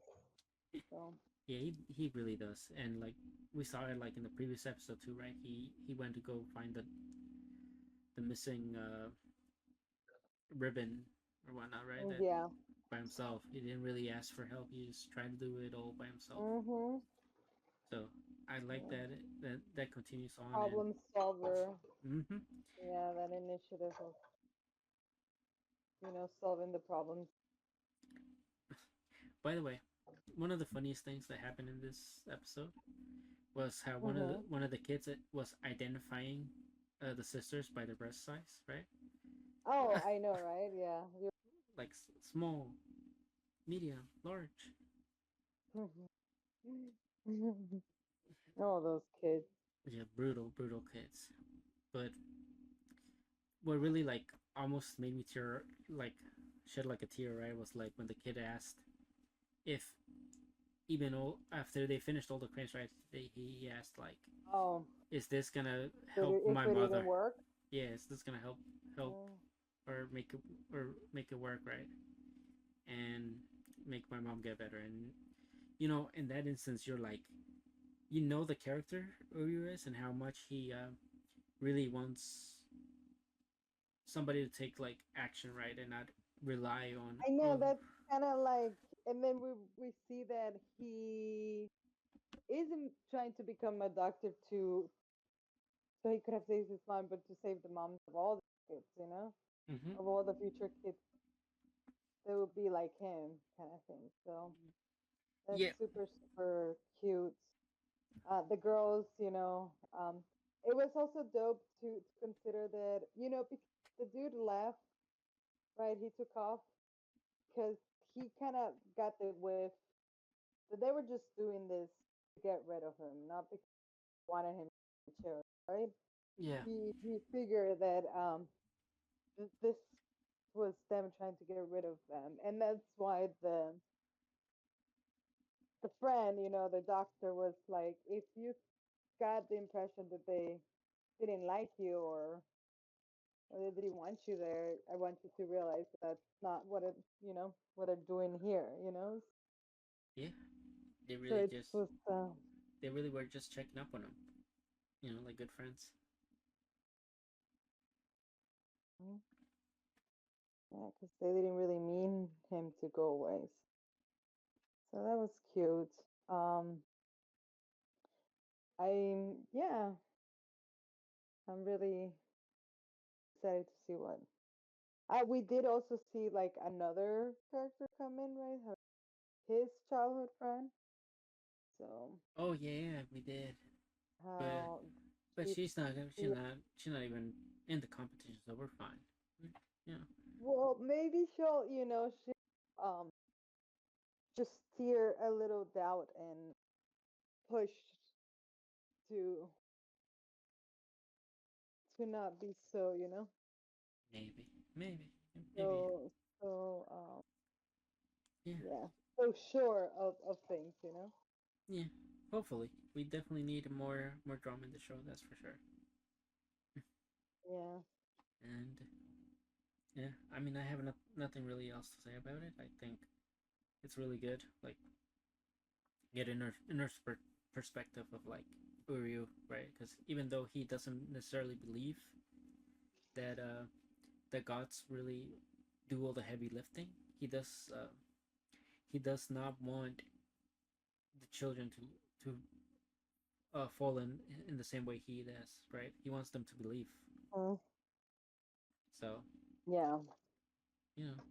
So, yeah, he really does. And like we saw it like in the previous episode too, right? He went to go find the missing ribbon or whatnot, right? That yeah. by himself. He didn't really ask for help. He just tried to do it all by himself. Mm-hmm. So I like Yeah. that continues on. And Problem solver. mm-hmm. Yeah, that initiative of, solving the problems. By the way, one of the funniest things that happened in this episode was how Mm-hmm. one of the kids was identifying the sisters by their breast size, right? Oh, I know, right? Yeah. Like small, medium, large. Oh, those kids. Yeah, brutal kids. But what really like almost made me tear like shed like a tear, right? Was like when the kid asked if even all after they finished all the cranes, right? He asked like, Oh, "Is this gonna did help if my it even mother? work? Yeah, is this gonna help Oh, or make it work right and make my mom get better?" And in that instance, you're like, the character Uryu is and how much he really wants somebody to take like action, right, and not rely on I know oh that's kind of like, and then we see that he isn't trying to become a doctor to so he could have saved his mom, but to save the moms of all the kids, mm-hmm. of all the future kids that would be like him, kind of thing. So that's Yeah, super super cute. The girls, it was also dope to consider that because the dude left, right? He took off because he kind of got the whiff that they were just doing this to get rid of him, not because they wanted him to chair, right? yeah, He figured that this was them trying to get rid of them, and that's why the friend, the doctor was like, if you got the impression that they didn't like you or they didn't want you there, I want you to realize that's not what they're doing here. yeah. They So really it just was, they really were just checking up on him, like good friends. mm, yeah, because they didn't really mean him to go away. So that was cute. Yeah, I'm really excited to see what. We did also see like another character come in, right? His childhood friend. So Oh yeah, we did, but how but she, she she's not even in the competition, so we're fine. Yeah, well, maybe she just steer a little doubt and push to not be so. maybe, maybe, maybe. So Yeah, yeah, so sure of things. yeah. Hopefully, we definitely need more drama in the show. That's for sure. Yeah. And yeah, I mean, I have nothing really else to say about it. I think it's really good. Like get inner perspective of like Uryu, right? Because even though he doesn't necessarily believe that the gods really do all the heavy lifting, he does not want the children to fall in the same way he does, right? He wants them to believe. Mm, So yeah. you know,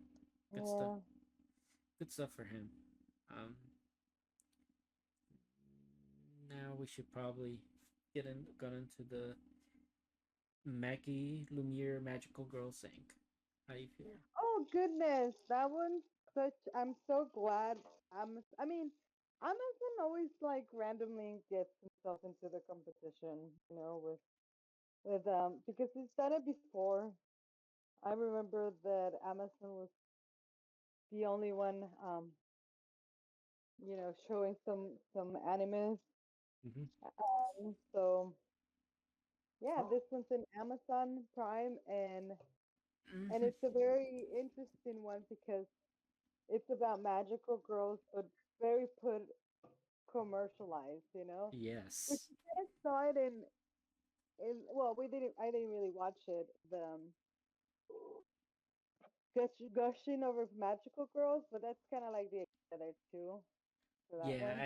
good stuff. Yeah. good stuff for him. Um, Now we should probably got into the Magilumiere Magical Girl Sync. How do you feel? Oh goodness, that one's such. I'm so glad. I mean, Amazon always like randomly gets himself into the competition, with because he's done it before. I remember that Amazon was the only one, showing some animes. Mm-hmm. So yeah, this one's in Amazon Prime, and Mm-hmm. it's a very interesting one because it's about magical girls, but very put commercialized. Which Yes. you kind of saw it in well, we didn't I didn't really watch it. The gushing over magical girls, but that's kind of like the other two for that Yeah, one.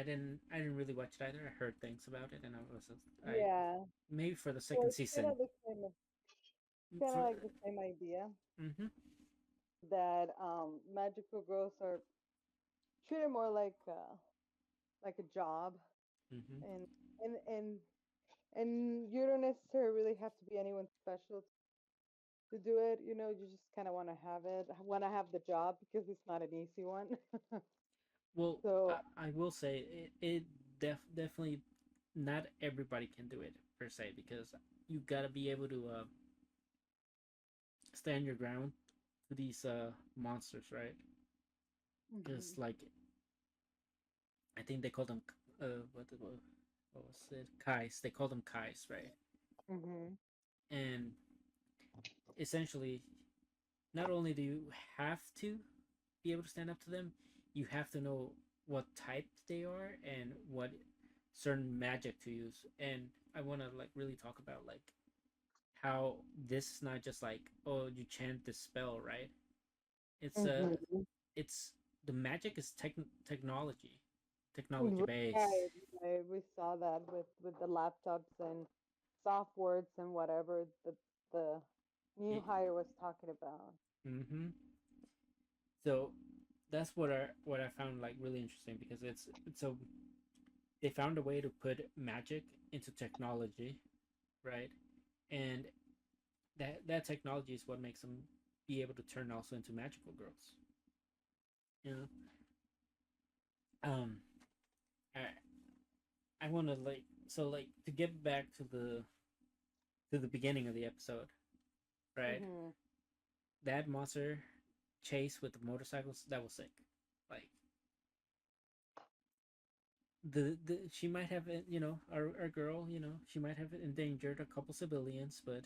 I didn't really watch it either. I heard things about it, and I Yeah, maybe for the so second it's kind season. of the same, kind of For like the same idea mm-hmm. that magical girls are treated more like a job, Mm-hmm. and and and and you don't necessarily really have to be anyone special to do it. You just kind of want to have the job because it's not an easy one. Well, So, I will say definitely not everybody can do it per se because you gotta be able to stand your ground to these monsters, right? Because mhm, like I think they call them what was it? Kais. They call them kais, right? mhm, And essentially, not only do you have to be able to stand up to them, you have to know what type they are and what certain magic to use. And I want to like really talk about like how this is not just like, oh, you chant this spell, right? It's mhm. it's the magic is technology Right, based. right. We saw that with the laptops and soft words and whatever the new It, hire was talking about. mm-hmm. So that's what I found like really interesting because it's a they found a way to put magic into technology, right? And that technology is what makes them be able to turn also into magical girls. You know, um, I I want to like so like to get back to the beginning of the episode, right? Mhm. That monster chase with the motorcycles that was sick. Like the she might have our girl she might have endangered a couple civilians, but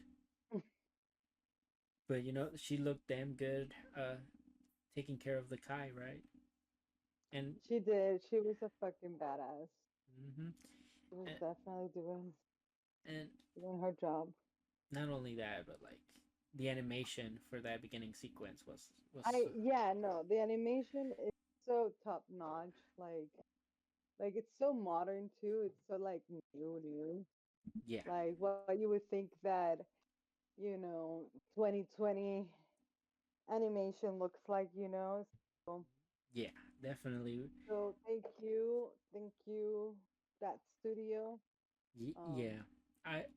she looked damn good taking care of the Kai, right? And She did. She was a fucking badass. hmm She was and, definitely and doing her job. not only that, but like the animation for that beginning sequence was Yeah, no, the animation is so top notch. Like it's so modern too. It's so like new. yeah, Like what you would think that, 2020 animation looks like. So, yeah, definitely. so thank you, that studio. Yeah,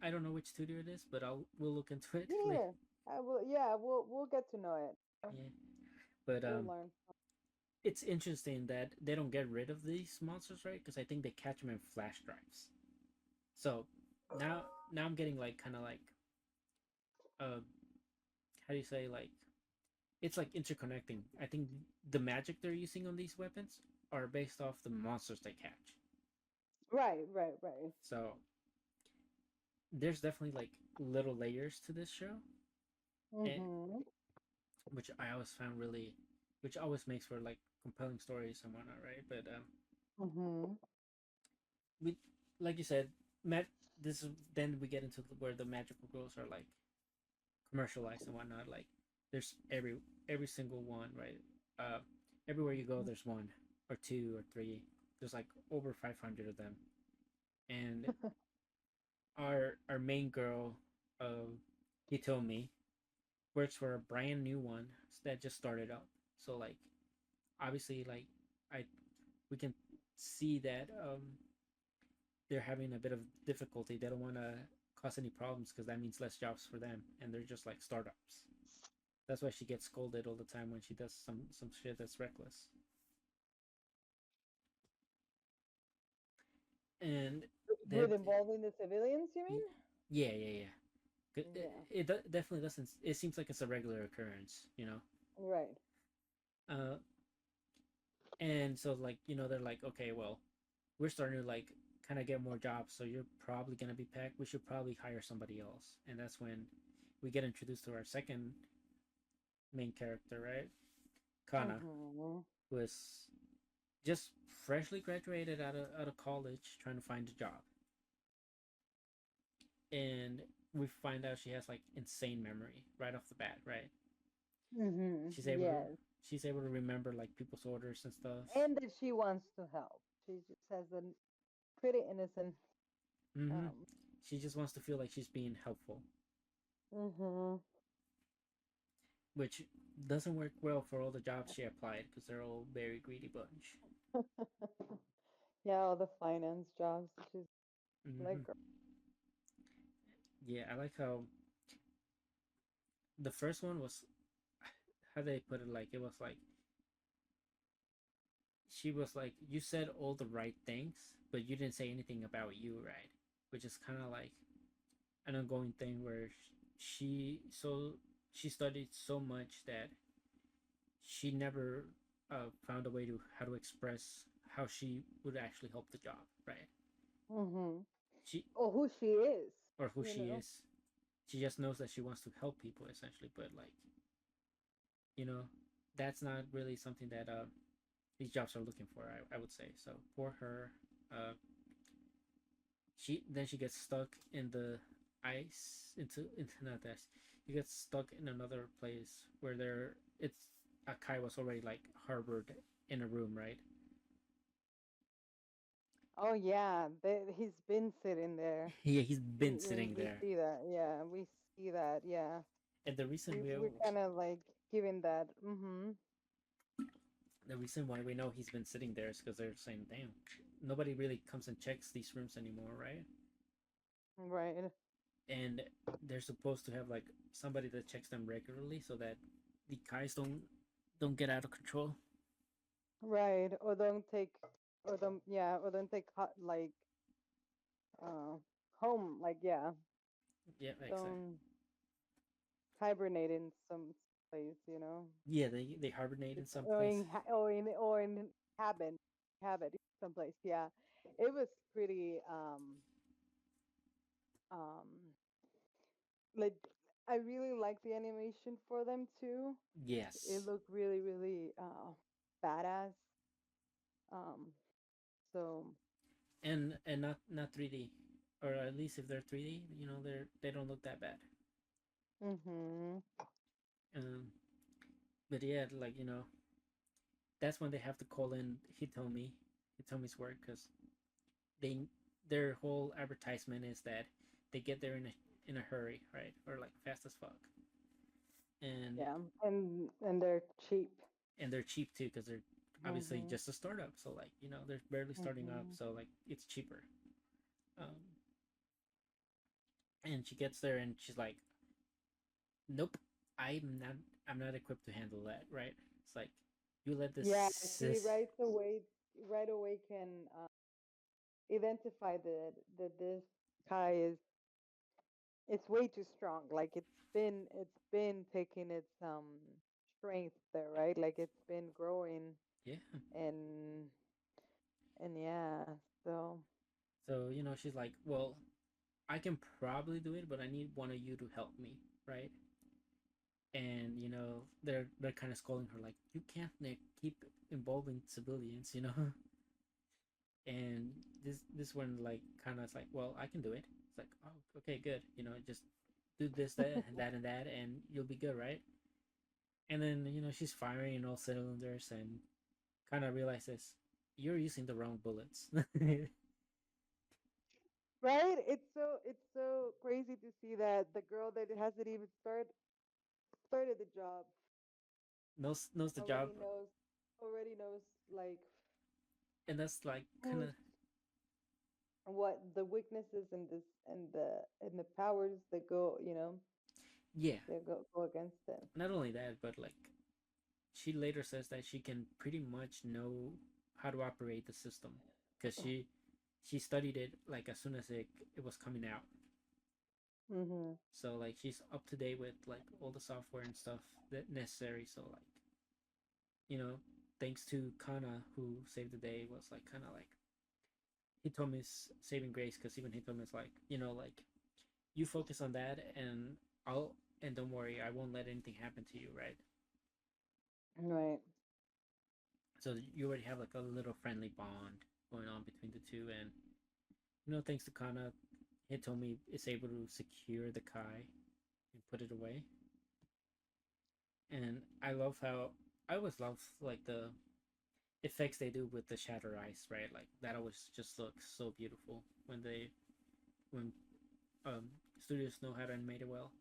I don't know which studio it is, but we'll look into it Me later. neither. I will. Yeah, we'll get to know it. Yeah, but We'll learn. it's interesting that they don't get rid of these monsters, right? Because I think they catch them in flash drives. So now I'm getting like kind of like uh how do you say, like it's like interconnecting. I think the magic they're using on these weapons are based off the monsters they catch. Right, right, right. So there's definitely like little layers to this show, and Mhm. which I always found really, which always makes for like compelling stories and whatnot, right? But Mhm. we, like you said, Matt. This is then we get into where the magical girls are like commercialized and whatnot. Like there's every single one, right? Uh, Everywhere you go, there's one or two or three. There's like over 500 of them, and our main girl, uh, Hitomi, works for a brand new one that just started up. So like obviously, like I we can see that they're having a bit of difficulty. They don't want to cause any problems because that means less jobs for them, and they're just like startups. That's why she gets scolded all the time when she does some shit that's reckless. And With that, involving the civilians, you mean? yeah, yeah, yeah. Yeah. It definitely doesn't. It seems like it's a regular occurrence, you know. Right. Uh, and so like they're like, okay, well, we're starting to like kind of get more jobs, so you're probably gonna be packed. We should probably hire somebody else, and that's when we get introduced to our second main character, right? Kana, Mm-hmm. who is just freshly graduated out of college, trying to find a job, and we find out she has like insane memory right off the bat, right? Mm-hmm. She's able to Yes. she's able to remember like people's orders and stuff. And that she wants to help. She just has a pretty innocent. Mm-hmm. Um. She just wants to feel like she's being helpful, Mm-hmm. which doesn't work well for all the jobs she applied because they're all very greedy bunch. Yeah, all the finance jobs. She's like, Mm-hmm. Yeah, I like how the first one was, how they put it, like it was like she was like, you said all the right things, but you didn't say anything about you, right? Which is kind of like an ongoing thing where she studied so much that she never found a way to how to express how she would actually help the job, right? mm-hmm. She Oh, who she is, or who you she know? is. She just knows that she wants to help people essentially, but like you know, that's not really something that these jobs are looking for. I would say so. For her, uh, she gets stuck in the ice into not that. You get stuck in another place where it's Akai was already like harbored in a room, right? Oh yeah, he's been sitting there. Yeah, he's been sitting We there, see that. Yeah, we see that. Yeah, and the reason we're kind of like giving that. Mm-hmm. why we know he's been sitting there is because they're saying, "Damn, nobody really comes and checks these rooms anymore, right?" Right. And they're supposed to have like somebody that checks them regularly so that the guys don't get out of control. Right. Or don't take, or don't yeah, or don't take like uh home. Like yeah, Yeah, exactly. don't hibernate in some place. You know. Yeah, they hibernate in some Or place. in or in habit habit someplace. Yeah, it was pretty um like I really like the animation for them too. It Yes, looked really badass. Um, so and not 3D, or at least if they're 3D, they don't look that bad. mhm. Um, but yeah, like that's when they have to call in Hitomi's work because they their whole advertisement is that they get there in a hurry, right, or like fast as fuck, and Yeah, and they're cheap. they're cheap too because they're obviously Mhm. just a startup, so like they're barely starting up, Mhm. so like it's cheaper. Um, and she gets there and she's like, nope, I'm not equipped to handle that, right? It's like you let this Yeah, she sis. right away can identify that this Kai is it's way too strong. Like it's been taking its strength there, right? Like it's been growing Yeah. and yeah, so So she's like, well, I can probably do it, but I need one of you to help me, right? And they're kind of scolding her like, you can't keep involving civilians, and this one like kind of is like, well, I can do it. It's like, oh, okay, good, just do this, that, and that, and that, and you'll be good, right? And then she's firing in all cylinders and kind of realizes you're using the wrong bullets. right. It's so crazy to see that the girl that hasn't even started the job knows the job. already knows already knows like And that's like kind who's of what the weaknesses and this and the powers that go, yeah. that go against it. Not only that, but like she later says that she can pretty much know how to operate the system because she studied it like as soon as it was coming out. Mm-hmm. So like she's up to date with like all the software and stuff that necessary. So like thanks to Kana who saved the day was like kind of like Hitomi's saving grace because even Hitomi's like like you focus on that and don't worry I won't let anything happen to you, right? Right. So you already have like a little friendly bond going on between the two, and thanks to Kana, Hitomi is able to secure the Kai and put it away. And I always love like the effects they do with the shatter ice, right? Like that always just looks so beautiful when um studios know how to animate it well.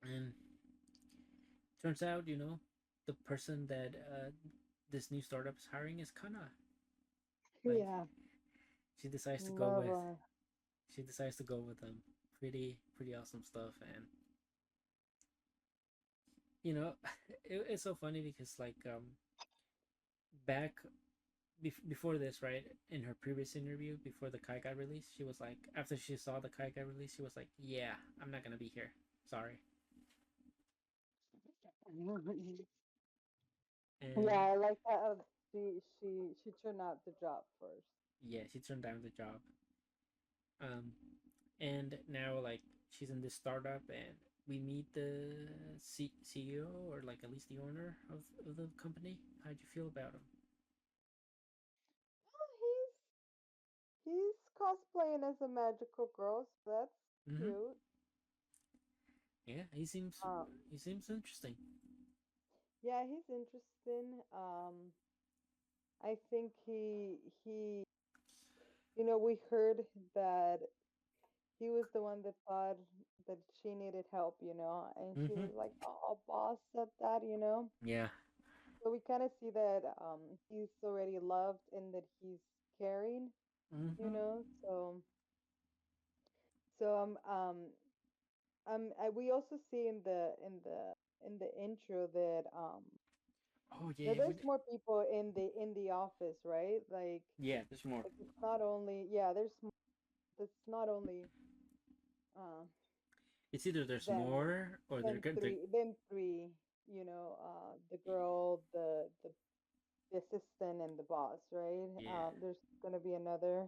And turns out, the person that this new startup is hiring is Kana. Like Yeah. she decides to go Love with she decides to go with them. Pretty awesome stuff. And you know it's so funny because like back before this, right, in her previous interview before the Kai got released, she was like, after she saw the Kai got released, she was like, yeah, I'm not gonna be here, sorry. Yeah, And I like how she turned out the job first. yeah, she turned down the job. um and now like she's in this startup, and we meet the CEO, or like at least the owner of the company. How'd you feel about him? Oh, he's cosplaying as a magical girl, so that's Mm-hmm. cute. Yeah, Um, he seems interesting. yeah, he's interesting. I think we heard that he was the one that thought that she needed help, and she Mm-hmm. was like, "Oh, boss said that." Yeah. So we kind of see that he's already loved and that he's caring, Mm-hmm. So we also see in the intro Oh that yeah, there's more people in the office, right? yeah, there's more. Like it's not only it's not only uh It's either there's them more or they're them good. three them three, the girl, the assistant and the boss, right? Yeah, There's gonna be another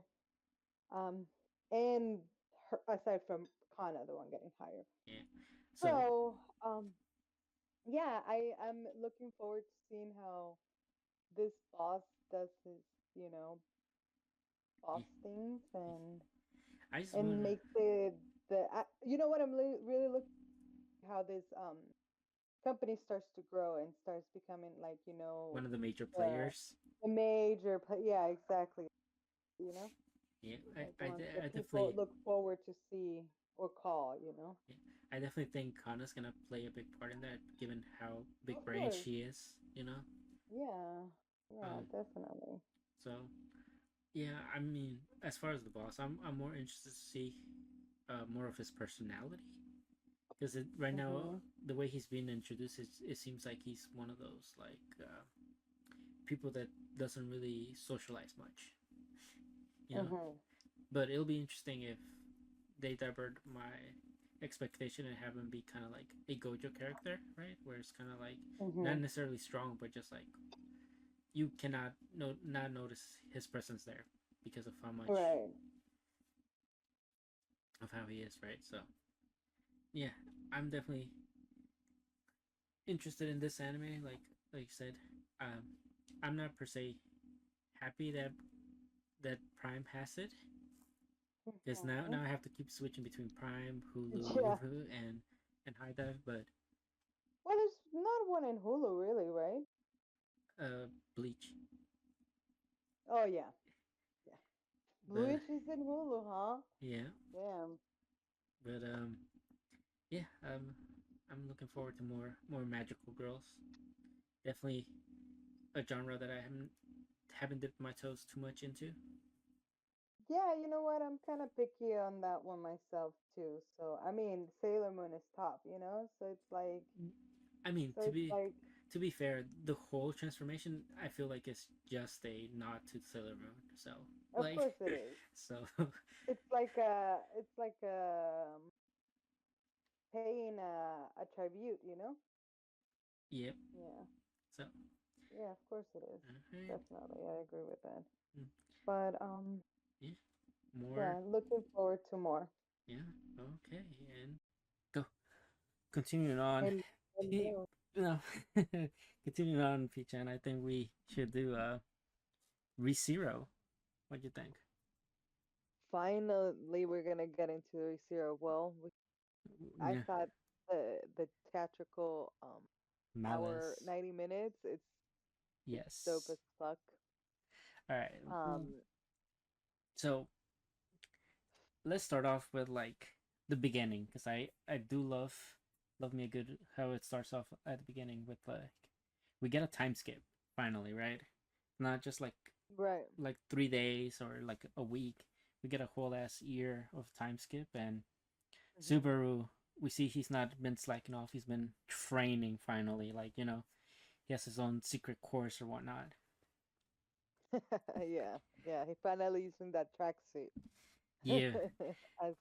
um and her, aside from Kana, the one getting hired. yeah. So So yeah, I'm looking forward to seeing how this boss does his, you know, boss yeah, things yeah. and I just want and make what I'm really looking how this company starts to grow and starts becoming like one of the major the players. the major yeah, exactly, you know Yeah, like the ones I that people definitely, look forward to see or call. yeah, I definitely think Kana's gonna play a big part in that, given how big Of brain course. she is. Yeah, yeah, Um. definitely. So yeah, I mean, as far as the boss, I'm more interested to see more of his personality, because right now Mm-hmm. the way he's being introduced, it seems like he's one of those like people that doesn't really socialize much, you know. Mm-hmm. But it'll be interesting if they divert my expectation and have him be kind of like a Gojo character, right? Where it's kind of like not Mm-hmm. necessarily strong, but just like you cannot not notice his presence there because of Right. how he is, right? So yeah, I'm definitely interested in this anime. Like you said, um, I'm not per se happy that Prime has it, because Mm-hmm. now I have to keep switching between Prime, Yeah. Hulu, and High Dive. But Well, there's not one in Hulu, really, right? Bleach, Oh yeah, yeah. but Bleach is in Hulu, huh? yeah, Damn. but yeah, I'm looking forward to more magical girls. Definitely a genre that I haven't dipped my toes too much into. Yeah, you know what? I'm kind of picky on that one myself too. So I mean, Sailor Moon is top, you know. I mean, so it's like, to be fair, the whole transformation I feel like is just a nod to Sailor Moon. So of like, course it is. so It's like paying a tribute, you know. yep. Yeah, So yeah, of course it is. alright. Definitely, I agree with that. Mm, But yeah, more. yeah, looking forward to more. Yeah, okay, and go. Continuing on, And P- no, continuing on, Pichan. I think we should do ReZero. What do you think? finally, we're gonna get into Zero. Well, I Yeah, thought the theatrical hour Malice. 90 minutes. It's dope Yes. as fuck. All right. Um, So let's start off with like the beginning, because I do love me a good how it starts off at the beginning with like we get a time skip finally, right? Not just right. like 3 days or like a week. We get a whole ass year of time skip, and Hmm. Subaru, we see he's not been slacking off. He's been training finally. Like, he has his own secret course or whatnot. Yeah, yeah. He finally using that tracksuit Yeah, as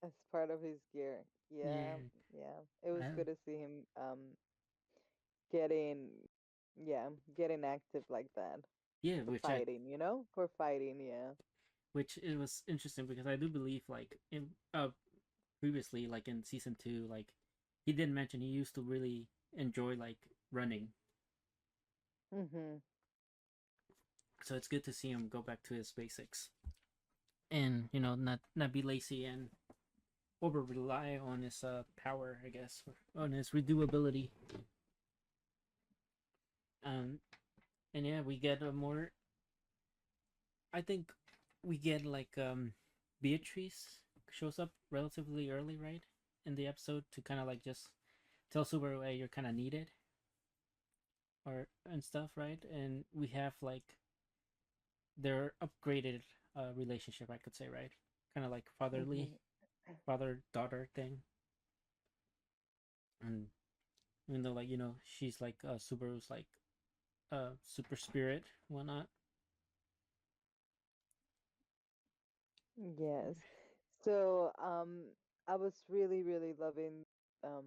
as part of his gear. Yeah, yeah, yeah. It was I, good to see him getting yeah, getting active like that yeah. for fighting, you know? For fighting, yeah. Which it was interesting because I do believe like in previously like in season 2 like he did mention he used to really enjoy like running, Mhm. so it's good to see him go back to his basics and not be lazy and over rely on his power, I guess, or on his redoability. um and yeah, we get a more, I think we get like Beatrice shows up relatively early, right, in the episode to kind of like just tell Subaru, hey, you're kind of needed or and stuff, right? And we have like their upgraded relationship, I could say, right? Kind of like fatherly, Mhm. father daughter thing. And even though like she's like Subaru's like super spirit, whatnot. Yes. So, I was really, really loving um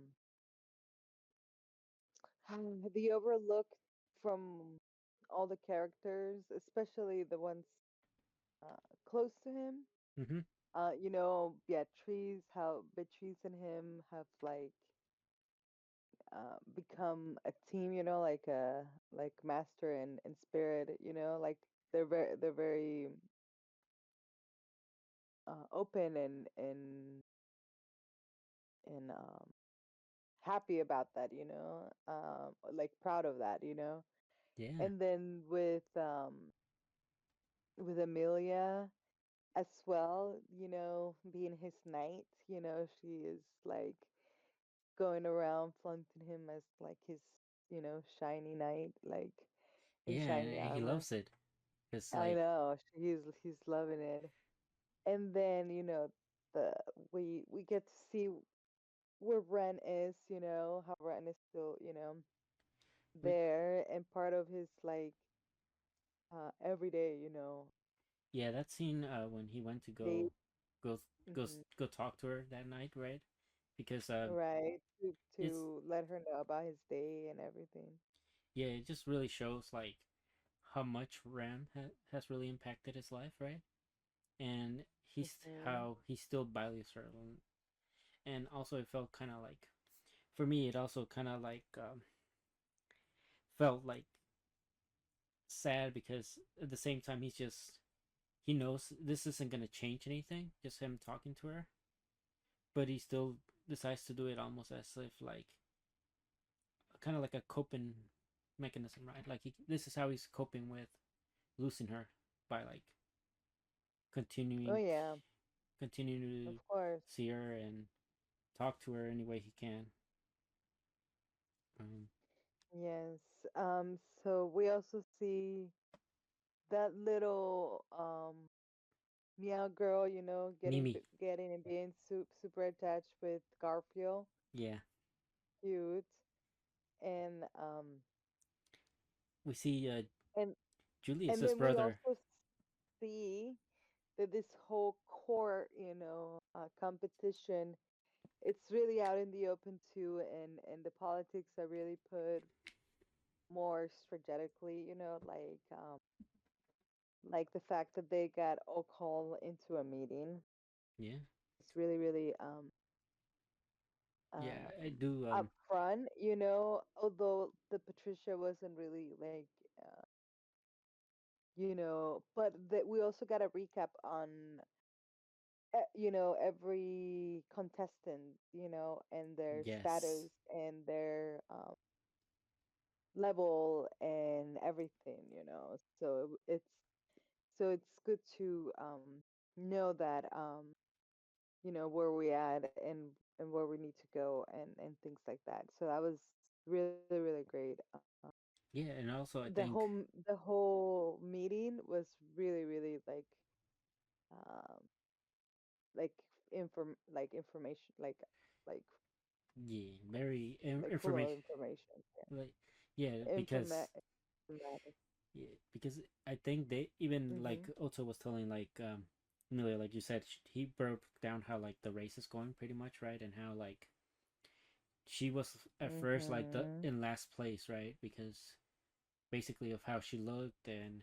the overlook from all the characters, especially the ones close to him. Mm-hmm. How Beatrice and him have like become a team, like master and spirit, like they're very open and happy about that, like proud of that, Yeah, and then with Amelia as well, being his knight, she is like going around flaunting him as like his, shiny knight, like in yeah, shiny and he armor. loves it. It's I like, know he's loving it. And then the we get to see where Ren is, how Ren is still, we, there and part of his like everyday, yeah, that scene when he went to day. go Hmm. go talk to her that night, right? Because Right, to it's let her know about his day and everything. yeah, it just really shows like how much Ram has really impacted his life, right? And he's Hmm. how he still values her, and also it felt kind of like, for me, it also kind of like felt like sad because at the same time he knows this isn't gonna change anything, just him talking to her, but he still decides to do it almost as if like kind of like a coping mechanism, right? Like this is how he's coping with losing her by like Oh continuing yeah, continuing of to course. see her and talk to her any way he can. Um, Yes. So we also see that little meow girl, Mimi. getting and being super attached with Garfield. Yeah, Cute. And we see and and Julius's then we brother. also see that this whole court, competition, it's really out in the open too, and the politics are really put more strategically, like the fact that they got all called into a meeting. Yeah, It's really, really yeah, I do. upfront, although the Patricia wasn't really like, but that we also got a recap on, every contestant, and their Yes, status and their level and everything, it's good to know that where we at and where we need to go and things like that. So that was really really great. yeah, and also I The think whole meeting was really really um like information like yeah, very full of information. information. Like, yeah, Yeah. because Informatic. yeah, because I think they even like Mhm. Otto was telling like Amelia, like you said, he broke down how like the race is going pretty much, right, and how like she was at first like the Mhm. in last place, right, because basically of how she looked and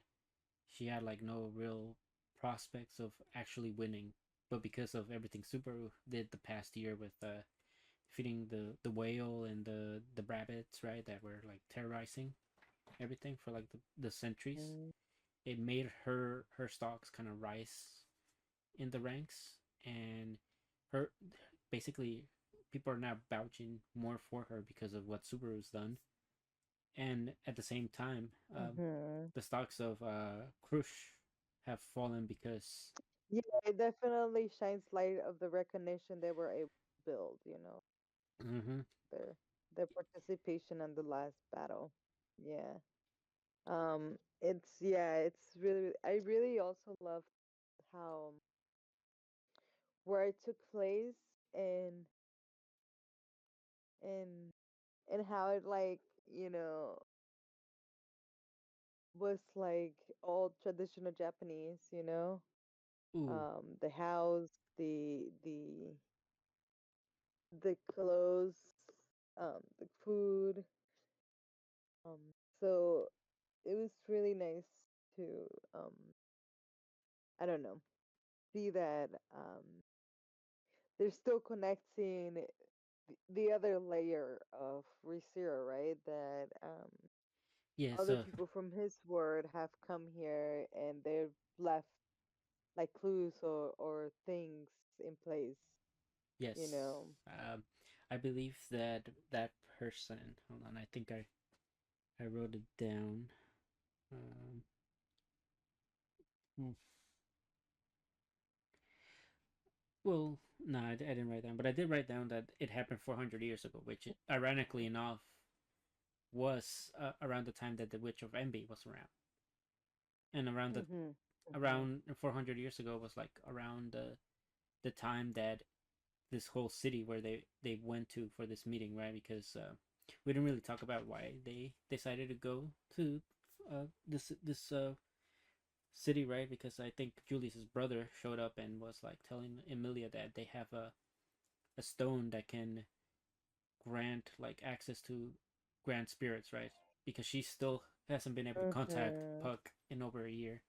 she had like no real prospects of actually winning, but because of everything Subaru did the past year with defeating the whale and the rabbits, right, that were like terrorizing everything for like the centuries, Mhm. it made her stocks kind of rise in the ranks, and her basically people are now vouching more for her because of what Subaru's done, and at the same time, Mhm. the stocks of Krush have fallen because Yeah, it definitely shines light of the recognition they were able to build, mm-hmm, their their participation in the last battle. Yeah. It's really I really also love how where it took place and and and how it like, was like all traditional Japanese, ooh, the house, the clothes, the food. Um, so it was really nice to um, I don't know, see that they're still connecting the other layer of Resira, right? That yeah, other so people from his word have come here and they've left like clues or things in place, yes, you know. I believe that that person. Hold on, I think I wrote it down. Um, hmm, well, no, I didn't write down, but I did write down that it happened 400 years ago, which, ironically enough, was around the time that the Witch of Envy was around, and Mhm. Mhm. around 400 years ago was like around the time that this whole city where they went to for this meeting, right? Because we didn't really talk about why they decided to go to this city, right? Because I think Julius's brother showed up and was like telling Emilia that they have a stone that can grant like access to grand spirits, right? Because she still hasn't been able to contact Mhm. Puck in over a year.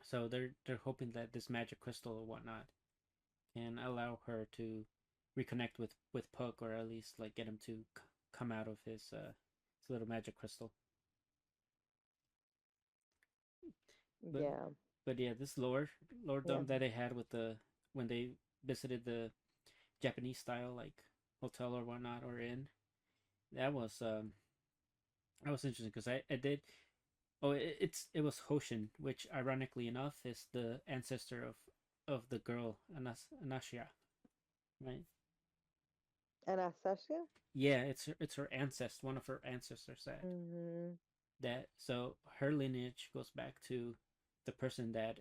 So they're hoping that this magic crystal or whatnot can allow her to reconnect with Puck, or at least like get him to come out of his little magic crystal. But Yeah. but yeah, this lore Yeah. dump that they had with the when they visited the Japanese style like hotel or whatnot or inn, that was that was interesting because I did. Oh, it was Hoshin, which ironically enough is the ancestor of the girl Anasia, right? Anastasia? Yeah, it's her ancestor, one of her ancestors Mm-hmm. that so her lineage goes back to the person that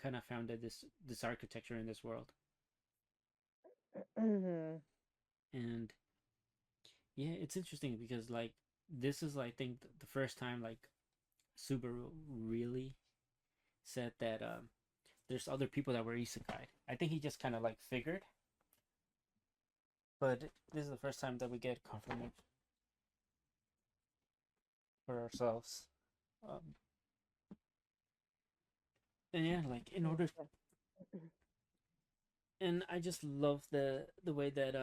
kind of founded this architecture in this world. Mm-hmm. And yeah, it's interesting because like this is I think the first time like Subaru really said that there's other people that were isekai. I think he just kind of like figured, but this is the first time that we get confirmation for ourselves. Um, and yeah, like in order, Yeah. and I just love the way that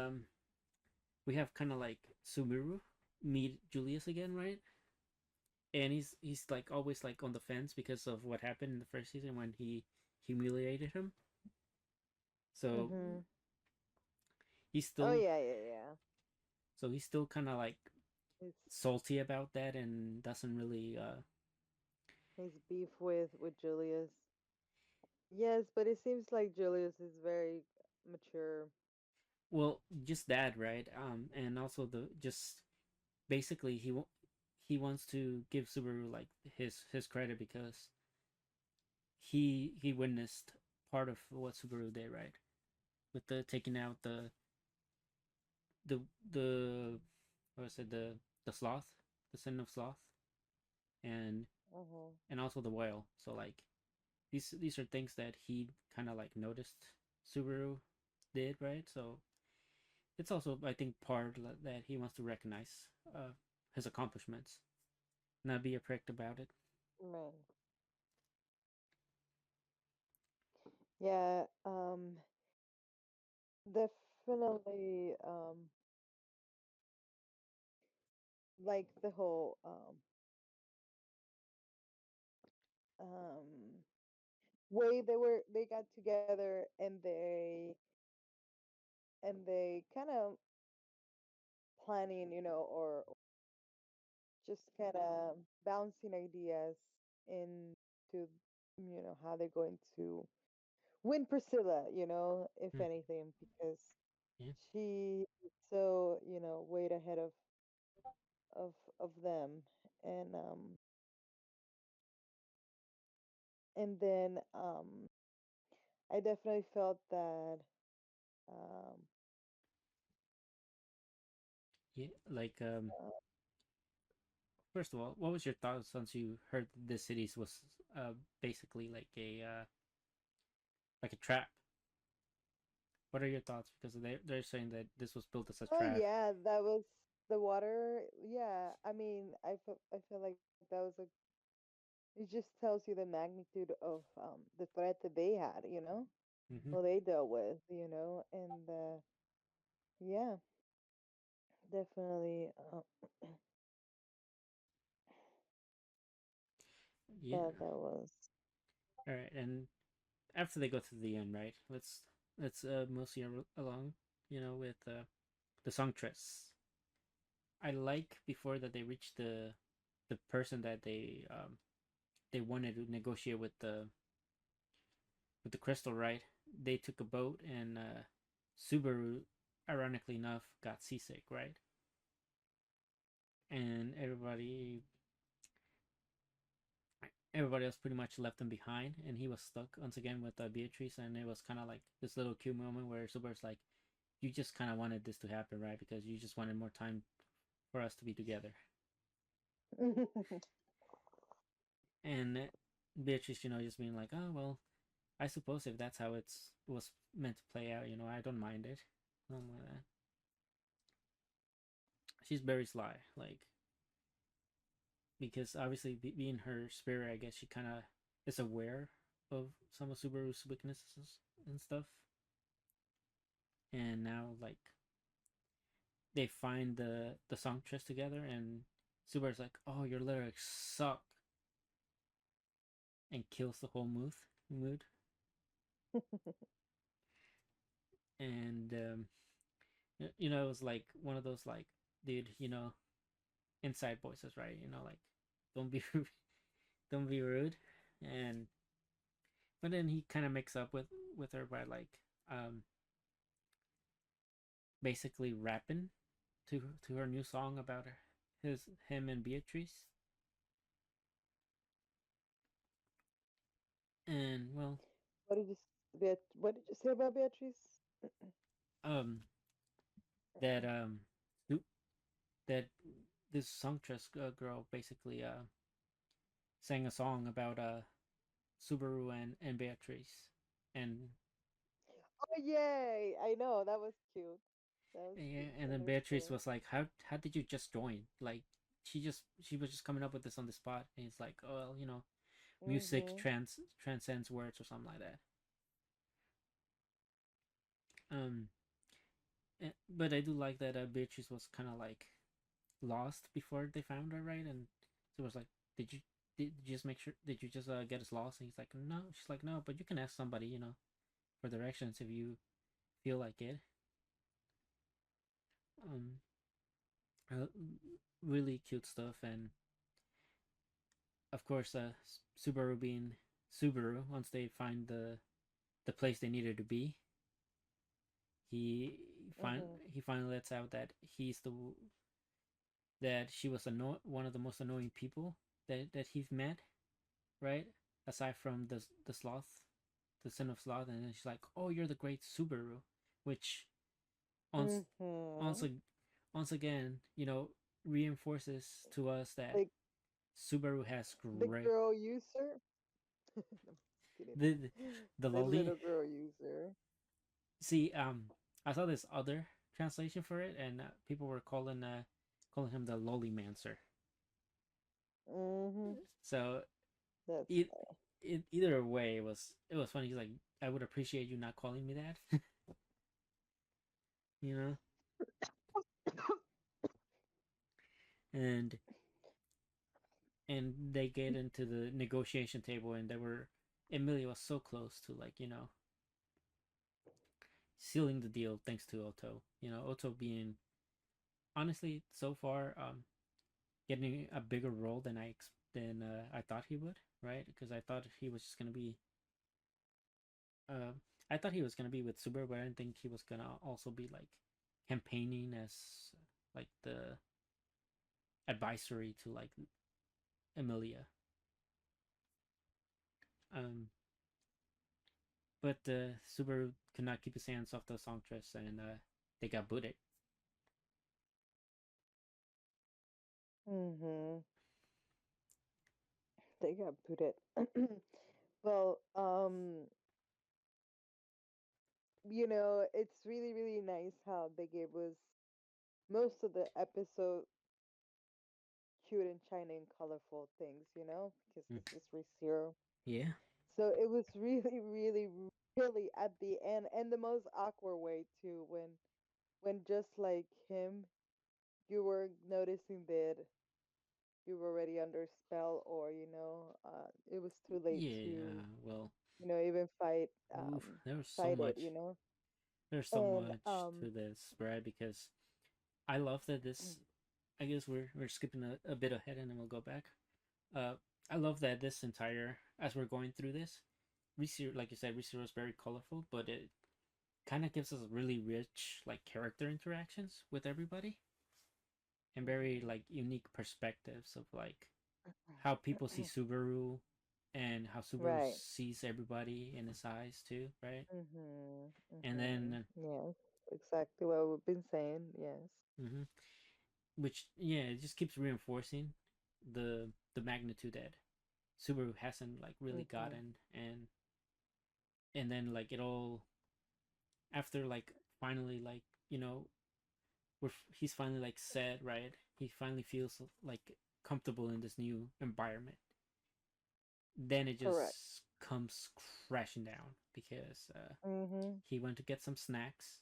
we have kind of like Subaru meet Julius again, right? And he's like always like on the fence because of what happened in the first season when he humiliated him. So Mm-hmm. he's Oh still yeah, yeah, yeah. he's still kind of like His salty about that and doesn't really his beef with Julius. Yes, but it seems like Julius is very mature. well just that, right? And also the just basically he wants to give Subaru like his credit because he witnessed part of what Subaru did, right? With the taking out the the what was it the sloth, the sin of sloth, and Uh-huh. also the whale. So like these are things that he kind of like noticed Subaru did, right? So it's also I think part that he wants to recognize his accomplishments, not be a prick about it. Right. Yeah, definitely like the whole um way they got together and they kind of planning, or just kind of bouncing ideas into, how they're going to win Priscilla, if Mm, anything, because yeah, she is so, way ahead of of them. And then I definitely felt that um yeah. Like uh, first of all, what was your thoughts once you heard this cities was basically like a trap? What are your thoughts? Because they're saying that this was built as a oh trap. yeah, that was the water. Yeah, I mean, I feel like that was a it just tells you the magnitude of the threat that they had, Mm-hmm. well they dealt with, and yeah, definitely Yeah. that was All right, and after they go to the end, right? Let's mostly along, with the songstress. I like before that they reach the person that they wanted to negotiate with the crystal, right? They took a boat and Subaru, ironically enough, got seasick, right? And everybody else pretty much left him behind, and he was stuck once again with Beatrice, and it was kind of like this little cute moment where Subaru's like, "You just kind of wanted this to happen, right? Because you just wanted more time for us to be together." And Beatrice, just being like, "Oh well, I suppose if that's how it was meant to play out, I don't mind it." Something like that. She's very sly, like because obviously being her spirit, I guess she kind of is aware of some of Subaru's weaknesses and stuff. And now like they find the songstress together, and Subaru's like, "Oh, your lyrics suck," and kills the whole mood. And it was like one of those like, dude, inside voices, right? Like, don't be don't be rude, and but then he kind of makes up with her by like um basically rapping to her new song about him and Beatrice. And well, What did you what did you say about Beatrice? um, that that this songstress girl basically sang a song about Subaru and Beatrice, and Oh yay! I know that was cute. That was cute. and That then is Beatrice cool. was like, how did you just join? Like she was just coming up with this on the spot, and it's like, oh well, music Mhm. transcends words or something like that. Um, but I do like that Beatrice was kind of like lost before they found her, right? And so it was like, did you did you just make sure? Did you just get us lost? And he's like, no. She's like, no, but you can ask somebody, for directions if you feel like it. Um, uh, really cute stuff, and of course, Subaru being Subaru, once they find the place they needed to be, he Mhm. he finally lets out that he's the that she was one of the most annoying people that he's met, right? Aside from the sloth, the son of sloth, and then she's like, "Oh, you're the great Subaru," which once once Mhm. once again, reinforces to us that Like Subaru has the great girl user. I'm kidding. the the The lolly. little girl user. See, I saw this other translation for it, and people were calling him the lolly mancer. Mhm. So That's it, funny. either way, it was funny. He's like, I would appreciate you not calling me that. you know, and they get into the negotiation table, and they were Emilia was so close to, like, sealing the deal thanks to Otto. Otto being, honestly, so far, getting a bigger role than I thought he would, right? Because I thought he was just gonna be, uh, I thought he was gonna be with Subaru, but I didn't think he was gonna also be like campaigning as like the advisory to like Emilia. Um, but Subaru could not keep his hands off the songstress, and they got booted. Mhm. They got booted. Well, it's really, really nice how they gave us most of the episode cute and shiny and colorful things, because Mm. this is ReZero. Yeah, So it was really, really, really at the end, and the most awkward way too, when just like him, you were noticing that you were already under spell, or it was too late to yeah. Well, even oof, fight it, you know. there's so And much to this, right? Because I love that this. I guess we're skipping a bit ahead, and then we'll go back. Uh, I love that this entire as we're going through this, like you said, ReZero is very colorful, but it kind of gives us really rich like character interactions with everybody, and very Mhm. like unique perspectives of like how people see Subaru, and how Subaru Right. sees everybody in his eyes too, right? Mhm. And Mhm. then, Yes. Exactly what we've been saying. Yes. mm-hmm, which, yeah, it just keeps reinforcing the magnitude that Subaru hasn't like really Mhm. gotten, and then like it all after like finally like he's finally like set, right, he finally feels like comfortable in this new environment, then it Correct. just comes crashing down because Mhm. he went to get some snacks,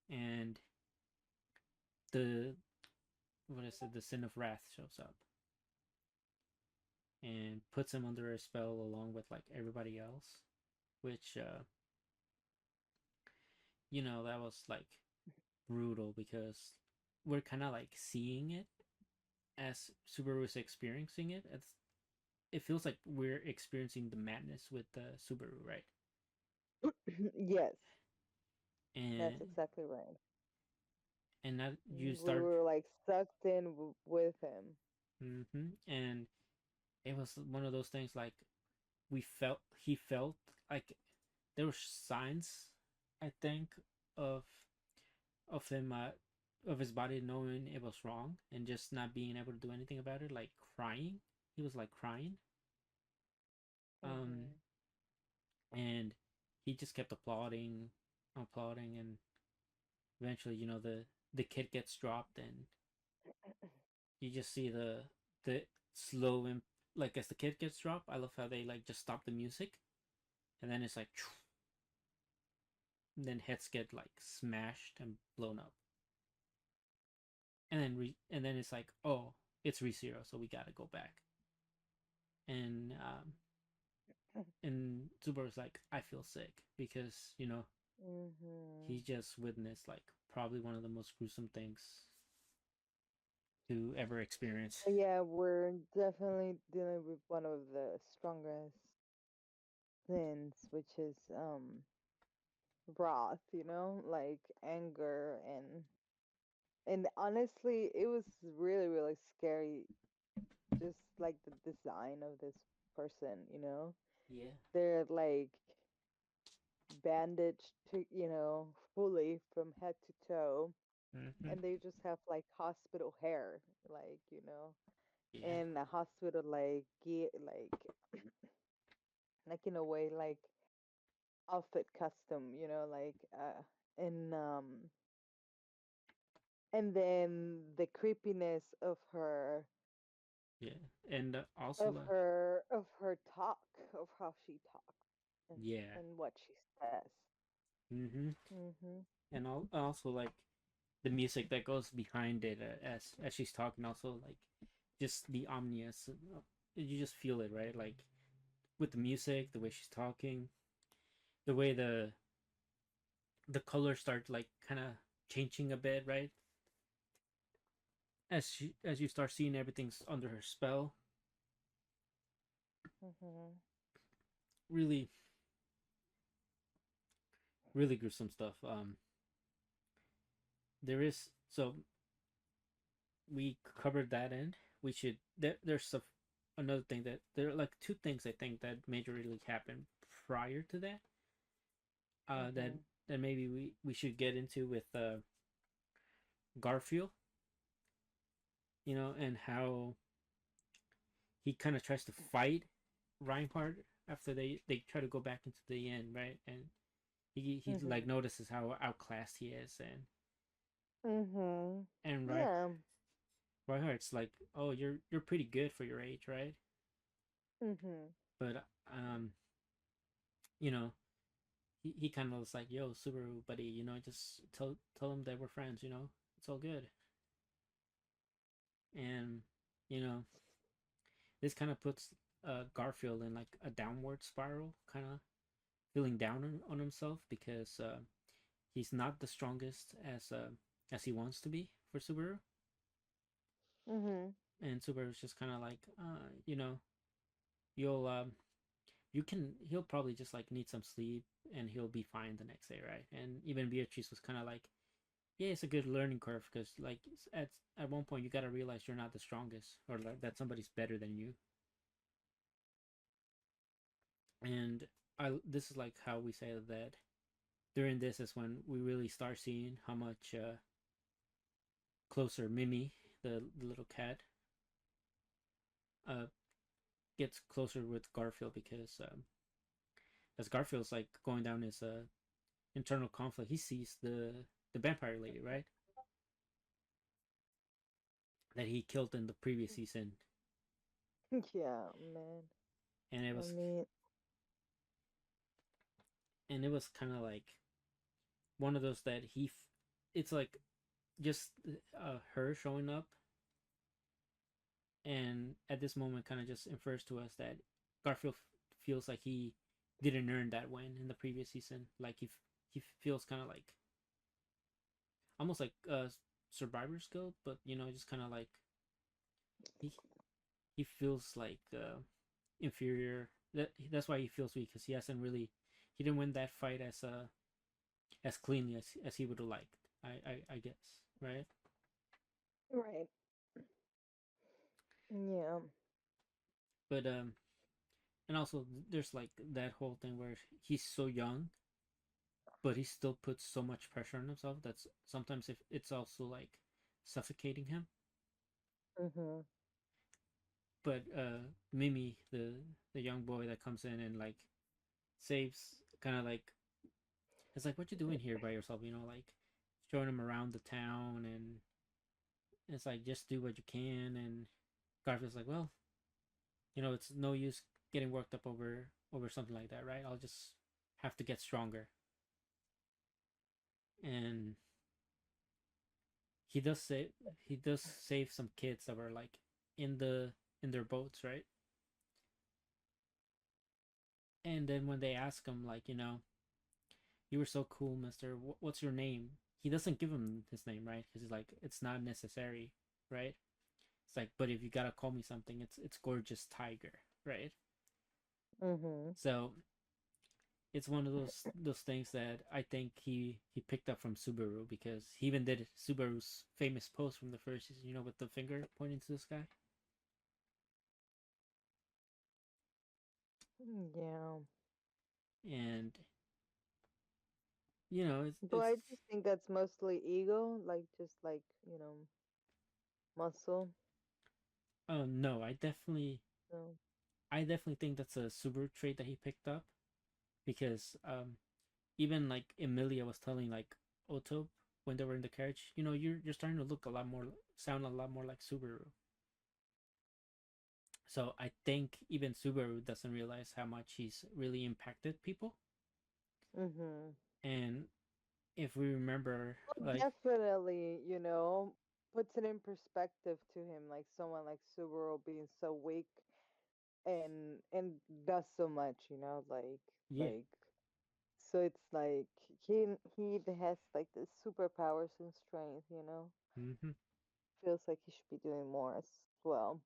and the what is it, the sin of wrath shows up and puts him under a spell along with like everybody else, which that was like brutal because we're kind of like seeing it as Subaru is experiencing it. It feels like we're experiencing the madness with the Subaru, right? Yes. That's And exactly right. and that you We start. were like sucked in with him. And it was one of those things like he felt like there were signs, I think, of of him of his body knowing it was wrong and just not being able to do anything about it, like crying. He was like crying. Um Mhm. and he just kept applauding, and eventually, the kid gets dropped, and you just see the slow like as the kid gets dropped. I love how they like just stop the music, and then it's like, and then heads get like smashed and blown up, and then it's like, oh, it's ReZero, so we gotta go back. And Subaru's like, I feel sick because he Mhm. just witnessed like probably one of the most gruesome things to ever experience. Yeah, we're definitely dealing with one of the strongest sins, which is wrath, like anger and honestly, it was really really scary just like the design of this person. Yeah. They're like bandaged to, fully from head to toe, Mm-hmm. and they just have like hospital hair, like, Yeah. and a hospital like in a way like outfit custom, like and then the creepiness Yeah. And also, of her talk, of how she talks and yeah. and what she says. Mm-hmm. Mhm. And also like the music that goes behind it, as she's talking, also like just the omnious. You just feel it, right? Like with the music, the way she's talking, the way the colors start like kind of changing a bit, right? As you start seeing everything's under her spell. Mhm. Really, really gruesome stuff. There is so we covered that end. We should there's another thing that there are like two things I think that majorly happened prior to that. That Mhm. that maybe we should get into with Garfield, and how he kind of tries to fight Reinhardt after they try to go back into the inn, right? And he like Mhm. notices how outclassed he is, Mhm. and Yeah. Reinhardt's like, oh, you're pretty good for your age, right? Mhm. But you know, he kind of was like, yo, Subaru, buddy, just tell him that we're friends, it's all good. And you know, this kind of puts Garfield in like a downward spiral, kind of feeling down on himself because he's not the strongest as he wants to be for Subaru, Mhm. and Subaru's just kind of like, you'll you can he'll probably just like need some sleep and he'll be fine the next day, right? And even Beatrice was kind of like, yeah, it's a good learning curve because like at one point you got to realize you're not the strongest or like, that somebody's better than you. And I this is like how we say that during this is when we really start seeing how much closer Mimi, the little cat, uh, gets closer with Garfield because as Garfield's like going down his internal conflict, he sees the vampire lady, right? That he killed in the previous season, Yeah, man. and it I was mean, and it was kind of like one of those that it's like just her showing up, and at this moment kind of just infers to us that Garfield feels like he didn't earn that win in the previous season. Like he feels kind of like almost like Survivor's Guild, but just kind of like he he feels like inferior. That's why he feels weak because he didn't win that fight as cleanly as he would have liked. I guess, right? Right. Yeah. But and also there's like that whole thing where he's so young, but he still puts so much pressure on himself that's sometimes if it's also like suffocating him. Mhm. But Mimi, the young boy that comes in and like saves, kind of like, it's like, what you doing here by yourself, you know, like showing him around the town, and it's like, just do what you can. And Garfield's like, well, you know, it's no use getting worked up over something like that, right? I'll just have to get stronger. And he does say he does save some kids that were like in the in their boats, right? And then when they ask him, like, you know, you were so cool, Mister. What's your name? He doesn't give him his name, right? Because he's like, it's not necessary, right? It's like, but if you gotta call me something, it's gorgeous tiger, right? Mhm. So it's one of those things that I think he picked up from Subaru, because he even did Subaru's famous pose from the first season, you know, with the finger pointing to the sky. Yeah. And you know, But it's I just think that's mostly ego, like just like, muscle. no, So. I definitely think that's a Subaru trait that he picked up, because even like Emilia was telling like Otto when they were in the carriage, you know, you're starting to look a lot more, sound a lot more like Subaru. So I think even Subaru doesn't realize how much he's really impacted people. Mhm. And if we remember, Well, like, definitely, puts it in perspective to him, like someone like Subaru being so weak and does so much, yeah, like so it's like he has like the superpowers and strength, mm-hmm. feels like he should be doing more as well,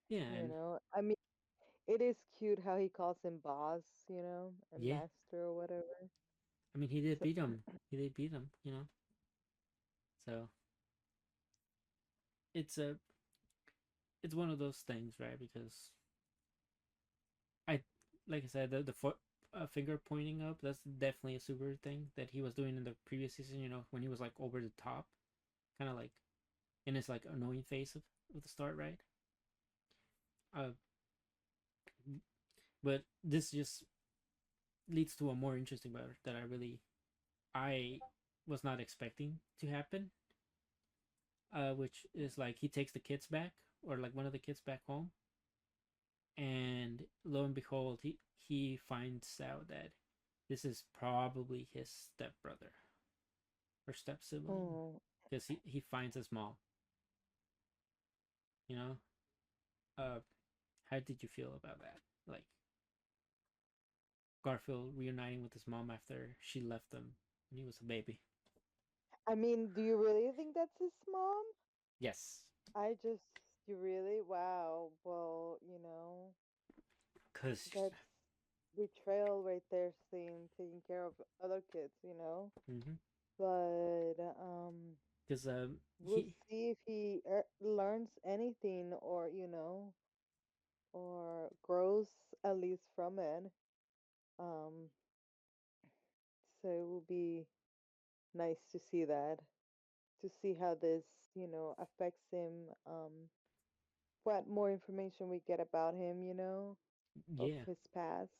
Yeah, and I mean, it is cute how he calls him boss, and yeah, master or whatever. I mean, he did So beat him. He did beat him, you know. So it's a it's one of those things, right? Because I, like I said, the foot finger pointing up, that's definitely a Subaru thing that he was doing in the previous season. You know, when he was like over the top, kind of like in his like annoying face of the start, right? Uh, but this just leads to a more interesting part that I was not expecting to happen. Which is like he takes the kids back, or like one of the kids back home, and lo and behold, he finds out that this is probably his stepbrother or step sibling, mm, because he finds his mom. You know, uh, how did you feel about that? Like Garfield reuniting with his mom after she left him when he was a baby. I mean, do you really think that's his mom? Yes, I just, you really? Wow. Well, because that's betrayal right there, seeing taking care of other kids, mm-hmm. But Because we'll he see if he learns anything or, or grows at least from it. Um, so it will be nice to see that, to see how this, affects him. What more information we get about him, of yeah his past,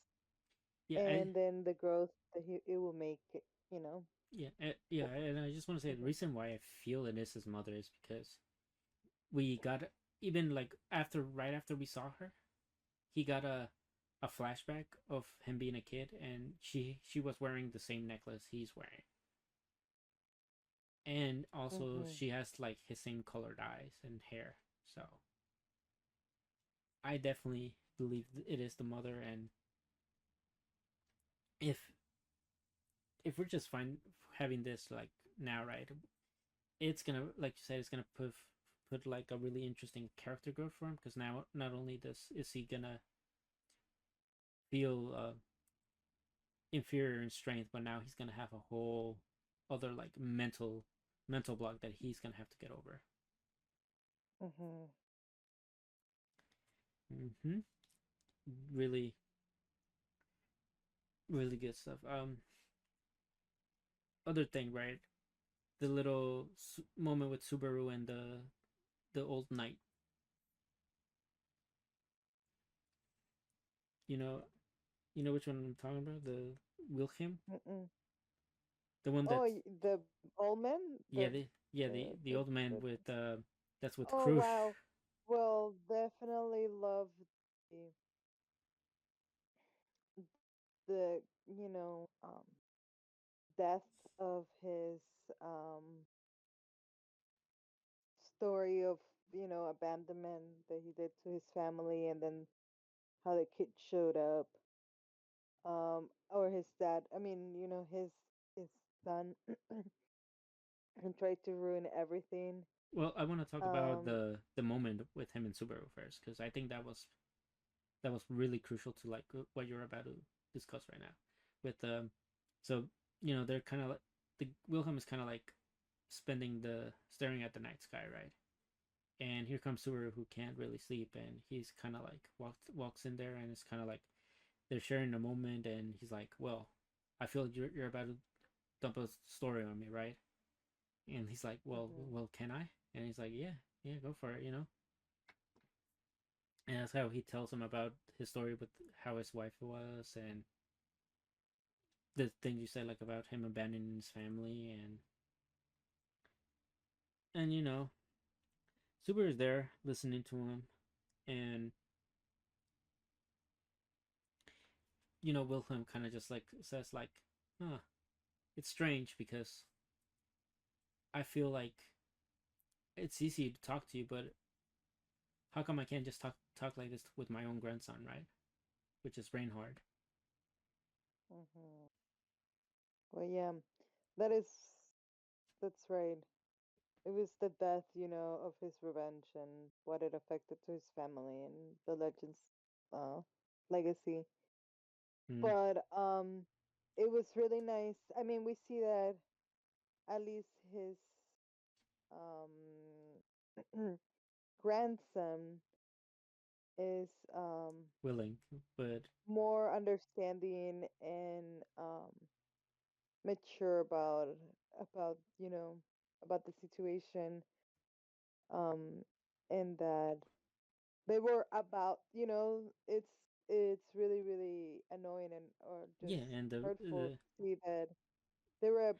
yeah I and then the growth that it will make, you know. yeah, and I just want to say the Mhm. reason why I feel it is his mother is because we got, even like after, right after we saw her, he got a flashback of him being a kid, and she was wearing the same necklace he's wearing, and also Mhm. she has like his same colored eyes and hair. So I definitely believe it is the mother. And if we're just fine having this like now, right, it's gonna, like you said, it's gonna put like a really interesting character growth for him, because now not only does is he gonna feel inferior in strength, but now he's gonna have a whole other like mental mental block that he's gonna have to get over. Mhm. Mm-hmm. Really, really good stuff. Other thing, right? The little moment with Subaru and the old knight. You know, you know which one I'm talking about? The Wilhelm, Mm-mm. the one Oh, that's the old man, yeah, the the, old man the. with that's with Oh Crush. wow. Well, definitely love the the death of his um story of abandonment that he did to his family, and then how the kid showed up, or his dad, I mean, his son, and tried to ruin everything. Well, I want to talk about um the moment with him and Subaru first because I think that was really crucial to like what you're about to discuss right now. With so they're kind of like the Wilhelm is kind of like spending the staring at the night sky, right? And here comes Subaru who can't really sleep, and he's kind of like walks in there, and it's kind of like they're sharing a moment, and he's like, "Well, I feel like you're about to dump a story on me, right?" And he's like, mhm, well, can I?" And he's like, "Yeah, yeah, go for it, you know." And that's how he tells him about his story with how his wife was and the things you said like about him abandoning his family and Super is there listening to him and Wilhelm kind of just like says like, huh, it's strange because I feel like it's easy to talk to you, but how come I can't just talk like this with my own grandson, right? Which is Reinhard. mhm. Well, yeah, that is that's right. It was the death, of his revenge and what it affected to his family and the legend's uh, legacy. Mm, But it was really nice. I mean, we see that at least his um grandson is willing, but more understanding and mature about about the situation, um and that they were about, it's really really annoying and or just yeah, and hurtful the to see that they were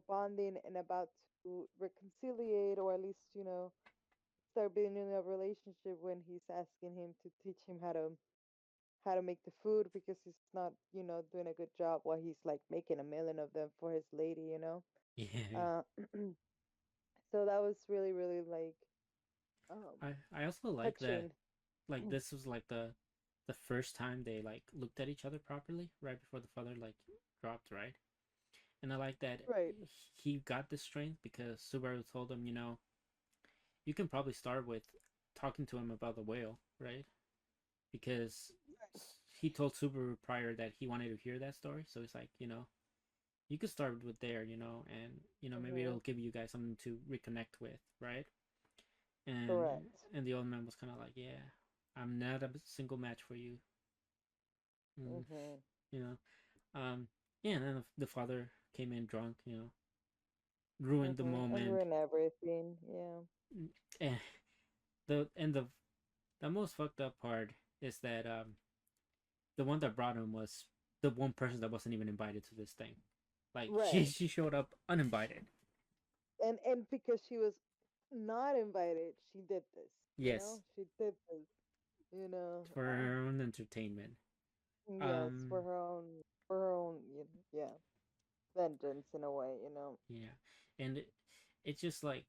bonding and about to reconciliate, or at least start building a relationship, when he's asking him to teach him how to make the food because he's not doing a good job while he's like making a million of them for his lady. yeah. uh so that was really really like um I also like that touching. like this was like the first time they like looked at each other properly right before the father like dropped, right? And I like that Right. he got this strength because Subaru told him, you can probably start with talking to him about the whale, right? Because he told Subaru prior that he wanted to hear that story, so it's like, you could start with there, and maybe Hmm. it'll give you guys something to reconnect with, right? And Correct. and the old man was kind of like, yeah, I'm not a single match for you, mm, Hmm. you know. Yeah, and then the father came in drunk, ruined the And moment. ruin everything. Yeah. And the most fucked up part is that the one that brought him was the one person that wasn't even invited to this thing. Like she Right. she showed up uninvited. And because she was not invited, she did this. Yes, She did this. You know. for her own entertainment. Yes, Um, for her own, yeah, vengeance in a way. yeah, and it's just like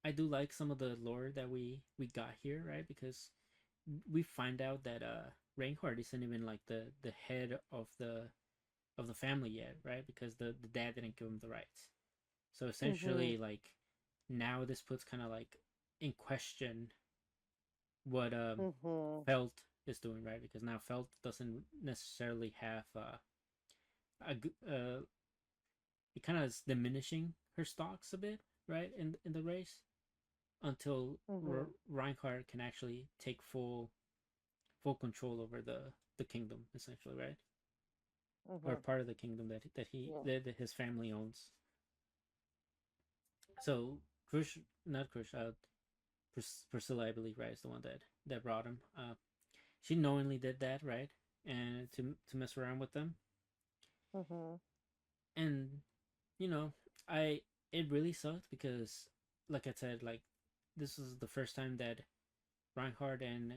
I do like some of the lore that we got here, right? Because we find out that Reinhardt isn't even like the head of the family yet, right? Because the dad didn't give him the rights. So Mhm. essentially, like now this puts kind of like in question what Mhm. Felt is doing, right? Because now Felt doesn't necessarily have a it kind of is diminishing her stocks a bit, right, in the race until Mhm. Reinhardt can actually take full control over the kingdom, essentially, right? Or Mhm. part of the kingdom Yeah. that his family owns. So Krush, not Krush, Priscilla, I believe, right, is the one that brought him. She knowingly did that, right, and to mess around with them, Mhm. and you know, I it really sucked because, like I said, like this was the first time that Reinhardt and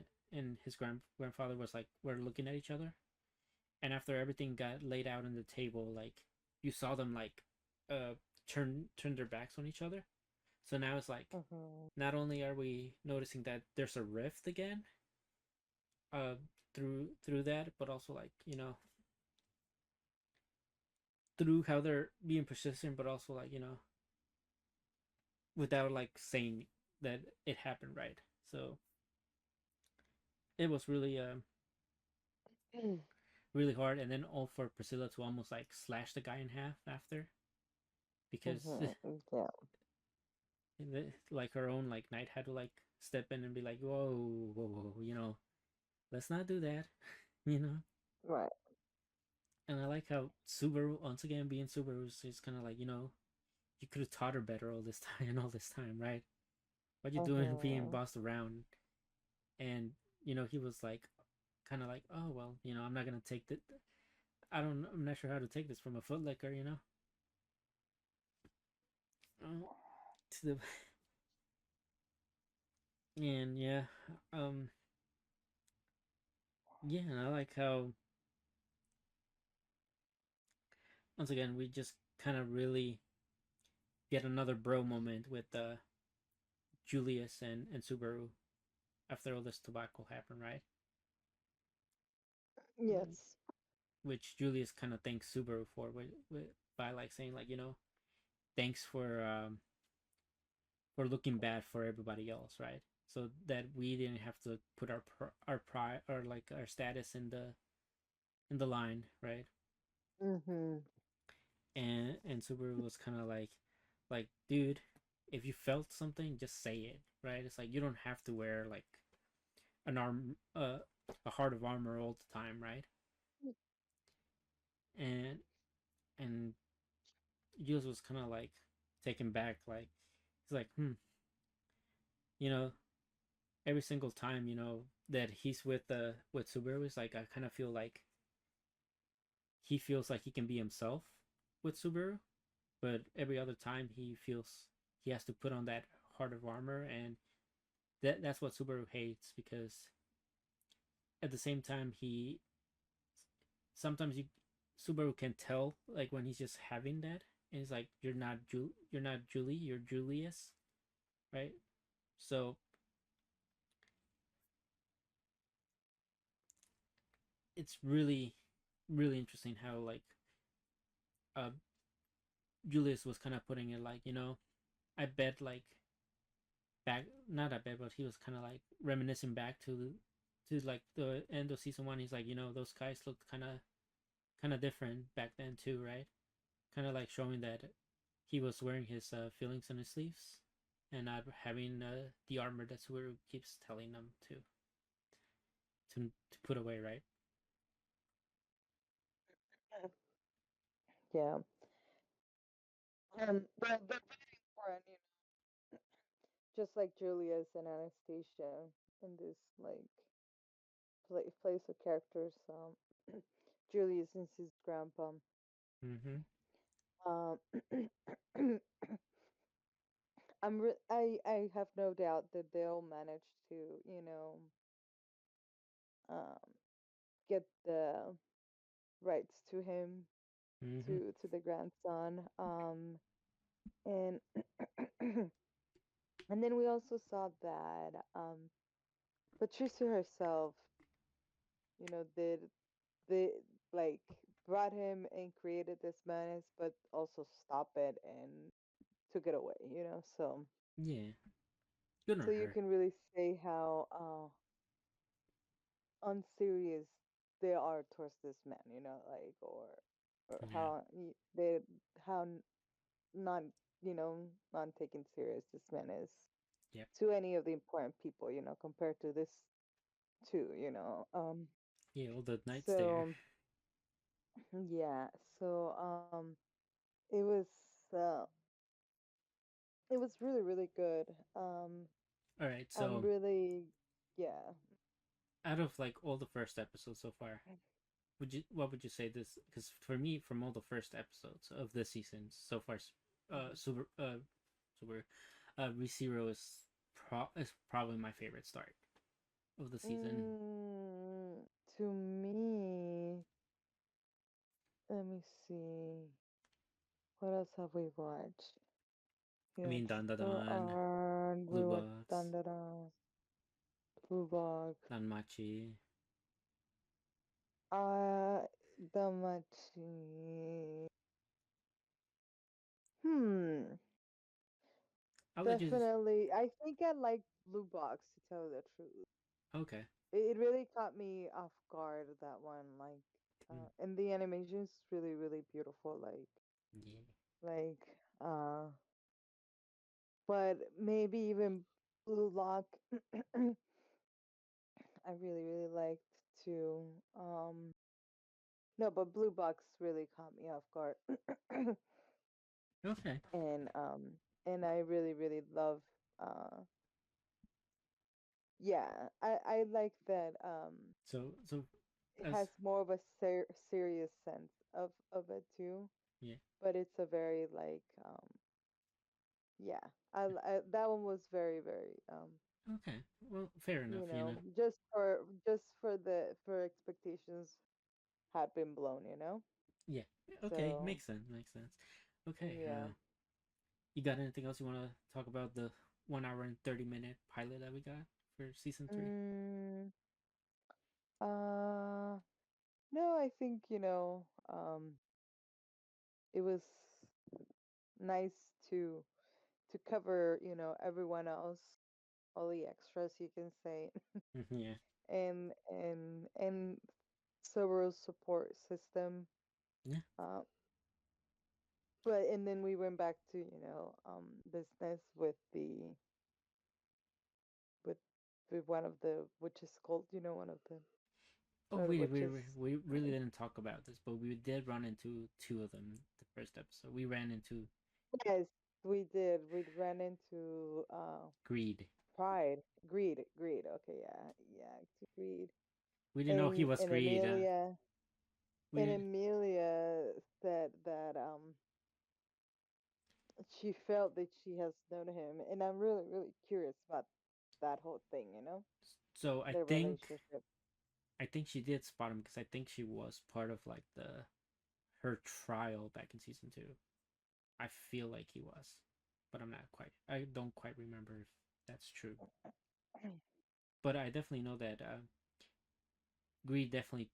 his grandfather was like were looking at each other, and after everything got laid out on the table, like you saw them like uh turn their backs on each other. So now it's like Mhm. not only are we noticing that there's a rift again, uh, through that, but also like through how they're being persistent, but also like without like saying that it happened, right? So it was really hard, and then all for Priscilla to almost like slash the guy in half after because Mhm. Yeah. like her own like knight had to like step in and be like, whoa, let's not do that, you know. Right. And I like how Subaru once again being Subaru is kind of like you could have taught her better all this time and all this time, right? What you doing being Mhm. bossed around? And he was like kind of like, oh well, I'm not gonna take that. I'm not sure how to take this from a footlicker, uh, to the and yeah, um, yeah, and I like how once again we just kind of really get another bro moment with Julius and Subaru after all this tobacco happened, right? Yes. Which Julius kind of thanks Subaru for by like saying like thanks for looking bad for everybody else, right? So that we didn't have to put our pride or like our status in the line, right? Mhm. And Subaru was kind of like dude, if you felt something, just say it, right? It's like you don't have to wear like an a heart of armor all the time, right? And and Jules was kind of like taken back, like he's like you know every single time that he's with Subaru, it's like I kind of feel like he feels like he can be himself with Subaru, but every other time he feels he has to put on that heart of armor, and that's what Subaru hates because at the same time he sometimes you Subaru can tell like when he's just having that, and he's like you're not Julie, you're Julius, right? So it's really interesting how like uh Julius was kind of putting it like I bet like back not I bet but he was kind of like reminiscing back to like the end of season 1. He's like those guys looked kind of different back then too, right? Kind of like showing that he was wearing his feelings on his sleeves and not having the armor that Subaru keeps telling them to put away, right? Yeah. They're very important, just like Julius and Anastasia in this like place of characters. Julius is his grandpa. Mm-hmm. Um, I have no doubt that they'll manage to um get the rights to him Mm-hmm. to the grandson. And and then we also saw that Patricia herself, did the like brought him and created this menace, but also stop it and took it away. Yeah, good So on you her. can really say how unserious they are towards this man, like or Yeah. how they how not. not taken serious. This man is Yep. to any of the important people, compared to this two, Yeah, all the knights there. So yeah, so it was uh, it was really really good. All right, I'm so really yeah. out of like all the first episodes so far, what would you say this? Because for me, from all the first episodes of this season so far, Mhm. super ReZero is probably my favorite start of the season. Mm, to me, let me see. What else have we watched? I mean, Extra Dandadan, Art, Blue we watched Box, Dandadan, Bubak, Danmachi. uh, Damachi. Hmm. I'll let you. Definitely. I think I like Blue Box to tell you the truth. Okay. It really caught me off guard that one. Like, Mm, and the animation's really really beautiful. yeah. Like, uh, but maybe even Blue Lock. I really really liked too. No, but Blue Box really caught me off guard. Okay. And I really really love uh yeah, I like that So it as has more of a serious sense of it too, yeah. but it's a very like yeah, that one was very very Okay. Well, fair enough. You know. just for expectations had been blown. Yeah. Okay. So Makes sense. Makes sense. Okay. yeah. You got anything else you want to talk about the 1 hour and 30 minute pilot that we got for season three? mm, uh no, I think it was nice to cover, everyone else, all the extras you can say, Yeah. and Sobero's support system. Yeah. Uh, but and then we went back to business with with one of the witches called, Oh, one of the witches. we really didn't talk about this, but we did run into two of them the first episode. We ran into Yes, we did. We ran into Greed. pride, greed. Okay, yeah, yeah, to greed. We didn't know he And was and Greed. Amelia We and didn't. Amelia said that she felt that she has known him, and I'm really really curious about that whole thing, So their relationship. I think she did spot him because I think she was part of like the her trial back in season two. I feel like he was, but I'm not quite. I don't quite remember if that's true. But I definitely know that Greed definitely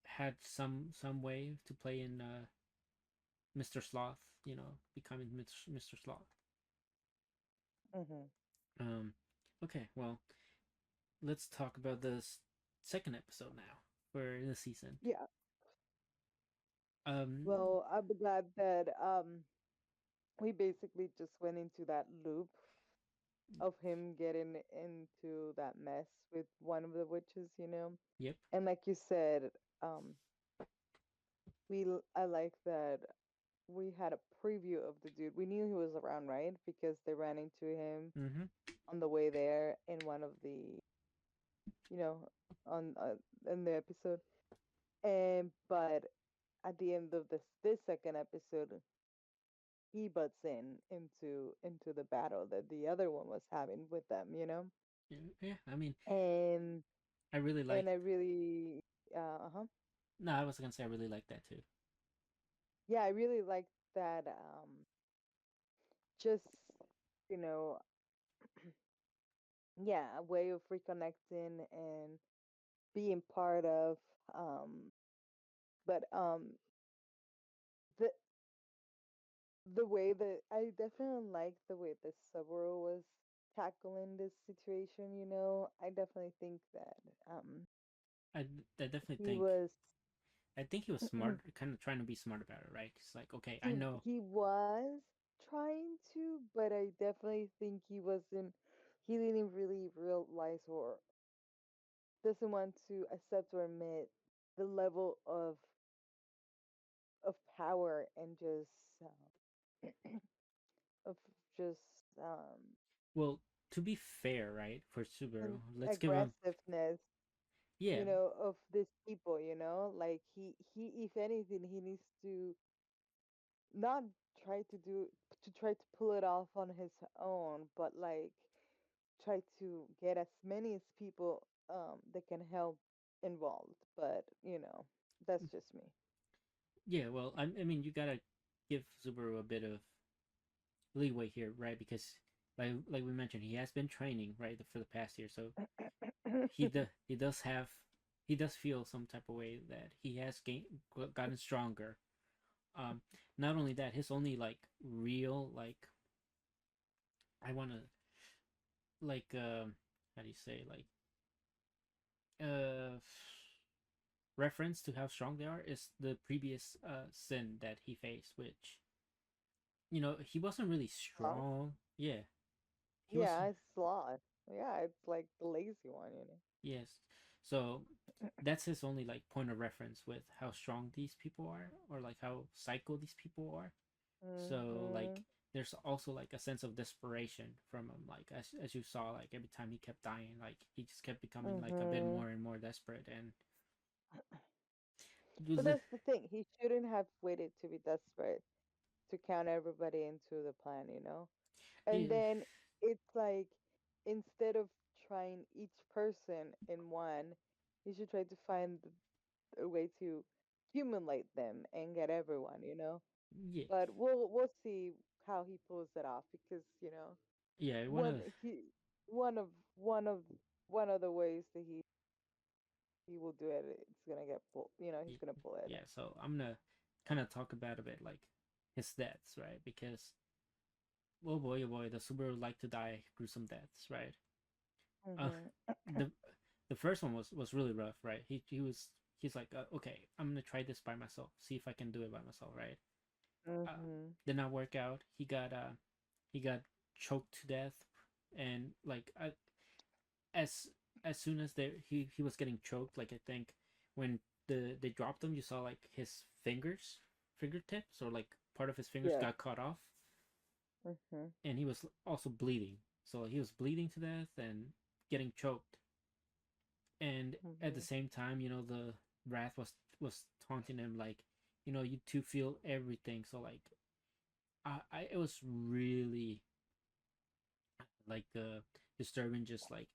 had some way to play in Mr. Sloth. You know, becoming Mr. Sloth. Hmm. Um, okay, well, let's talk about this second episode now for the season. Yeah. Um, Well, I'm glad that we basically just went into that loop of him getting into that mess with one of the witches, yep. And like you said, I like that we had a preview of the dude. We knew he was around, right? Because they ran into him Mm-hmm. on the way there in one of the, you know, on in the episode. And but at the end of this second episode, he butts into the battle that the other one was having with them. Yeah, yeah. I mean, And I really like. and I really uh-huh. No, I was gonna say I really like that too. Yeah, I really like that just you know yeah, a way of reconnecting and being part of but the the way that I definitely like the way that Saburo was tackling this situation. I definitely think that I, I definitely he think was I think he was smart, kind of trying to be smart about it, right? It's like, okay, I know, he was, trying to, but I definitely think he wasn't. He didn't really realize or doesn't want to accept or admit the level of power and just of just um Well, to be fair, right, for Subaru, and let's give him. aggressiveness, Yeah. of these people, like he if anything he needs to not try to do to try to pull it off on his own, but like try to get as many as people that can help involved. But that's just me. Yeah, well, I mean, you gotta give Subaru a bit of leeway here, right? Because, like we mentioned, he has been training, right, for the past year, so he does feel some type of way that he has gotten stronger. Um, Not only that, his only like real like I wanna like how do you say like uh reference to how strong they are is the previous sin that he faced, which he wasn't really Sloth? strong. Yeah, he was. Yeah, it's sloth. Yeah, it's like the lazy one. Yes, so that's his only like point of reference with how strong these people are, or like how psycho these people are. So like Mhm. there's also like a sense of desperation from him, like as you saw, like every time he kept dying, like he just kept becoming like a bit Mhm. more and more desperate. And But that's the thing. He shouldn't have waited to be desperate to count everybody into the plan. And yeah, then it's like instead of trying each person in one, you should try to find a way to accumulate them and get everyone. yeah, But we'll see how he pulls it off because yeah, one of one he one of one of one of the ways that he will do it, it's gonna get pulled. He's yeah, gonna pull it. yeah. So I'm gonna kind of talk about a bit like his deaths, right? Because oh boy, the Subaru like to die gruesome deaths, right? Uh, Mhm. the the first one was really rough, right? He's like, okay, I'm gonna try this by myself, see if I can do it by myself, right? Uh, Mhm. did not work out. He got choked to death, and like as as soon as he was getting choked, like I think when they dropped him, you saw like his fingertips, or like part of his fingers Yeah. got cut off, Mhm. and he was also bleeding. So he was bleeding to death and getting choked, and at the Mhm. same time, the wrath was taunting him like, you two feel everything. So like, it was really like disturbing, just like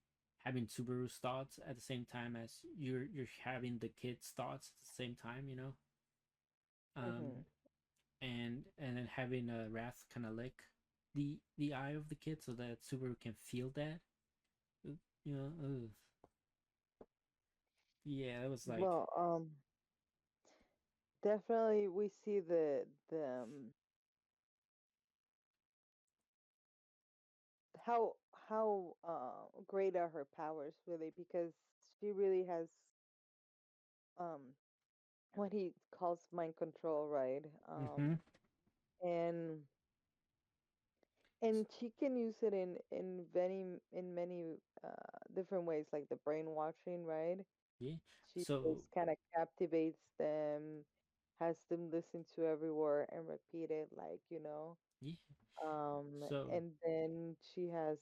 having Subaru's thoughts at the same time as you're having the kids' thoughts at the same time, um, Mhm. and then having Wrath kind of lick the eye of the kid so that Subaru can feel that, ugh. Yeah, it was like, Well, definitely we see how great are her powers really because she really has um what he calls mind control, right? mm-hmm. And she can use it in many different ways, like the brainwashing, right? Yeah. She So just kind of captivates them, has them listen to every word and repeat it, like yeah. So and then she has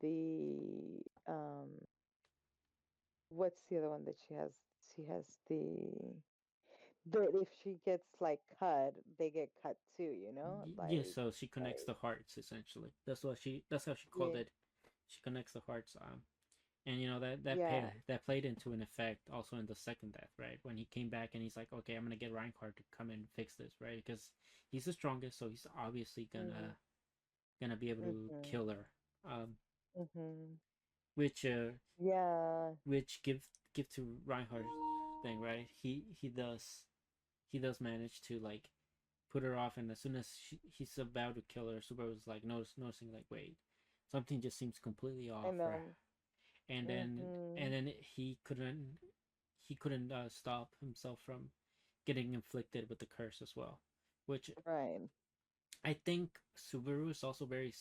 the what's the other one that she has? She has the if she gets like cut, they get cut too. yeah. So she connects Like the hearts essentially. That's how she called yeah, it. She connects the hearts. And yeah. that played into an effect also in the second death, right? When he came back and he's like, okay, I'm gonna get Reinhardt to come and fix this, right? Because he's the strongest, so he's obviously Mhm. gonna be able to Mhm. kill her. Um, Mhm. which Yeah. give to Reinhardt's thing, right? He does manage to like put her off, and as soon as he's about to kill her, Subaru's like noticing like, wait, something just seems completely I off, right? know. and then and Mhm. then he couldn't stop himself from getting inflicted with the curse as well, which Right. I think Subaru is also very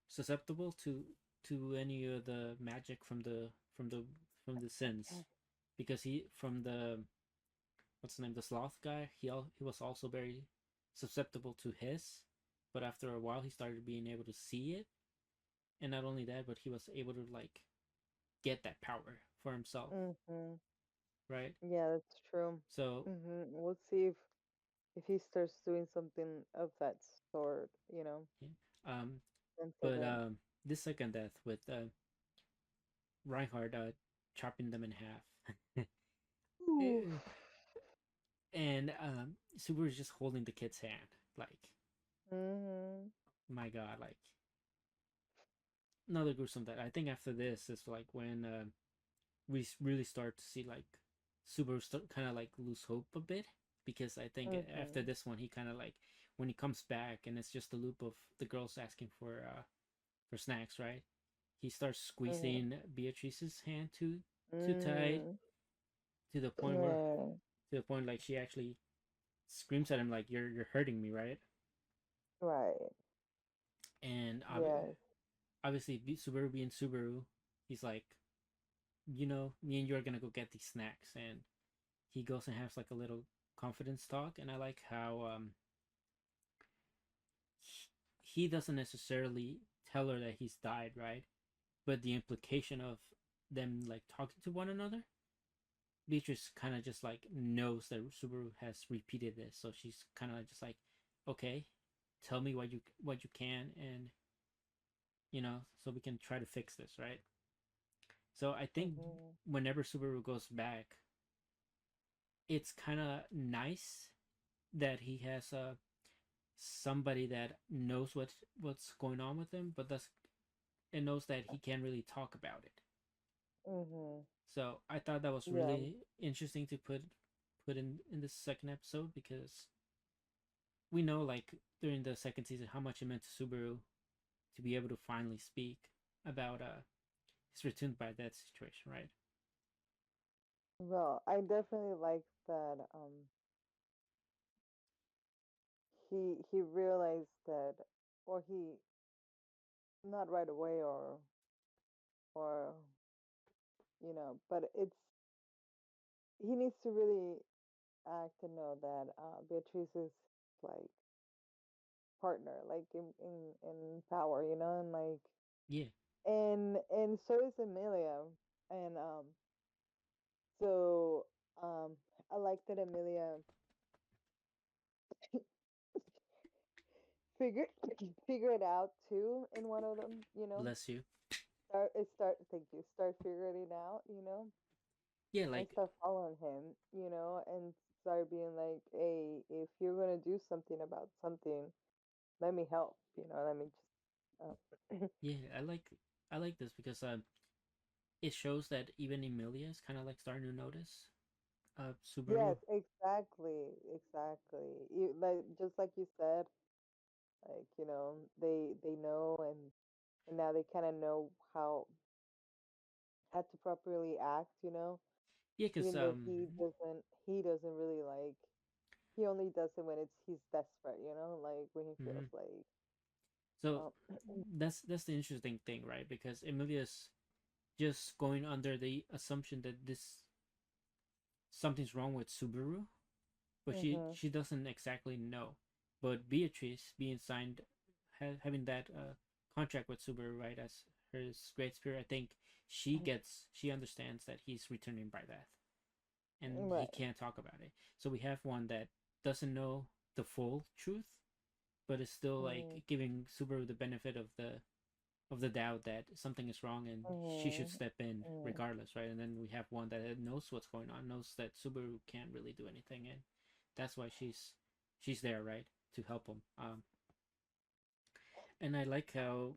susceptible to any of the magic from the from the sins, because he from the what's the name, the sloth guy, he was also very susceptible to his, but after a while he started being able to see it, and not only that, but he was able to like get that power for himself, Mm-hmm. right? Yeah, that's true. So Mm-hmm. We'll see if he starts doing something of that sort, yeah. um but incident. this second death with Reinhardt chopping them in half. Oof. And Subaru's just holding the kid's hand, like, Mm-hmm. my god, like, another gruesome death. I think after this is like when we really start to see like Subaru kind of like lose hope a bit, because I think after Mm-hmm. this one he kind of like, when he comes back and it's just a loop of the girls asking for snacks, right? He starts Mm-hmm. squeezing Beatrice's hand too tight, Mm. to the point where Yeah. to the point like she actually screams at him like, you're hurting me, right? Right. And Yes. obviously Subaru being Subaru, he's like, me and you are gonna go get these snacks, and he goes and has like a little confidence talk, and I like how he doesn't necessarily tell her that he's died, right? But the implication of them like talking to one another, Beatrice kind of just like knows that Subaru has repeated this, so she's kind of just like, okay, tell me what you can, and so we can try to fix this, right? So I think Mm-hmm. whenever Subaru goes back, it's kind of nice that he has somebody that knows what's going on with him, but does and knows that he can't really talk about it. Mm-hmm. So I thought that was Yeah. really interesting to put in this second episode, because we know like during the second season how much it meant to Subaru to be able to finally speak about his return by that situation, right? Well, I definitely like that he realized that, or he, not right away, or but he needs to really act and know that Beatrice is like partner, like in power, and like, Yeah. and so is Amelia, and so I like that Amelia figure figure it out too in one of them, Bless you. start thank you, start figuring it out, Yeah, and like, start following him, and start being like, hey, if you're gonna do something about something, let me help, let me just yeah, I like this because it shows that even Emilia is kind of like starting to notice Subaru. yes, exactly, like just like you said, like, they know, and now they kind of know how to properly act, Yeah, because even though he doesn't really like, he only does it when he's desperate, like when he feels mhm. like So um that's the interesting thing, right? Because Emilia's just going under the assumption that this something's wrong with Subaru, but she mhm she doesn't exactly know. But Beatrice being signed, having that contract with Subaru, right, as her great spirit, I think she understands that he's returning by that, and he right. can't talk about it. So we have one that doesn't know the full truth, but is still like Mhm. giving Subaru the benefit of the doubt that something is wrong and she should Mhm. step in Mhm. regardless, right? And then we have one that knows what's going on, knows that Subaru can't really do anything, and that's why she's there, right, to help him. And I like how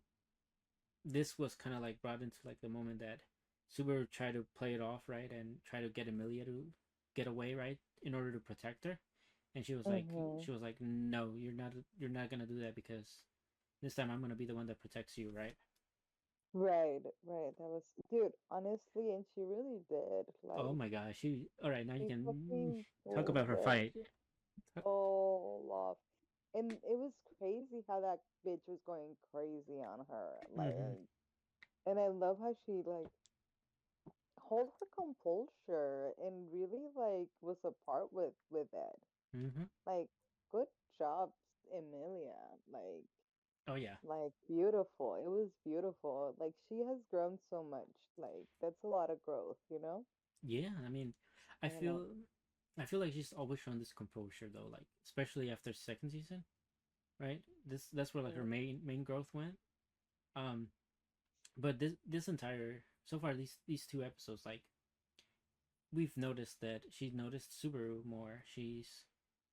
this was kind of like brought into like the moment that Subaru tried to play it off, right, and try to get Emilia to get away, right, in order to protect her. And Mhm. she was like, no, you're not gonna do that, because this time I'm gonna be the one that protects you, right? Right, right. That was, dude, honestly, and she really did. Oh Like, my gosh, she all right, now you she can fucking talk was about her there. fight. Oh, love. And it was crazy how that bitch was going crazy on her. Mm-hmm. Like, and I love how she like hold her composure and really like was apart with it. Mm-hmm. Like, good job, Emilia. Oh yeah. Like beautiful. It was beautiful. Like she has grown so much. Like that's a lot of growth, you know? Yeah. I mean, I You know. feel, I feel like she's always shown this composure though. Like especially after second season, right? That's where like her Mm, main growth went. Um, but this entire so far these two episodes, like we've noticed that she's noticed Subaru more. She's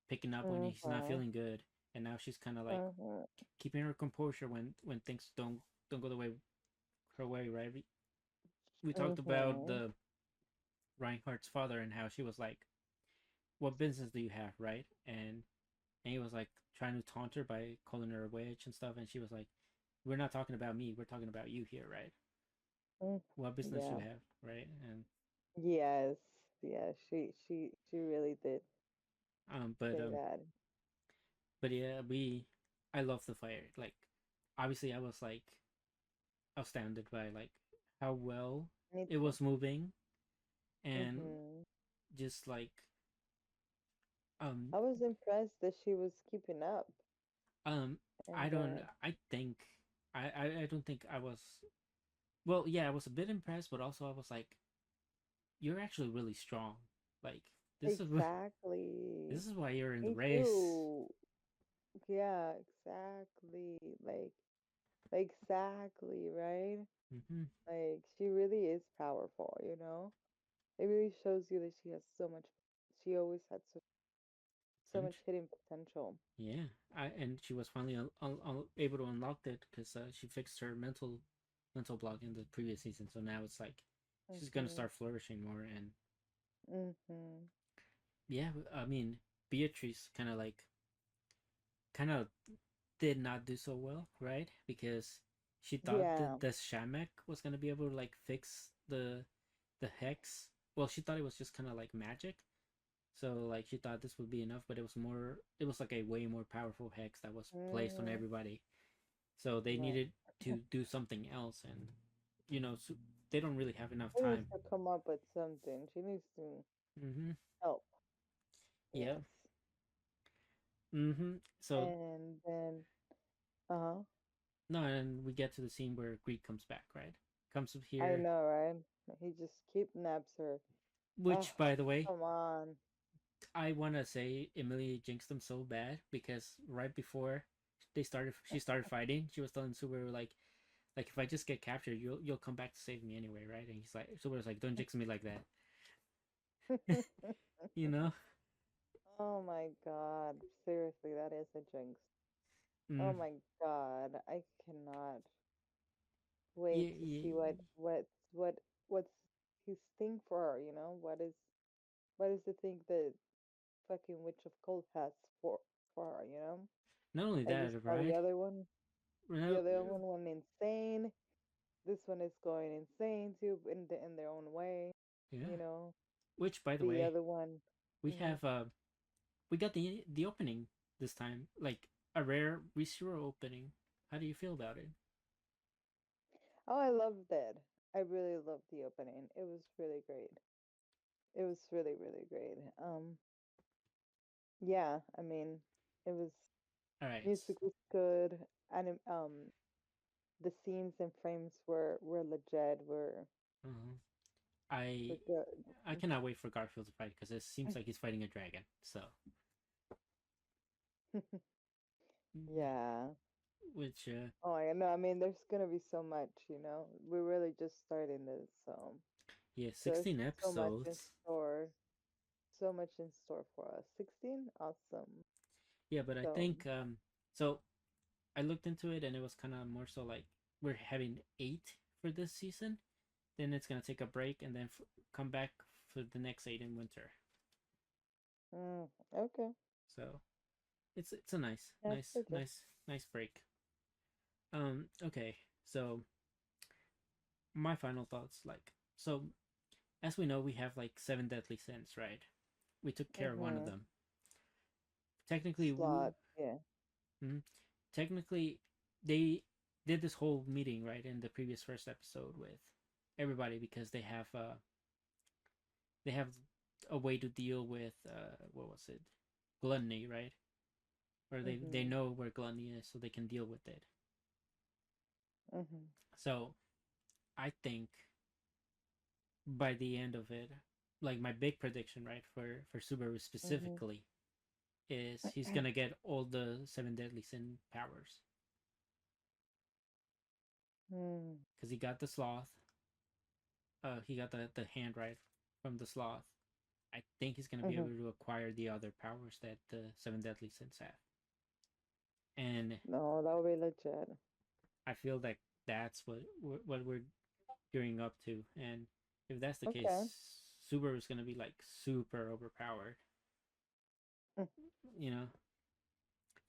picking up when he's not mhm. feeling good, and now she's kind of like Mhm. keeping her composure when things don't go the way her way. Right? We talked about Mhm. the Reinhardt's father and how she was like, "What business do you have?" Right? And he was like trying to taunt her by calling her a witch and stuff, and she was like, "We're not talking about me. We're talking about you here, right? Mm. What business you Yeah. have, right?" And Yes. Yeah, she really did um, but say um, that. but yeah, I love the fire. Like, obviously, I was like astounded by like how well Me it too. was moving, and Mhm. just like um I was impressed that she was keeping up um I and don't I think I don't think I was, well, yeah, I was a bit impressed, but also I was like, you're actually really strong. Like this is exactly. this is why you're in the Me race. too. Yeah, exactly. Like exactly, right? Mm-hmm. Like she really is powerful, you know? It really shows you that she has so much she always had so much hidden potential. Yeah, and she was finally able to unlock it because she fixed her mental block in the previous season. So now it's like she's gonna Mhm. start flourishing more. And Mhm. yeah, I mean, Beatrice kind of did not do so well, right? Because she thought Yeah. that the Shamek was gonna be able to like fix the hex. Well, she thought it was just kind of like magic. So like she thought this would be enough, but it was more. It was like a way more powerful hex that was placed on Mhm. everybody. So they Right. needed to do something else, and so they don't really have enough She needs time. to come up with something. She needs to Mm-hmm. help. Yeah. Yes. Mm-hmm. So And then uh-huh. no, and we get to the scene where Greek comes back, right? Comes up I here, know, right? He just kidnaps her. Oh, which, by the way, come on. I want to say Emilia jinxed them so bad because right before she started fighting. She was telling Subaru like if I just get captured, you'll come back to save me anyway, right? And he's like, Subaru's like, don't jinx me like that, you know? Oh my God. Seriously, that is a jinx. Oh Mm, my God. I cannot wait yeah, to yeah. see what what's his thing for her, you know? What is the thing that fucking Witch of Cold has for her, you know? Not only Like we that, saw right? the No, other one went insane. This one is going insane too in their own way, yeah. you know. Which, by the The way, other one, we mhm. have we got the opening this time, like a rare Resuro opening. How do you feel about it? Oh, I loved it. I really loved the opening. It was really great. It was really, really great. Yeah, I mean, it was All right. music was good, and the scenes and frames were legit, Uh, were I good. I cannot wait for Garfield to fight because it seems like he's fighting a dragon. So, Yeah. which Oh, I know. I mean, there's gonna be so much, you know. We're really just starting this, so yeah, there's 16 so much in episodes. store. So much in store for us. 16? Awesome. Yeah, but I So, think so I looked into it and it was kind of more so like we're having 8 for this season. Then it's gonna take a break and then come back for the next 8 in winter. okay. So it's a nice That's nice pretty. nice nice break. Okay, so my final thoughts, like, so as we know we have like 7 deadly sins, right? We took care of one of Mm-hmm. them. technically slot. Yeah. mhm. Technically they did this whole meeting right in the previous first episode with everybody because they have a way to deal with what was it, gluttony, right? Or they Mhm. know where gluttony is, so they can deal with it. Mhm. So I think by the end of it, like my big prediction, right, for Subaru Mhm. specifically, is he's gonna get all the seven deadly sin powers Mm. because he got the sloth. He got the hand right from the sloth. I think he's gonna be Mhm. able to acquire the other powers that the seven deadly sins have, and No, that would be legit. I feel like that's what we're gearing up to. And if that's the Okay. case, Subaru is gonna be like super overpowered. Mm. You know,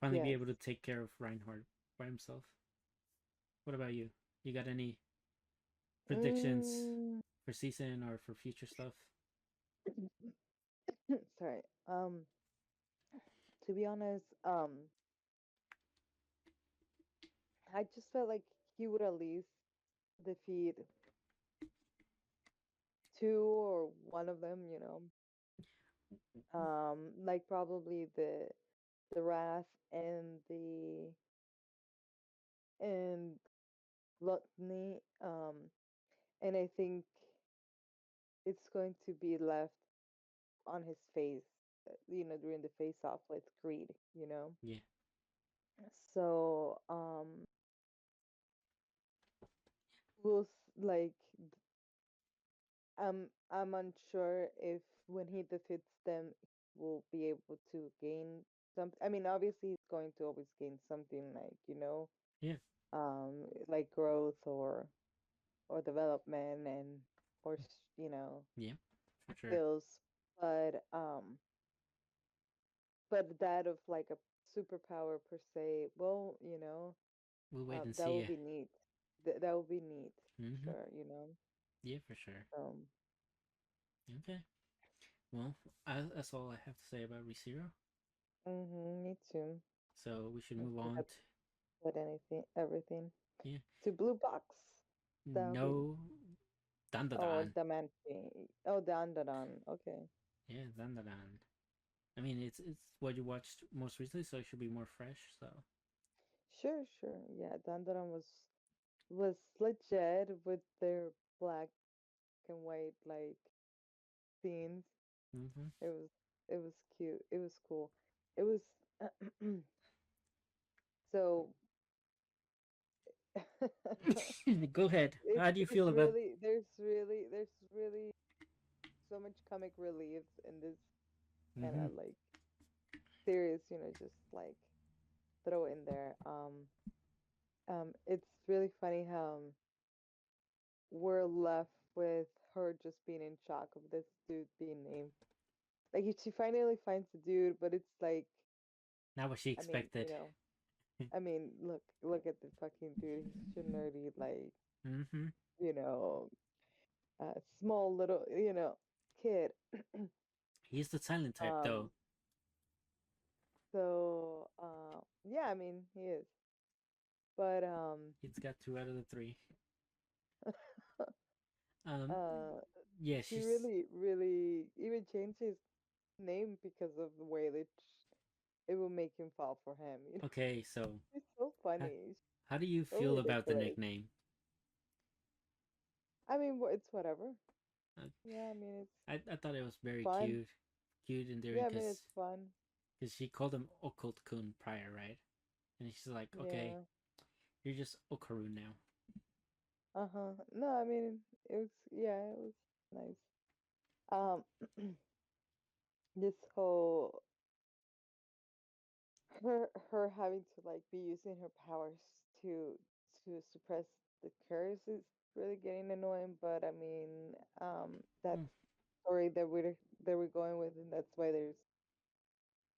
finally be Yes. able to take care of Reinhardt by himself. What about you? You got any predictions Mm. for season or for future stuff? Sorry. To be honest, I just felt like he would at least defeat two or one of them, you know. Like probably the wrath and the and gluttony. And I think it's going to be left on his face, during the face off with greed, you know. Yeah, So, we'll like I'm unsure if when he defeats them, we'll be able to gain some. I mean, obviously, he's going to always gain something like yeah, like growth or development and or yeah, for sure. skills, but that of like a superpower per se, well, We'll wait and that see. would be neat. That would be neat for Mm-hmm. sure. Yeah, for sure. Um, Okay. Well, that's all I have to say about ReZero. me too. So we should I move think on. I put everything Yeah. to blue box. That'll be No, oh Dandadan. Damanchi. Oh Dandadan. Okay. Yeah, Dandadan. I mean, it's what you watched most recently, so it should be more fresh. So. Sure, sure. Yeah, Dandadan was legit with their black and white like scenes. Mm-hmm. It was cute. It was cool. It was so Go ahead. it's How do you it's feel about? really there's really so much comic relief in this kind Mm-hmm. of like series, just like throw in there. It's really funny how we're left with her just being in shock of this dude being named. Like she finally finds the dude, but it's like, Not what she I mean, expected. look at the fucking dude. He's such a nerdy, like, Mm-hmm. you know, small little, kid. He's the silent type, um, though. so yeah, I mean, he is, but He's got two out of the three. Um. uh, Yeah, he she's really, really even changed his name because of the way that it will make him fall for him. okay. So, It's so how, funny. It's how do you so feel about the ridiculous. nickname? I mean, it's whatever. Uh, Yeah, I mean, it's I thought it was very fun. cute, endearing, Yeah, I mean, it's fun. because she called him Occult Kun prior, right? And she's like, okay, Yeah. you're just Okaru now. Uh-huh. No, I mean, it was nice. Um, this whole her having to like be using her powers to suppress the curse is really getting annoying. But I mean, that Hmm. story that we're going with, and that's why they're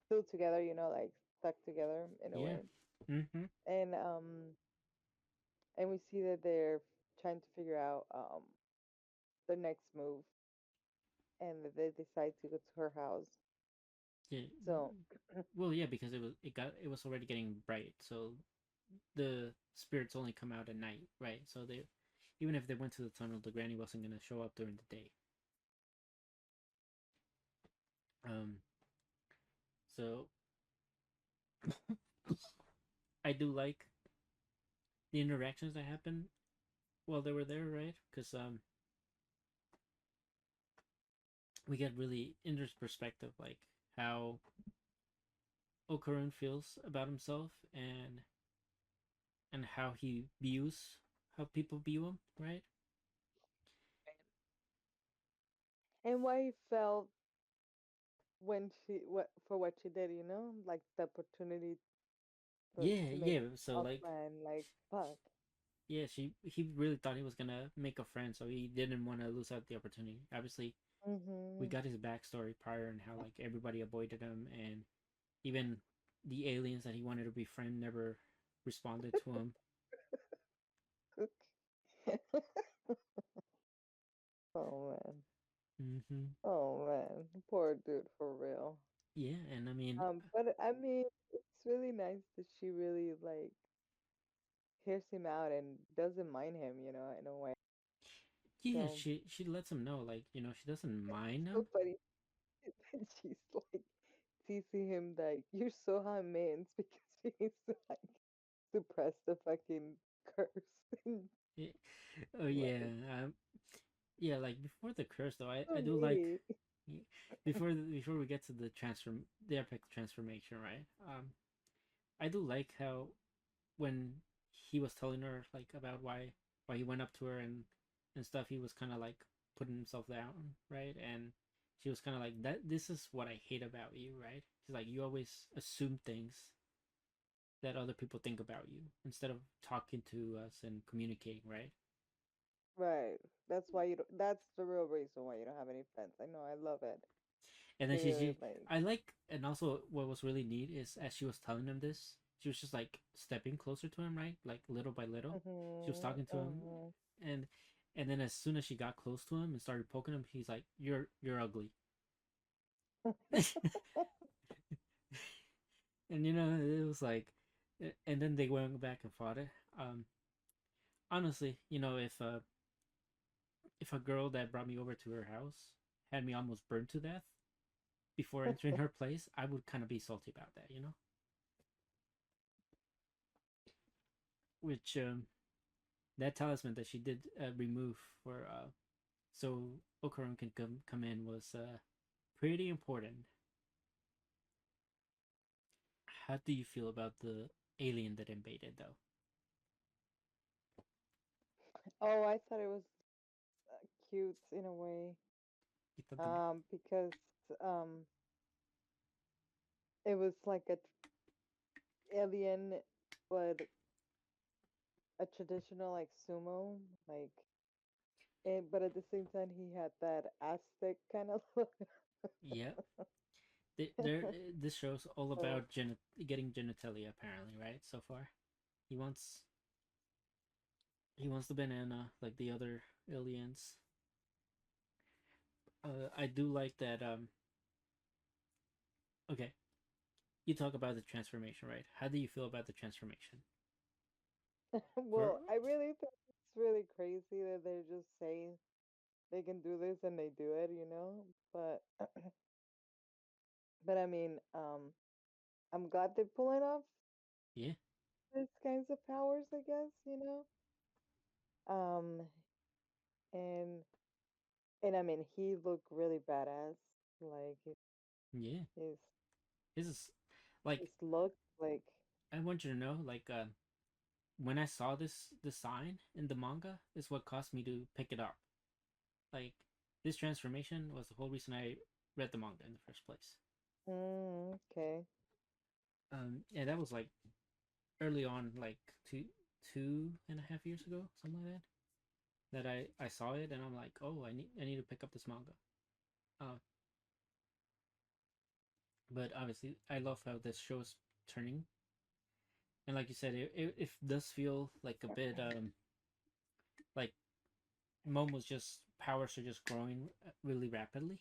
still together. Like stuck together in a Yeah. way. Mm-hmm. And we see that they're trying to figure out their next move, and that they decide to go to her house Yeah. So, Well, yeah, because it was already getting bright, so the spirits only come out at night, right? So they, even if they went to the tunnel, the granny wasn't gonna show up during the day. Um, so I do like the interactions that happened while they were there, right? Because we get really interesting perspective, like how Okarun feels about himself and how he views how people view him, right? and why he felt when what she did, like the opportunity Yeah, to make yeah. So a like, friend, like fuck. yeah, he really thought he was gonna make a friend, so he didn't want to lose out the opportunity. Obviously, we Mhm. got his backstory prior and how like everybody avoided him, and even the aliens that he wanted to befriend never responded to him. Oh man. Hmm. Oh man. Poor dude for real. Yeah, and I mean, But I mean, it's really nice that she really like hears him out and doesn't mind him, in a way. yeah, So she lets him know, like, she doesn't mind so him. funny that she's like teasing him like you're so hot man because she needs to like suppress the fucking curse. Yeah. Oh yeah, Like um, yeah. Like before the curse, though, I so do like needy. before we get to the epic transformation, right? I do like how when he was telling her like about why he went up to her and stuff, he was kind of like putting himself down, right? And she was kind of like, that this is what I hate about you, right? She's like, you always assume things that other people think about you instead of talking to us and communicating, right? Right. That's why you don't, that's the real reason why you don't have any friends. I know, I love it. And then Really like I like, and also what was really neat is as she was telling him this, she was just like stepping closer to him, right? Like little by little, she was mhm, talking to him, mhm. and and then as soon as she got close to him and started poking him, he's like, you're ugly." And it was like, and then they went back and fought it. Honestly, if a girl that brought me over to her house had me almost burned to death before entering her place, I would kind of be salty about that. Which that talisman that she did remove for so Okarun can come in was pretty important. How do you feel about the alien that invaded though? Oh, I thought it was cute in a way. You thought the Because um it was like a alien but a traditional like sumo, like but at the same time he had that Aztec kind of look. Yeah, there this show's all So about getting genitalia apparently, right? So far, he wants he wants the banana like the other aliens. I do like that. Okay, you talk about the transformation, right? How do you feel about the transformation? For well, I really think it's really crazy that they're just saying they can do this and they do it, But but I mean, I'm glad they're pulling off Yeah, these kinds of powers, I guess. Um, and I mean, he looked really badass. Like yeah. his This is like, his look, like I want you to know, like, when I saw this sign in the manga, is what caused me to pick it up. Like, this transformation was the whole reason I read the manga in the first place. okay. And that was like early on, like two and a half years ago, something like that. That I saw it and I'm like, oh, I need to pick up this manga. Uh, but obviously, I love how this show's turning, and like you said, it does feel like a bit like Momo's just powers are just growing really rapidly.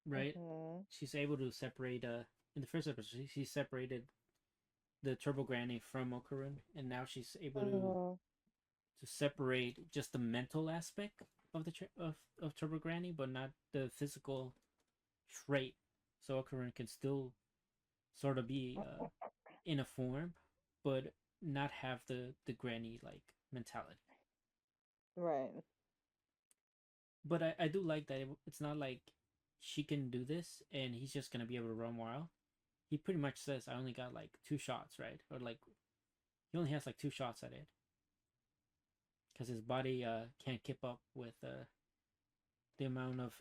right? Mhm. She's able to separate. In the first episode, she separated the Turbo Granny from Okarun, and now she's able Mhm. to separate just the mental aspect of of Turbo Granny, but not the physical trait. So Okarun can still sort of be in a form, but not have the granny like mentality. Right. But I do like that it's not like she can do this and he's just gonna be able to run wild. He pretty much says I only got like two shots, right? Or like he only has like two shots at it because his body can't keep up with the amount of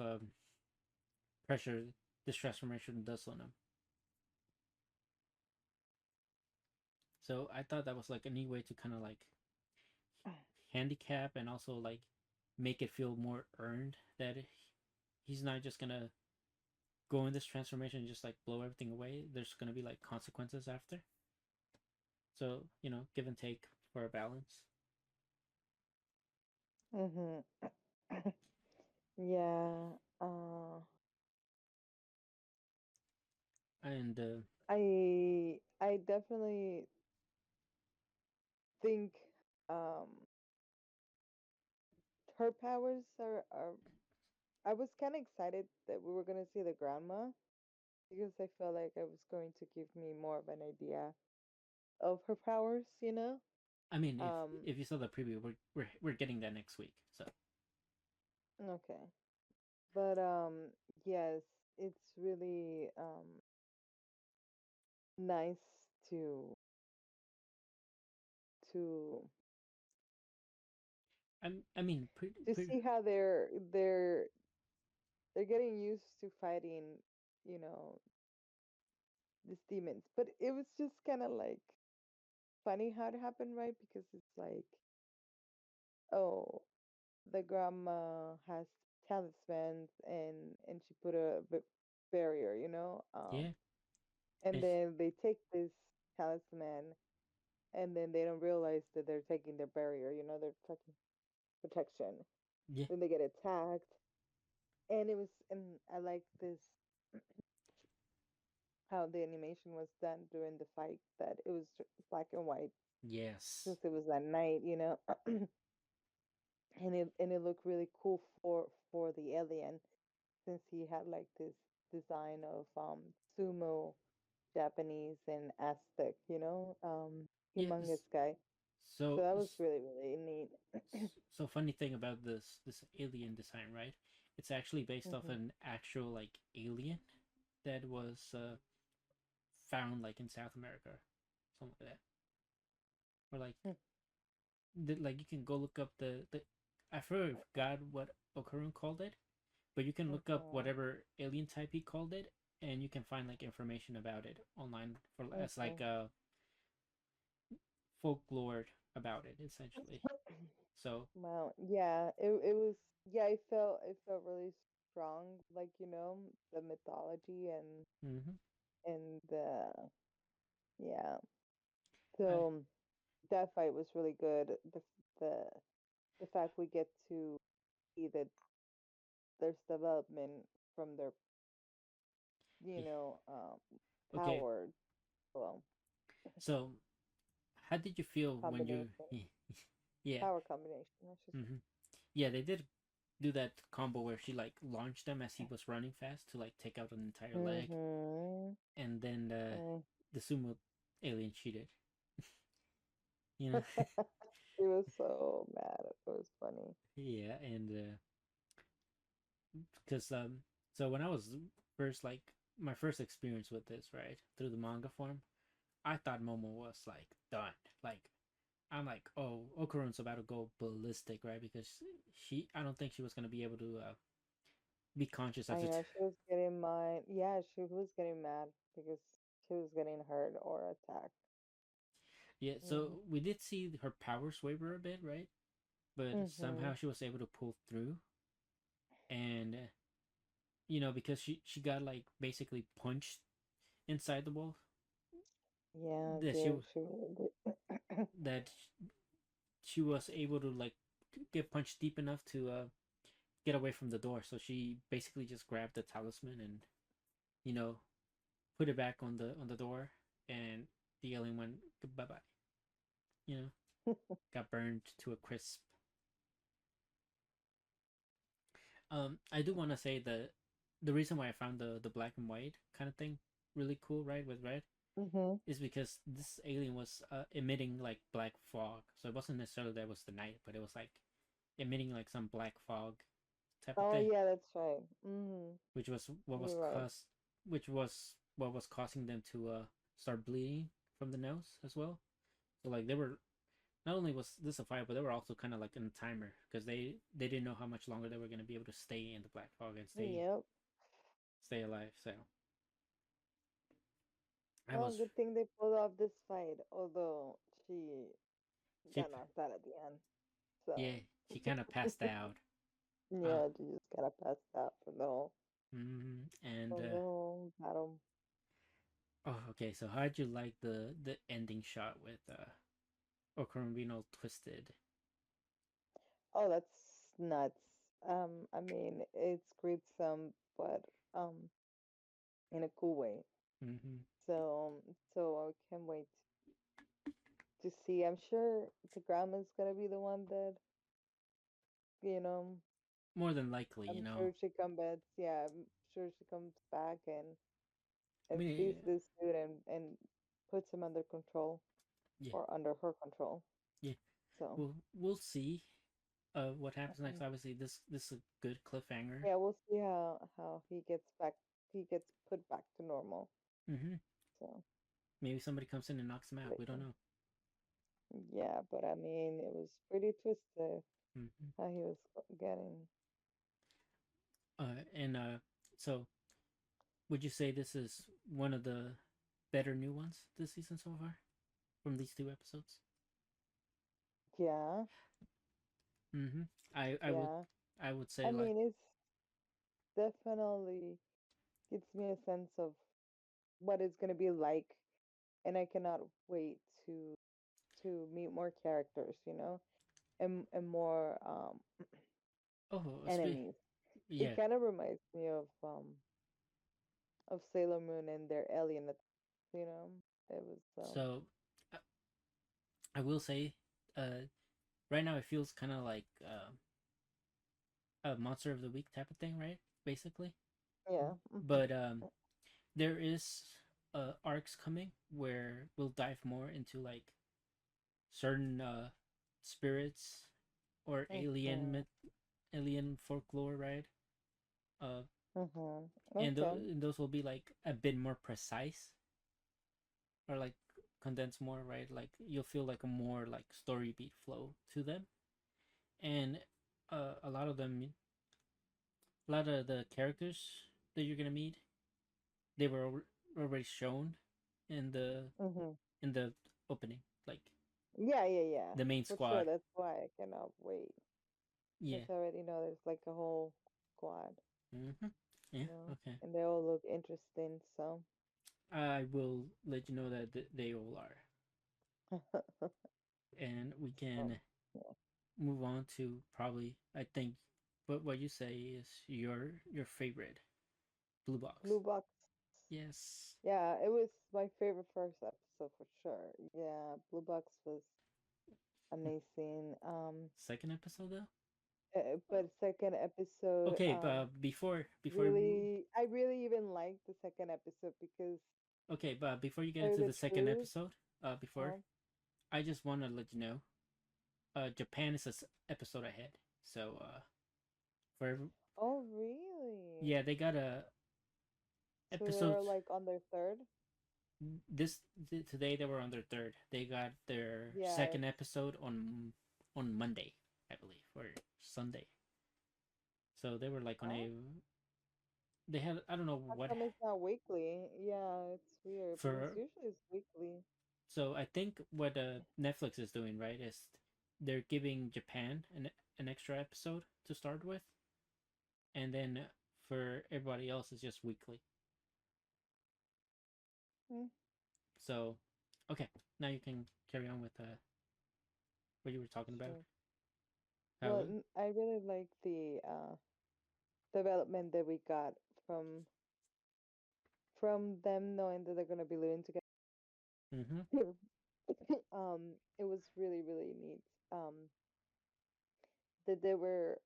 pressure this transformation does on him. So I thought that was like a neat way to kind of like handicap and also like make it feel more earned that he's not just gonna go in this transformation and just like blow everything away. There's gonna be like consequences after. So give and take for a balance. Mhm. Yeah. Uh, And I definitely think um her powers are. I was kind of excited that we were gonna see the grandma because I felt like it was going to give me more of an idea of her powers. You know. I mean, if Um. if you saw the preview, we're getting that next week. So Okay. But yes, it's really nice to to I mean, to see how they're getting used to fighting, you know, these demons. But it was just kind of like funny how it happened, right? Because it's like, oh, the grandma has talismans and she put a barrier, you know. yeah, And it's then they take this talisman and then they don't realize that they're taking their barrier, you know, they're taking protection. yeah, Then they get attacked. And it was, and I like this how the animation was done during the fight, that it was black and white yes, since it was at night, you know. And it looked really cool for the alien since he had like this design of sumo Japanese and Aztec, you know, yes. humongous guy. So So that was really really neat. so funny thing about this alien design, right? It's actually based off Mhm. an actual like alien that was found like in South America, something like that. Or like you can go look up the I forgot what Okarun called it, but you can look up Mhm. whatever alien type he called it, and you can find like information about it online for as like Mhm. folklore about it essentially. So Wow. Yeah. It was. Yeah. It felt really strong. Like the mythology mm-hmm. and the yeah. I So that fight was really good. The the fact we get to see that there's development from their yeah. Okay. power, well, So how did you feel when you combination, yeah power combination. I should mm-hmm. Yeah, they did do that combo where she like launched them as he was running fast to like take out an entire say. leg, Mhm. and then Mm. the sumo alien cheated. You know, He was so mad. It was funny. yeah, and because so when I was first like my first experience with this right through the manga form, I thought Momo was like done. Like I'm like, oh, Okarun's about to go ballistic, right? Because I don't think she was gonna be able to be conscious I after. know she was getting mad. Yeah, she was getting mad because she was getting hurt or attacked. Yeah, so Mhm. we did see her powers waver a bit, right? But somehow Mhm. she was able to pull through, and because she got like basically punched inside the wall, Yeah, that she dude, she really did. that she was able to like get punched deep enough to get away from the door. So she basically just grabbed the talisman and, you know, put it back on the door, and the alien went bye bye. You know, got burned to a crisp. I do want to say that the reason why I found the black and white kind of thing really cool, right, with red, Mhm. is because this alien was emitting like black fog. So it wasn't necessarily that it was the night, but it was like emitting like some black fog type of Oh thing, yeah, that's right. Mhm. which was what was You're right. which was what was causing them to start bleeding from the nose as well. So like they were, not only was this a fire, but they were also kind of like in a timer because they didn't know how much longer they were going to be able to stay in the black fog and Yep. stay alive. So I Well, was, good thing they pulled off this fight, although she she, got knocked out at the end. yeah, So she kind of passed out. Uh, yeah, she just kind of passed out for and the whole battle. oh, okay. So how'd you like the ending shot with Ocarina twisted? Oh, that's nuts. I mean, it's gruesome, but um, in a cool way. Mm-hmm. So I can't wait to see. I'm sure the grandma's gonna be the one that, you know, More than likely, I'm sure she comes back. Yeah, I'm sure she comes back I and sees mean, this dude and puts him under control yeah, or under her control. yeah. So We'll see. What happens next? um, Obviously, this is a good cliffhanger. yeah, we'll see how he gets back. He gets put back to normal. Mm-hmm. So Maybe somebody comes in and knocks him out. We don't later. know. Yeah, but I mean, it was pretty twisted Mm-hmm. how he was getting. And so would you say this is one of the better new ones this season so far from these two episodes? Yeah, Mm-hmm. I I would yeah. I would say I like, mean, it's definitely gives me a sense of what it's gonna be like, and I cannot wait to meet more characters, and more oh, enemies. It yeah. kind of reminds me of Sailor Moon and their alien you know. It was So I I will say, uh, right now it feels kind of like a monster of the week type of thing, right? Basically, yeah. but there is arcs coming where we'll dive more into like certain spirits or Mhm. alien folklore, right? Uh, Mhm. and, Okay. and those will be like a bit more precise, or like condensed more, right? Like you'll feel like a more like story beat flow to them, and a lot of them, a lot of the characters that you're gonna meet, they were already shown in Mhm. the opening, like Yeah, yeah, yeah. the main For sure. squad. That's why I cannot wait Yeah. because I already know there's like a whole squad, Mm-hmm. Yeah. Okay. and they all look interesting. So. I will let you know that they all are, and we Oh, can yeah. move on to probably, I think, what you say is your favorite blue box. Blue Box. Yes. Yeah, it was my favorite first episode for sure. Yeah, Blue Box was amazing. Second episode though. But second episode, Okay, but before I really even liked the second episode because okay, but before you get tell you into the the second truth, episode, before um, I just want to let you know, Japan is episode ahead. So for oh really? yeah, they got a So episode they're like on their third? this today. They were on their third. They got their Yeah. second episode on Monday, I believe, or Sunday. So they were like on Oh, a, they had, I don't know how what come it's not weekly? Yeah, it's weird because for. usually it's weekly. So I think what Netflix is doing, right, is they're giving Japan an extra episode to start with, and then for everybody else it's just weekly. Hmm, So okay, now you can carry on with what you were talking about. sure. How Well, I really like the development that we got from them knowing that they're gonna be living together. Mm-hmm. It was really really neat. That they were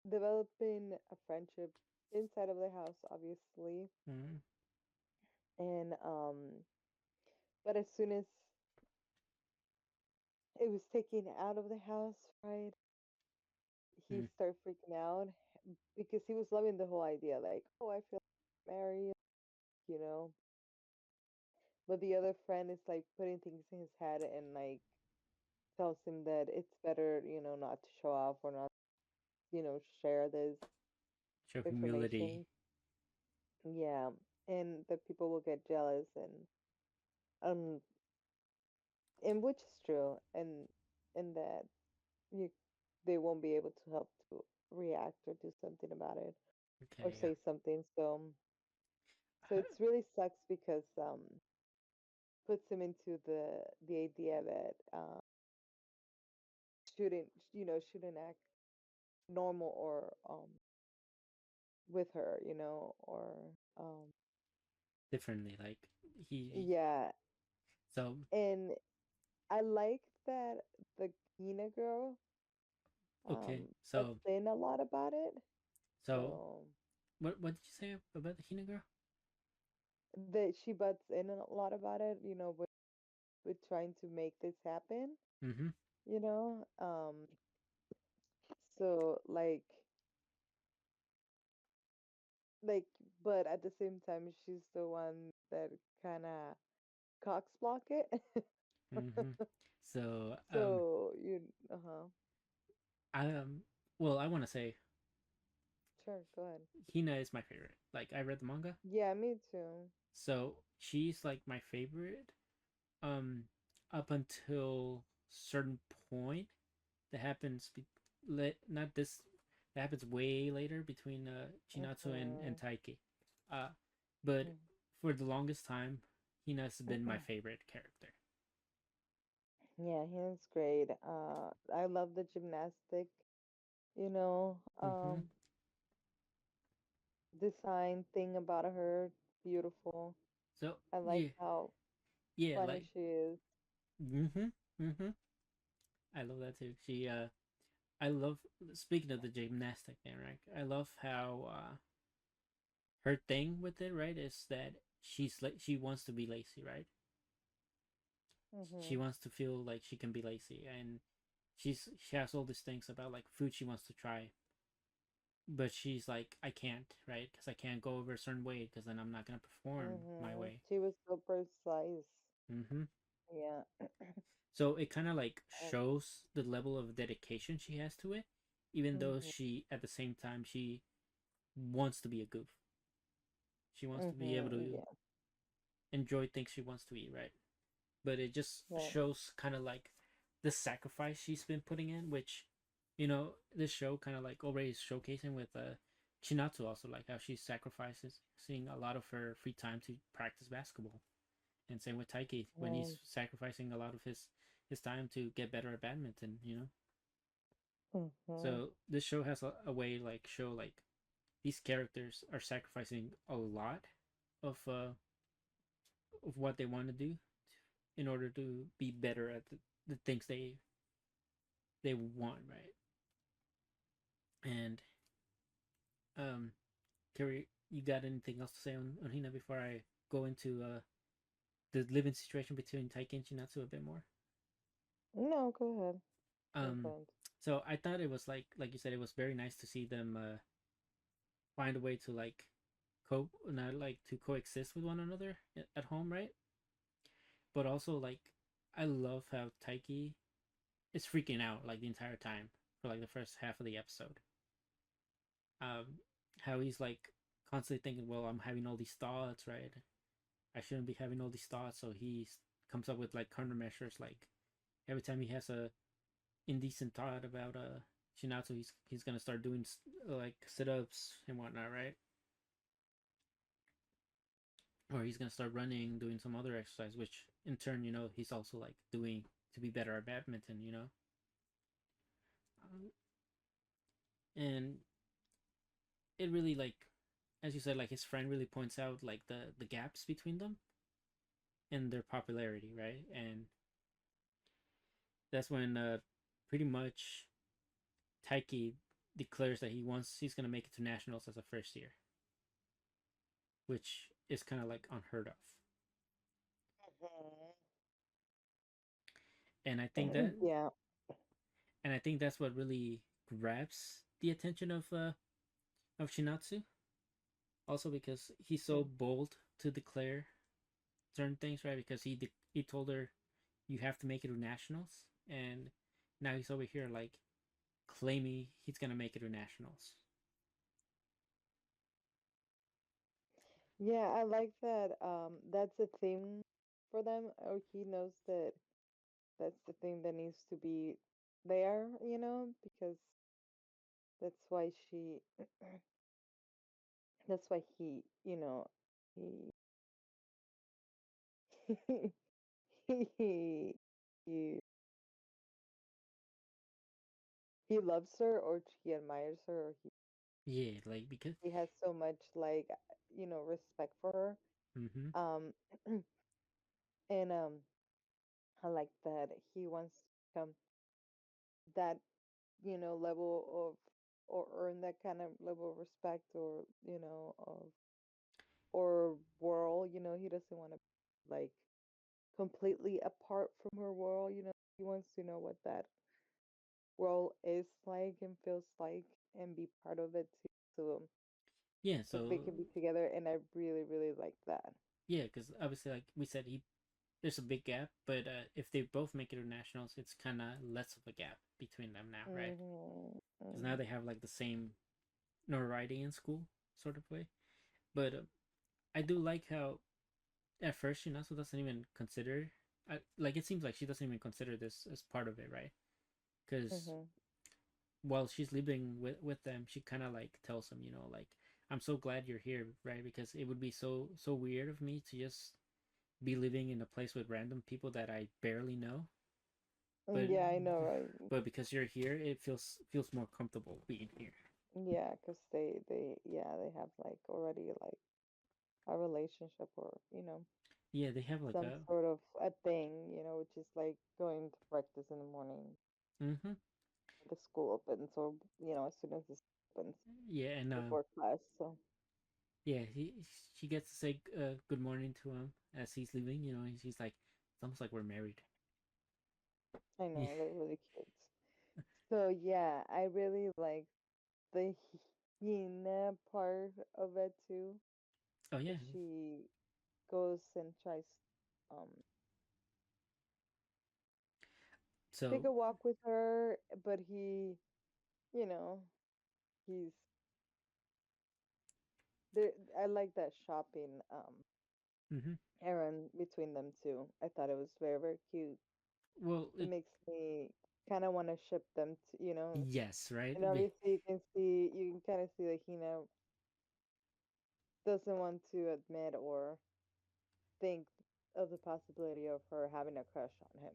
developing a friendship inside of their house, obviously, Mm-hmm. and but as soon as it was taken out of the house, right, he started freaking out because he was loving the whole idea, like, oh, I feel married, you know. But the other friend is like putting things in his head and like tells him that it's better, not to show off or not, share this Show humility. information. Yeah, and that people will get jealous um and which is true, and that you they won't be able to help to react or do something about it or Okay, yeah. say something. So it's really sucks because puts him into the idea that shouldn't act normal or with her, or um Differently, like he. yeah. So And I like that the Kina girl okay, butts in a lot about it. so So what did you say about the Hina girl? that she butts in a lot about it, with trying to make this happen, Mm-hmm. you know. So like but at the same time she's the one that kind of cocks block it. Mm-hmm. So So you uh-huh. I well, I want to say Sure, go ahead. Hina is my favorite. Like I read the manga, Yeah, me too. so she's like my favorite. Um, up until certain point that happens. Not this. That happens way later between Chinatsu and Mm-hmm. Taiki. Uh, but for the longest time, Hina's been my favorite character. Yeah, he was great. I love the gymnastic, you know, Mm-hmm. design thing about her. Beautiful. So I like yeah, how yeah, funny like she is. mm-hmm, mm-hmm. I love that too. I love speaking of the gymnastic thing, right? I love how her thing with it, right, is that she wants to be lazy, right? She Mhm. wants to feel like she can be lazy, and she has all these things about like food she wants to try, but she's like I can't, right? Because I can't go over a certain weight because then I'm not gonna perform my Mhm. way. She was so precise. Mm-hmm. Yeah. So it kind of like And shows the level of dedication she has to it, even though mhm. she at the same time she wants to be a goof. She wants to be able Mhm. to Yeah. enjoy things she wants to eat, right? But it just Right. shows kind of like the sacrifice she's been putting in, which this show kind of like already is showcasing with Chinatsu also, like how she sacrifices seeing a lot of her free time to practice basketball, and same with Taiki when he's Right. sacrificing a lot of his time to get better at badminton. Mhm. So this show has a way like show like these characters are sacrificing a lot of what they want to do in order to be better at the things they want, right? And um, Carrie, you got anything else to say on Hina before I go into the living situation between Taiki and Chinatsu a bit more? No, go ahead. No Um, problem. so I thought it was like you said, it was very nice to see them find a way to like not like to coexist with one another at home, right? But also like I love how Taiki is freaking out like the entire time for like the first half of the episode. Um, how he's like constantly thinking, well, I'm having all these thoughts, right? I shouldn't be having all these thoughts. So he comes up with like countermeasures. Like every time he has a indecent thought about Shinatsu, he's gonna start doing like sit ups and whatnot, right? Or he's gonna start running, doing some other exercise, which in turn, he's also like doing to be better at badminton. Um, and it really like, as you said, like his friend really points out like the gaps between them and their popularity, right? And that's when pretty much Taiki declares that he's gonna make it to nationals as a first year, which is kind of like unheard of. And I think that Yeah. and I think that's what really grabs the attention of Shinatsu. Also because he's so bold to declare certain things, right? Because he told her you have to make it to nationals, and now he's over here like claiming he's gonna make it to nationals. Yeah, I like that. That's a thing for them. Or he knows that that's the thing that needs to be there, because that's why she, that's why he, he, he, he loves her or he admires her or Yeah, like because he has so much like, respect for her. mm-hmm. Um, and I like that he wants to come that level of or earn that kind of level of respect or of or world. He doesn't want to like completely apart from her world. He wants to know what that world is like and feels like and be part of it too. Yeah, So they so can be together, and I really really like that. yeah, because obviously like we said, he there's a big gap, but if they both make it to nationals, it's kind of less of a gap between them now, right? Mhm. Because now Mhm. they have like the same notoriety in school sort of way. But I do like how at first Shinasu doesn't even consider like it seems like she doesn't even consider this as part of it, right? Because Mhm. while she's living with them, she kind of like tells them, like I'm so glad you're here, right? Because it would be so weird of me to just be living in a place with random people that I barely know, but Yeah, I know, right? because you're here, it feels more comfortable being here. Yeah, because they have like already like a relationship or Yeah, they have like some a sort of a thing, which is like going to practice in the morning. mm-hmm. The school opens, or as soon as it opens Yeah, and before class. So yeah, she gets to say good morning to him as he's leaving. And she's like, it's almost like we're married. I Yeah. know they're really cute. So yeah, I really like the Hina part of it too, Oh yeah. because she goes and tries um take So a walk with her, but you know, he's there. I like that shopping hmm errand between them two. I thought it was very very cute. well, It makes me kind of want to ship them to, yes, right. and obviously you can kind of see that Hina doesn't want to admit or think of the possibility of her having a crush on him,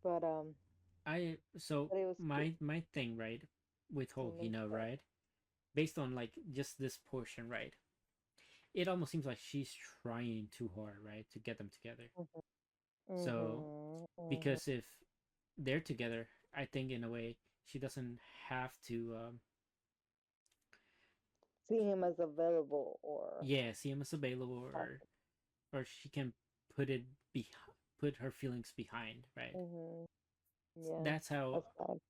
but I so but it was cute. my thing, right, with It whole makes sense. right, based on like just this portion, right, it almost seems like she's trying too hard, right, to get them together. So Mhm. Mhm. because if they're together, I think in a way she doesn't have to See him as available or yeah, see him as available, or she can put it be put her feelings behind, right? mhm. Yeah. That's how That's bad.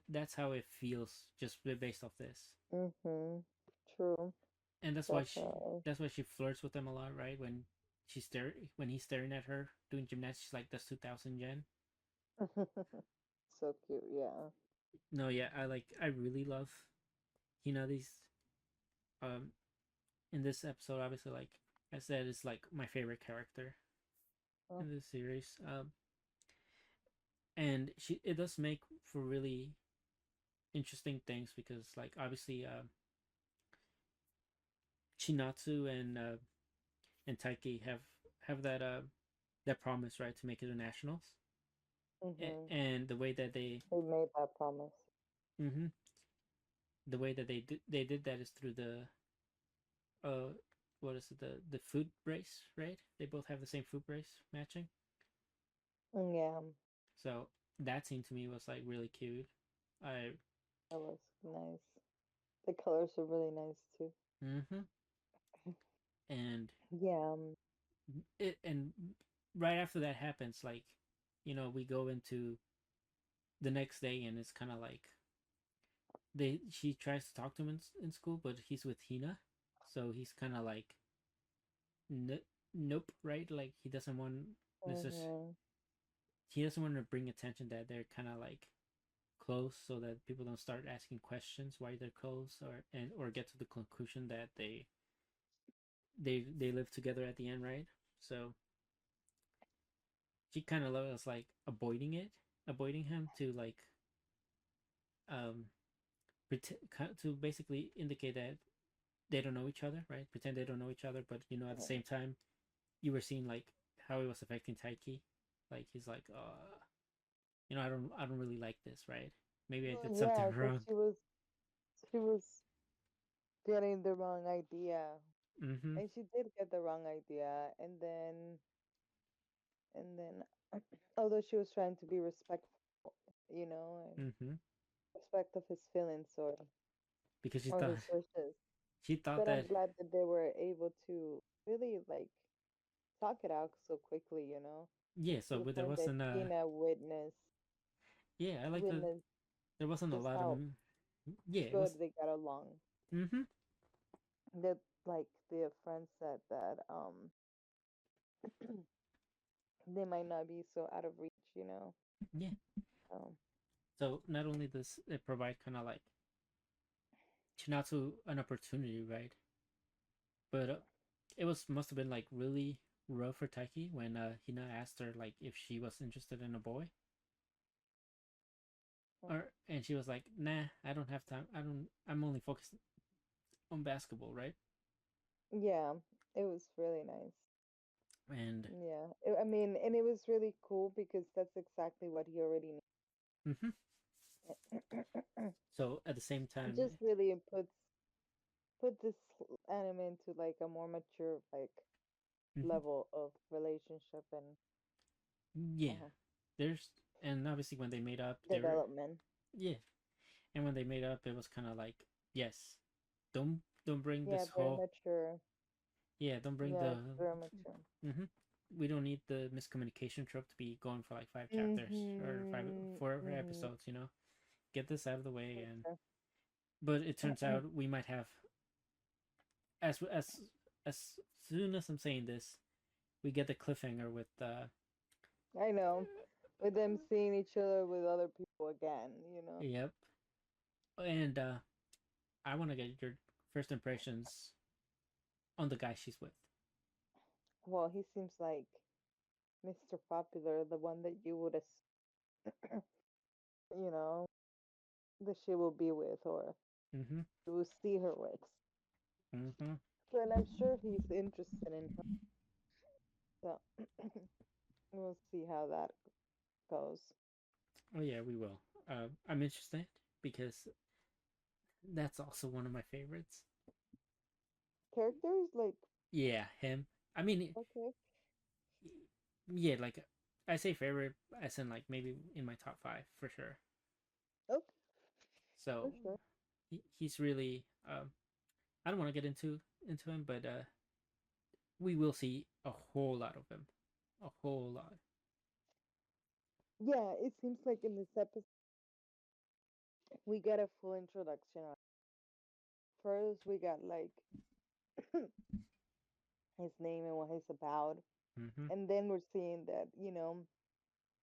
that's how it feels just based off this. Mhm. True. And Definitely. that's why she flirts with them a lot, right? When he's staring at her doing gymnastics, she's like, that's 2,000 yen. So cute. Yeah. No, yeah, I really love these um in this episode. Obviously, like I said, it's like my favorite character Oh. in this series. And it does make for really interesting things because like obviously Chinatsu and Taiki have that promise, right, to make it to nationals. Mhm. And the way that they They made that promise. mm-hmm, the way that they did that is through the uh what is it, the food brace, right? They both have the same food brace matching. Yeah, So that scene to me was like really cute. I that was nice. The colors are really nice too. mm-hmm. And Yeah. and right after that happens, like, we go into the next day, and it's kind of like she tries to talk to him in school, but he's with Hina, so he's kind of like, nope, right? Like Mm-hmm. he doesn't want to bring attention that they're kind of like close, so that people don't start asking questions why they're close, or get to the conclusion that they live together at the end, right? So she kind of was like avoiding him to like um to basically indicate that they don't know each other, right? Pretend they don't know each other, but at the same time, you were seeing like how it was affecting Taiki. Like he's like, I don't really like this, right? Maybe I did something Yeah, because wrong. she was getting the wrong idea, Mm-hmm. and she did get the wrong idea, and then although she was trying to be respectful, and Mm-hmm. respect of his feelings Because or his wishes. she thought But I'm that, glad that they were able to really like talk it out so quickly, yeah. to So the there point that wasn't Tina witnessed yeah. I like that witnessed there wasn't a just lot of, how yeah. It good was. they got along. Mm-hmm. That like the friend said that they might not be so out of reach. Yeah. Um, So not only does it provide kind of like Chinatsu an opportunity, right? But it must have been like really rough for Taiki when Hina asked her like if she was interested in a boy, and she was like, "Nah, I don't have time. I don't. I'm only focused on basketball, right?" yeah, it was really nice. And Yeah, I mean, and it was really cool because that's exactly what he already mm-hmm. knew. So at the same It time, just really put this anime into like a more mature like mm-hmm. level of relationship and Yeah, uh, there's and obviously when they made up, they were, development. yeah, and when they made up, it was kind of like, yes, don't bring Yeah, this very whole, mature. yeah, don't bring Yeah, the, it's very mature. mm-hmm. We don't need the miscommunication trope to be going for like 5 chapters or Mhm. Mhm. four episodes. Get this out of the way, For and sure. but it turns out we might have, as soon as I'm saying this, we get the cliffhanger with I know. With them seeing each other with other people again. yep, and I want to get your first impressions on the guy she's with. Well, he seems like Mr. Popular, the one that you would, you know, that she will be with or Mm-hmm. you will see her with. Mm-hmm. So, and I'm sure he's interested in her. So we'll see how that goes. Oh yeah, we will. I'm interested because that's also one of my favorites. Characters like Yeah, him. I mean, okay, yeah, like I say favorite as in like maybe in my top five for sure. okay, for So sure. he's really. I don't want to get into him, but we will see a whole lot of him, a whole lot. Yeah, it seems like in this episode we get a full introduction. First, we got like his name and what he's about, Mm-hmm. and then we're seeing that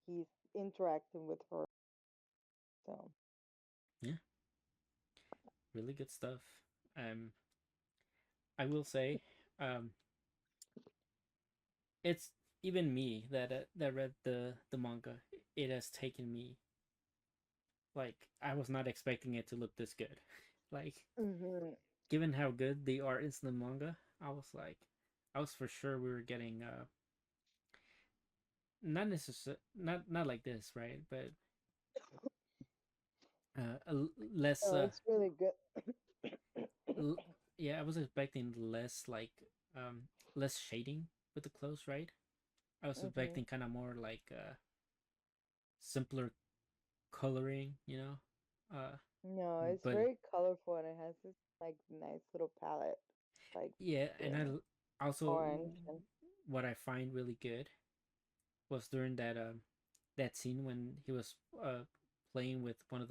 he's interacting with her. So Yeah, really good stuff. Um, I will say, um, it's even me that read the manga. It has taken me, like, I was not expecting it to look this good. Like, hmm given how good the art is in the manga, I was like, I was for sure we were getting not necessarily not like this, right? But less No, it's really good. l- yeah, I was expecting less like um less shading with the clothes, right? I was Hmm. expecting kind of more like simpler coloring, you know. No, it's But very colorful and it has this like nice little palette, like yeah, and the also orange and. what I find really good was during that scene when he was playing with one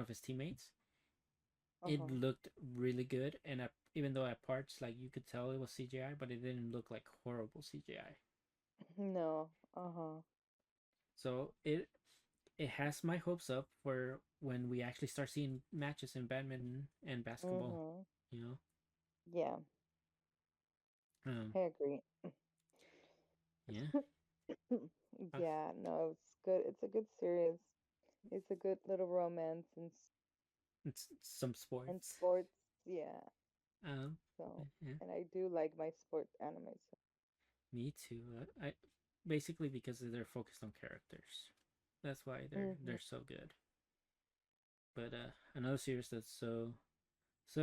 of his teammates. It Uh-huh. looked really good, and even though at parts like you could tell it was CGI, but it didn't look like horrible CGI. No. Uh-huh. So it has my hopes up for when we actually start seeing matches in badminton and basketball. Mhm. You know, Yeah, um, I agree. yeah, uh, Yeah, no, it's good. It's a good series. It's a good little romance it's some and sports. sports. Yeah. Um, So, yeah, and I do like my sports anime. So. me too. I basically because they're focused on characters. That's why Mhm. they're so good. But another series that's so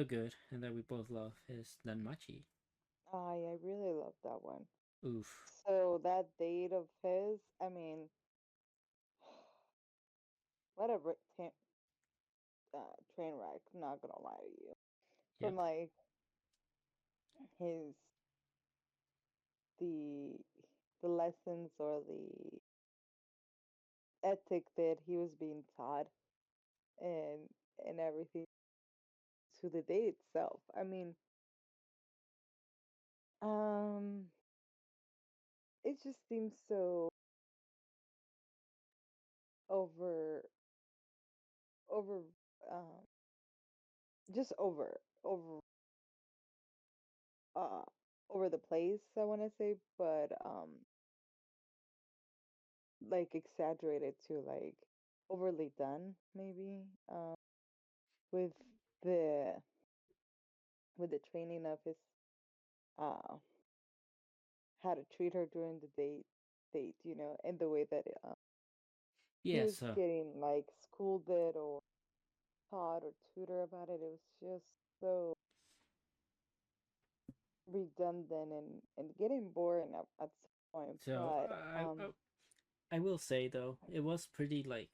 good and that we both love is Danmachi. I really love that one. Oof. So that date of his, I mean, what a train wreck. Not gonna lie to you. Yep. From like his the the lessons or the ethic that he was being taught and everything to the day itself. I mean, um, it just seems so over over um just uh over the place, I want to say, but like exaggerated to like overly done maybe with the training of his uh how to treat her during the date, and the way that he Yeah. was So getting like scolded or taught or tutor about it. It was just so redundant and getting boring at some point. so But I will say though it was pretty like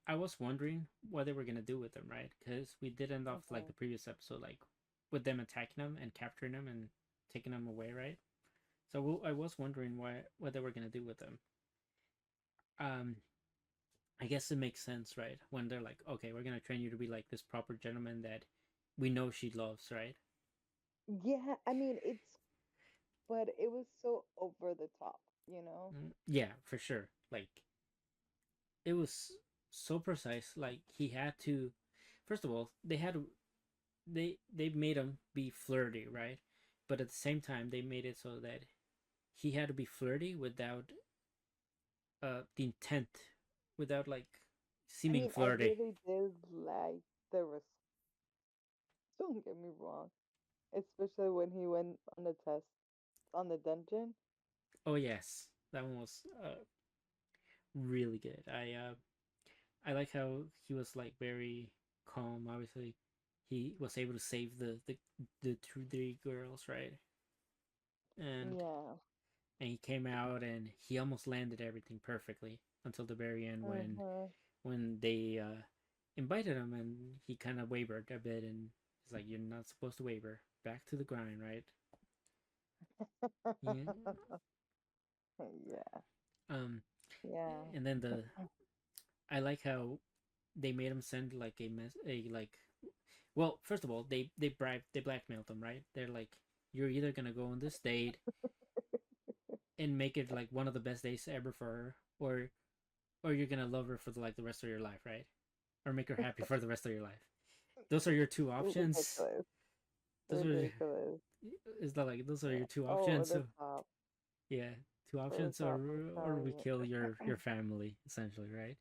I was wondering what they were gonna do with them, right? Because we did end off like mhm, the previous episode, like with them attacking them and capturing them and taking them away, right? So I was wondering what they were gonna do with them. Um, I guess it makes sense, right? When they're like, okay, we're gonna train you to be like this proper gentleman that we know she loves, right? yeah, I mean but it was so over the top, you know. Yeah, for sure. Like it was so precise. Like he had to. First of all, they made him be flirty, right? But at the same time, they made it so that he had to be flirty without the intent, without like I seeming mean, I flirty. really did like the don't get me wrong, especially when he went on the test on the dungeon. Oh yes, that one was really good. I like how he was like very calm. Obviously, he was able to save the two three girls, right? And Yeah. he came out and he almost landed everything perfectly until the very end Mhm. when they invited him and he kind of wavered a bit and he's like, "You're not supposed to waver. Back to the grind, right?" Yeah. Yeah. Um. Yeah. And then I like how they made him send like a like. Well, first of all, they blackmailed him, right? They're like, "You're either gonna go on this date and make it like one of the best days ever for her, or you're gonna love her for the rest of your life, right? Or make her happy for the rest of your life. Those are your two options. Ridiculous. Those are Ridiculous. is that like those are Yeah. your two Over options. the So top. yeah, two Over options, the top, I'm or we telling kill you. your family essentially, right?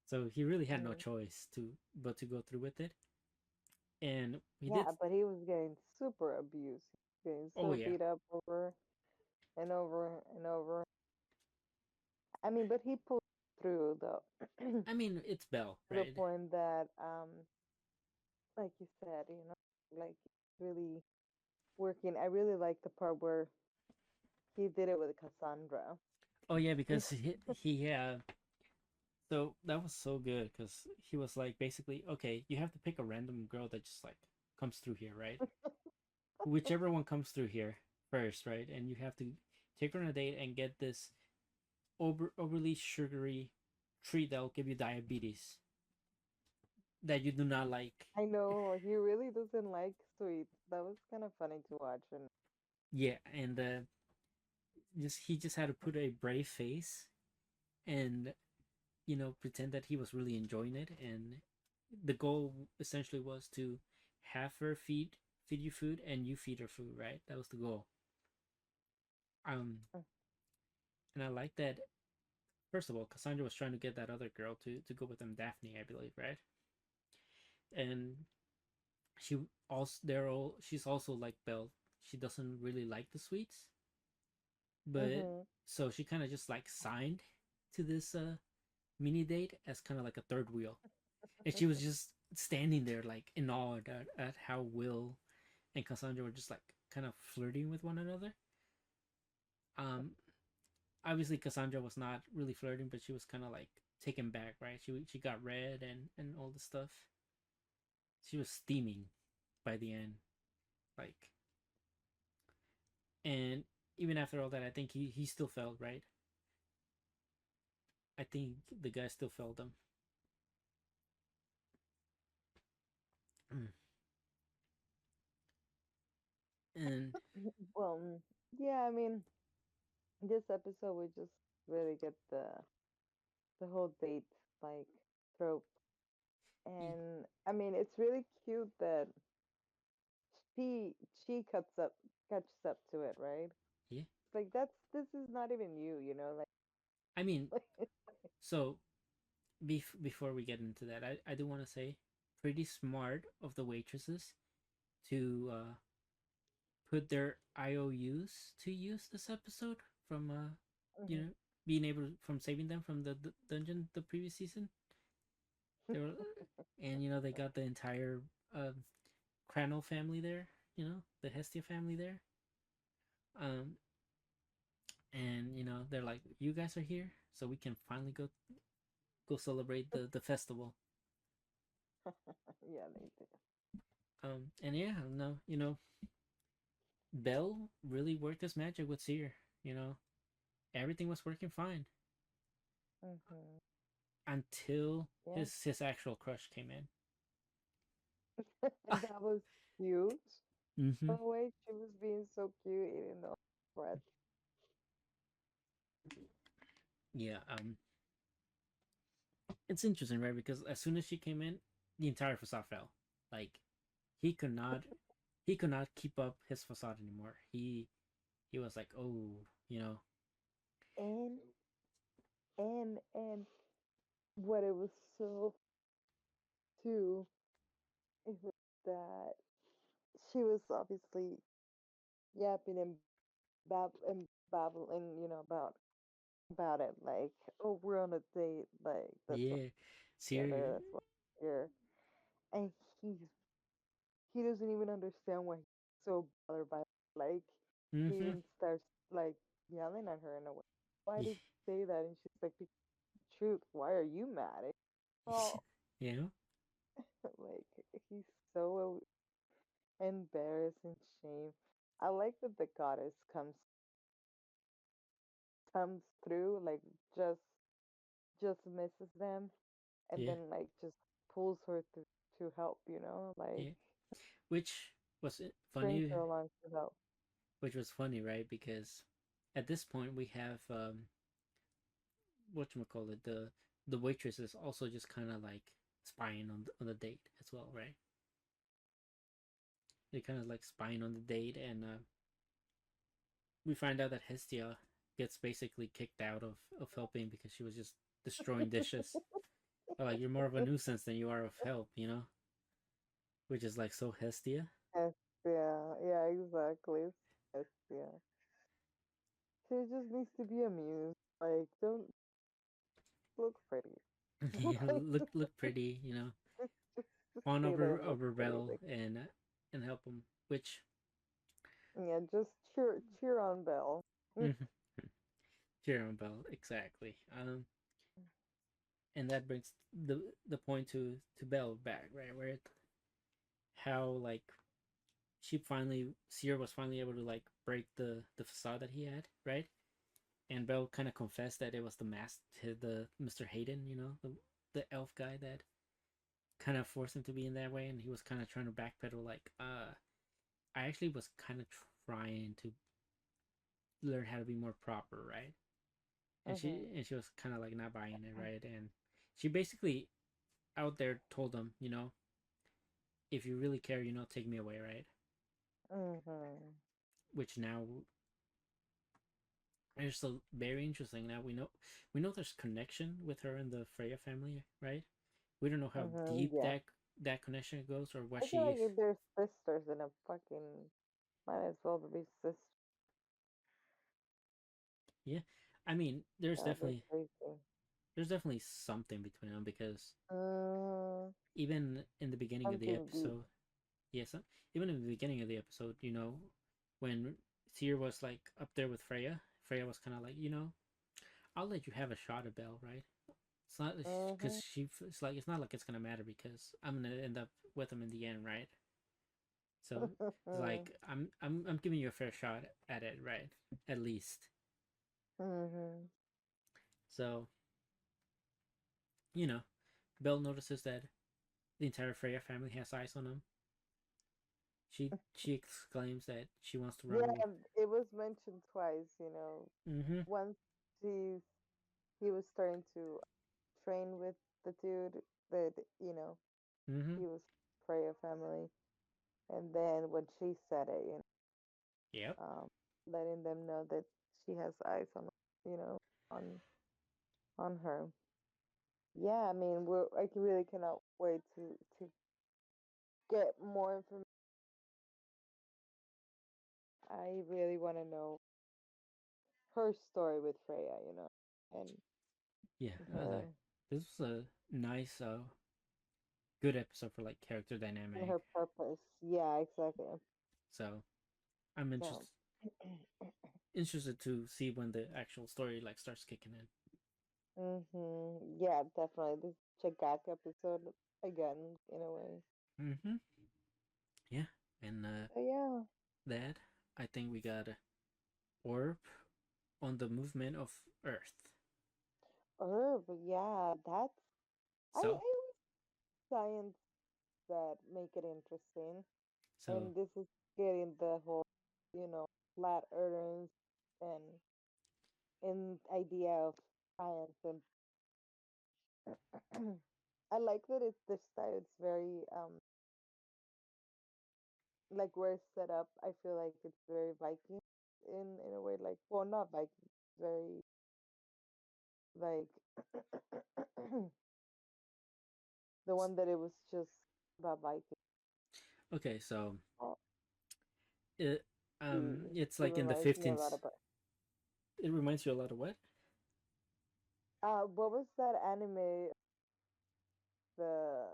So he really had no Mm. choice to go through with it, and we did. Yeah, but he was getting super abused. Getting Oh so yeah, beat up over and over and over. I mean, but he pulled through though. I mean, it's Belle, To the right? point that, like you said, like really working. I really like the part where he did it with Cassandra. Oh yeah, You because so that was so good because he was like basically okay, you have to pick a random girl that just like comes through here, right? Whichever one comes through here first, right? And you have to take her on a date and get this overly sugary treat that will give you diabetes that you do not like. I know he really doesn't like sweets. That was kind of funny to watch, and Yeah, and just he just had to put a brave face and pretend that he was really enjoying it, and the goal essentially was to have her feed you food and you feed her food, right? That was the goal. Um, and I like that. First of all, Cassandra was trying to get that other girl to go with them, Daphne, I believe, right? And she also they're all she's also like Belle. She doesn't really like the sweets, but mm-hmm. so she kind of just like signed to this mini date as kind of like a third wheel, and she was just standing there like in awe at how Will and Cassandra were just like kind of flirting with one another. Um, Obviously Cassandra was not really flirting, but she was kind of like taken back, right? She got red and all the stuff. She was steaming by the end, like, and even after all that, I think he still felt right. I think the guy still felt them. And Well, yeah. I mean, this episode we just really get the whole date like trope, and I mean it's really cute that she she catches up to it, right? yeah, Like this is not even you, I mean, like so before we get into that, I do want to say pretty smart of the waitresses to put their IOUs to use this episode from you Mhm. know being able from saving them from the dungeon the previous season. They were, and they got the entire uh, Crannel family there. The Hestia family there. Um, and they're like, you guys are here, so we can finally go celebrate the festival. Yeah, they do. And yeah, no, Bell really worked his magic with Seer. You know, everything was working fine Hmm. until Yeah, his actual crush came in. that was cute. Mm-hmm. The way she was being so cute eating the bread. Yeah. It's interesting, right? Because as soon as she came in, the entire facade fell. Like he could not he could not keep up his facade anymore. He was like, oh, you know, And and what it was so too is that she was obviously yapping and babbling, about it, like, oh, we're on a date, like that's what yeah, together, Seer. that's what here, and he doesn't even understand why he's so bothered by it. Like he Mm-hmm. even starts like yelling at her in a way. Why Yeah. did you say that? And she's like, "Because it's the truth. Why are you mad?" It's all you know, like he's so embarrassed and shame. I like that the goddess comes through, like just just misses them, and yeah, then like just pulls her through to help. Like yeah. Which was brings funny. her along to help. Which was funny, right? Because at this point we have what you call it, the waitress is also just kind of like spying on the date as well, right? They kind of like spying on the date, and we find out that Hestia gets basically kicked out of helping because she was just destroying dishes. But like you're more of a nuisance than you are of help, which is like so Hestia. Yes, yeah, yeah, exactly. Yes, yeah. She just needs to be amused. Like, don't look pretty. look pretty, you know, Just fawn stay there and look over pretty. Bell and help him, which Yeah, just cheer on Belle. Jerome Bell exactly. And that brings the point to Bell back, right, where how like she finally Seer was finally able to like break the facade that he had, right? And Bell kind of confessed that it was the mask, the Mr. Hayden, you know, the elf guy that kind of forced him to be in that way, and he was kind of trying to backpedal, like, I actually was kind of trying to learn how to be more proper, right? And she was kind of like not buying it, right? And she basically out there told him, you know, if you really care, you know, take me away, right? Mm-hmm. Which now is so very interesting. Now we know there's connection with her and the Freya family, right? We don't know how Mm-hmm. deep Yeah. that connection goes or what I feel she. like if they're sisters in a fucking might as well be sisters. Yeah, I mean, God, they're crazy. there's definitely something between them because Mm, even in the beginning of the something deep. episode, yes, even in the beginning of the episode, you know, when Seer was like up there with Freya, Freya was kind of like, you know, I'll let you have a shot at Belle, right? It's not because Mm-hmm. it's like it's not like it's gonna matter because I'm gonna end up with him in the end, right? So it's like I'm giving you a fair shot at it, right? At least. Mm-hmm. So you know, Belle notices that the entire Freya family has eyes on him. She exclaims that she wants to run Yeah, away. it was mentioned twice. Mm-hmm. Once he was starting to train with the dude that Mm-hmm. he was Freya family, and then when she said it, Yep. letting them know that she has eyes on you know on on her. Yeah, I mean, really cannot wait to get more information. I really want to know her story with Freya, and Yeah. her This was a nice, good episode for like character and dynamic. her purpose. Yeah, exactly. So I'm So, interested to see when the actual story like starts kicking in. yeah, definitely. This Chagak episode again, in a way. Mm-hmm. Yeah. And So yeah, that I think we got a orb on the movement of Earth. herb. Yeah, that's So I science that make it interesting, so and this is getting the whole, flat earthers and idea of science and I like that it's this style. It's very like where it's set up. I feel like it's very Viking in a way. Like, well, not Viking. Very like the one that it was just about Viking. okay, so Oh, it see, it's it like in the reminds me a lot 15th. about. It reminds you a lot of what? What was that anime? The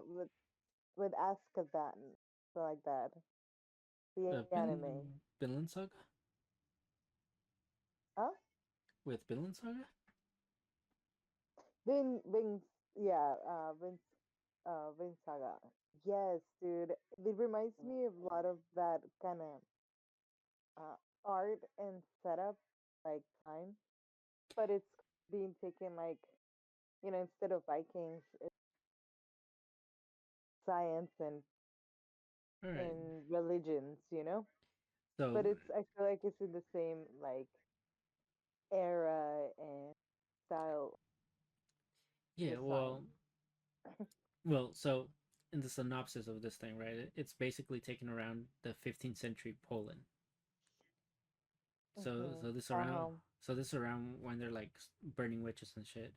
with with Azkaban, something like that. The anime. Villain Saga Huh? with Villain Saga. Vince, yeah, Vince Saga. Yes, dude. It reminds me of a lot of that kind of art and setup, like time, but it's being taken like, instead of Vikings, it's science All right. and religions. So But I feel like it's in the same like era and style yeah, design. so in the synopsis of this thing, right? It's basically taken around the 15th century Poland. So Mm-hmm. so this around Uh-huh. so this around when they're like burning witches and shit.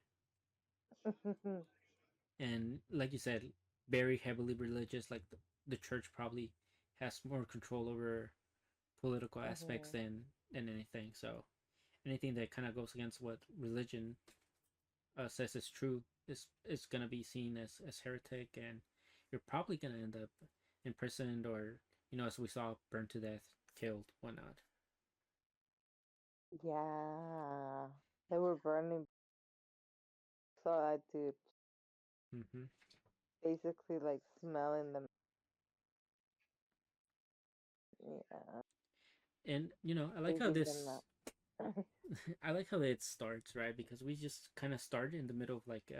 And like you said, very heavily religious. Like the church probably has more control over political aspects Mm-hmm. than than anything. So anything that kind of goes against what religion says is true is gonna be seen as heretic, and you're probably gonna end up imprisoned or as we saw, burned to death, killed, whatnot. Yeah, they were burning. So I dude, Hmm. basically like smelling them. Yeah, And I like how leaving them this. out. I like how it starts, right? Because we just kind of started in the middle of like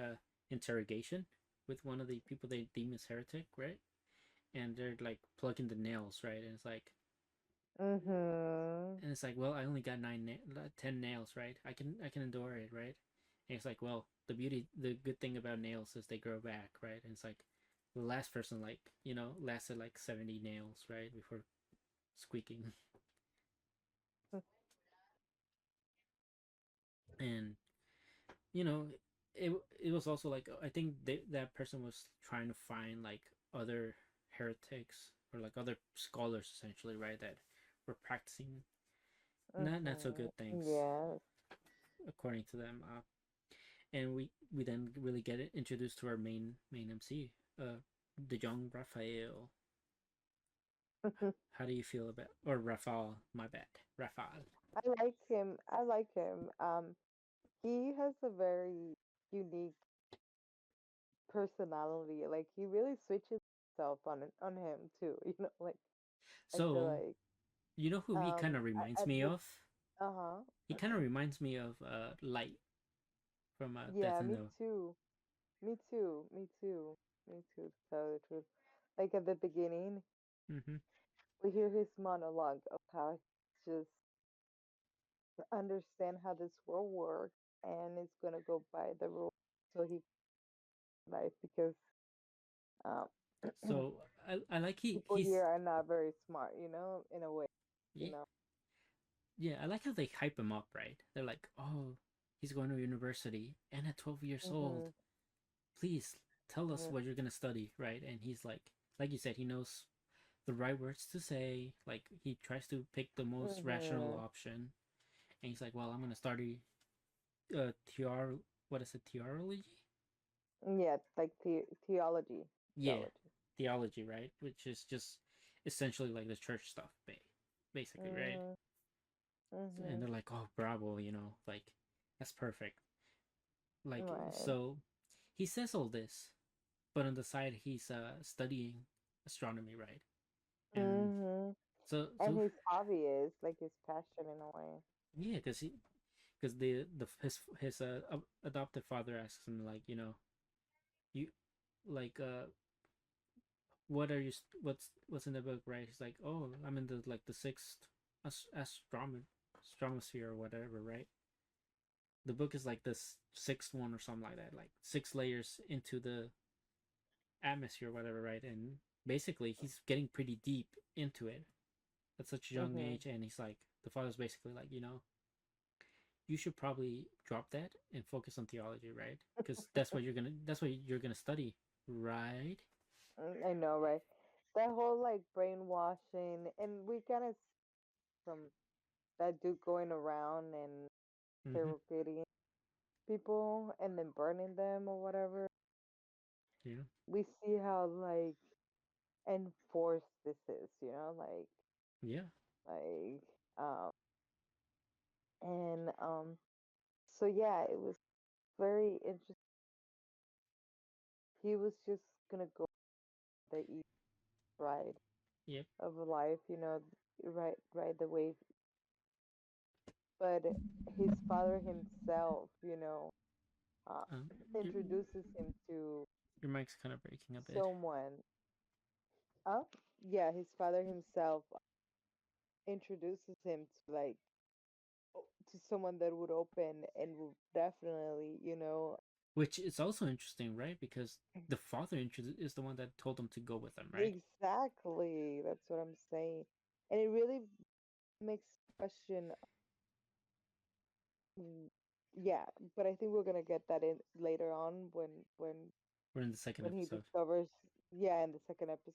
interrogation with one of the people they deem as heretic, right? And they're like plugging the nails, right? Mhm. And it's like, well, I only got 10 nails, right? I can endure it, right? And it's like, well, the good thing about nails is they grow back, right? And it's like the last person, like lasted like 70 nails, right, before squeaking. And you know, it was also like I think that person was trying to find like other heretics or like other scholars essentially, right? That were practicing not so Mhm. good things Yes. according to them. And we then really get it introduced to our main MC, the young Raphael. How do you feel about or Raphael? My bad, Raphael. I like him. I like him. He has a very unique personality. Like he really switches himself on him too. Like I feel So like you know who he kind of reminds at me the of? uh-huh. He kind of reminds me of Light from Death Yeah, in me the. too. Me too. Me too. Me too, to tell you the truth. Like at the beginning, Mm-hmm. we hear his monologue of how he just understand how this world works and is gonna go by the rules so he life because um So I like people he's here are not very smart, in a way, you yeah, know. yeah, I like how they hype him up, right? They're like, oh, he's going to university and at 12 years old, Mhm. please tell us Mhm. what you're gonna study, right? And he's like you said, he knows the right words to say. Like he tries to pick the most rational Mhm. option, and he's like, well, I'm gonna study what is it, theology? Yeah, like theology. Yeah, Theology. theology, right? Which is just essentially like the church stuff, basically, right? Mhm. And Mhm. they're like, oh, bravo, like that's perfect. Like Right. so, he says all this, but on the side he's studying astronomy, right? And Mhm. so And so his hobby is like his passion in a way. yeah, because the his adopted father asks him like you like what are you what's in the book, right? He's like, oh, I'm in the like the sixth astronosphere or whatever, right? The book is like this sixth one or something like that, like 6 layers into the atmosphere or whatever, right? And basically he's getting pretty deep into it at such a young Mhm. age, and he's like the father's basically like you should probably drop that and focus on theology, right? Because that's what you're gonna study, right? I know, right? That whole like brainwashing, and we kind of from that dude going around and Mm-hmm. interrogating people and then burning them or whatever. Yeah. We see how like enforced this is, Yeah. like um and so yeah, it was very interesting. He was just gonna go the easy ride Yep. of life, ride the wave, but his father himself, uh, Um, your, introduces him to your mic's kind of breaking a bit. someone. Yeah, his father himself introduces him to like to someone that would open and would definitely, Which is also interesting, right? Because the father is the one that told him to go with them, right? exactly. That's what I'm saying, and it really makes question. mm, Yeah, but I think we're gonna get that in later on We're in the second when he episode. discovers, yeah, in the second episode,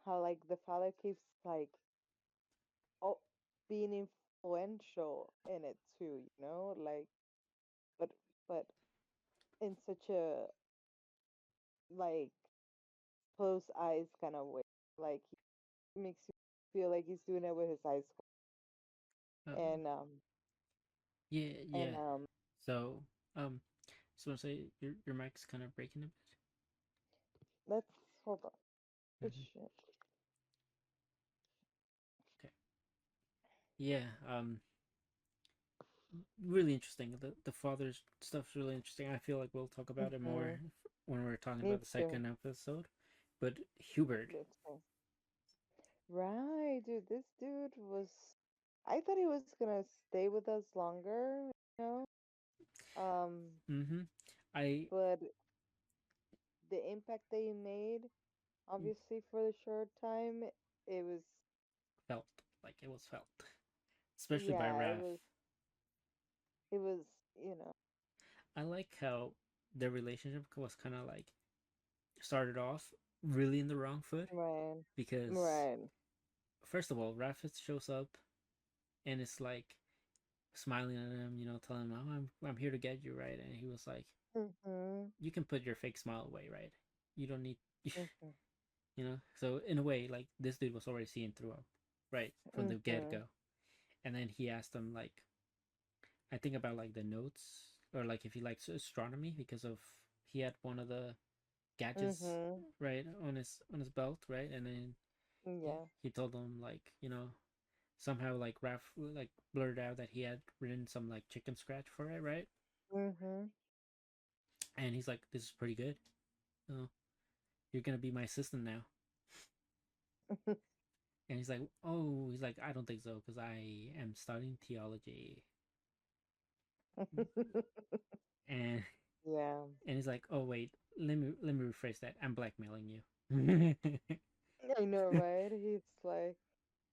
how like the father keeps like, oh, being influential in it too, you know, like but but in such a like close eyes kind of way. Like he makes you feel like he's doing it with his eyes Uh, closed. yeah, And yeah. So, um, so I say your mic's kind of breaking a bit. let's hold on. Oh, Hmm. shit. Okay. Yeah. Really interesting. The father's stuff's really interesting. I feel like we'll talk about it more Mm-hmm. when we're talking Me about the too. second episode. But Hubert, Me too. Right, dude. This dude was. I thought he was gonna stay with us longer, you know. Um, mm-hmm, I but the impact that he made, obviously for the short time, it was. felt like it was felt, especially by Yeah, it Raph. was. It was. You know. I like how their relationship was kind of like started off really in the wrong foot Right. because Right. first of all, Raph shows up and it's like smiling at him, telling him, "Oh, I'm here to get you," right? And he was like, Mm-hmm. "You can put your fake smile away, right? You don't need." Mm-hmm. So in a way, like this dude was already seeing through him, right, from the get Mm-hmm. go. And then he asked him like, I think about like the notes or like if he likes astronomy because of he had one of the gadgets Mm-hmm. right on his belt, right, and then Yeah. he told him like somehow like Raph like blurted out that he had written some like chicken scratch for it, right, Mm-hmm. and he's like, this is pretty good. Oh, you're gonna be my assistant now. And he's like, oh, he's like, I don't think so because I am studying theology. and Yeah. and he's like, oh wait, let me rephrase that. I'm blackmailing you. I know, right? He's like,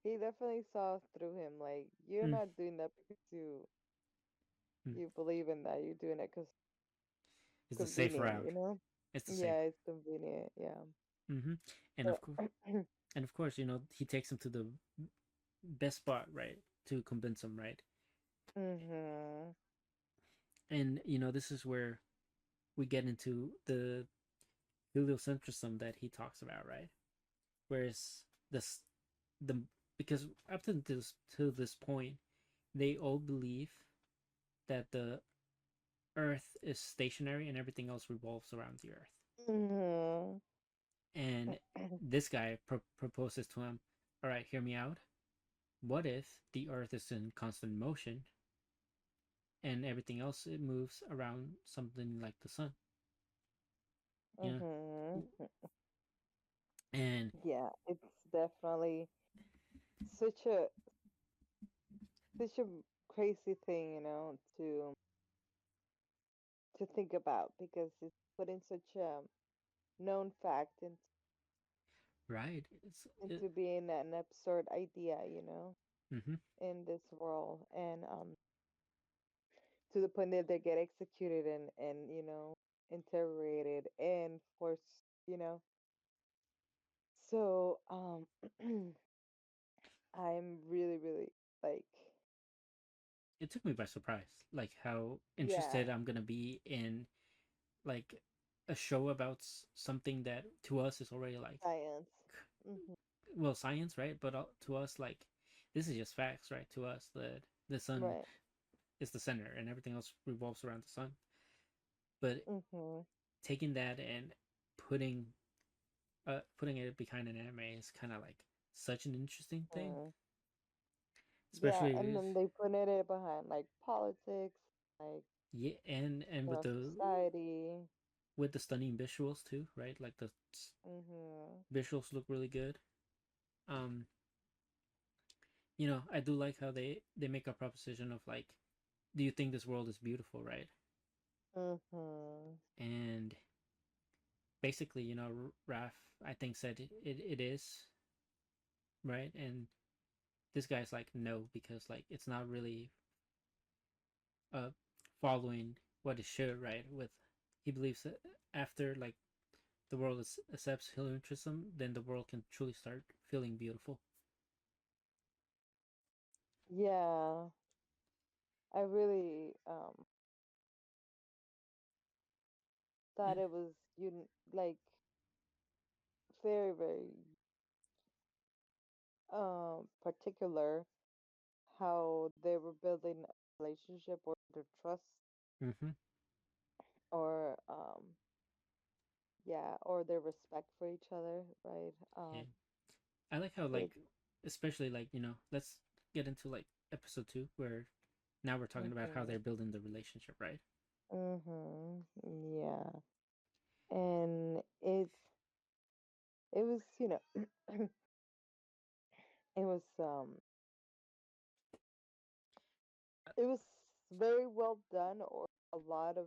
he definitely saw through him. Like, you're Mm, not doing that because you mm. you believe in that. You're doing it because It's the safe convenient, route. you know? It's the safe. Yeah, it's convenient. Yeah. Mm-hmm. And But of course, he takes him to the best spot, right, to convince him, right. mhm. And this is where we get into the heliocentrism that he talks about, right? Whereas this the because up to this point, they all believe that the Earth is stationary and everything else revolves around the Earth. Mhm. And this guy proposes to him, all right, hear me out. What if the Earth is in constant motion and everything else it moves around something like the sun? You Mhm. know, and Yeah, it's definitely such a such a crazy thing, you know, to think about because it's putting such a known fact right, into being an absurd idea, you know, mm-hmm, in this world. And to the point that they get executed and interrogated and forced, you know. So I'm really really like it took me by surprise, like how yeah, interested I'm gonna be in like a show about something that to us is already like, science. Hmm. well, science, right? But to us, like, this is just facts, right? To us, the sun Right. is the center and everything else revolves around the sun. But Hmm. taking that and putting putting it behind an anime is kind of like such an interesting thing, Mm. Yeah, and especially then they put it behind like politics, like yeah, and society. with the stunning visuals too, right? Like the Hmm. visuals look really good. Um, I do like how they make a proposition of like, do you think this world is beautiful, right? Hmm. And basically, Raf I think said it is, right? And this guy's like no because like it's not really uh following what it should, right? With he believes that after like the world accepts heliotropism, then the world can truly start feeling beautiful. Yeah, I really Yeah. thought it was like very very particular how they were building a relationship or their trust Mm-hmm. or yeah, or their respect for each other, right? Yeah. I like how It like, especially like, let's get into like episode 2 where now we're talking about how mhm they're building the relationship, right? yeah. And it was, it was it was very well done, or a lot of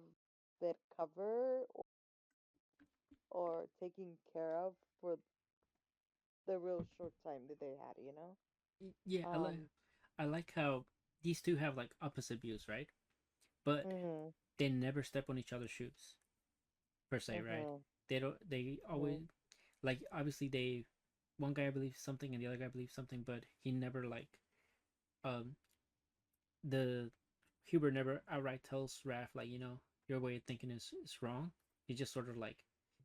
that cover or taken care of for the real short time that they had, Yeah, Um, I like how these two have like opposite views, right? But mhm, they never step on each other's shoes per se, right? mhm, They don't. They always mhm, like, obviously they, one guy believes something and the other guy believes something, but he never like, um the Huber never outright tells Raph like, your way of thinking is wrong. He just sort of like,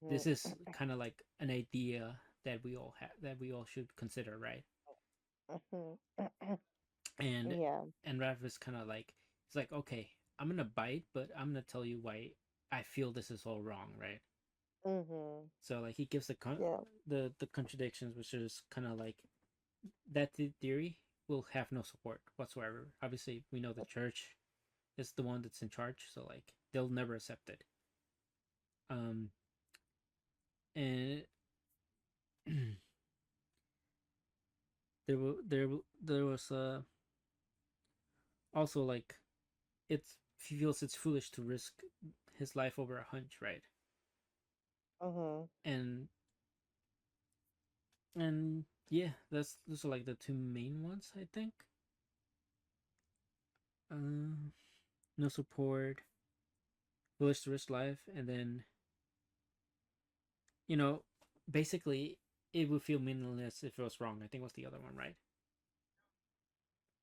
mhm, this is kind of like an idea that we all have, that we all should consider, right? mhm. and Yeah. and Raph is kind of like, it's like, okay, I'm gonna bite, but I'm gonna tell you why I feel this is all wrong, right? Mhm. So like he gives Yeah. the contradictions, which is kind of like, that theory will have no support whatsoever. Obviously, we know the church is the one that's in charge, so like they'll never accept it. Um, and there was also like, it's he feels it's foolish to risk his life over a hunch, right? Mhm. And yeah, those are like the two main ones, I think. Um, no support, foolish to risk life, and then, you know, basically it would feel meaningless if it was wrong. I think was the other one, right?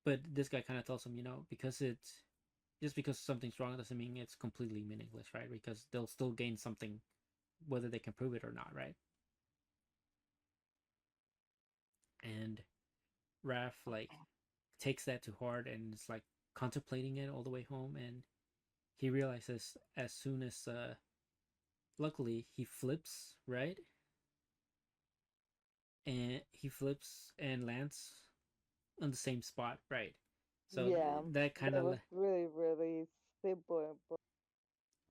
But this guy kind of tells him, because it's just because something's wrong doesn't mean it's completely meaningless, right? Because they'll still gain something whether they can prove it or not, right? And Raph like takes that to heart and is like contemplating it all the way home, and he realizes as soon as luckily he flips, right? And he flips and lands on the same spot, right? So Yeah. that kind That of was really really simple but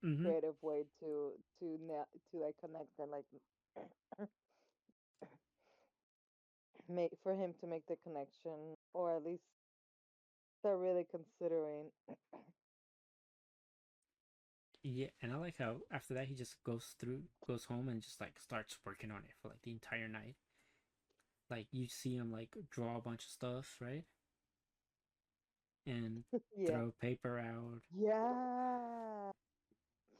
mm-hmm. creative way to like connect and like make for him to make the connection, or at least start really considering. Yeah, and I like how after that he just goes home and just like starts working on it for like the entire night. Like you see him like draw a bunch of stuff, right? And Yeah. throw paper out. Yeah.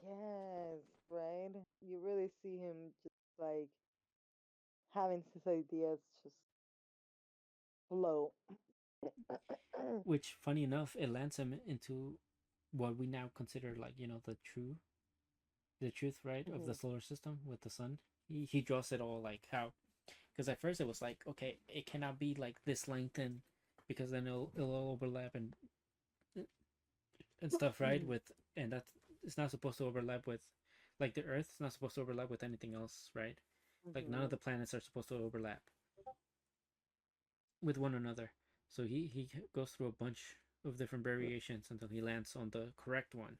Yes, right. You really see him just like having his ideas just flow. Which, funny enough, it lands him into what we now consider like, the truth, right, of the Mhm, solar system with the sun. He draws it all like how, because at first it was like, okay, it cannot be like this length, and because then it'll all overlap and stuff, right? mhm, With, and that's, it's not supposed to overlap with, like the Earth. It's not supposed to overlap with anything else, right? Like none of mhm, the planets are supposed to overlap with one another. So he goes through a bunch of different variations until he lands on the correct one,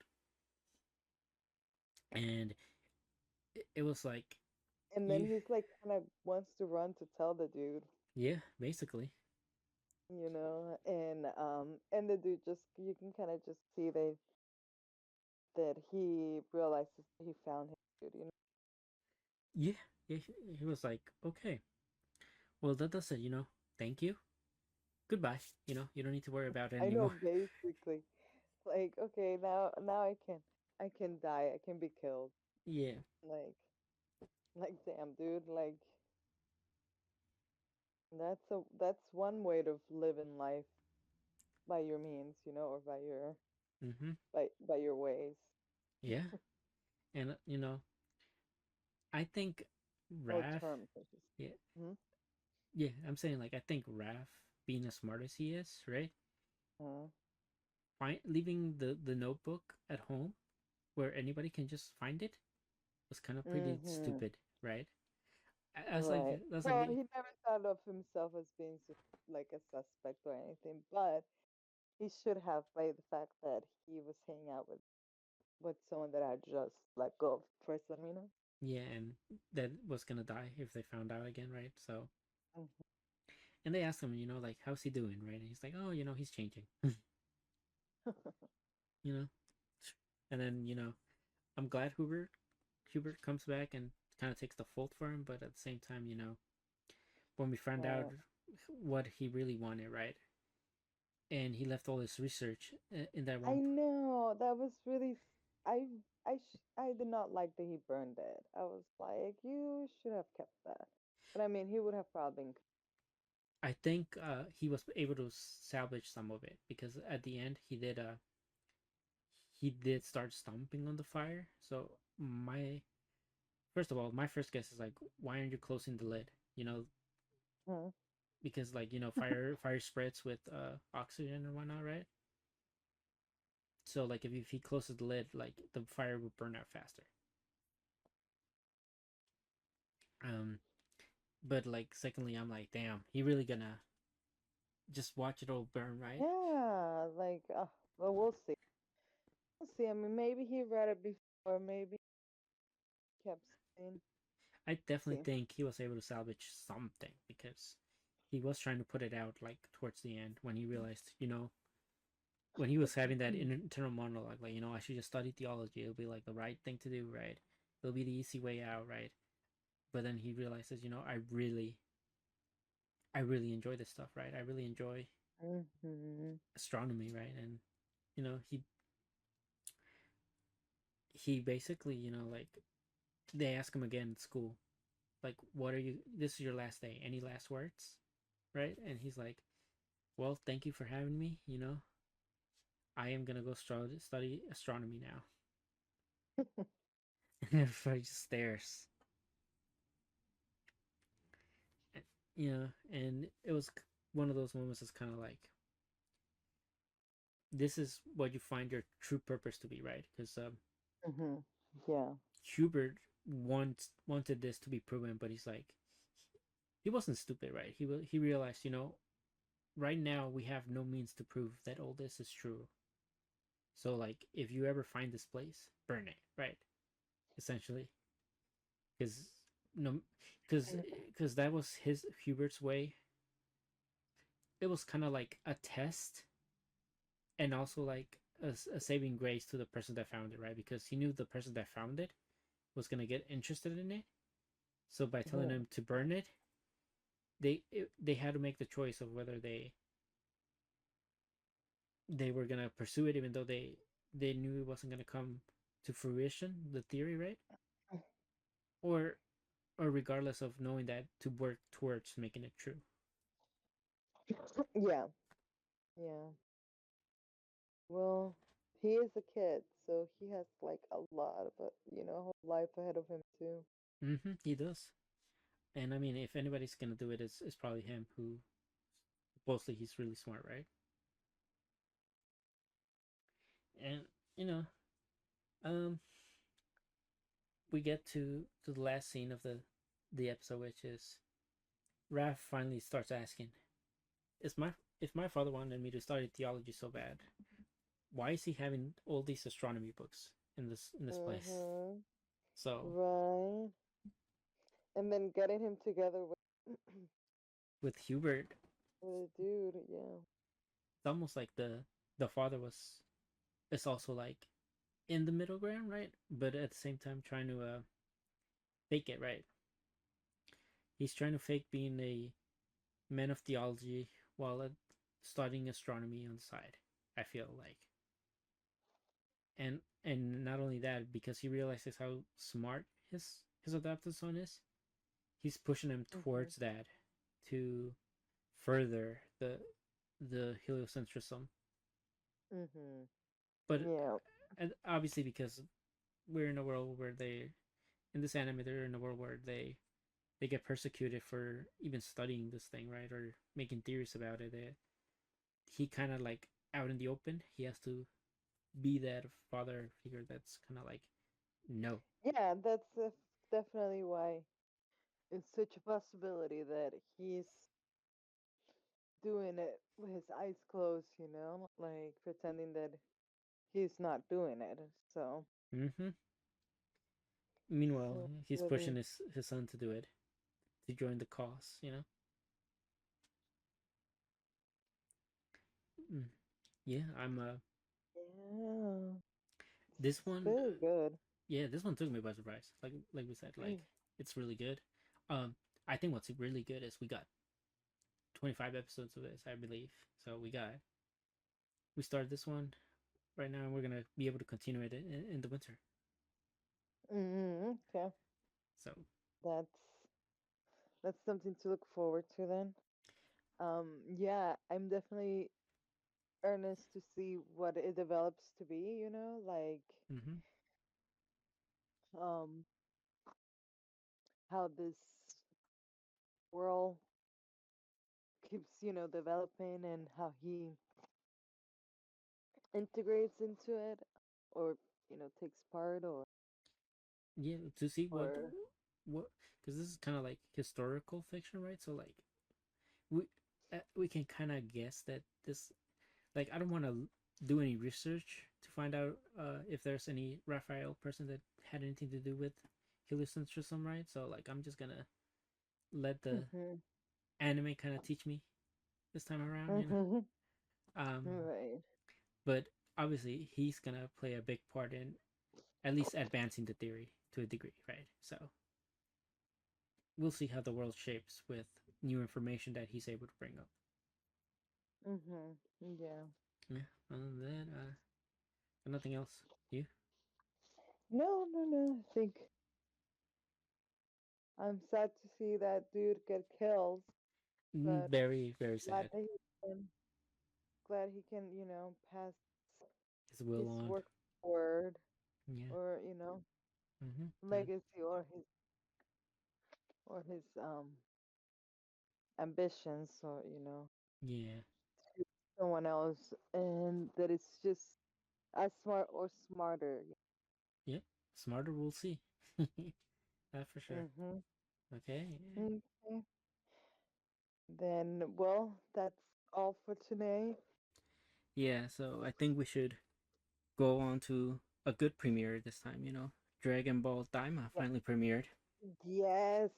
and it was like, and then you, he's like kind of wants to run to tell the dude, yeah, basically. and the dude just you can kind of just see that he realizes that he found his dude. Yeah, yeah, he was like, okay, well, that does it, thank you, goodbye, you don't need to worry about it I know, anymore. basically. Like, okay, now I can die, I can be killed. Yeah. Like like damn dude, like that's one way to live in life. by your means, or Mm-hmm. by your ways. Yeah, and I think Or Raph. terms, I should Yeah, say. Hmm. yeah. I'm saying like I think Raph, being as smart as he is, right? Uh, Leaving the notebook at home where anybody can just find it was kind of pretty mm-hmm. stupid, right? I was like, Right. that's like Well, me. he never thought of himself as being like a suspect or anything, but he should have by the fact that he was hanging out with someone that had just let go of first Lamina. Yeah, and that was gonna die if they found out again, right? So, Mm-hmm. and they asked him, like, how's he doing, right? And he's like, oh, he's changing, you know. And then I'm glad Hubert comes back and kind of takes the fault for him, but at the same time, when we found out Right. what he really wanted, right? And he left all his research in that I one. know that was really. I did not like that he burned it. I was like, you should have kept that. But I mean, he would have probably been. I think he was able to salvage some of it because at the end he did start stomping on the fire. So my first of all, my first guess is like, why aren't you closing the lid? Hmm. Because like fire spreads with oxygen and whatnot, right? So like if he closes the lid, like the fire will burn out faster. Um, but like secondly, I'm like, damn, he really gonna just watch it all burn, right? Yeah, like, well, we'll see. We'll see. I mean, maybe he read it before. Maybe he kept saying, I definitely "See." think he was able to salvage something because he was trying to put it out like towards the end when he realized, when he was having that internal monologue, like, I should just study theology. It'll be like the right thing to do, right? It'll be the easy way out, right? But then he realizes, I really enjoy this stuff, right? I really enjoy Mm-hmm. astronomy, right? And he basically, like they ask him again at school, like, what are you? This is your last day. Any last words, right? And he's like, well, thank you for having me. I am gonna go study astronomy now. And everybody just stares. And it was one of those moments that's kind of like, this is what you find your true purpose to be, right? Because Mm-hmm. Yeah. Hubert wanted this to be proven, but he's like, he wasn't stupid, right? He realized, right now we have no means to prove that all this is true. So like, if you ever find this place, burn it, right? Essentially, because no, because that was his Hubert's way. It was kind of like a test, and also like a saving grace to the person that found it, right? Because he knew the person that found it was gonna get interested in it. So by telling Mm-hmm. them to burn it, they had to make the choice of whether they were gonna pursue it, even though they knew it wasn't gonna come to fruition, the theory, right? Or or regardless of knowing that, to work towards making it true. Yeah. Yeah. Well, he is a kid, so he has like a lot of whole life ahead of him too. He does. And I mean, if anybody's gonna do it, it's probably him, who supposedly he's really smart, right? And you know, um, we get to the last scene of the episode, which is Raph finally starts asking, "Is my if my father wanted me to study theology so bad, why is he having all these astronomy books in this place?" Mm-hmm. So Right. And then getting him together with with Hubert, with a dude, yeah. it's almost like the father is also like in the middle ground, right? But at the same time trying to fake it, right? He's trying to fake being a man of theology while studying astronomy on the side. I feel like, and not only that, because he realizes how smart his adopted son is, he's pushing him Mm-hmm. towards that to further the heliocentrism. Mhm. But Yeah. and obviously because we're in a world where they in this anime they're in a world where they get persecuted for even studying this thing, right, or making theories about it. He kind of like out in the open. He has to be that father figure that's kind of like no. Yeah, that's definitely why it's such a possibility that he's doing it with his eyes closed, like pretending that he's not doing it. So Mm-hmm. so Meanwhile, it's he's pushing really, his son to do it, to join the cause. Mm. Yeah, I'm yeah, this it's one. very good. Yeah, this one took me by surprise. Like we said, like it's really good. Um, I think what's really good is we got 25 episodes of this, I believe. So we started this one right now, and we're gonna be able to continue it in the winter. Okay, So that's that's something to look forward to then. Yeah, I'm definitely earnest to see what it develops to be. Like mm-hmm. um how this world keeps developing and how he integrates into it, or takes part, Yeah, to see or what because this is kind of like historical fiction, right? So like we we can kind of guess that this like I don't want to do any research to find out if there's any Raphael person that had anything to do with heliocentrism, right? So like I'm just gonna let the Mhm. anime kind of teach me this time around. Mhm. Um, Right. but obviously he's gonna play a big part in at least advancing the theory to a degree, right? So we'll see how the world shapes with new information that he's able to bring up. Mhm. Yeah. Yeah. Other than that, nothing else. You? No, no, no. I think I'm sad to see that dude get killed, but Very very glad sad. that glad he can, pass His will his on. work forward, Yeah. or And legacy, or his ambitions, or yeah. to someone else, and that it's just as smart or smarter. Yep. Smarter, we'll see. That for sure. Mhm. Okay. Okay. Then, well, that's all for today. Yeah. So I think we should go on to a good premiere this time. Dragon Ball Daima Yeah. finally premiered. Yes.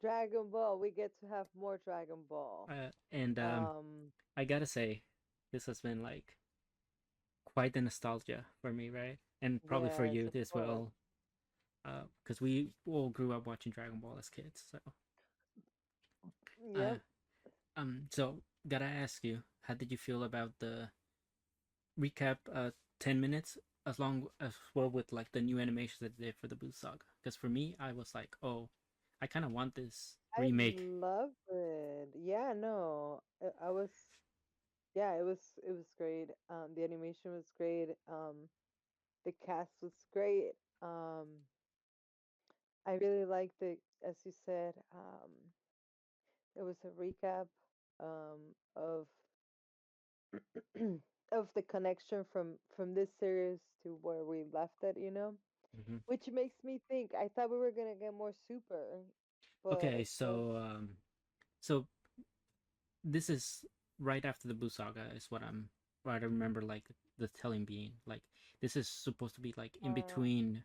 Dragon Ball. We get to have more Dragon Ball. And Um, I gotta say, this has been like quite the nostalgia for me, right? And probably for yes, you of as course. well, because we all grew up watching Dragon Ball as kids. Uh, Yep. so gotta ask you, how did you feel about the recap? 10 minutes, as long as well with like the new animations that they did for the Boo Saga. Because for me, I was like, oh, I kind of want this I remake. love it. Yeah, no. I was yeah, it was great. The animation was great. The cast was great. Um, I really liked it, as you said. It was a recap of of the connection from this series to where we left it. Hmm. Which makes me think I thought we were gonna get more super, Okay, but so this is right after the Boo Saga is what I remember like the telling being like this is supposed to be like in uh, between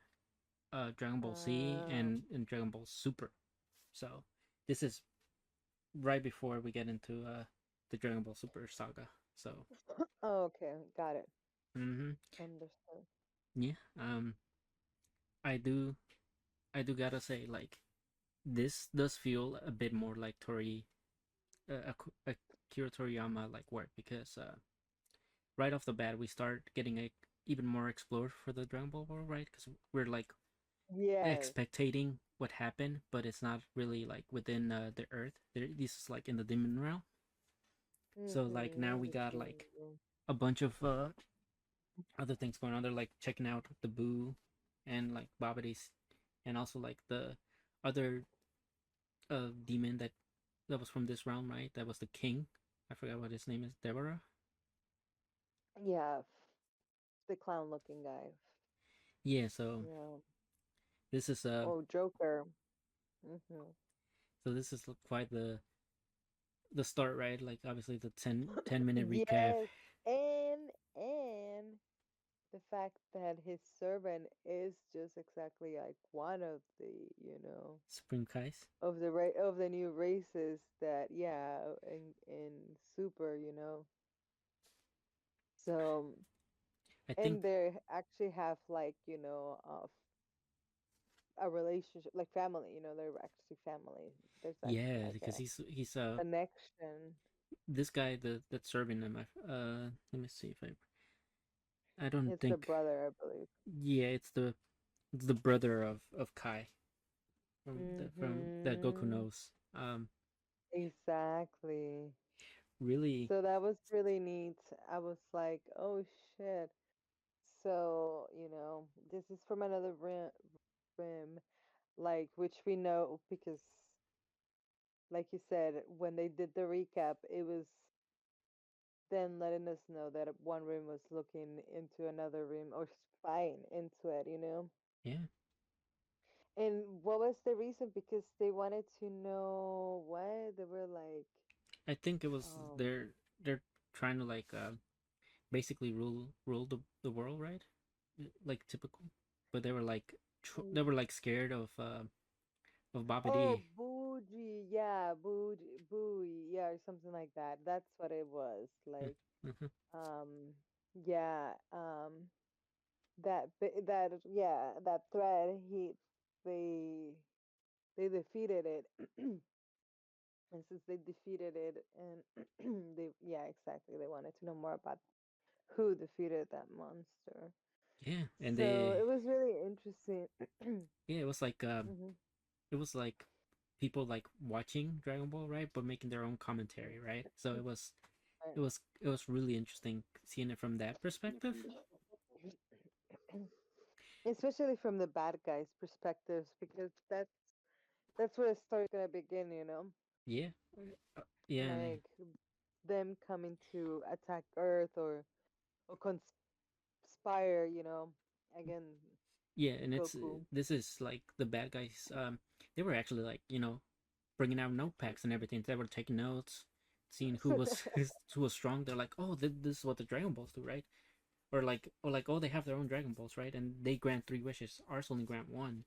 Dragon Ball Z uh, and Dragon Ball Super. So this is right before we get into the Dragon Ball Super saga. So oh, okay, got it. hmm Understood. yeah, I do gotta say like this does feel a bit more like Akira Toriyama like work because right off the bat we start getting even more explored for the Dragon Ball world, right? Because we're like Yes. expectating what happened, but it's not really like within the Earth. This is like in the Demon realm. So like now we got like Understandable. a bunch of other things going on. They're like checking out the Boo and like Babadi's, and also like the other demon that was from this realm, right? That was the king. I forgot what his name is. Deborah. Yeah, the clown-looking guy. Yeah. So Yeah. this is Oh, Joker. Mhm. so this is quite the start, right? Like obviously the 10 minute recap. Yes, and the fact that his servant is just exactly like one of the, Supreme Kais. of the new races that, yeah, in Super, So, I think and they actually have like, a relationship, like family, they're actually family. There's actually yeah, like because a he's connection. this guy that's serving them. Let me see if I don't It's the think. brother, I believe. Yeah, it's the brother of Kai from that Goku Mm-hmm. knows. Exactly. Really, So that was really neat. I was like, oh shit. So, this is from another rim, like, which we know because, like you said, when they did the recap, it was then letting us know that one rim was looking into another rim or spying into it. yeah. And what was the reason? Because they wanted to know what? They were like, I think it was um, they're trying to like basically rule the world, right? Like typical, but they were like they were like scared of oh, Babidi. bougie, yeah, bougie, booey, yeah, or something like that. That's what it was. Like, Mm-hmm. um, yeah, yeah, that thread, they, they defeated it, and since they defeated it, and yeah, exactly, they wanted to know more about who defeated that monster. Yeah, and So they it was really interesting. yeah Hmm. it was like people like watching Dragon Ball, right, but making their own commentary, right? So it was really interesting seeing it from that perspective. Especially from the bad guys' perspectives, because that's where the story's gonna begin. Yeah, yeah, Like them coming to attack Earth or conspire, again, yeah, and it's Goku. this is like the bad guys. They were actually like bringing out notepacks and everything. They were taking notes, seeing who was who was strong. They're like, oh, this is what the Dragon Balls do, right? Or like, oh, they have their own Dragon Balls, right? And they grant 3 wishes. Ours only grant one.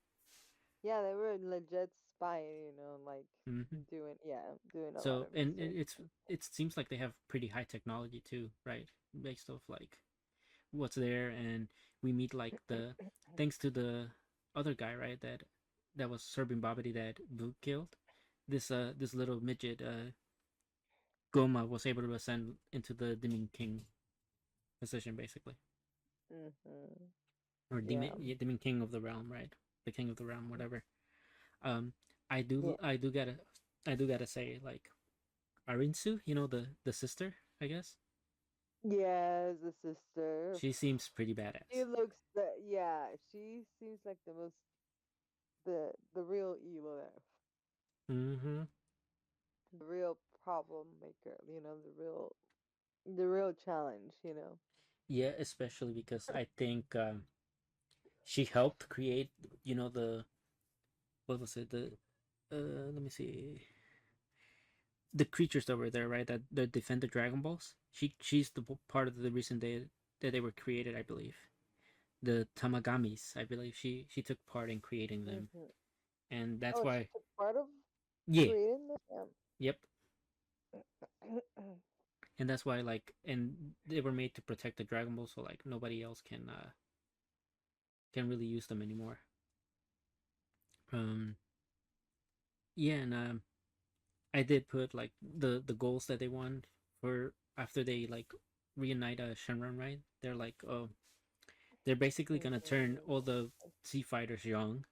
Yeah, they were legit spying, like Hmm. doing a lot So of and research. it seems like they have pretty high technology too, right? Based off like what's there, and we meet like the thanks to the other guy, right? That was serving Babidi that Vu killed. This little midget Goma was able to ascend into the Demon King position, basically, Hmm. or Yeah. Demon King of the realm, right? The King of the realm, whatever. Um, Yeah. I do gotta say, like Arinsu, the sister, I guess. Yes, the sister. She seems pretty She badass. looks yeah, she seems like the real evil there. Mm-hmm. The real problem maker, the real challenge. Yeah, especially because I think she helped create, the what was it? Let me see, the creatures that were there, right? That defend the Dragon Balls. She's the part of the reason they were created, I believe. The Tamagamis, I believe she took part in creating them, Hmm. and that's Oh, she why. took part of Yeah, creating this. yep, Yeah. and that's why and they were made to protect the Dragon Balls, so like nobody else can really use them anymore. Um, yeah, and I did put like the goals that they want for after they like reunite Shenron, right? They're like, oh, they're basically gonna turn Hmm. all the sea fighters young,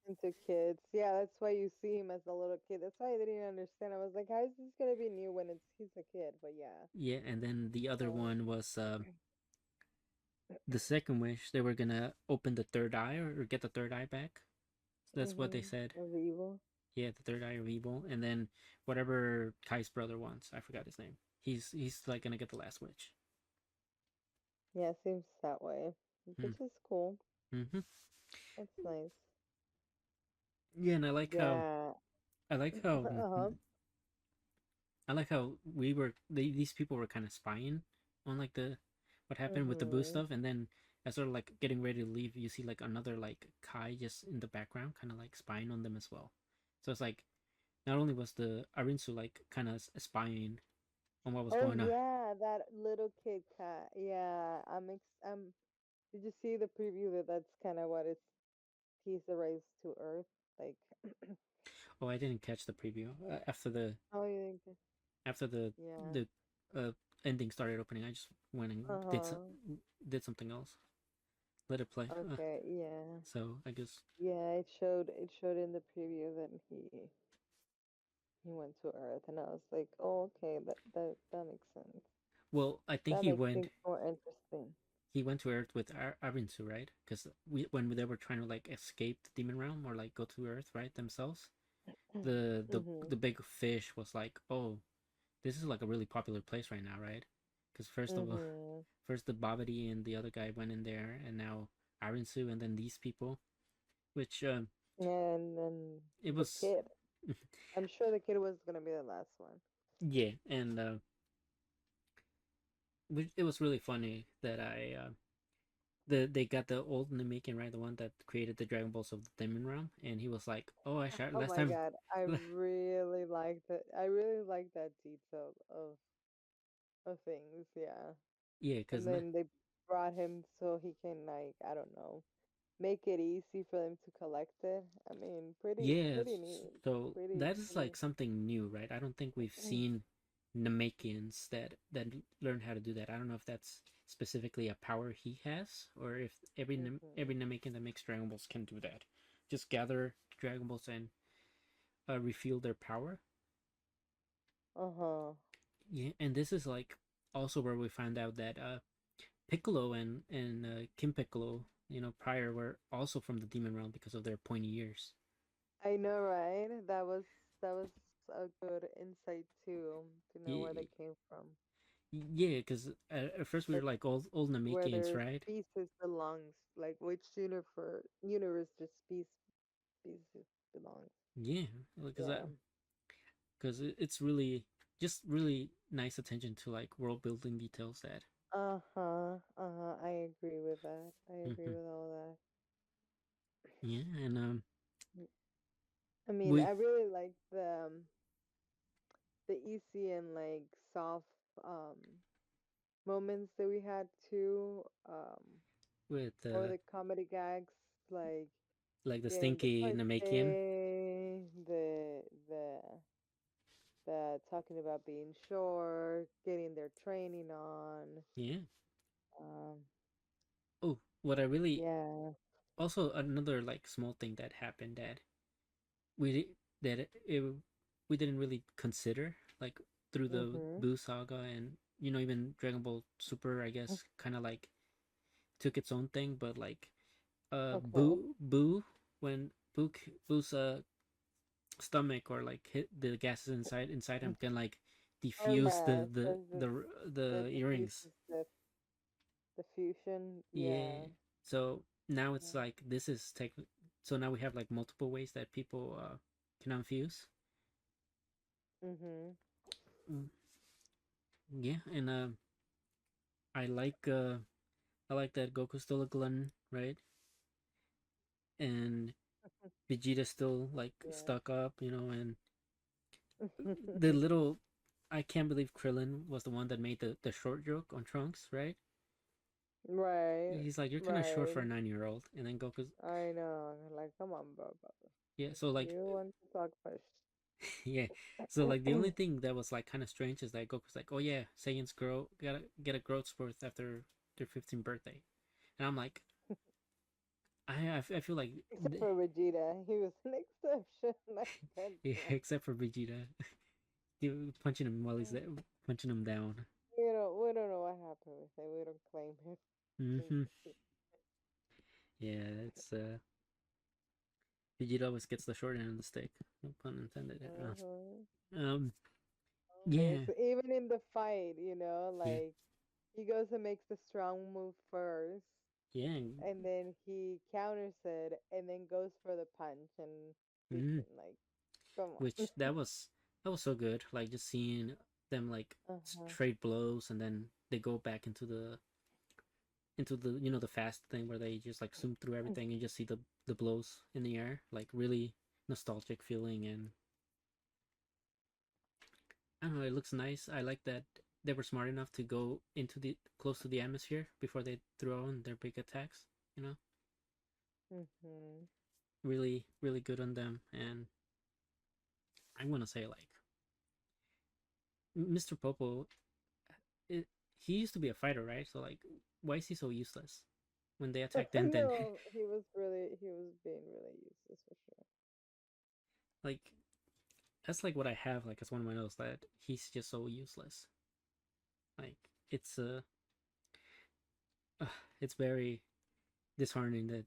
into kids. Yeah, that's why you see him as a little kid. That's why I didn't understand. I was like, how is this gonna be new when he's a kid? But yeah. Yeah, and then the other Um, one was the second wish. They were gonna open the third eye or get the third eye back. That's what they said. of evil. Yeah, the third eye of evil, and then whatever Kai's brother wants. I forgot his name. He's like gonna get the last wish. Yeah, seems that way, Mm. which is cool. Mm-hmm. That's nice. Yeah, and I like how Yeah. I like how Uh-huh. I like how these people were kind of spying on like the what happened with the boo Mhm. stuff, and then as they're like getting ready to leave, you see like another like Kai just in the background, kind of like spying on them as well. So it's like not only was the Arinsu like kind of spying on what was Oh going on. yeah, that little kid cat. Yeah, I'm. Did you see the preview that's kind of what it's he's the raised to Earth? Like, Oh, I didn't catch the preview after the oh, you think? after Yeah. the uh, ending started opening. I just went and Uh-huh. did something else. Let it play. Okay, yeah. So I guess. Yeah, it showed in the preview that he went to Earth, and I was like, oh, okay, that makes sense. Well, I think That makes things more interesting. he went to Earth with Arinsu, right? Because when they were trying to like escape the demon realm or like go to Earth, right, themselves, Mhm. the big fish was like, oh, this is like a really popular place right now, right? Because first of all, Mhm. first the Babidi and the other guy went in there, and now Arinsu, and then these people, which And then it the was kid. I'm sure the kid was gonna be the last one. yeah, and it was really funny that they got the old Namekian, right, the one that created the Dragon Balls of the Demon Realm, and he was like, "Oh, I shot Oh last my time." god, I really liked it. I really like that detail of things, yeah. Yeah, And because then they brought him so he can like, I don't know, make it easy for them to collect it. I mean, yeah, pretty neat. so that is Pretty like something new, right? I don't think we've seen Namekians that learn how to do that. I don't know if that's specifically a power he has, or if every Mhm. Namekian that makes Dragon Balls can do that. Just gather Dragon Balls and refuel their power. Uh-huh. Yeah, and this is like also where we find out that Piccolo and Kim Piccolo, prior were also from the demon realm because of their pointy ears. I know, right? That was a good insight too, to know where Yeah, they came from. yeah, because at first we were Like like old where Namekians, their right? species belongs, like which universe their species belongs. Yeah, because Yeah. it's really just really nice attention to like world building details that. Uh-huh. Uh-huh. I agree with that. I agree Hmm. with all Yeah, and that. I mean, we I really like the easy and like soft um moments that we had too. with Or the comedy gags like like the getting the stinky Namekian. birthday, the talking about being short, getting their training on. Yeah. Um, Oh, what I really yeah. also another like small thing that happened that we that we didn't really consider like through the Mhm. Boo saga, and even Dragon Ball Super, I guess, kind of like took its own thing, but like Okay. Boo when Boo's stomach or like hit the gases inside him can like Oh diffuse yeah, so the the earrings. diffuses the fusion. Yeah, Yeah. so now it's Mhm. like this is tech. So now we have like multiple ways that people can unfuse. Mhm. Mm, yeah, and I I like that Goku's still a glutton, right? And Vegeta's still like Yeah. stuck up, and the little I can't believe Krillin was the one that made the short joke on Trunks, right? Right. He's like, "You're kind of short for a Right. 9-year-old," and then Goku's I know. Like, come on, bro. yeah. So like You want to talk first. yeah. So like the only thing that was like kind of strange is that Goku's like, "Oh yeah, Saiyans grow gotta get a growth spurt after their 15th birthday," and I'm like, I feel like Except for Vegeta, he was an exception. I can't yeah, do it. except for Vegeta, punching him while he's there, punching him down. We don't know what happened with him. We don't claim him. Hmm. Yeah, it's Vegeta always gets the short end of the stick. No pun intended. Mhm. Um, Always, yeah, even in the fight, yeah, like he goes and makes the strong move first, yeah. And, and then he counters it, and then goes for the punch and beats mhm. him. Like, come on. Which that was so good. Like just seeing them like Uh-huh. trade blows, and then they go back into the the fast thing where they just like zoom through everything and just see the blows in the air. Like really nostalgic feeling, and I don't know. It looks nice. I like that they were smart enough to go into the close to the atmosphere before they throw on their big attacks. You know, Mhm. really really good on them. And I want to say like Mr. Popo, it, he used to be a fighter, right? So like, why is he so useless when they attack Denden? No, he was being really useless for sure. Like that's like what I have like as one of my notes, that he's just so useless. Like it's it's very disheartening that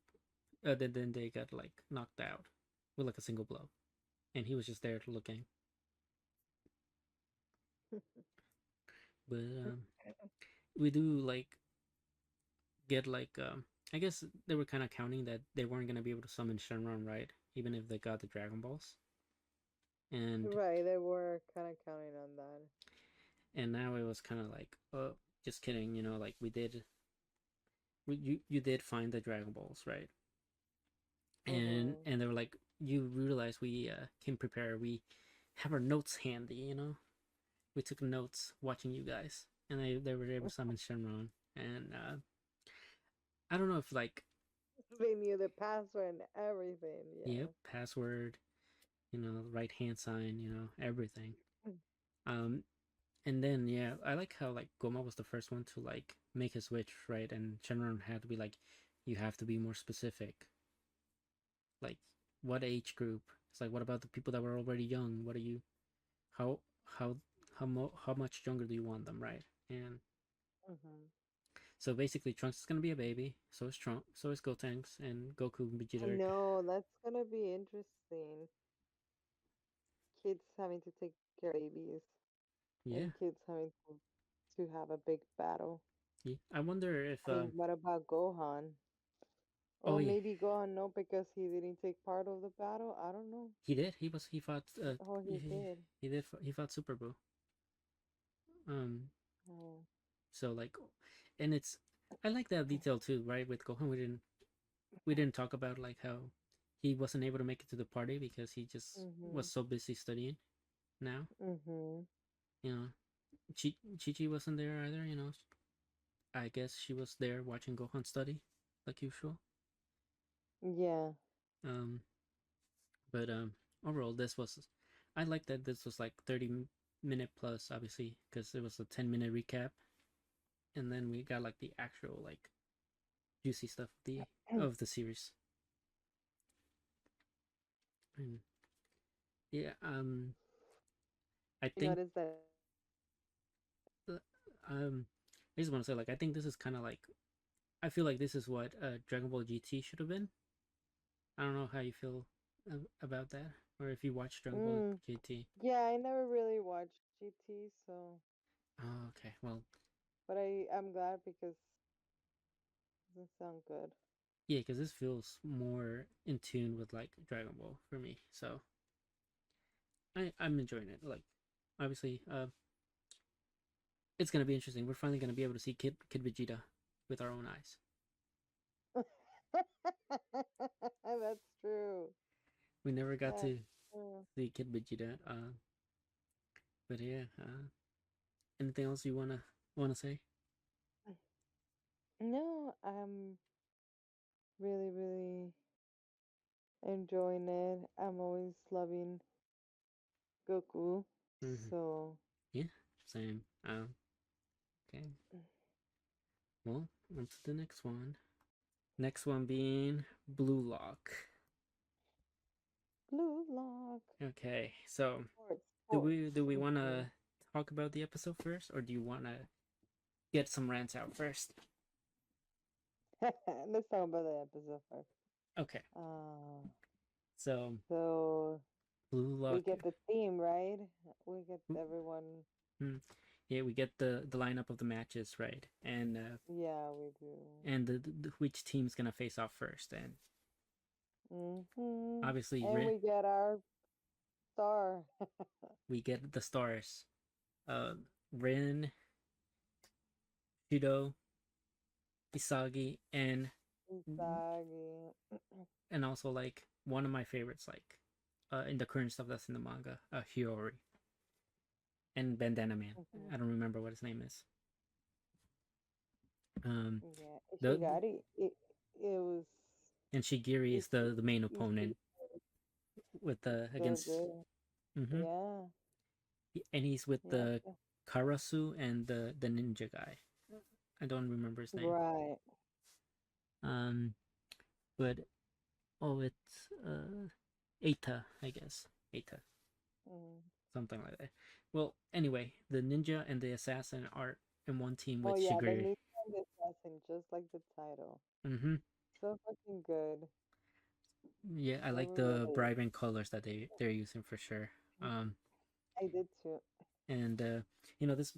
then they got like knocked out with like a single blow, and he was just there looking. But we do like get like I guess they were kind of counting that they weren't gonna be able to summon Shenron, right? Even if they got the Dragon Balls, and Right, they were kind of counting on that. now it was kind of like, oh, just kidding, like you did find the Dragon Balls, right? and Mhm. and they were like, you realize we can prepare, we have our notes handy, we took notes watching you guys, and they were able to summon Shenron. And I don't know if like, They knew the password and everything. yep, Yeah. password, right hand sign, everything. um and then yeah, I like how like Goma was the first one to like make his switch, right? And Shenron had to be like, you have to be more specific, like what age group. It's like, what about the people that were already young? What are you, how how how much younger do you want them, right? And Mhm. so basically, Trunks is gonna be a baby. So is Trunks. So is Gotenks, and Goku and I Vegeta. know that's gonna be interesting. Kids having to take care of babies Yeah, and kids having to have a big battle. yeah. I wonder if. I mean, what about Gohan? Oh Or yeah, maybe Gohan no because he didn't take part of the battle. I don't know. he did. He fought. Oh, he did. He did. He fought Super Boo. Um. Oh. So like, and it's. I like that detail too, right? With Gohan, we didn't talk about like how he wasn't able to make it to the party because he just was Mhm. so busy studying. Now, Mhm. you know, Chi Chi wasn't there either. I guess she was there watching Gohan study, like usual. Yeah. Um, but overall, I like that this was like 30-minute plus, obviously, because it was a 10-minute recap, and then we got like the actual like juicy stuff of the series. And yeah, I think Notice that. uh, I just want to say, like, I think this is kind of like, I feel like this is what Dragon Ball GT should have been. I don't know how you feel about that, or if you watched Dragon Ball Mm. GT. Yeah, I never really watched GT, so Oh, okay. Well, but I'm glad because it doesn't sound good. yeah, because this feels more in tune with like Dragon Ball for me. So I'm enjoying it. Like, obviously, it's gonna be interesting. We're finally gonna be able to see Kid Vegeta with our own eyes. That's true. We never got That's to true. see Kid Vegeta. But yeah. Anything else you wanna say? No, I'm really, really enjoying it. I'm always loving Goku. Mm-hmm. So, Yeah, same. Okay. Well, on to the next one. Next one being Blue Lock. Blue Lock. Okay, so Sports. do we Sports. want to talk about the episode first, or do you want to get some rants out first? Let's talk about the episode first. Okay, so So Blue we Lock. get the theme, right? We get everyone. Mm, yeah, we get the lineup of the matches, right? Yeah, we do. And which team's gonna face off first, and obviously And we get our star. we get the stars, Rin, Shido, Isagi, Usagi. and also like one of my favorites, like in the current stuff that's in the manga, Hiyori and Bandana Man. I don't remember what his name is. Yeah, The Ishigari. It was. and Shigiri is the main opponent with the So against. good. Mm-hmm. Yeah. And he's with Yeah. the Karasu and the ninja guy. I don't remember his name. Right. But it's Eita, I guess. Eita. Something like that. Well, anyway, the ninja and the assassin are in one team with the Shigiri. ninja and the assassin, just like the title. Mm-hmm. So fucking good. Yeah, I like the bribing colors that they're using for sure. I did too. And this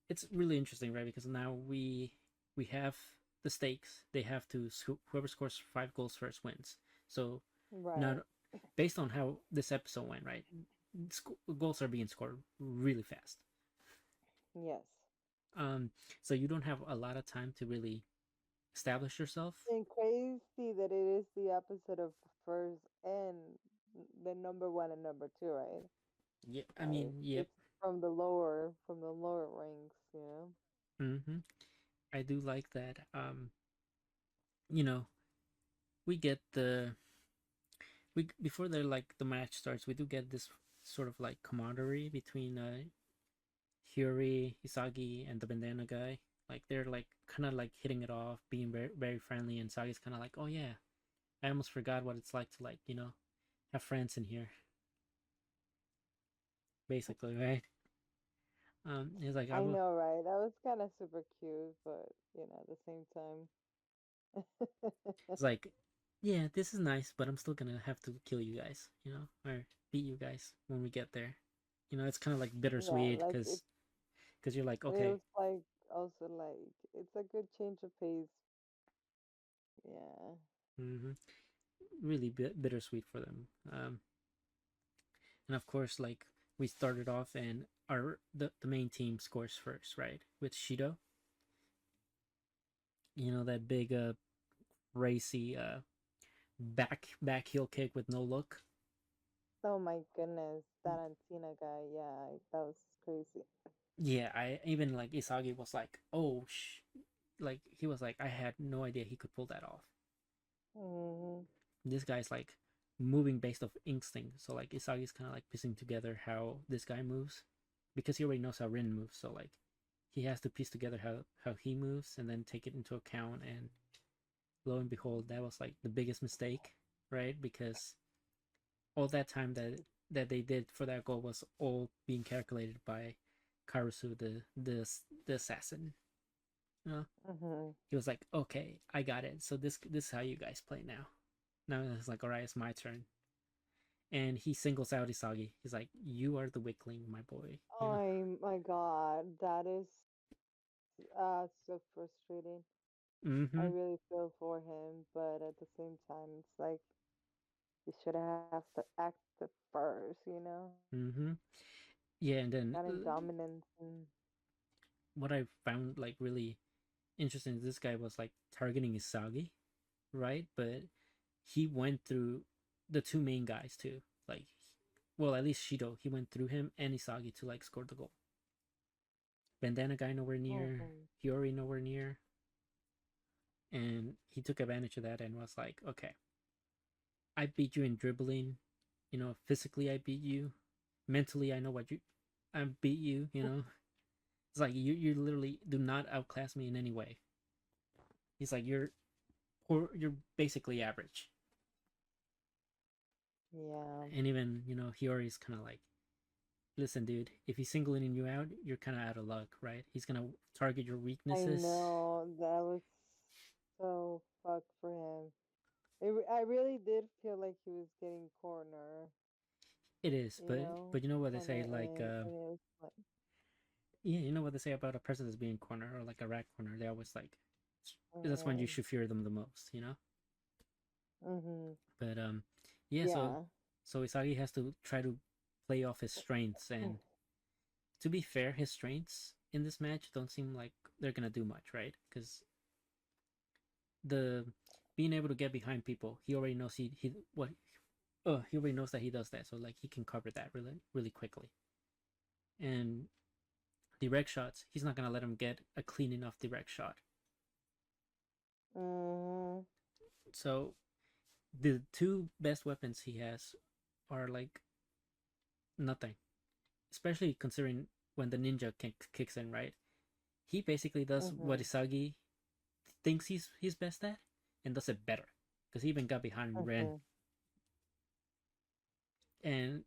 it's really interesting, right? Because now we have the stakes. They have to whoever scores 5 goals first wins. So not based on how this episode went, right? Goals are being scored really fast. Yes. So you don't have a lot of time to really establish yourself. And crazy that it is the opposite of the first and the number 1 and number 2, right? Yeah, I mean, yep. It's from the lower ranks, you know. Mm-hmm. I do like that. We get before the match starts, we do get this sort of like camaraderie between Hiyori, Isagi, and the bandana guy. Like they're like kind of like hitting it off, being very very friendly, and Isagi's kind of like, oh yeah, I almost forgot what it's like to like have friends in here. Basically, right? He's like, I know, right? That was kind of super cute, but at the same time, it's like, yeah, this is nice, but I'm still gonna have to kill you guys, or beat you guys when we get there. It's kind of like bittersweet because you're like, okay. It was like also like it's a good change of pace. Yeah. Mm-hmm. Really bittersweet for them. And of course, like we started off, and the main team scores first, right? With Shido. That big racy back heel kick with no look. Oh my goodness, that Antina guy, yeah, that was crazy. Yeah, I even like Isagi was like, oh like he was like, I had no idea he could pull that off. This guy's like moving based off instinct, so like Isagi's kind of like piecing together how this guy moves, because he already knows how Rin moves, so like he has to piece together how he moves and then take it into account. And lo and behold, that was like the biggest mistake, right? Because all that time that they did for that goal was all being calculated by Karasu, the assassin. He was like, okay, I got it. So this is how you guys play now. Now it's like, all right, it's my turn. And he singles out Isagi. He's like, you are the weakling, my boy. Oh my god, that is so frustrating. Mm-hmm. I really feel for him, but at the same time, it's like you should have to act it first, Mm-hmm. Yeah, and then kind of dominance. And what I found like really interesting is this guy was like targeting Isagi, right? But he went through the 2 main guys too. Like, well, at least Shido, he went through him and Isagi to like score the goal. Bandana guy nowhere near, Hiyori nowhere near. And he took advantage of that and was like, okay, I beat you in dribbling, physically I beat you. Mentally I beat you, It's like you literally do not outclass me in any way. He's like, you're or you're basically average. Yeah. And even Hiyori's kind of like, listen, dude, if he's singling you out, you're kind of out of luck, right? He's gonna target your I weaknesses. know that was so fucked for him. I really did feel like he was getting corner, It is, you but know, you know what they on say, the like, end, and it was like, yeah, you know what they say about a person that's being corner or like a rat corner. They always like, that's when you mm, should fear them the most. mm-hmm. But yeah. So Yeah. so Isagi has to try to play off his strengths, and to be fair, his strengths in this match don't seem like they're gonna do much, right? Because the being able to get behind people, he already knows he what he already knows that he does that, so like he can cover that really really quickly. And direct shots, he's not gonna let him get a clean enough direct shot. Mm-hmm. So the two best weapons he has are like nothing, especially considering when the ninja kicks in, right? He basically does what Mm-hmm. Isagi thinks he's best at, and does it better because he even got behind Ren. Mm-hmm. And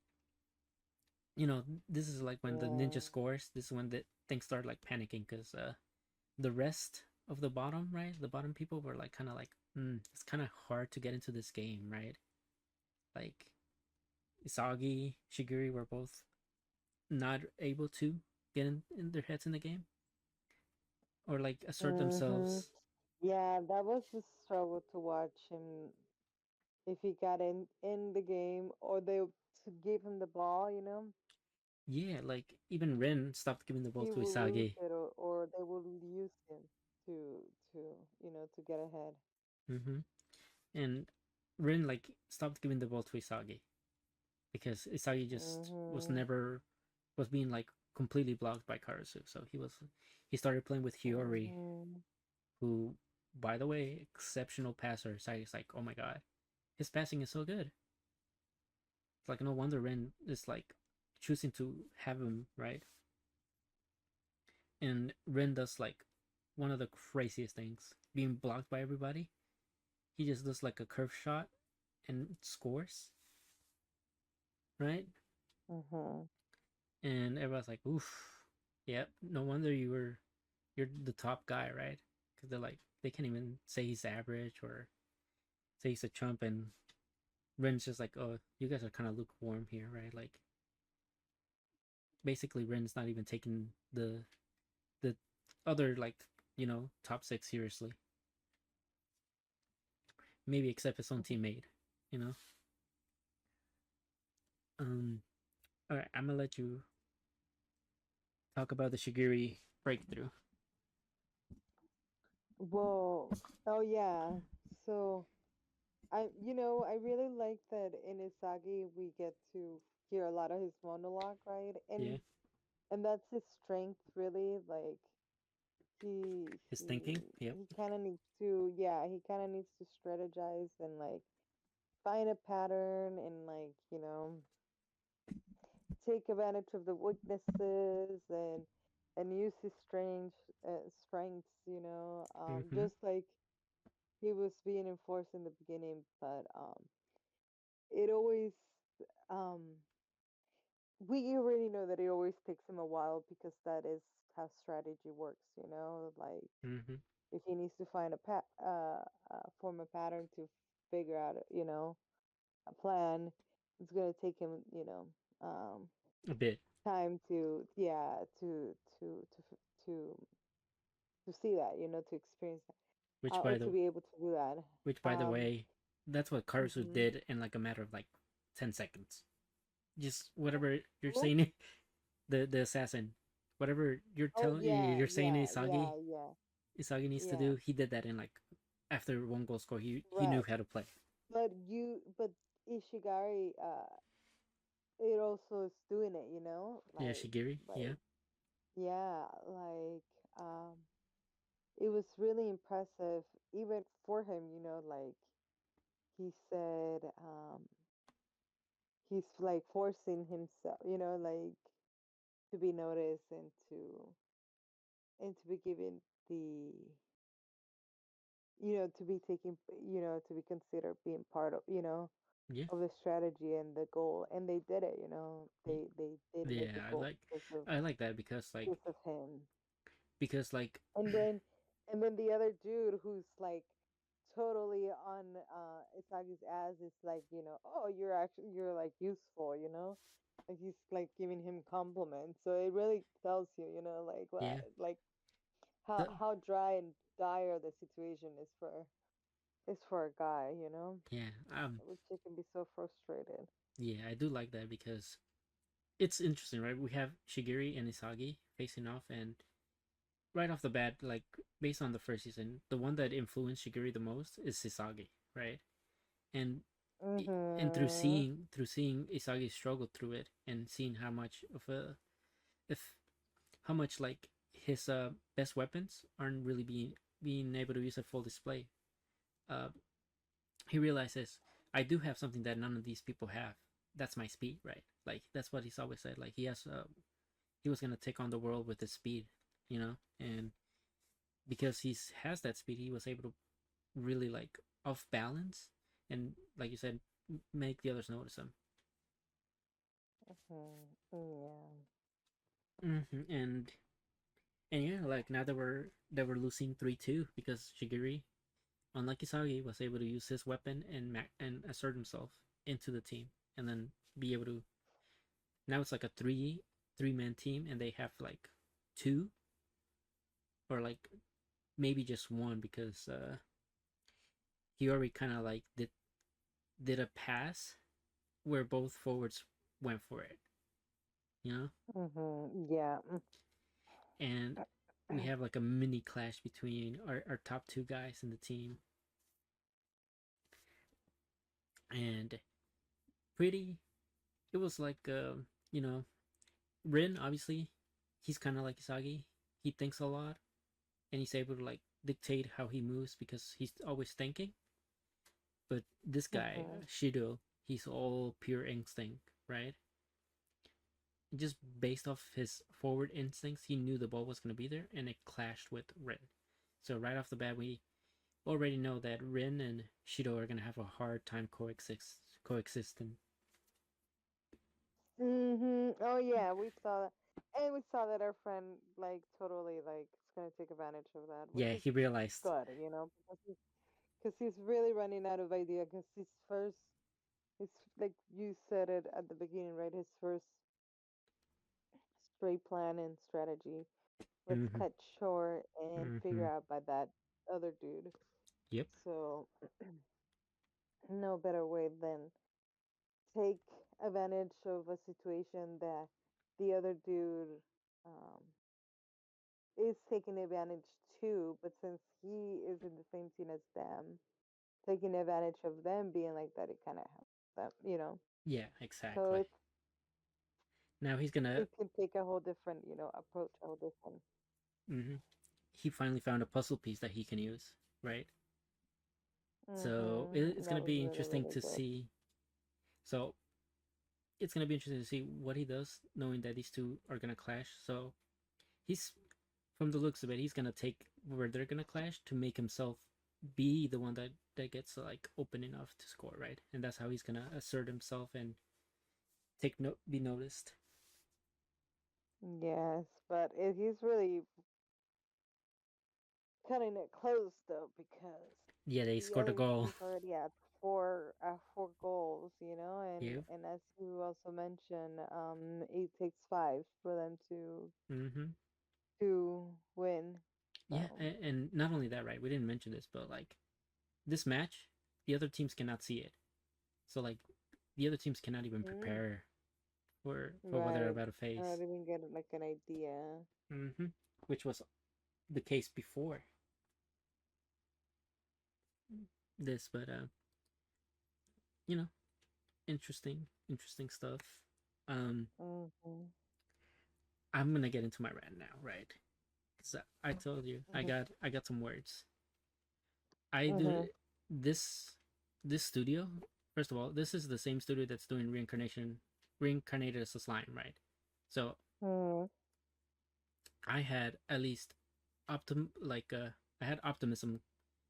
this is like when the Yeah. ninja scores. This is when the things start like panicking because the rest of the bottom, right? The bottom people were like kind of like, it's kind of hard to get into this game, right? Like Isagi, Shiguri were both not able to get in their heads in the game or like assert Mm-hmm. themselves. Yeah, that was a struggle to watch him if he got in the game or they to give him the ball, you know, Yeah, like even Ren stopped giving the ball he to will lose Isagi. it or they will use him to to to get ahead. Hmm. And Ren like stopped giving the ball to Isagi because Isagi just was Mm-hmm. never was being like completely blocked by Karasu. So he started playing with Hiyori, Mm-hmm. who, by the way, exceptional passer. Isagi's like, oh my god, his passing is so good. It's like no wonder Ren is like choosing to have him, right? And Ren does like one of the craziest things, being blocked by everybody. He just does like a curve shot and scores, right? Mm-hmm. And everyone's like, oof, yep, no wonder you're the top guy, right? Because they're like they can't even say he's average or say he's a chump, and Ren's just like, oh, you guys are kind of lukewarm here, right? Like basically Ren's not even taking the other like top six seriously, maybe except his own teammate, you know. Um, all right, I'm gonna let you talk about the Shigiri breakthrough. Well, oh yeah. So I really like that in Isagi we get to hear a lot of his monologue, right? Yeah, And that's his strength, really. Like he his he thinking. Yep. he kind of needs to, yeah, he kind of needs to strategize and like find a pattern and like take advantage of the weaknesses and use his strengths, Mm-hmm. just like he was being enforced in the beginning, but it always um we already know that it always takes him a while because that is how strategy works, like Mm-hmm. if he needs to find form a pattern to figure out, a plan, it's going to take him, A bit. time to, yeah, to to see that, to experience that, Which or by to the be able to do that. which by the way, that's what Karasu Mhm. did in like a matter of like 10 seconds. Just whatever you're What? saying, the assassin, whatever Oh yeah, you're saying yeah, yeah, yeah, Isagi needs to yeah. do. He did that in like after one goal score. He knew Right. how to play. But Ishigari, it also is doing it, Yeah, Shigiri. Yeah. like yeah, like it was really impressive even for him, like he said, he's like forcing himself, like to be noticed and to be given the to be taking, to be considered being part of, Yeah. of the strategy and the goal, and they did it. They did hit the Yeah, goal because of I like that him. because like And then the other dude who's like totally on Isagi's ass is like, oh, you're like useful, like he's like giving him compliments. So it really tells you, like yeah, like the how dry and dire the situation is for a guy, yeah, which it can be so frustrated. yeah, I do like that because it's interesting, right? We have Shigiri and Isagi facing off, and right off the bat, like based on the first season, the one that influenced Shigiri the most is Isagi, right? And and Mhm. through seeing Isagi struggle through it and seeing how much of a if how much like his best weapons aren't really being able to use at full display, uh, he realizes I do have something that none of these people have. That's my speed, right? Like that's what he's always said. Like he was gonna take on the world with his speed, and because he's has that speed, he was able to really like off balance and like you said, make the others notice him. Mhm. Yeah. And yeah, like now that we're losing 3-2 because Shigiri, unlike Isagi, was able to use his weapon and assert himself into the team, and then be able to. Now it's like a three-man team, and they have like two or like maybe just one because he already kind of like did a pass where both forwards went for it, you know, Mhm. Yeah. and we have like a mini clash between our top two guys in the team, and pretty. It was like you know, Rin obviously, he's kind of like Isagi. He thinks a lot, and he's able to like dictate how he moves because he's always thinking. But this guy, Mhm. Shido, he's all pure instinct, right? Just based off his forward instincts, he knew the ball was going to be there, and it clashed with Rin. So right off the bat, we already know that Rin and Shido are going to have a hard time coexisting. Oh yeah, we saw that, and we saw that our friend like totally like is gonna take advantage of that, which Yeah, is he realized. good, because he's really running out of idea. Because his like you said it at the beginning, right? His first straight plan and strategy was Mm-hmm. cut short and Mm-hmm. figure out by that other dude. Yep. So no better way than take advantage of a situation that the other dude um, is taking advantage too, but since he is in the same team as them, taking advantage of them being like that, it kind of helps them. Yeah, So exactly. Now he's gonna. it can take a whole different, approach, a whole different. Mm-hmm. He finally found a puzzle piece that he can use, right? So it's That gonna was be really, interesting really to good. see. So it's gonna be interesting to see what he does, knowing that these two are gonna clash. So he's, from the looks of it, he's gonna take where they're gonna clash to make himself be the one that gets like open enough to score, right? And that's how he's gonna assert himself and be noticed. Yes, but he's really cutting it close though because Yeah, they the scored a other goal. team's already at four goals, Yeah. and as you also mentioned, it takes five for them Mm-hmm. to win. Yeah, So and not only that, right? We didn't mention this, but like this match, the other teams cannot see it. So like the other teams cannot even mm, prepare for what they're right, about to I face. don't even get like an idea. Mm-hmm. Which was the case before this, but you know, interesting stuff. Um, Hmm. I'm gonna get into my rant now, right? Because I told you I got some words. I do Hmm. this this studio. First of all, this is the same studio that's doing reincarnated as a slime, right? So Hmm. I had at least I had optimism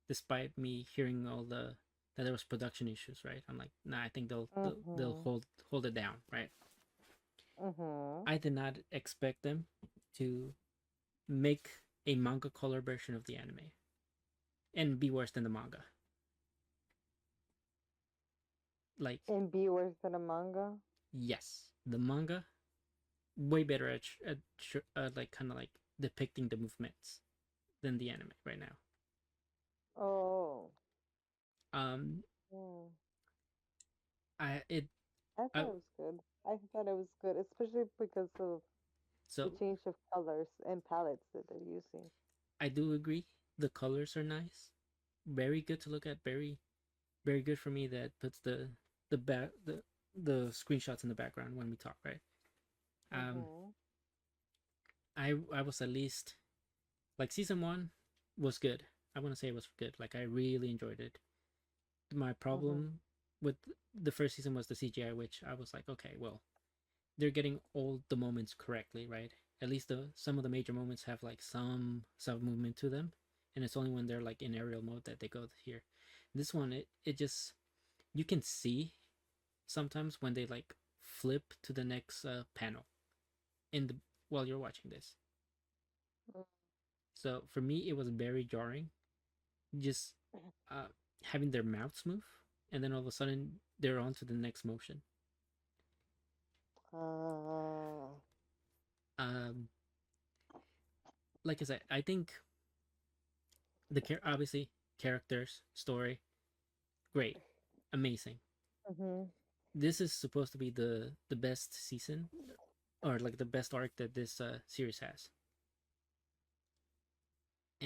despite me hearing all that there was production issues, right? I'm like, nah, I think they'll Mhm. hold it down, right? Mhm. I did not expect them to make a manga color version of the anime and be worse than the manga. Like, And be worse than a manga. yes, the manga way better like kind of like depicting the movements than the anime right now. Oh. Um, Hmm. I it I I thought it was good. I thought it was good, especially because of the so change of colors and palettes that they're using. I do agree. The colors are nice, very good to look at. Very good for me. That puts the back the screenshots in the background when we talk, right? Um, Mhm. I was at least like season one was good. I want to say it was good. Like I really enjoyed it. My Mhm. problem with the first season was the CGI, which I was like, okay, well, they're getting all the moments correctly, right? At least the some of the major moments have like some movement to them, and it's only when they're like in aerial mode that they go here. This one, it just you can see sometimes when they like flip to the next panel in the while you're watching this. So for me, it was very jarring, just uh, having their mouths move, and then all of a sudden they're on to the next motion. Uh, Um, like I said, I think obviously characters, story, great, amazing. mhm. This is supposed to be the best season or like the best arc that this series has.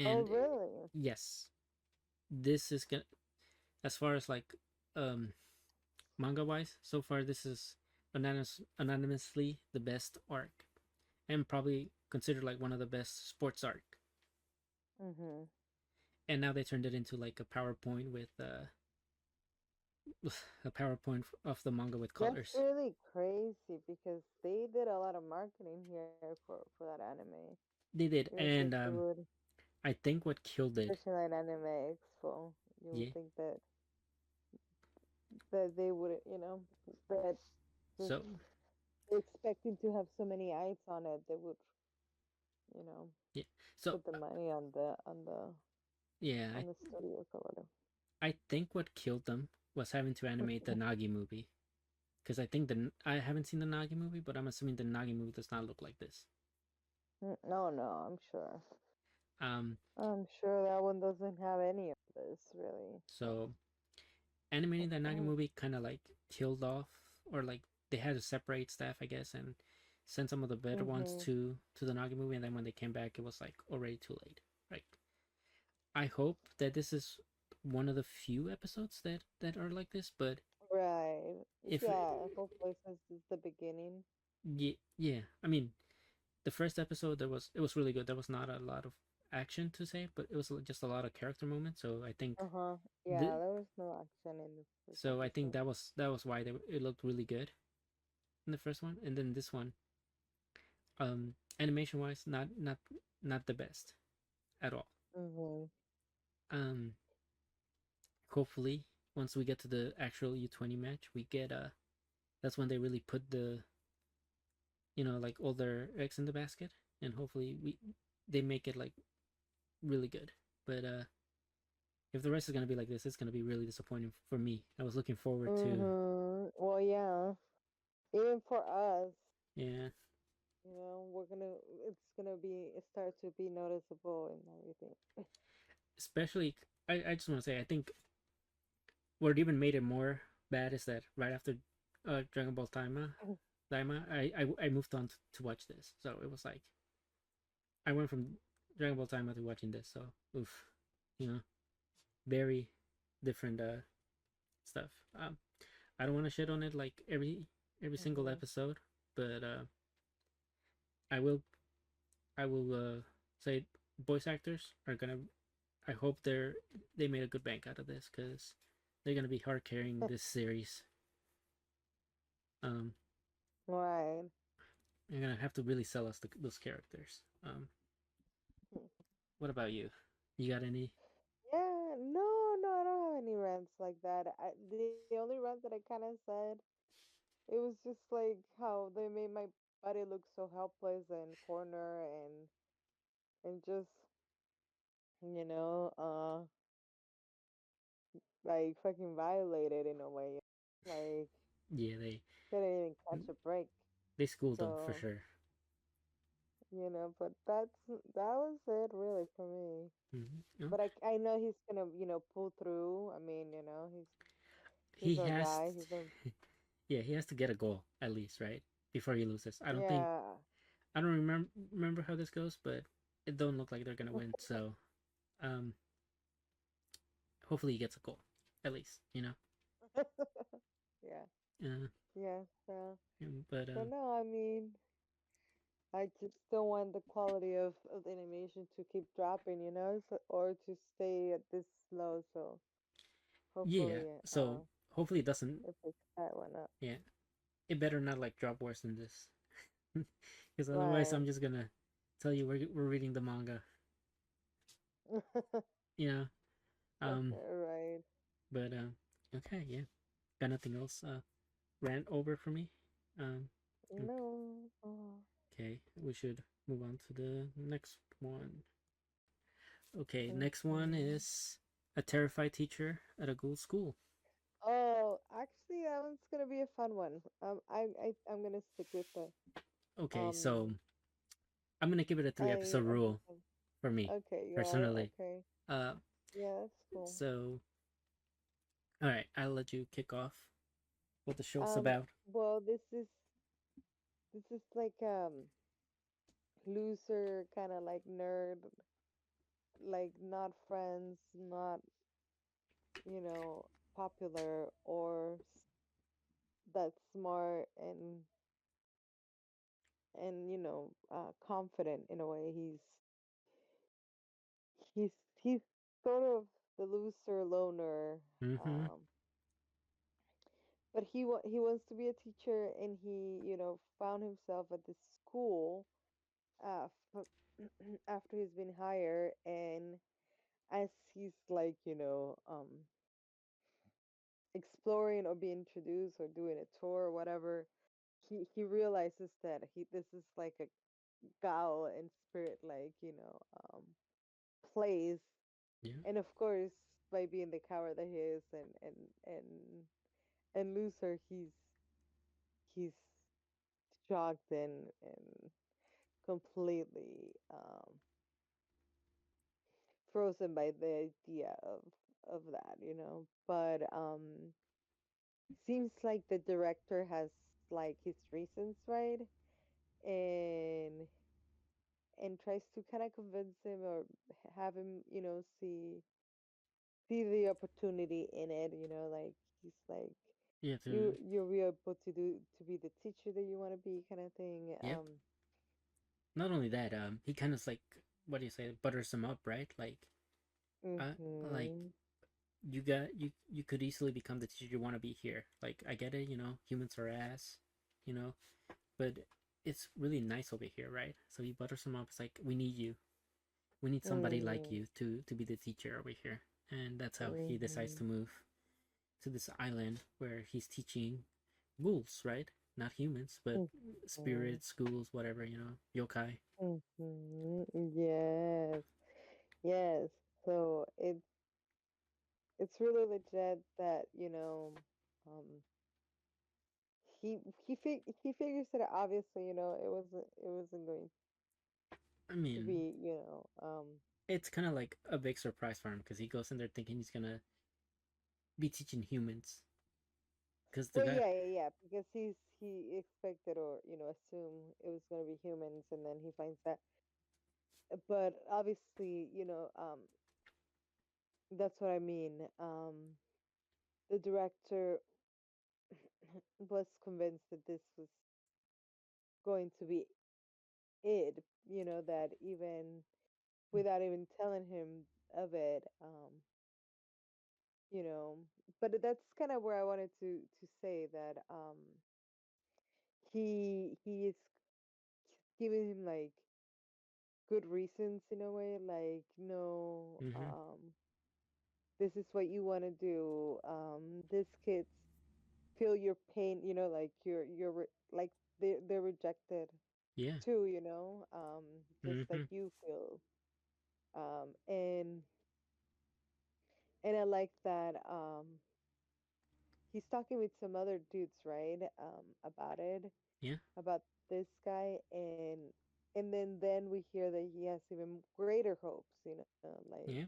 Oh, And really? yes, this is gonna as far as like um manga wise, so far this is anonymously the best arc and probably considered like one of the best sports arc. Mhm. And now they turned it into like a PowerPoint with a PowerPoint of the manga with That's colors. really crazy because they did a lot of marketing here for that anime. They did, You would and think they would, I think what killed it, especially at Anime Expo. You yeah. would think that they would, that since So they're expecting to have so many eyes on it, they would, you know, yeah, so put the money yeah, on the studios or whatever. I think what killed them was having to animate the Nagi movie because I think I haven't seen the Nagi movie, but I'm assuming the Nagi movie does not look like this. No, no, I'm sure. Um, I'm sure that one doesn't have any of this really. So. so animating the Nagi movie kind of like killed off, or like they had to separate staff, I guess, and send some of the better ones Mhm. to the Nagi movie, and then when they came back, it was like already too late. Right. I hope that this is one of the few episodes that are like this, but Right. if Yeah. Hopefully, since it's the beginning. yeah, yeah, I mean, the first episode it was really good. There was not a lot of action to say, but it was just a lot of character moments. So I think Uh-huh. the Yeah, there was no action in the first so I think episode. that was why it looked really good in the first one, and then this one, animation wise, not the best at all. Mhm. Um, hopefully once we get to the actual U20 match, we get that's when they really put the like all their eggs in the basket, and hopefully they make it like really good. But if the rest is gonna be like this, it's gonna be really disappointing for me. I was looking forward to Mhm. Well, yeah. Even for us, yeah, it's gonna start to be noticeable and everything. especially I just want to say I think what even made it more bad is that right after Dragon Ball Daima, I moved on to watch this, so it was like I went from Dragon Ball Daima to watching this, so oof, you know, very different stuff. I don't want to shit on it like every single Mhm. episode, but I will I will say voice actors are gonna. I hope they made a good bank out of this because they're gonna be hard carrying this series. Um, Right. they're gonna have to really sell us those characters. What about you? You got any? Yeah, no, no, I don't have any rants like that. The only rant that I kind of said, it was just like how they made my body look so helpless and corner and just, you know, like fucking violated in a way. Like Yeah, couldn't even catch a break. they schooled them for So, sure. but that was it really for me. No, But I know he's gonna, pull through. I mean, he's he our has. guy. He's our Yeah, he has to get a goal at least, right? Before he loses. yeah. I don't remember how this goes, but it don't look like they're gonna win. So, um, hopefully he gets a goal, at least. Yeah. Uh, Yeah. So but so no, I mean, I just don't want the quality of the animation to keep dropping, or to stay at this low. So yeah. hopefully, So hopefully it doesn't. it picks that one up. Yeah, it better not like drop worse than this, because otherwise Right. I'm just gonna tell you we're reading the manga. Yeah. Um. Right. But okay. Yeah. Got nothing else. Rant over for me. Um. No. Oh. Okay. We should move on to the next one. Okay. Next one Mhm. is a terrified teacher at a ghoul school. Oh, actually, that one's gonna be a fun one. I'm gonna stick with the Okay. um. So I'm gonna give it a three episode I'm rule thinking. for me Okay, you are personally. okay. Uh. Yeah, that's cool. So all right. I'll let you kick off what the show's Um, about. well, this is like loser kind of like nerd, like not friends, not popular or that smart and confident in a way. He's he's sort of the loser loner, Mm-hmm. um, but he wants to be a teacher, and he found himself at this school f- after he's been hired, and as he's like exploring or being introduced or doing a tour or whatever, he realizes that he this is like a Gao and spirit, like place. Yeah. And of course, by being the coward that he is, and and loser, he's shocked and completely frozen by the idea of that, but seems like the director has like his reasons, right? and and tries to kind of convince him or have him, see the opportunity in it, like he's like, Yeah. you'll be able to be the teacher that you want to be, kind of thing. Yep. Not only that, he kind of like, what do you say, butters him up, right? Uh, like Mhm. you could easily become the teacher you want to be here. Like I get it, humans are ass, you know, but it's really nice over here, right? So he butters him up. It's like we need you. We need somebody like Mhm. you to be the teacher over here, and that's how he decides to Mhm. move to this island where he's teaching ghouls, right? Not humans, but Mhm. spirits, ghouls, whatever, yokai. Mhm. Yes. Yes. So it's really legit that um he figures that obviously it wasn't going I to mean, be it's kind of like a big surprise for him because he goes in there thinking he's gonna be teaching humans. Because the well, guy, yeah, because he expected or assumed it was going to be humans, and then he finds that. But obviously, that's what I mean. The director was convinced that this was going to be it, that even without even telling him of it, you know but that's kind of where I wanted to say that he is giving him like good reasons in a way, like no, mm-hmm. this is what you want to do. This kids feel your pain, like like they're rejected Yeah. too, just like Mm-hmm. you feel. And I like that he's talking with some other dudes, right? About it, Yeah. about this guy, and then we hear that he has even greater hopes, Yeah.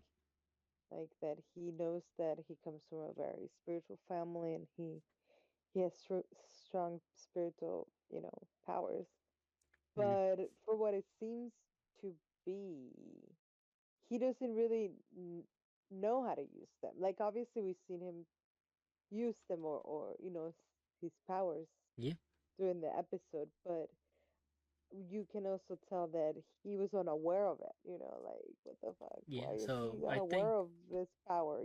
like that he knows that he comes from a very spiritual family, and he has strong spiritual, powers. Mm. But for what it seems to be, he doesn't really know how to use them. Like, obviously we've seen him use them, or his powers Yeah. during the episode, but you can also tell that he was unaware of it, like, what the fuck, Yeah. why is So he I think. unaware of this power,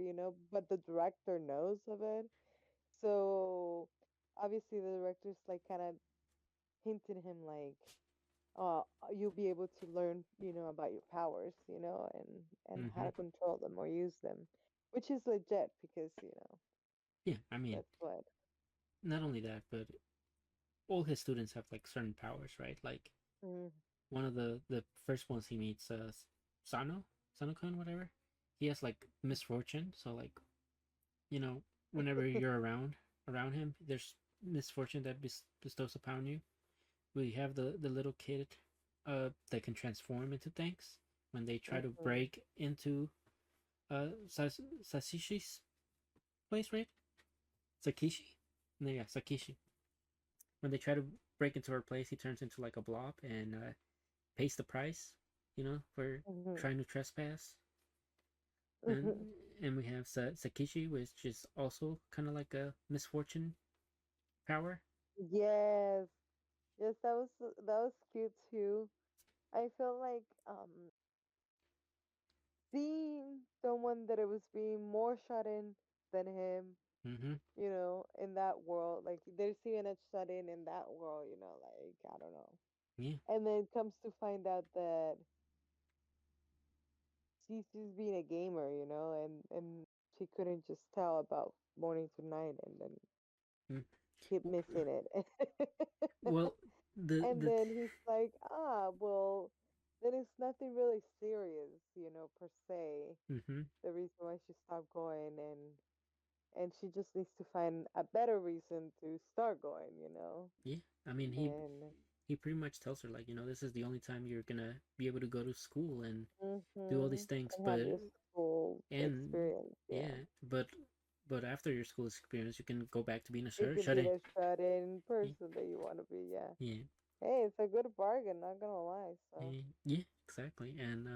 but the director knows of it. So obviously the director's like kind of hinted him like, uh you'll be able to learn, about your powers, and how Mm-hmm. to control them or use them, which is legit because, Yeah. I mean, that's what. not only that, but all his students have like certain powers, right? Like Mm, one of the first ones he meets, Sano, Sano-kun, whatever. He has like misfortune, so like, you know, whenever you're around him, there's misfortune that bestows upon you. We have the little kid, that can transform into things when they try to mhm. break into Sasishi's place, right? Sakishi, no, yeah, Sakishi. When they try to break into her place, he turns into like a blob and pays the price, for Mhm. trying to trespass. And Mhm. and we have Sakishi, which is also kind of like a misfortune power. Yes, yes, that was cute too. I felt like seeing someone that it was being more shut in than him, Mm-hmm. in that world. Like, they're seeing it shut in that world, like, I don't know. Yeah. And then comes to find out that she's just being a gamer, and she couldn't just tell about morning to night, and then Mm. keep missing it. Well, And the then he's like, well, then it's nothing really serious, per se. mm-hmm. The reason why she stopped going, and she just needs to find a better reason to start going, Yeah. I mean, And then, he pretty much tells her like, this is the only time you're gonna be able to go to school and do all these things, and have but your school and experience, yeah. yeah, but after your school experience, you can go back to being a You can shut be in. the shut-in Yeah. person that you want to be, yeah. Yeah. Hey, it's a good bargain, not gonna lie. So, Yeah, yeah, exactly. And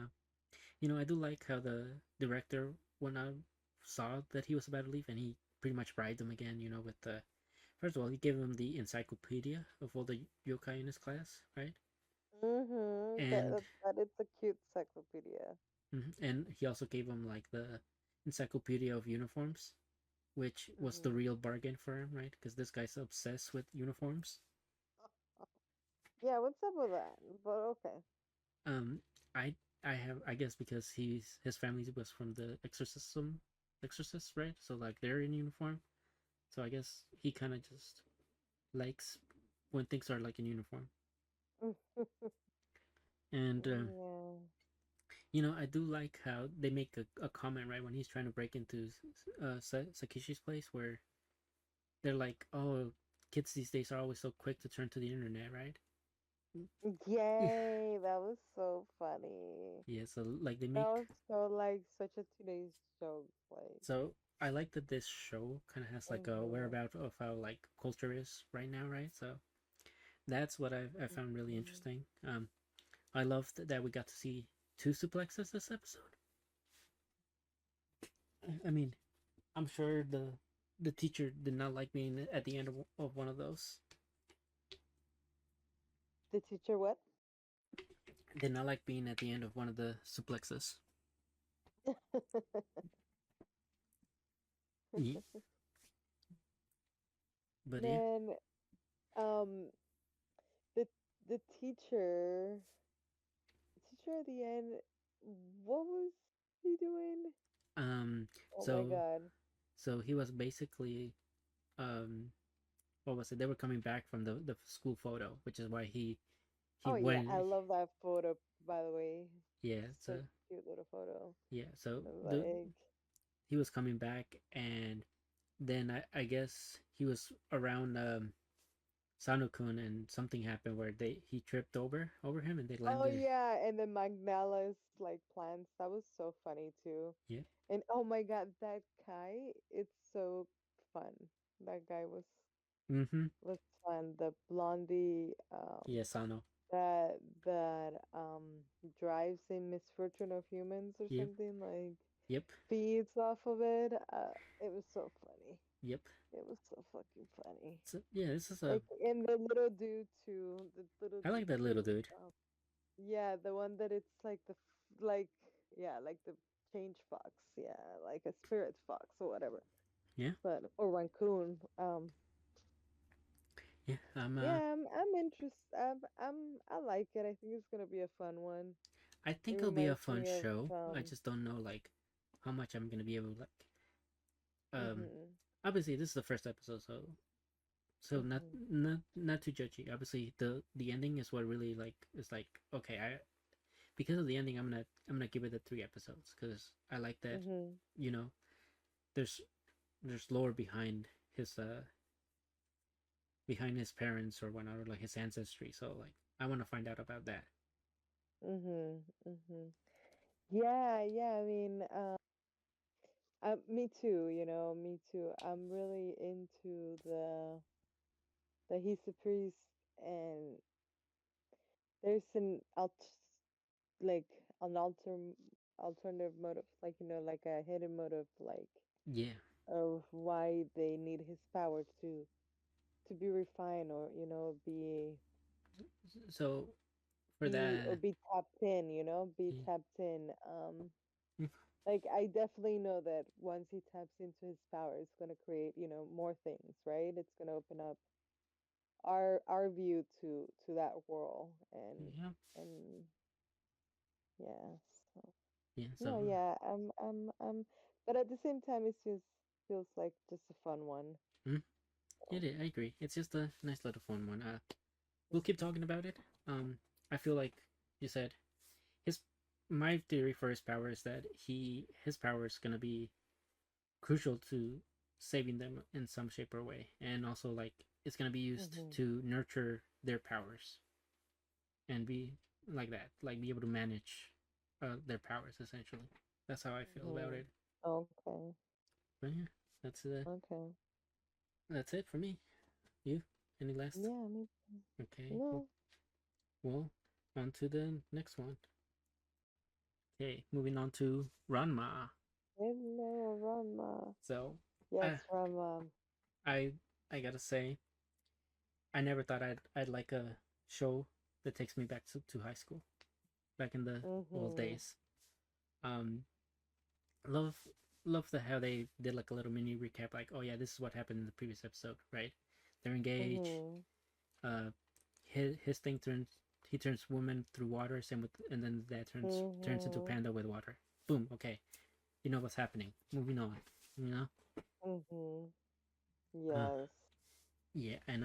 I do like how the director, when I saw that he was about to leave, and he pretty much bribed him again. With the first of all, he gave him the encyclopedia of all the yokai in his class, right? And that it's a cute encyclopedia. and he also gave him like the encyclopedia of uniforms, which was the Hmm. real bargain for him, right? Because this guy's obsessed with uniforms. Yeah, what's up with that? But okay. Um, I I guess because his family was from the exorcists, right? So like they're in uniform. So I guess he kind of just likes when things are like in uniform. And Yeah. I do like how they make a comment right when he's trying to break into Sakishi's place, where they're like, "Oh, kids these days are always so quick to turn to the internet, right?" Yay, that was so funny. Yeah, so like they That make was so like such a teenage joke, like. so I like that this show kind of has like a Mhm. whereabout of how like culture is right now, right? So that's what I found really Mhm. interesting. I loved that we got to see two suplexes this episode. I mean, I'm sure the teacher did not like being at the end of one of those. The teacher what? Did not like being at the end of one of the suplexes. Ye- But yeah, Man, um, the the teacher at the end, what was he doing? Um, Oh my so god. so he was basically um, what was it? They were coming back from the school photo, which is why he Oh yeah, went. I love that photo by the way. Yeah, Such so a cute little photo. yeah, so the Like he was coming back, and then I guess he was around Sano-kun, and something happened where they he tripped over him, and they oh landed. yeah, and the Magnalas like plants. That was so funny too. Yeah. And oh my god, that guy, it's so fun. That guy Mm-hmm. was fun. The blondie Yeah, Sano. that drives in misfortune of humans or Yep. something like Yep. feeds off of it. It was so funny. Yep. It was so fucking funny. So yeah, this is a. Like and the little dude too. The little I like dude that little too. dude. Yeah, the one that it's like like yeah, like the change fox. Yeah, like a spirit fox or whatever. Yeah. But or raccoon. Yeah. Yeah, I'm interested. I like it. I think it's gonna be a fun one. I It think it'll be a reminds fun me of show. I just don't know like how much I'm gonna be able to like. Um, mhm Obviously this is the first episode, so not mhm not too judgy. Obviously the ending is what really like is like okay. I because of the ending, I'm gonna give it a 3 episodes because I like that. mhm You know, there's there's lore his uh behind his parents or whatnot, or like his ancestry. So like I want to find out about that. mhm. Yeah, yeah. I mean, me too. You know, me too. I'm really into the he's a priest, and there's like an alternative motive, like like a hidden motive, like Yeah. of why they need his power to be refined or So for be or that, be tapped in, be tapped in. Like I definitely know that once he taps into his power, it's gonna create, more things, right? It's gonna open up our view to that world yeah, and yeah. So yeah. So no, yeah, but at the same time, it just feels like just a fun one. mm, So, I agree. It's just a nice little fun one. We'll keep talking about it. I feel like you said his my theory for his power is that his power is gonna be crucial to saving them in some shape or way, and also like it's gonna be used hmm to nurture their powers and be like that, like be able to manage their powers essentially. That's how I feel about hmm it. Okay, But yeah, that's uh okay, that's it for me. You any last? yeah, Okay, no, well on to the next one. Okay, moving on to Ranma. hello, Rama. So, Yes, I Rama. I I gotta say, I never thought I'd like a show that takes me back to high school, back in the old Mhm, days. Um, love love the how they did like a little mini recap, like oh yeah, this is what happened in the previous episode, right? They're engaged. mhm, Uh, his thing turns he turns woman through water, same with, and then that turns into mhm, panda with water. Boom. Okay, you know what's happening. Moving on. You know. mhm. Uh, Yes. yeah, and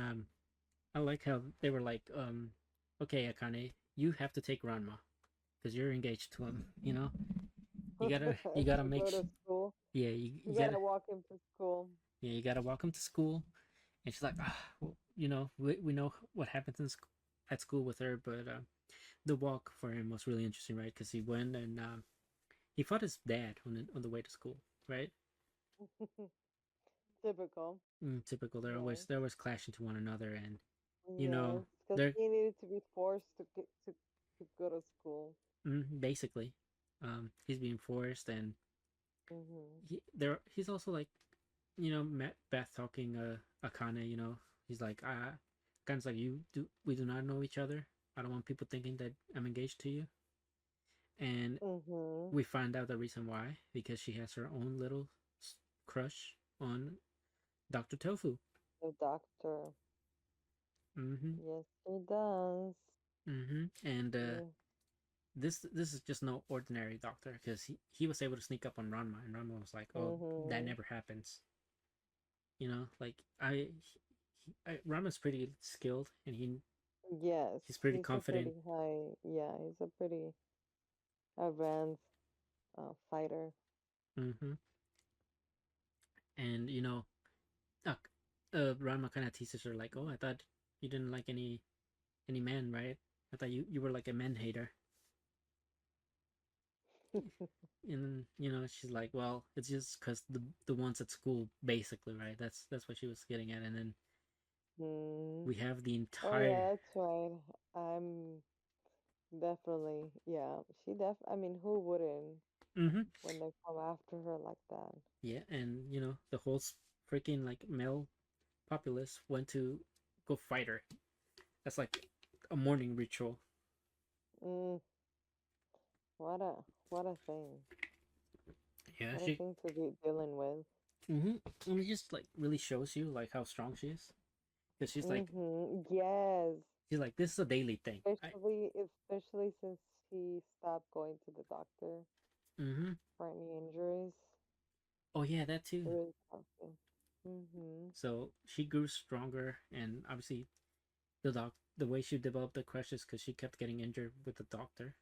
I like how they were like, okay, Akane, you have to take Ranma because you're engaged to him. You know, you gotta To make go to school, yeah, you you gotta gotta walk him to school. yeah, you gotta welcome to school. And she's like, well, you know, we know what happens at school with her, but the walk for him was really interesting, right? Because he went and he fought his dad on the way to school, right? Typical. Typical. Yes. They're always clashing to one another, and you know Yes, because they're he needed to be forced to get to go to school. basically he's being forced, and Mhm. he's also like Beth talking Akane, he's like kind of like we do not know each other. I don't want people thinking that I'm engaged to you. And Mhm. we find out the reason why, because she has her own little crush on Dr. Tofu. The doctor. Mm-hmm. Yes, he does. Mm-hmm. And Yeah. this is just no ordinary doctor because he was able to sneak up on Ranma, and Ranma was like, "Oh, that Mhm. never happens." Like Ranma's pretty skilled, and Yes, he's pretty he's a confident. pretty high. Yeah, he's a pretty advanced fighter. Hmm. And uh, Ranma kind of teases her like, "Oh, I thought you didn't like any men, right? I thought you were like a men hater." And she's like, "Well, it's just because the ones at school, basically, right? That's what she was getting at." And then Hmm. we have the Oh entire. yeah, that's right. I'm definitely, yeah. I mean, who wouldn't Hmm. when they come after her like that? Yeah, and the whole freaking like male populace went to go fight her. That's like a morning ritual. Mm, what a what a thing. Yeah, What a she. thing to be dealing with. And it just like really shows you like how strong she is, because Yes. this is a daily thing. Especially since he stopped going to the doctor Mm-hmm. for any injuries. Oh yeah, that too. Really something. Mm-hmm. So she grew stronger, and obviously the way she developed the crushes because she kept getting injured with the doctor.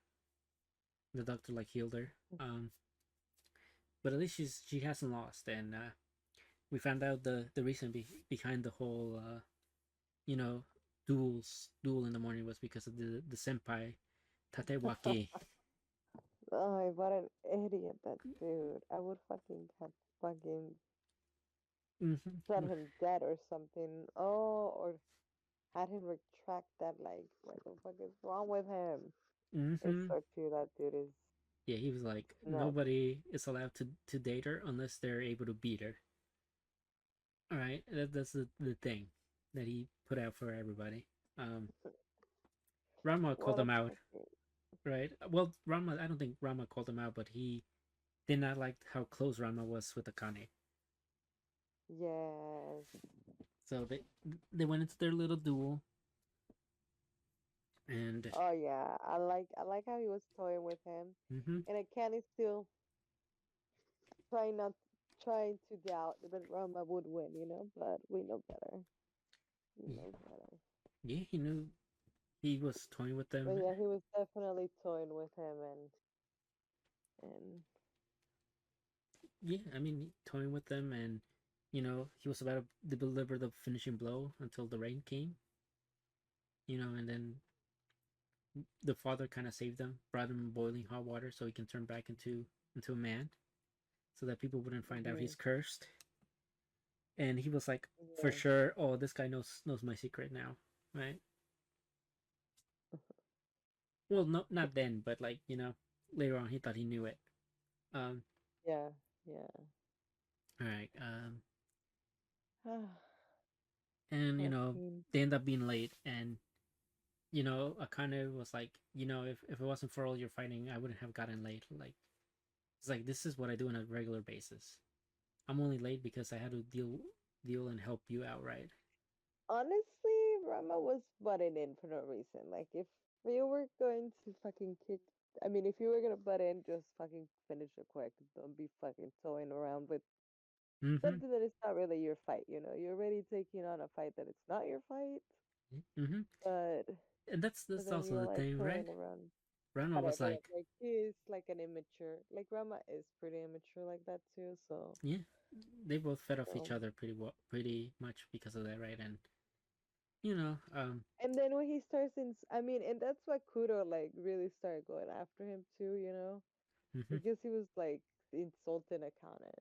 The doctor like healed her. But at least she hasn't lost, and we found out the reason behind the whole you know duel in the morning was because of the senpai Tatewaki. Oh, what an idiot that dude. I would fucking have fucking shot Mm-hmm. him dead or something. Oh, or had him retract that. Like, what the fuck is wrong with him? It's Mm-hmm. so true. That dude is Yeah, he was like, nuts. nobody is allowed to date her unless they're able to beat her. All right, that's the thing that he put out for everybody. Um, Rama called What a him out, fucking right? Well, Rama, I don't think Rama called him out, but he did not like how close Rama was with Akane. yes. So they went into their little duel, and Oh yeah. I like how he was toying with him, mm-hmm, and Ken is still trying not trying to doubt that Rama would win. But we know better. We know better. yeah, he knew he was toying with But them. yeah, he was definitely toying with him, and Yeah, I mean, toying with them, and he was about to deliver the finishing blow until the rain came. And then the father kind of saved him, brought him boiling hot water so he can turn back into a man, so that people wouldn't find out mhm, he's cursed. And he was like, for yeah. sure, oh, this guy knows my secret now, right? Well, no, not then, but like later on, he thought he knew it. Um, Yeah, yeah. all right. Ah, And fucking. they end up being late, and Akane was like, if it wasn't for all your fighting, I wouldn't have gotten late. Like, it's like this is what I do on a regular basis. I'm only late because I had to deal and help you out, right? Honestly, Rama was butting in for no reason. Like, if you were going to fucking kick, I mean, if you were gonna butt in, just fucking finish it quick. Don't be fucking toying around with Mm-hmm. something that is not really your fight. You're already taking on a fight that it's not your fight, Mm-hmm. but And that's then also you're the like thing, right? toying around. Ranma was Whatever. like, Like, he is like an immature. Like, Rama is pretty immature like that too. So, yeah, they both fed off each so. other pretty much because of that, right? And you know, um, And then when he starts I mean, and that's why Kudo like really started going after him too. mm-hmm. Because he was like insulting Akane.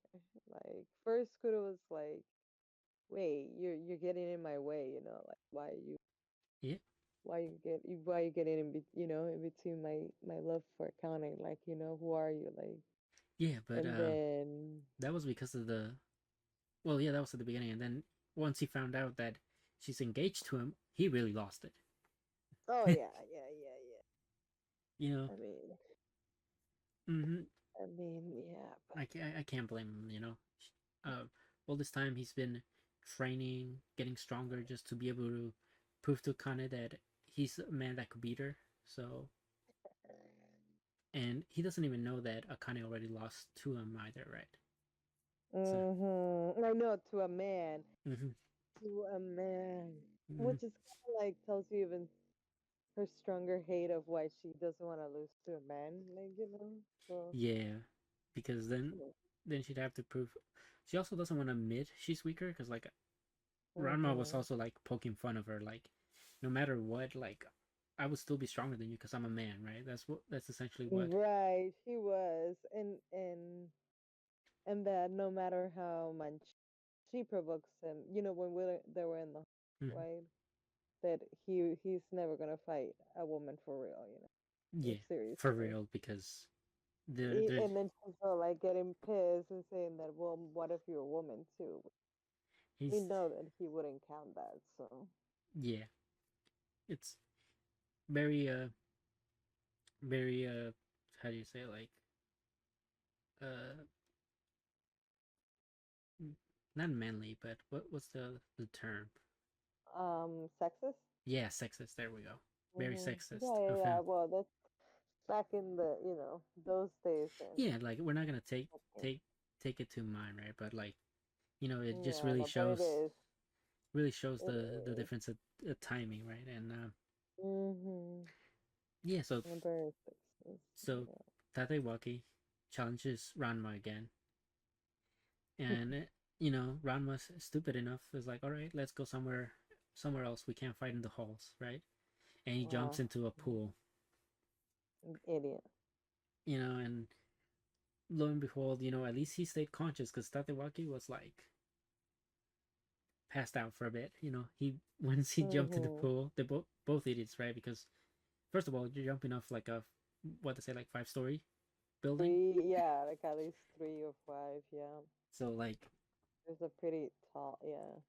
Like first Kudo was like, "Wait, you're getting in my way. Like Yeah, why you getting in between my love for Akane? Like, who are you? Like, yeah, but and then that was because of the well, yeah, that was at the beginning, and then once he found out that she's engaged to him, he really lost oh it. yeah, yeah, yeah, yeah. you know, I mean, mm-hmm. yeah, but I can't blame him. Uh, all this time he's been training, getting stronger, just to be able to prove to Kane that he's a man that could beat her. So and he doesn't even know that Akane already lost to him either, right? So, I know, to a man. mm-hmm, To a man. mm-hmm. Which is kind of like tells you even her stronger hate of why she doesn't want to lose to a man, like, you know? So, Yeah, because then she'd have to prove. She also doesn't want to admit she's weaker because like Ranma was mm-hmm. also like poking fun of her, like no matter what, like I would still be stronger than you because I'm a man, right? That's essentially what. Right, he was. And that no matter how much she provokes him, you know, when they were in the Mhm. right, that he's never gonna fight a woman for real, you know, Yeah, for seriously. real, because the And then she's all like getting pissed and saying that, well, what if you're a woman too? We he's know that he wouldn't count that, so. yeah, it's very very how do you say, like uh not manly, but what's the term? Sexist. Yeah, sexist. There we go. Very sexist Yeah, yeah, of yeah. him. Well, that's back in the, those days, and Yeah, like we're not gonna take okay. take take it to mind, right? But like it just Yeah, no, but it is. really shows It the is. difference of timing, right? And Mm-hmm. yeah, so Very sexist. so Yeah. Tatewaki challenges Ranma again, and Ranma's stupid enough is like, all right, let's go somewhere else. We can't fight in the halls, right? And he jumps Wow. into a pool, Idiot. and lo and behold, at least he stayed conscious because Tatewaki was like passed out for a bit. He once he jumped in the Mm-hmm. pool, they both idiots, right? Because first of all, you're jumping off like a what to say, like 5-story building. Three, yeah, like at least 3 or 5, yeah. So like, It's a pretty tall, yeah.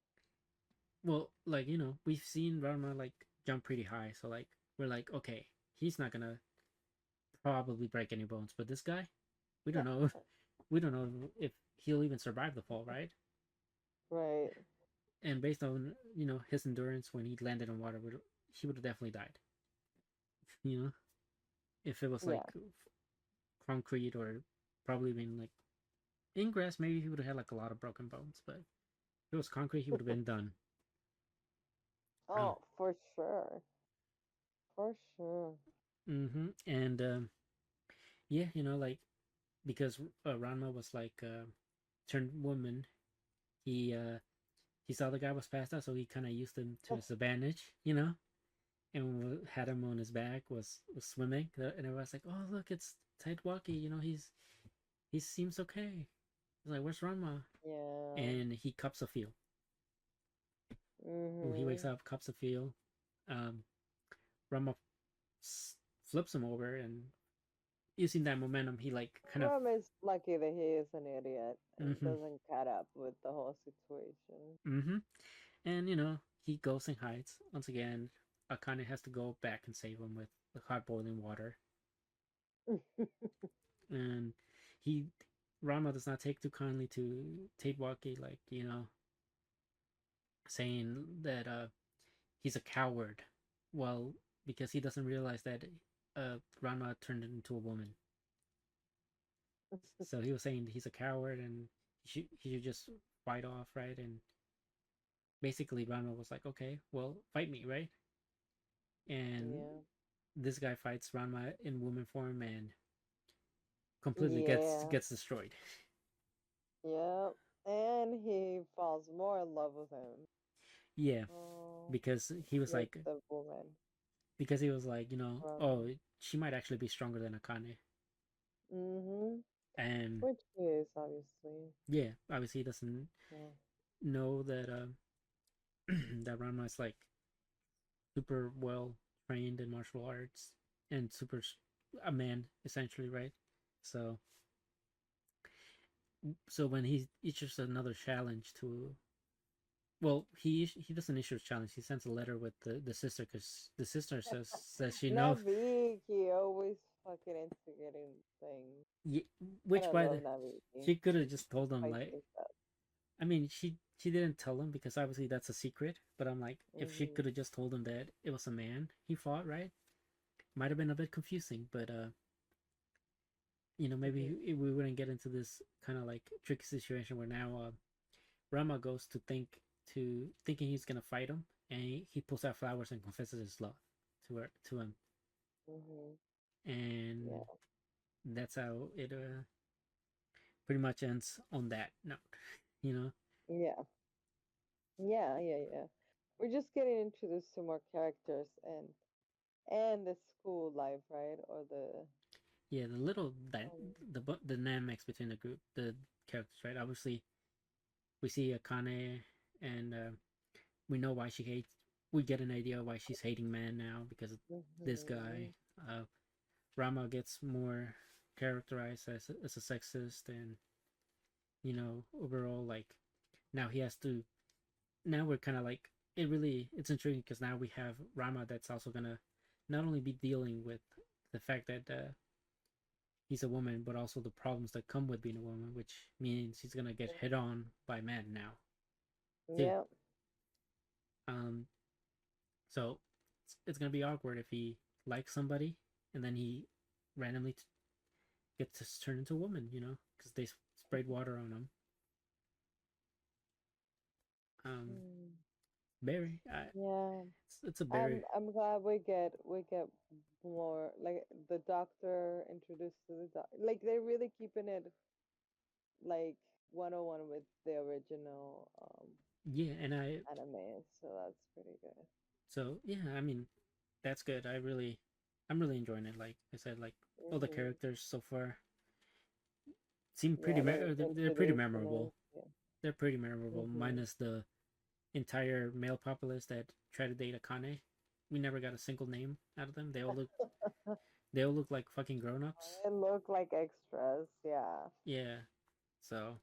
well, like we've seen Ranma like jump pretty high, so like we're like, okay, he's not gonna probably break any bones, but this guy, we don't know, we don't know if he'll even survive the fall, right? Right. And based on his endurance when he landed on water, he would have definitely died. You know, if it was like Yeah. concrete or probably been like in grass, maybe he would have had like a lot of broken bones. But if it was concrete, he would have been done. Oh, for sure. For sure. And yeah, like because Ranma was like turned woman, he saw the guy was passed out, so he kind of used him to his advantage, and had him on his back, was swimming, and everyone's like, "Oh, look, it's Taitwaki. He seems okay." He's like, "Where's Ranma?" Yeah. And he cups a feel. Well, he wakes Mm-hmm. up, cups a feel. Um, Ranma flips him over, and using that momentum, he like kind of. Rum is lucky that he is an idiot and Mm-hmm, doesn't cut up with the whole situation. mm-hmm. And he goes and hides once again. Akane has to go back and save him with the hot boiling water, and he Rama does not take too kindly to Tatewaki, like saying that he's a coward. Well, because he doesn't realize that Rama turned into a woman. So he was saying he's a coward and he should just fight off, right? And basically Rama was like, okay, well, fight me, right? And Yeah. this guy fights Ranma in woman form and completely gets Yeah. gets destroyed. Yep. And he falls more in love with him. Yeah, Oh, because he was with like, the woman. oh, From. she might actually be stronger than Akane. Mm-hmm. And Which he is, obviously. yeah, obviously he doesn't Yeah. know that that Ranma is like super well trained in martial arts and super a man essentially, right? So so when he issues another challenge to, well, he doesn't issue a challenge. He sends a letter with the sister because the sister says she knows. Naviki always fucking instigating things. Yeah, I which don't by love the Naviki. she could have just told him, Spicy like, stuff. I mean, she didn't tell him because obviously that's a secret. But I'm like, if she Mm-hmm. could have just told him that it was a man he fought, right? Might have been a bit confusing, but maybe Mhm. we wouldn't get into this kind of like tricky situation where now Rama goes to thinking he's gonna fight him, and he pulls out flowers and confesses his love to him, Mhm. and Yeah. that's how it pretty much ends on that note. You know, Yeah. Yeah. Yeah. Yeah. We're just getting introduced to more characters and the school life, right? Or the yeah, the little that um. the dynamics between the characters, right? Obviously, we see Akane, and we know why she hates. We get an idea why she's hating man now because of this guy. Mhm. Uh, Rama gets more characterized as a sexist, and overall, like, now he has to. Now we're kind of like it's intriguing because now we have Rama that's also gonna not only be dealing with the fact that he's a woman, but also the problems that come with being a woman, which means he's gonna get hit on by men now too. Yeah. Um, so it's gonna be awkward if he likes somebody and then he randomly gets turned into a woman, because they sprayed water on him. Um, Mm. Barry, Yeah. it's a I'm Barry. I'm glad we get more like the doctor introduced to the doc. Like they're really keeping it like 101 with the original Yeah, and anime, so that's pretty good. yeah, I mean, that's good. I'm really enjoying it. Like I said, like all the Mhm. characters so far seem Yeah, they're they're pretty introducing memorable. us. Yeah. They're pretty memorable, Mhm. minus the entire male populace that try to date Akane. We never got a single name out of them. They all look like fucking grown ups. They look like extras. Yeah. Yeah. So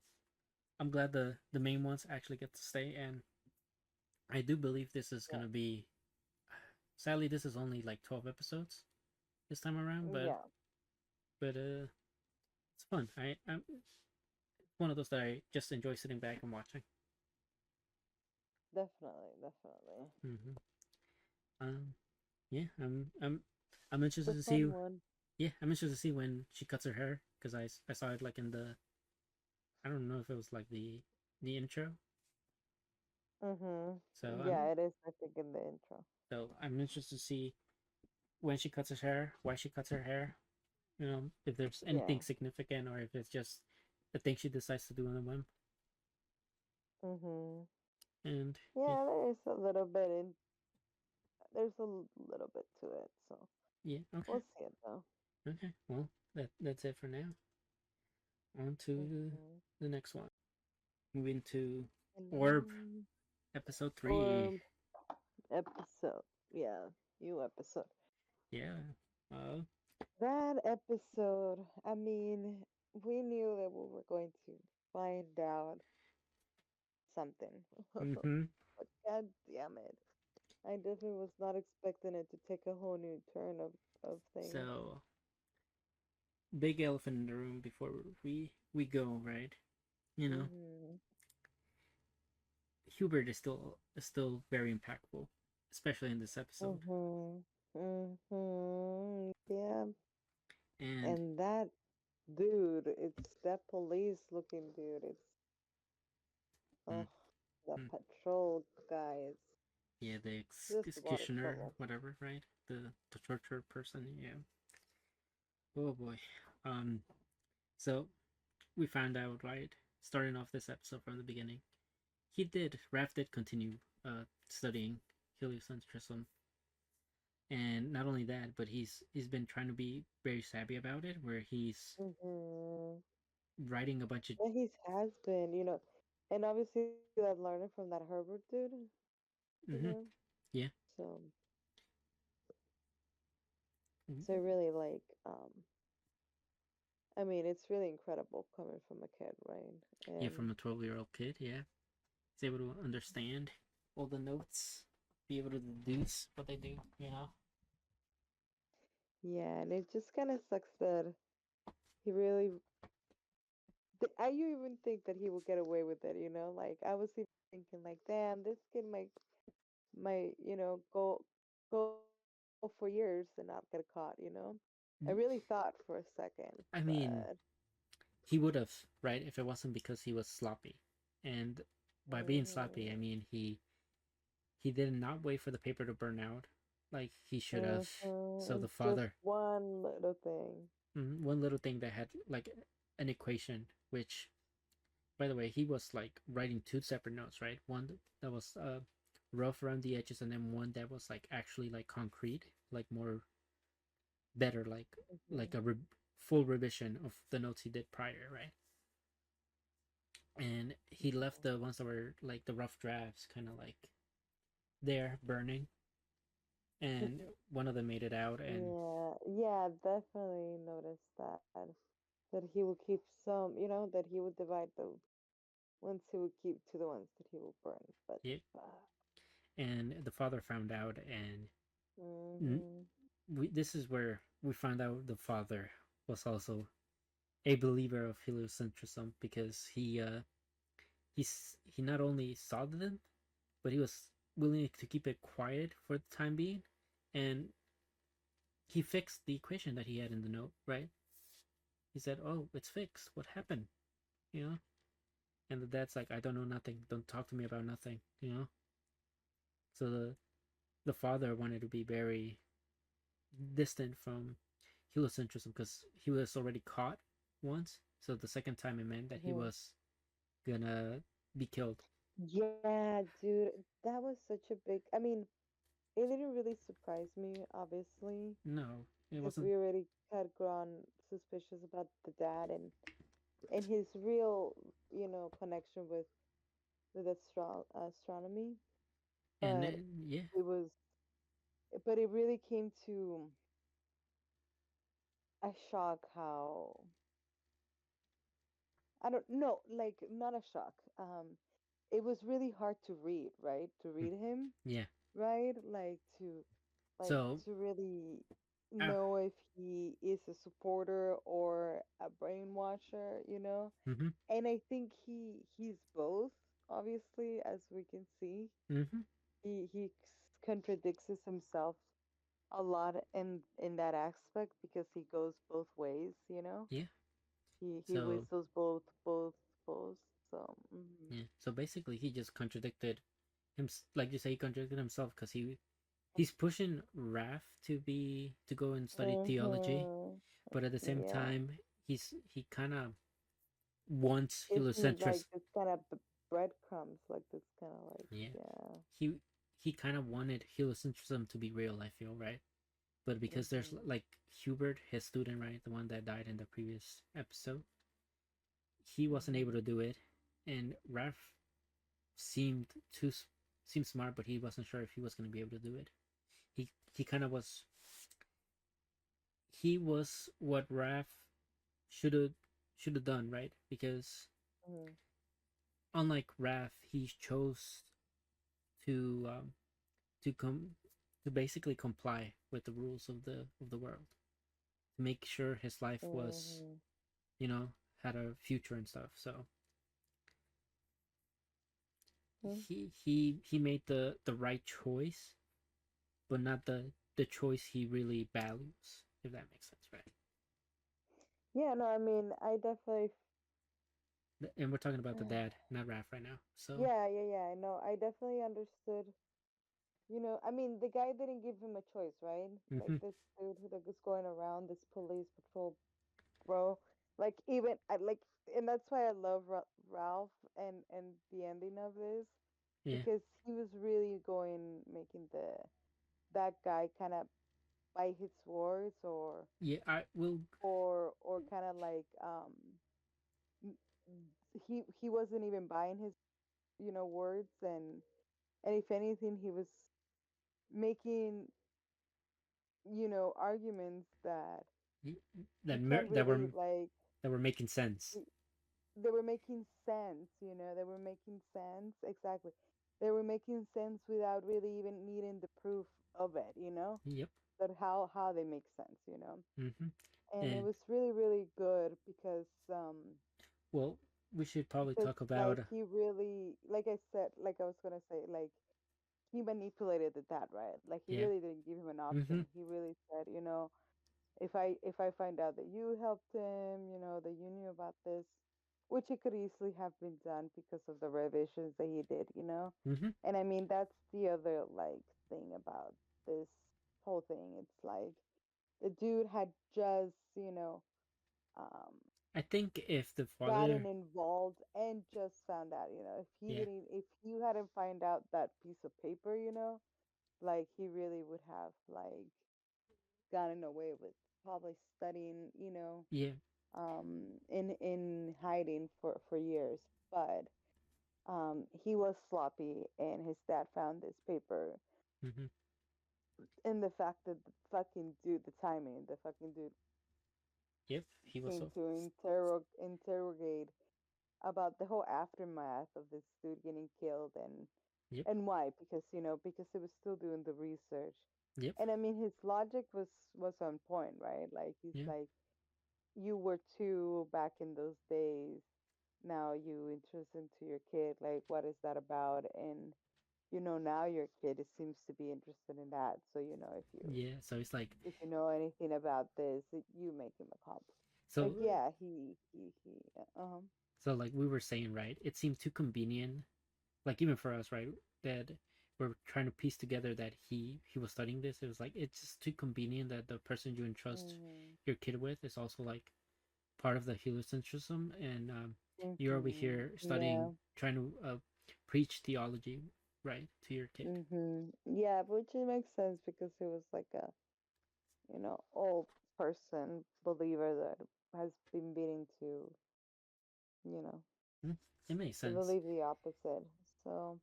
I'm glad the main ones actually get to stay, and I do believe this is Yeah. gonna be. Sadly, this is only like 12 episodes this time around, but Yeah. it's fun. I'm one of those that I just enjoy sitting back and watching. Definitely. Definitely. hmm Um, yeah, I'm It's interested a to see. fun one. Yeah, I'm interested to see when she cuts her hair because I saw it like in the. I don't know if it was like the intro. Mhm. So Yeah, it is. I think in the intro. I'm interested to see when she cuts her hair, why she cuts her hair. If there's anything Yeah. significant or if it's just a thing she decides to do on a whim. Mhm. And yeah, Yeah, there is a little bit in. There's a little bit to it, so yeah, okay, we'll see it though. okay. Well, that's it for now. On to Mhm. the next one. Moving to Orb, And episode 3. or episode, yeah, new episode. Yeah. Uh, That episode, I mean, we knew that we were going to find out something, mm-hmm. but god damn it, I definitely was not expecting it to take a whole new turn of things. So, big elephant in the room before we go, right? You know, Mhm. Hubert is still very impactful, especially in this episode. Mhm. Mhm. Yeah. And And that dude, it's that police looking dude. It's mm, oh, that mm, patrol guy is yeah, the just a lot of executioner, trouble. whatever, right? The torture person. Yeah. Oh boy. Um. So we found out, right, starting off this episode from the beginning, Raph did continue studying heliocentrism, and not only that, but he's been trying to be very savvy about it, where he's Hmm. writing a bunch of. Yeah, he has been, and obviously that learning from that Herbert dude, you Mm-hmm, know. yeah. So, so Mm, really, like, I mean, it's really incredible coming from a kid, right? yeah, And from a 12-year-old kid, yeah, he's able to understand all the notes, be able to deduce what they do. yeah, and it just kind of sucks that he really. I you even think that he will get away with it, you know? Like I was even thinking, like, damn, this kid might, go for years and not get caught, you know? I really thought for a second, I mean, but he would have, right, if it wasn't because he was sloppy. And by being sloppy, I mhm, mean he did not wait for the paper to burn out like he should have. So the just father, one little thing. one little thing that had like an equation, which, by the way, he was like writing two separate notes, right? One that was rough around the edges, and then one that was like actually like concrete, like more better, like Mhm. a full revision of the notes he did prior, right? And he left the ones that were like the rough drafts kind of like there burning, and one of them made it out. And Yeah, yeah, definitely noticed that. That he would keep some, that he would divide the ones he would keep to the ones that he would burn. But yeah, uh, and the father found out. And hmm this is where we found out the father was also a believer of heliocentrism, because he not only saw them, but he was willing to keep it quiet for the time being. And he fixed the equation that he had in the note, right? He said, "Oh, it's fixed. What happened?" You know. And the dad's like, "I don't know nothing. Don't talk to me about nothing." You know. So the father wanted to be very distant from heliocentrism because he was already caught once. So the second time it meant that he hmm was gonna be killed. Yeah, dude, that was such a big. I mean, it didn't really surprise me, obviously, No, it because wasn't. we already had grown suspicious about the dad and his real, connection with astronomy. And But yeah, it was, but it really came to a shock how I don't know, like not a shock. It was really hard to read, right? To mm, read him, yeah. right? Like So, to really uh, know if he is a supporter or a brainwasher, mm-hmm, And I think he's both, obviously, as we can see. mm-hmm, He contradicts himself a lot in that aspect because he goes both ways. yeah. He So whistles both. So yeah. So basically, he just contradicted him, like you say, he contradicted himself because he's pushing Raph to go and study theology, mhm. but at the same Yeah. time, he kind of wants Gives me like heliocentrism. this kind of breadcrumbs, like this kind of like Yeah, yeah. he he kind of wanted heliocentrism to be real. I feel, right, but because there's Mhm. like Hubert, his student, right, the one that died in the previous episode, he wasn't able Mhm. to do it, and Raph seemed too seemed smart, but he wasn't sure if he was going to be able to do it. He kind of was. He was what Raph should have should have done, right? Because Mhm. unlike Raph, he chose to to come to basically comply with the rules of the world, to make sure his life was, Mhm. you know, had a future and stuff. So Mhm. he made the right choice, but not the choice he really values. If that makes sense, right? Yeah, no, I mean, I definitely And we're talking about the dad, not Raph, right now. So yeah. I know. I definitely understood. I mean, the guy didn't give him a choice, right? Like mm-hmm, this dude who that was going around this police patrol, bro. Like even I like, and that's why I love Ralph and the ending of this yeah, because he was really going making the that guy kind of bite his words yeah. I will. or kind of like n- he wasn't even buying his words and if anything he was making arguments that that you can't that really like were making sense. y- they were making sense, they were making sense exactly. They were making sense without really even needing the proof of it, Yep. that how they make sense, Mm-hmm. and it And was really really good well, we should probably because talk like about. he really like I said like I was gonna say like he manipulated the dad, right? Like he Yeah. really didn't give him an option. Mm-hmm. He really said, if I find out that you helped him, that you knew about this, which it could easily have been done because of the revisions that he did. Mm-hmm. And I mean that's the other like thing about this whole thing. It's like the dude had just, um I think if the gotten father, involved and just found out, if he yeah, didn't if you hadn't find out that piece of paper, like he really would have like gotten away with probably studying, yeah, in hiding for years. But he was sloppy, and his dad found this paper, mm-hmm. and the fact that the fucking dude, the timing, the fucking dude Yep, he was came so. to interrogate about the whole aftermath of this dude getting killed, Yep, and why, because he was still doing the research. yep, And I mean his logic was on point, right? Like he's yeah, like, you were two back in those days, now you interest into your kid, like what is that about? And now your kid seems to be interested in that, so if you yeah. So it's like, if you know anything about this, you make him a comp. Like so, yeah, he so like we were saying, right? It seemed too convenient, like even for us, right? That we're trying to piece together that he was studying this. It was like it's just too convenient that the person you entrust mhm, your kid with is also like part of the heliocentrism, and you're over mhm, here yeah, studying, trying to preach theology, right, to your kid. yeah, which it makes sense because he was like a old person believer that has been beating you know Mm, it makes to sense. believe the opposite. So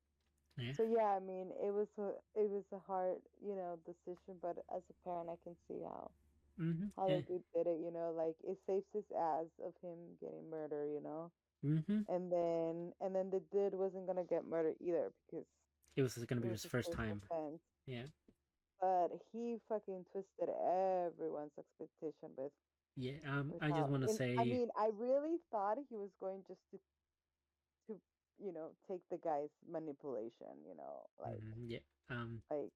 Yeah. so yeah, I mean it was a hard decision, but as a parent I can see Mm-hmm. how Yeah. the dude did it. Like it saves his ass of him getting murdered. Mm-hmm. And then the dude wasn't gonna get murdered either because It was going to it be was his his first first time. offense. Yeah. But he fucking twisted everyone's expectation Yeah. with I just how, want to and I say. mean I really thought he was going just to take the guy's manipulation, like Yeah. Um. like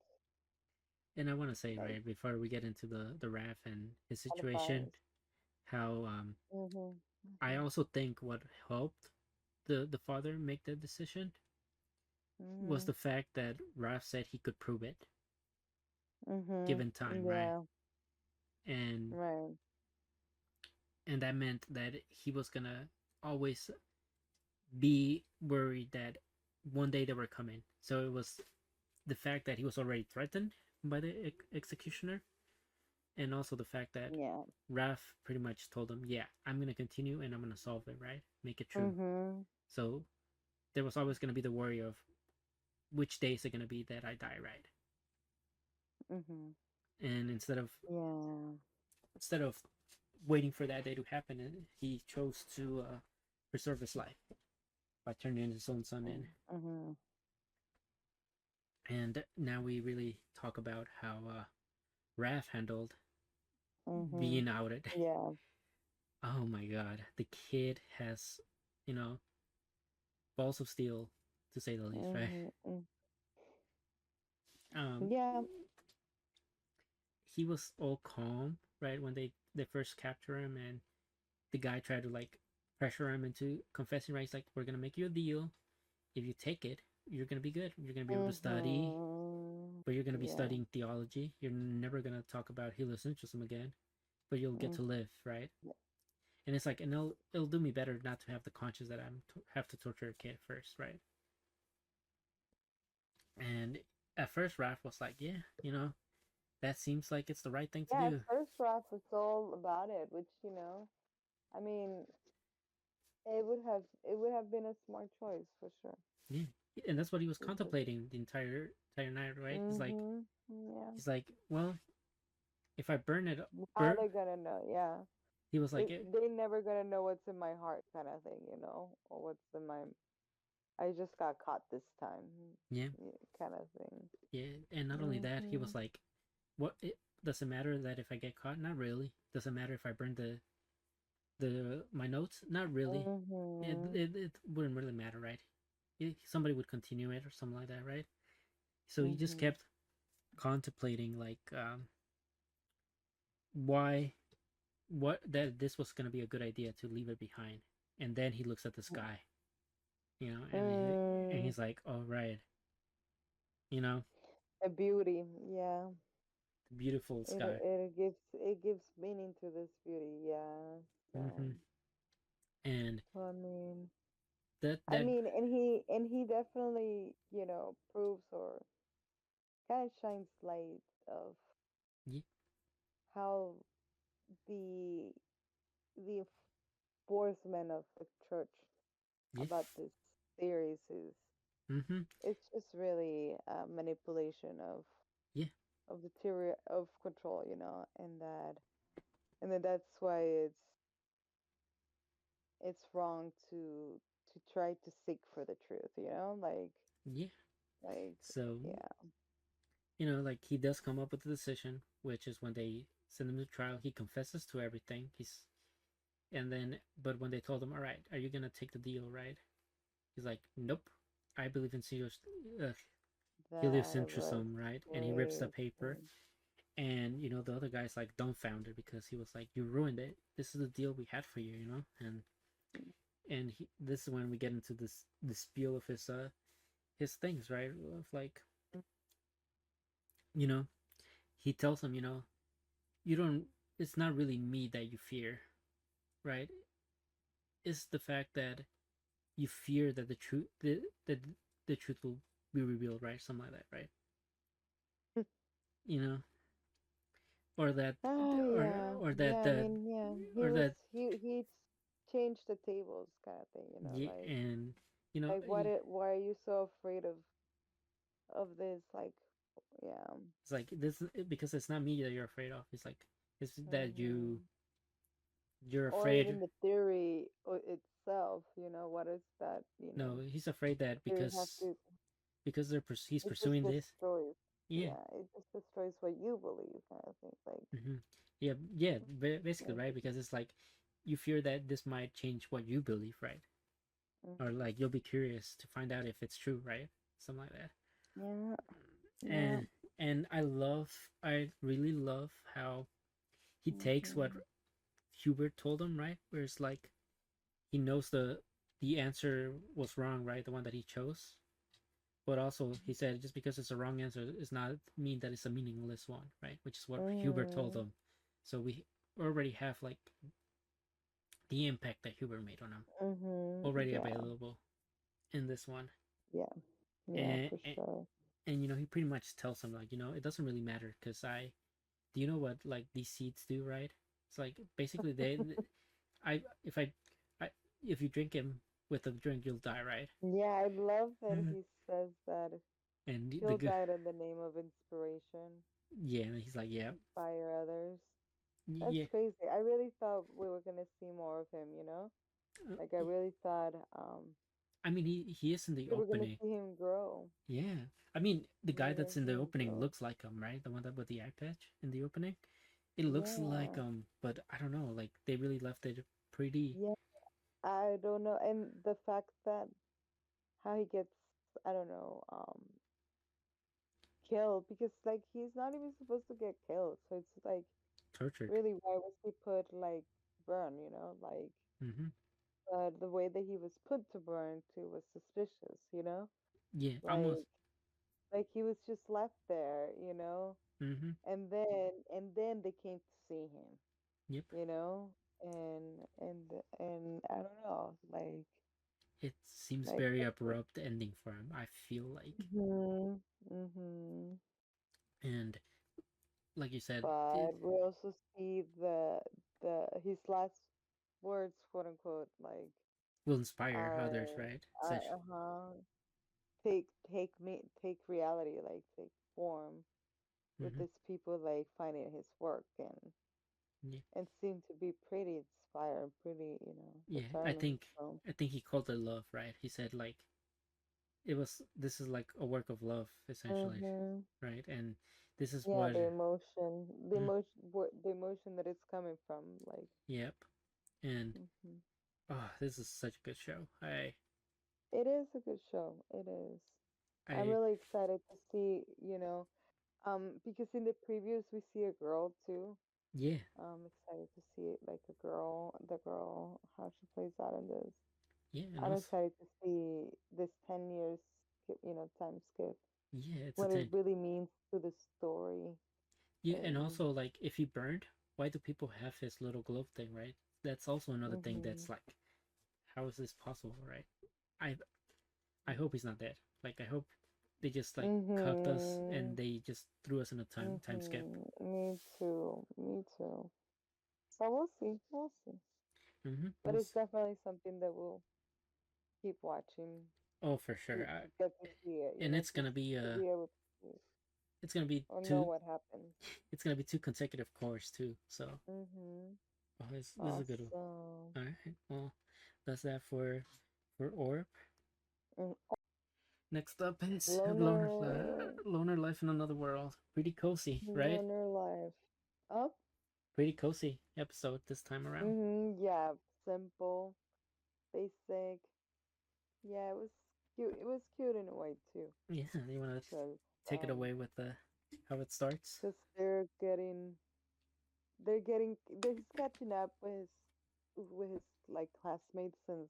And I want to say, like right, before we get into the Raph and his situation, advice. how Mhm. I Mhm. also think what helped the father make the decision was Mhm. the fact that Raph said he could prove it Mhm. given time, right? Yeah. And Right. that meant that he was gonna always be worried that one day they were coming. So it was the fact that he was already threatened by the executioner, and also the fact that Yeah. Raph pretty much told him, "Yeah, I'm gonna continue and I'm gonna solve it, right? Make it true." Mhm. So there was always gonna be the worry of which day is it gonna be that I die, right? Mhm. And Yeah. instead of waiting for that day to happen, he chose to preserve his life by turning his own son in. Mhm. And now we really talk about how Raph handled Mhm. being outed. Yeah. Oh my god, the kid has, you know, balls of steel, to say the least, right? Mhm. Um, Yeah. he was all calm, right, when they first capture him, and the guy tried to like pressure him into confessing, right? He's like, "We're gonna make you a deal. If you take it, you're gonna be good. You're gonna be able to study, Mhm. but you're gonna be Yeah. studying theology. You're never gonna talk about heliocentrism again, but you'll get Mhm. to live, right?" And it's like, and it'll do me better not to have the conscience that have to torture a kid first, right? And at first, Raph was like, "Yeah, that seems like it's the right thing to Yeah, at do." first Ralph was all about it, which, I mean, it would have been a smart choice for sure. Yeah, and that's what he was Because contemplating the entire night, right? yeah. He's like, well, if I burn it, How they gonna know? Yeah. he was like, They never gonna know what's in my heart kind of thing, or what's in my I just got caught this time, yeah, kind of thing. yeah, and not only that, he was Mhm. like, what? It doesn't matter that if I get caught, not really. Doesn't matter if I burn the my notes, not really. Mhm. It wouldn't really matter, right? Somebody would continue it or something like that, right? So he just Mhm. kept contemplating like why what that this was gonna be a good idea to leave it behind, and then he looks at the sky, and Mm, he's like, "Oh right, you know, a beauty, yeah. the beautiful It sky." it gives meaning to this beauty, yeah. So, Hmm. And I mean, that and he definitely, proves or kind of shines light of yeah, how the the enforcement of the church yeah, about this series is mm-hmm, it's just really a manipulation yeah, of the theory of control, and then that's why it's wrong to try to seek for the truth, yeah. like So yeah. like he does come up with the decision, which is when they send him to trial, he confesses to everything. And then, but when they told him, "All right, are you gonna take the deal, right?" He's like, "Nope, I believe in uh, That was heliocentrism, right?" And he rips the crazy. paper, and the other guy's like dumbfounded because he was like, "You ruined it. This is the deal we had for you, and this is when we get into this spiel of his things, right? Of like, you know, he tells him, you don't. It's not really me that you fear, right? It's the fact that you fear that the truth will be revealed, right? Something like that, right? You know, or that, Oh or yeah, or yeah. that I the, mean, yeah. He or was that, he changed the tables, kind of thing. yeah, and Like why are you so afraid of this? Like, yeah. it's like this because it's not me that you're afraid of. It's like it's that Hmm. you're Or afraid. even the theory itself. What is that? No, he's afraid The that theory have to. because he's It just pursuing this. destroys. Yeah. Yeah, it just destroys what you believe, kind of thing. Like, Hmm. Yeah, yeah, basically, like right? Because it's like you fear that this might change what you believe, right? Or mhm. like you'll be curious to find out if it's true, right? Something like that. Yeah, yeah. And I really love how he takes what Hmm. Hubert told him, right? Where it's like he knows the answer was wrong, right? The one that he chose. But also he said just because it's a wrong answer does not mean that it's a meaningless one, right? Which is what Hubert told Mm, him. So we already have like the impact that Hubert made on him already yeah, available in this one. yeah, yeah, And for sure. he pretty much tells him like, it doesn't really matter because I do you know what like these seeds do, right? It's like basically I if I if you drink him with a drink you'll die, right? Yeah, I love that Mhm. he says that And the he'll good, die in the name of inspiration, yeah, and he's like, yeah, inspire others. That's yeah. crazy. I really thought we were gonna see more of him, Like I really thought I mean, he is in the we were gonna opening. see him grow. Yeah, I mean, the We guy were gonna that's in see the him opening grow. looks like him, right? The one that with the eye patch in the opening. It looks like Yeah. but I don't know. Like they really left it pretty Yeah. I don't know. And the fact that how he gets, I don't know, killed because like he's not even supposed to get killed. So it's like tortured. really why was he put like burn, Like Mm-hmm. the way that he was put to burn too was suspicious, Yeah, almost. Like like he was just left there, Mm-hmm. and then they came to see him, Yep. you know, and I don't know, It seems like very abrupt ending for him. I feel like, mhm, mhm. and like you said, But we also see the his last words, quote unquote, like will inspire are others, right? Essentially. uh-huh, take reality, like take form with Mm-hmm. these people like finding his work Yeah. and seem to be pretty inspired, pretty, Yeah. determined. So I think he called it love, right? He said like this is like a work of love essentially, hmm right? And this is yeah, what. the emotion, the Mm, emotion, the emotion that it's coming from, like yep. And hmm oh, this is such a good show. it is a good show. It is. I'm I really excited to see, because in the previews we see a girl too. Yeah, Excited to see it, like the girl, how she plays out in this. yeah, and I'm also excited to see this 10 years, time skip, yeah, it's a what it 10. really means to the story. Yeah, and And also like if he burned, why do people have his little glove thing, right? That's also another thing mhm, that's like, how is this possible, right? I I hope he's not dead. Like I hope they just like cucked us and mhm, they just threw us in a time skip. me too, me too. But we'll see, we'll see. But We'll it's see. definitely something that we'll keep watching Oh, for sure. to get to see it, And to be able to see it, it's gonna be or know two. what happens. It's gonna be two consecutive cores too. So Mhm. oh, this is a good one. Awesome. All right. Well, that's that for Orb. And Next up is loner, Loner Life in Another World. Pretty cozy, right? loner life. Up. Pretty cozy episode this time around. Mhm. Yeah. Simple, basic. Yeah, it was cute. It was cute in a way too, Yeah, you want to because take it away with the how it starts? because he's catching up with his like classmates since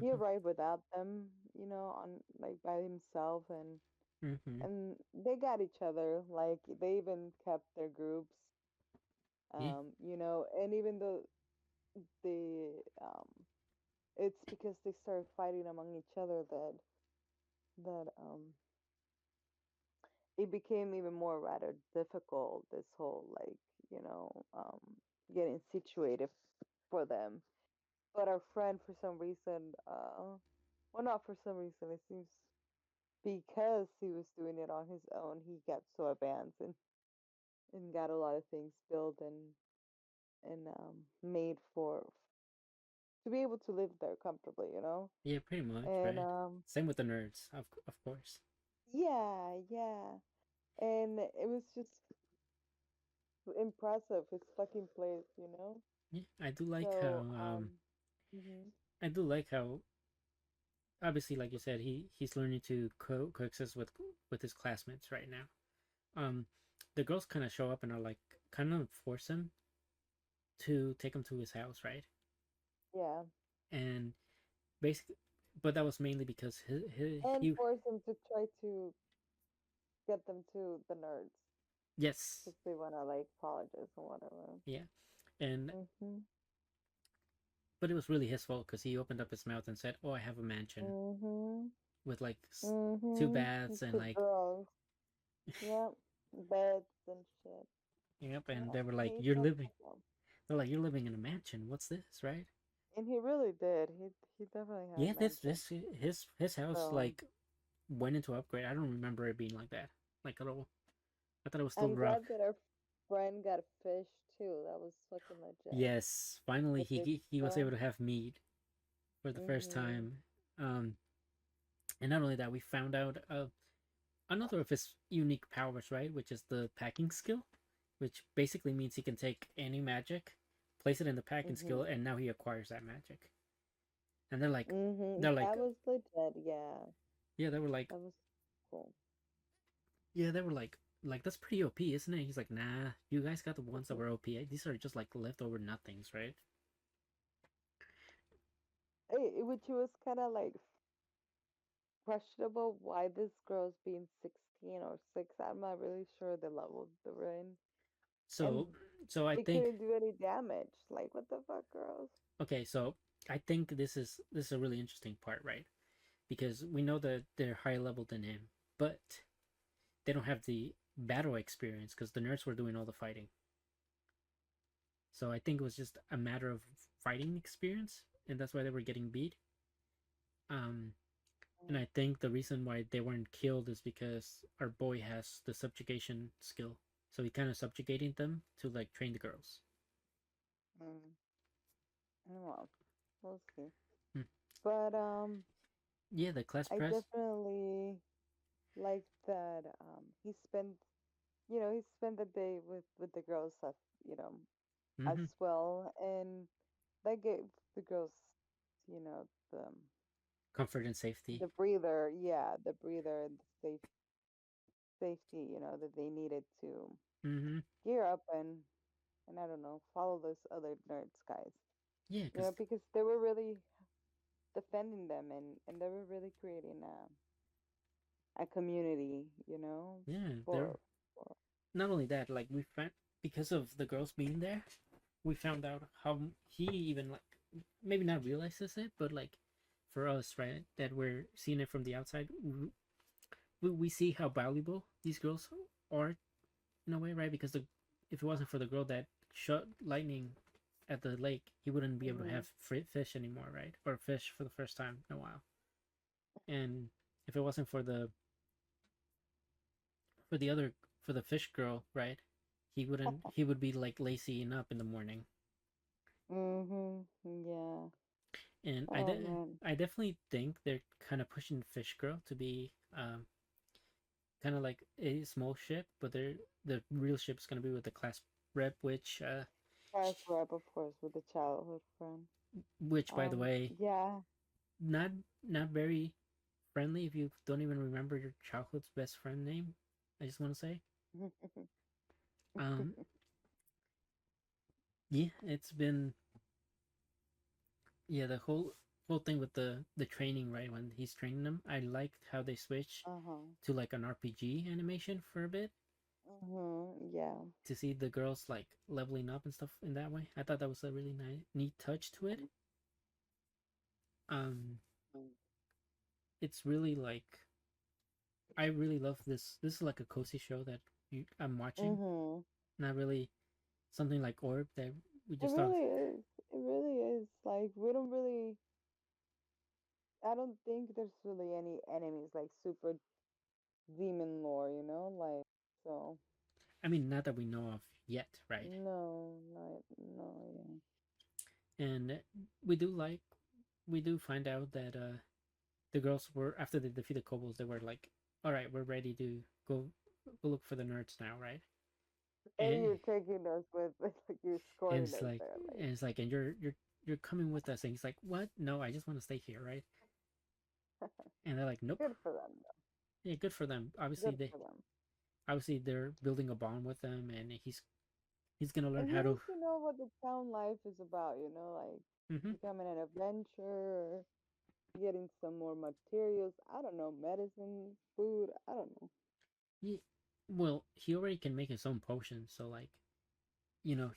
he Mm-hmm. arrived without them, on like by himself, Mm-hmm. and they got each other. Like they even kept their groups, Yeah. and even though the it's because they started fighting among each other that it became even more rather difficult, this whole like getting situated for them. But our friend, for some reason, well, not for some reason, it seems because he was doing it on his own, he got so advanced and got a lot of things built and made for to be able to live there comfortably. Yeah, pretty much, And right? Same with the nerds, of course. yeah, yeah. And it was just impressive his fucking place. Yeah, I do like how So mhm, I do like how obviously, like you said, he's learning to coexist with his classmates right now. Um, the girls kind of show up and are like kind of force him to take him to his house, right? yeah, And basically, but that was mainly because and he force him to try to get them to the nerds yes, because they want to like colleges and whatever. yeah, and Mhm, but it was really his fault because he opened up his mouth and said, "Oh, I have a mansion mhm, with like two mhm. baths and To like girls, yep, beds and shit. yep," and Yeah, they were and like, he "You're fucked living." up. They're like, "You're living in a mansion. What's this, right?" And he really did. He definitely had Yeah, a mansion. his house So like went into upgrade. I don't remember it being like that, like at all. I thought it was still I'm rough. glad that our friend got a fish too. That was fucking legit. Yes, finally The fish he was able store. to have meat for the first Mhm. time. Um, and not only that, we found out another of his unique powers, right? Which is the packing skill, which basically means he can take any magic, place it in the packing skill, Mhm. and now he acquires that magic. And Mhm. they're like, That was legit. Yeah. yeah, they were like, That was cool. yeah, they were like that's pretty OP, isn't it? He's like, nah, you guys got the ones that were OP. These are just like leftover nothings, right? Which was kind of like questionable why this girl's being 16 or 6. I'm not really sure the level they're in. And So, so I they think couldn't do any damage. Like, what the fuck, girls? okay, so I think this is a really interesting part, right? Because we know that they're higher level than him, but they don't have the battle experience because the nerds were doing all the fighting. So I think it was just a matter of fighting experience, and that's why they were getting beat. Um, and I think the reason why they weren't killed is because our boy has the subjugation skill, so he kind of subjugating them to like train the girls. Mm. Well, we'll see. Hmm. But Yeah, the class I press. definitely like that he spent the day with the girls you know as Mm-hmm. well, and that gave the girls you know Comfort and safety. the breather, yeah, the breather and the safety that they needed to Mm-hmm. gear up and and I don't know, follow those other nerds guys. Yeah, You know, because because they were really defending them, and they were really creating a community. You know, yeah, they're for not only that. Like we found because of the girls being there, we found out how he even like maybe not realizes it, but like for us, right, that we're seeing it from the outside, we see how valuable these girls are in a way, right? Because the if it wasn't for the girl that shot lightning at the lake, he wouldn't be able to hmm have fish anymore, right? Or fish for the first time in a while. And if it wasn't for the other for the fish girl, right? He would be like lazying up in the morning. yeah. And Oh man. I definitely think they're kind of pushing fish girl to be kind of like a small ship, but the real ship is going to be with the class rep, Class rep, of course, with the childhood friend. which by the way, Yeah. not not very friendly if you don't even remember your childhood's best friend name. I just want to say, um, yeah, it's been yeah the whole thing with the training, right? When he's training them, I liked how they switched Uh-huh. to like an RPG animation for a bit Yeah. to see the girls like leveling up and stuff in that way. I thought that was a really neat touch to it. Um, it's really like I really love this. This is like a cozy show that I'm watching. Mm-hmm. Not really something like Orb that we It just thought. really is. It really is. Like we don't really. I don't think there's really any enemies like super demon lore. You know, like so. I mean, not that we know of yet, right? No, not no. Yeah. And we do like we do find out that the girls were after they defeated kobolds, they were like, "All right, we're ready to go look for the nerds now, right?" And And you're taking us with like you're and escorting it's us like there, and it's like, and you're coming with us, and he's like, "What? No, I just want to stay here, right?" like And they're like, "Nope." good for them though. Yeah, good for them. Good for them. Obviously they're building a bond with them, and he's gonna learn And he how to. needs to know what the town life is about. You know, like Mm-hmm. becoming an adventurer, getting some more materials. I don't know, medicine, food. I don't know. Yeah, well, he already can make his own potions, so like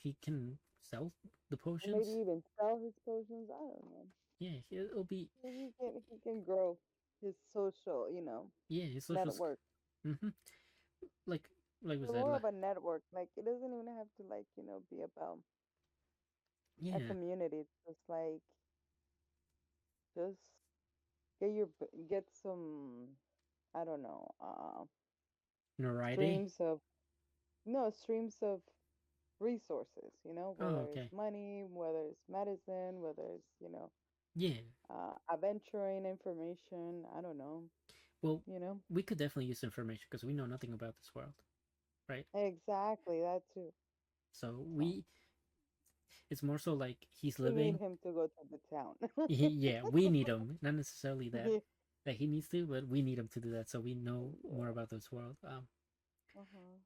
he can sell the Or maybe potions. even sell his potions. I don't know. Yeah, it'll be He can grow his social, yeah his social. network. Mm-hmm. Like we But said, more like of a network. Like it doesn't even have to like be about a yeah, community. It's just like just get some I don't know notoriety. streams of no streams of resources. Oh, Whether okay. it's money, whether it's medicine, whether it's Yeah. adventuring information. I don't know. Well, You know we could definitely use information because we know nothing about this world, right? exactly that too. So So it's more so like he's we need living. him to go to the town. Yeah, we need him, not necessarily that Yeah. he needs to, but we need him to do that so we know more Yeah. about this world. Uh-huh.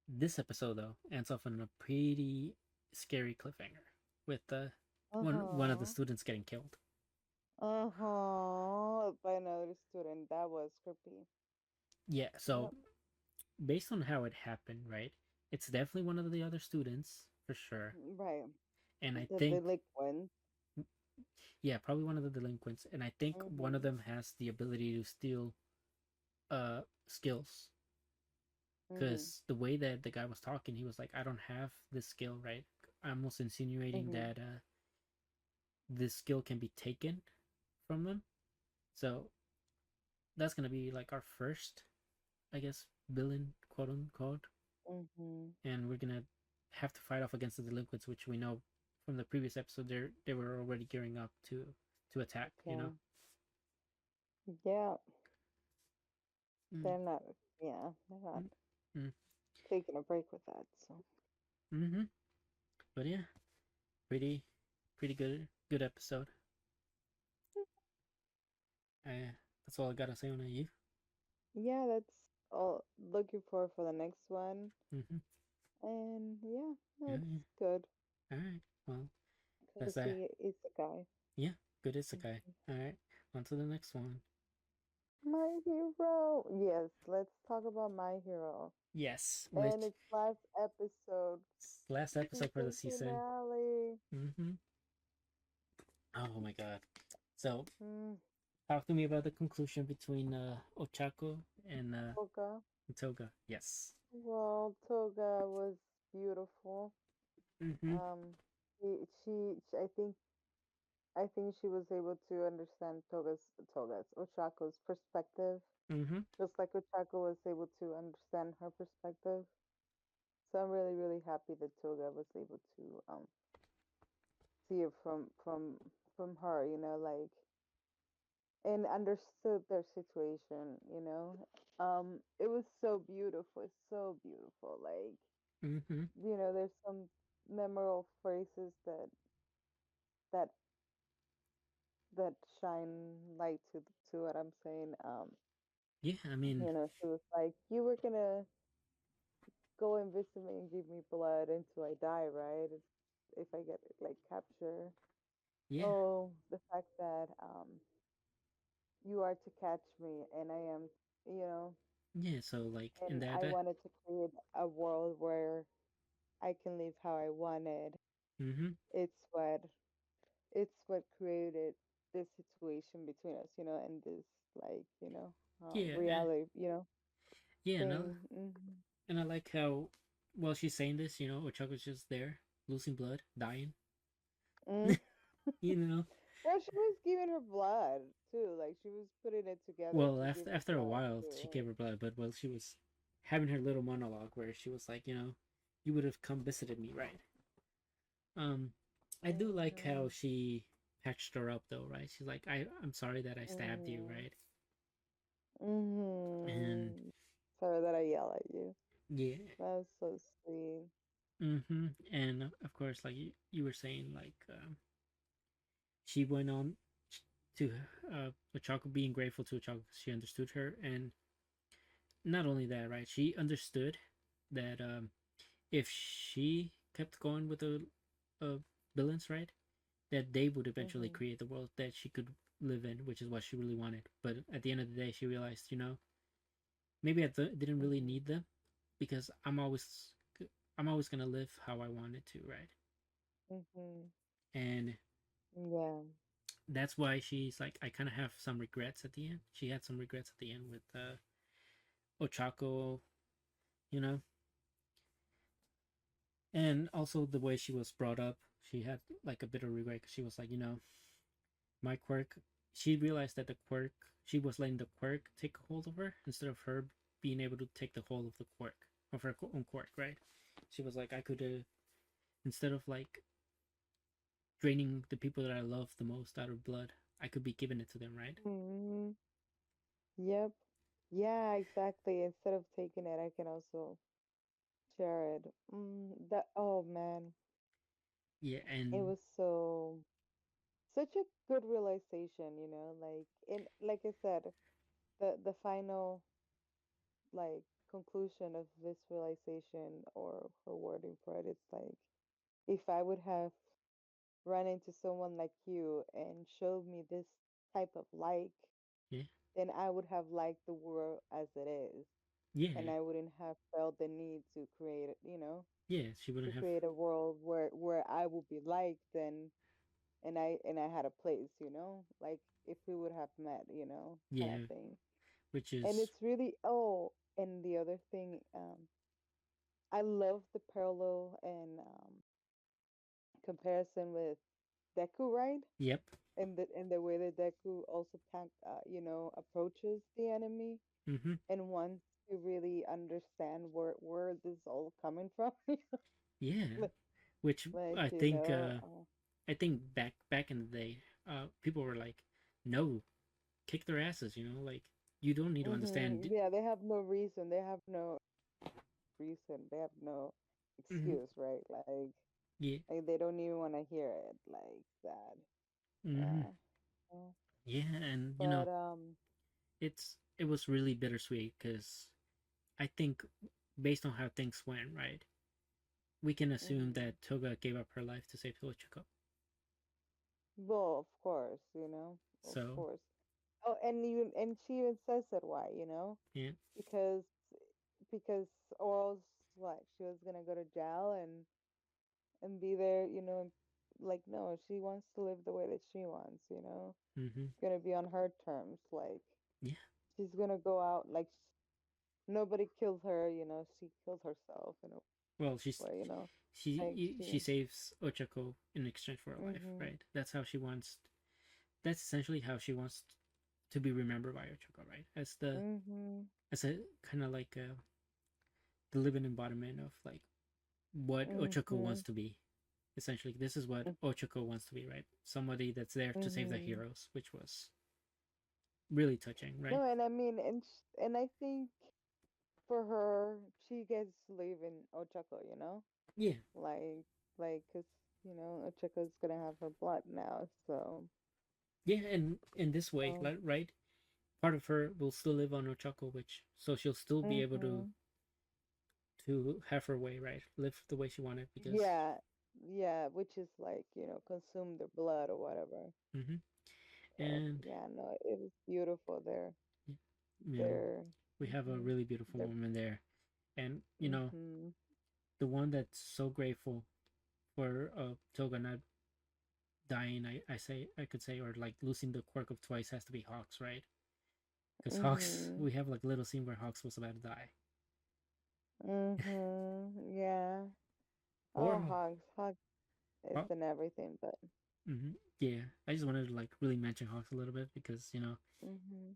This episode though ends off on a pretty scary cliffhanger with one of the Uh-huh. students getting killed. Uh-huh. By another student. That was creepy. Yeah, so Yep. based on how it happened, right? It's definitely one of the other students for sure, Right. and I The think delinquent. yeah, probably one of the delinquents, and I think one of Mm-hmm. them has the ability to steal skills Mm-hmm. because the way that the guy was talking, he was like, "I don't have this skill," right? Almost insinuating Mm-hmm. that this skill can be taken from them. So that's gonna be like our first, I guess, villain, quote unquote, Mm-hmm. and we're gonna have to fight off against the delinquents, which we know from the previous episode they were already gearing up to attack. You know. Okay. Yeah. Mm, They're not. Yeah. They're not mm, mm, taking a break with that. So. mm-hmm. But yeah, pretty pretty good episode. That's all I gotta say on you. Yeah, that's all looking for the next one. Mm-hmm. And yeah, Yeah, that's yeah. good All right. Well, because that's that. he is a guy. Yeah, good isekai. Mhm. All right. On to the next one. My hero. Yes, let's talk about my hero. Yes, And which its last episode, last episode for the season season. finale. Mm-hmm. Oh my god. So, Mm, talk to me about the conclusion between Ochako and Toga. Toga. Yes. Well, Toga was beautiful. Mm-hmm. Um, I think she was able to understand Toga's Ochako's perspective, Mm-hmm. just like Ochako was able to understand her perspective. So I'm really, really happy that Toga was able to see it from her, like and understood their situation. It was so beautiful, so beautiful. Like, Mm-hmm. there's some memorable phrases that that shine light to what I'm saying. Yeah, I mean, She was like, "You were gonna go and visit me and give me blood until I die, right? If I get like capture. yeah, Oh, the fact that you are to catch me, and I am, you know, yeah. So like in and that, I wanted to create a world where I can live how I wanted. mm-hmm. It's what it's what created this situation between us, and this like, Yeah, reality, yeah, thing. Hmm. and I like how well she's saying this. Ochako's just there, losing blood, dying. Mm. you know. Well, she was giving her blood too. Like she was putting it together Well, to give her after a blood while, she too. gave her blood, but while she was having her little monologue where she was like, you would have come visited me, right? Um, I do like how Hmm. she patched her up though, right? She's like, I'm sorry that I stabbed you, Hmm. right? And Hmm. Sorry that I yell at you. yeah, That was so sweet. and of course, like you were saying, like she went on to Ochako being grateful to Ochako because she understood her, and not only that, right? She understood that if she kept going with the villains, right, that they would eventually Hmm. create the world that she could live in, which is what she really wanted. But at the end of the day, she realized, maybe didn't really Hmm. need them because I'm always gonna live how I wanted to, right? Hmm. And Yeah. that's why she's like, I kind of have some regrets at the end. She had some regrets at the end with Ochako, you know, and also the way she was brought up. She had like a bit of regret because she was like, my quirk. She realized that the quirk, she was letting the quirk take hold of her instead of her being able to take the hold of the quirk, of her own quirk, right? She was like, I could, instead of like draining the people that I love the most out of blood, I could be giving it to them, right? Hmm. Yep. Yeah, exactly. Instead of taking it, I can also share it. Oh man, Yeah, it and was such a good realization, like like I said, the final like conclusion of this realization or her wording for it, it's like if I would have run into someone like you and showed me this type of like, yeah, then I would have liked the world as it is, and yeah, I wouldn't have felt the need to create, yeah. She to wouldn't have. create a world where I would be liked and I had a place, like if we would have met, kind of Yeah, thing. which And is it's really and the other thing, I love the parallel and comparison with Deku, right? yep. And the way that Deku also approaches the enemy Mm-hmm. and wants to really understand where this is all coming from. Yeah, like, which like, I think back in the day, people were like, no, kick their asses, like you don't need to understand. yeah, they have no reason. They have no reason. They have no Mm-hmm. excuse, right? Yeah. Like they don't even want to hear it like that. Mm-hmm. Yeah. Yeah. Yeah, and But it was really bittersweet because I think based on how things went, right? we can assume Mhm. that Toga gave up her life to save Ochako. Well, of course, you know, of So course. Oh, and she even says it why, you know, yeah. because because or else like she was gonna go to jail and be there, you know, and, like no, she wants to live the way that she wants, you know. Mm-hmm. It's gonna be on her terms, like Yeah. she's gonna go out like nobody kills her, you know. She kills herself in a Well, she's way, you know. Like she saves Ochako in exchange for her life, mhm, right? That's how she wants. That's essentially how she wants to be remembered by Ochako, right? mhm, As a kind of like the living embodiment of like what Ochako wants mhm, to be. Essentially, this is what Ochako wants to be, right? Somebody that's there to save the mhm. heroes, which was really touching, right? No, and I mean, and I think for her, she gets to live in Ochako, you know, Yeah, like cause you know Ochaka's gonna have her blood now, so yeah, and in this way, um, like, right? Part of her will still live on Ochako, which so she'll still be able mhm, to have her way, right? Live the way she wanted because. yeah, yeah, which is like you know consume their blood or whatever. Mm-hmm. But And yeah, no, it was beautiful there. you know, There, we have a mhm, really beautiful there, moment there, and you know, mhm, the one that's so grateful for Toga not dying, I could say, or like losing the quirk of twice has to be Hawks, right? Because Hawks, mhm, we have like a little scene where Hawks was about to die, mhm, yeah. or Oh, hugs is Haw- and everything, but yeah, I just wanted to like really mention Hawks a little bit because you know mhm,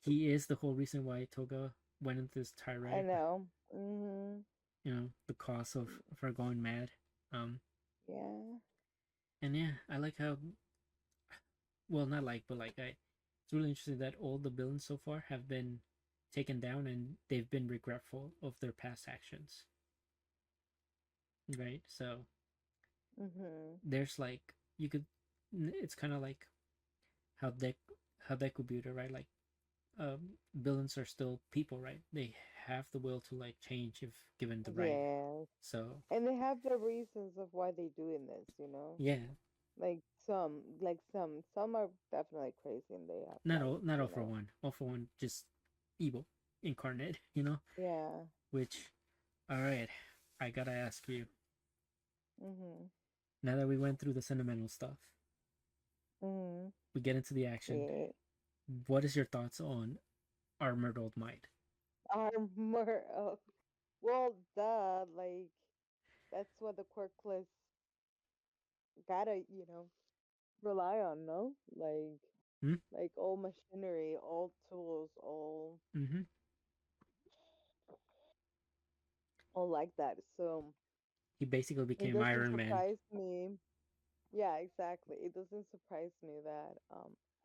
he is the whole reason why Toga went into this I tirade. know, mhm, You know, the cause of her going mad. Um, yeah, and yeah, I like how, well, not like, but like it's really interesting that all the villains so far have been taken down and they've been regretful of their past actions, right? So mhm, there's like you could, it's kind of like how they could be, right? Like villains are still people, right? They have the will to like change if given the right. yes, So and they have their reasons of why they doing this, you know. yeah, Some are definitely crazy, and they have like not all you for know, one, all for one, just evil incarnate, you know. yeah, Which, all right, I gotta ask you. mhm, Now that we went through the sentimental stuff, mhm, we get into the action. yeah, What is your thoughts on Armored Old Might? armor. Well, duh, like that's what the quirkless gotta, you know, rely on, no? Hmm? Like all machinery, all tools, Mm-hmm. all like that. So He basically it became doesn't Iron Man. surprise me. Yeah, exactly. It doesn't surprise me that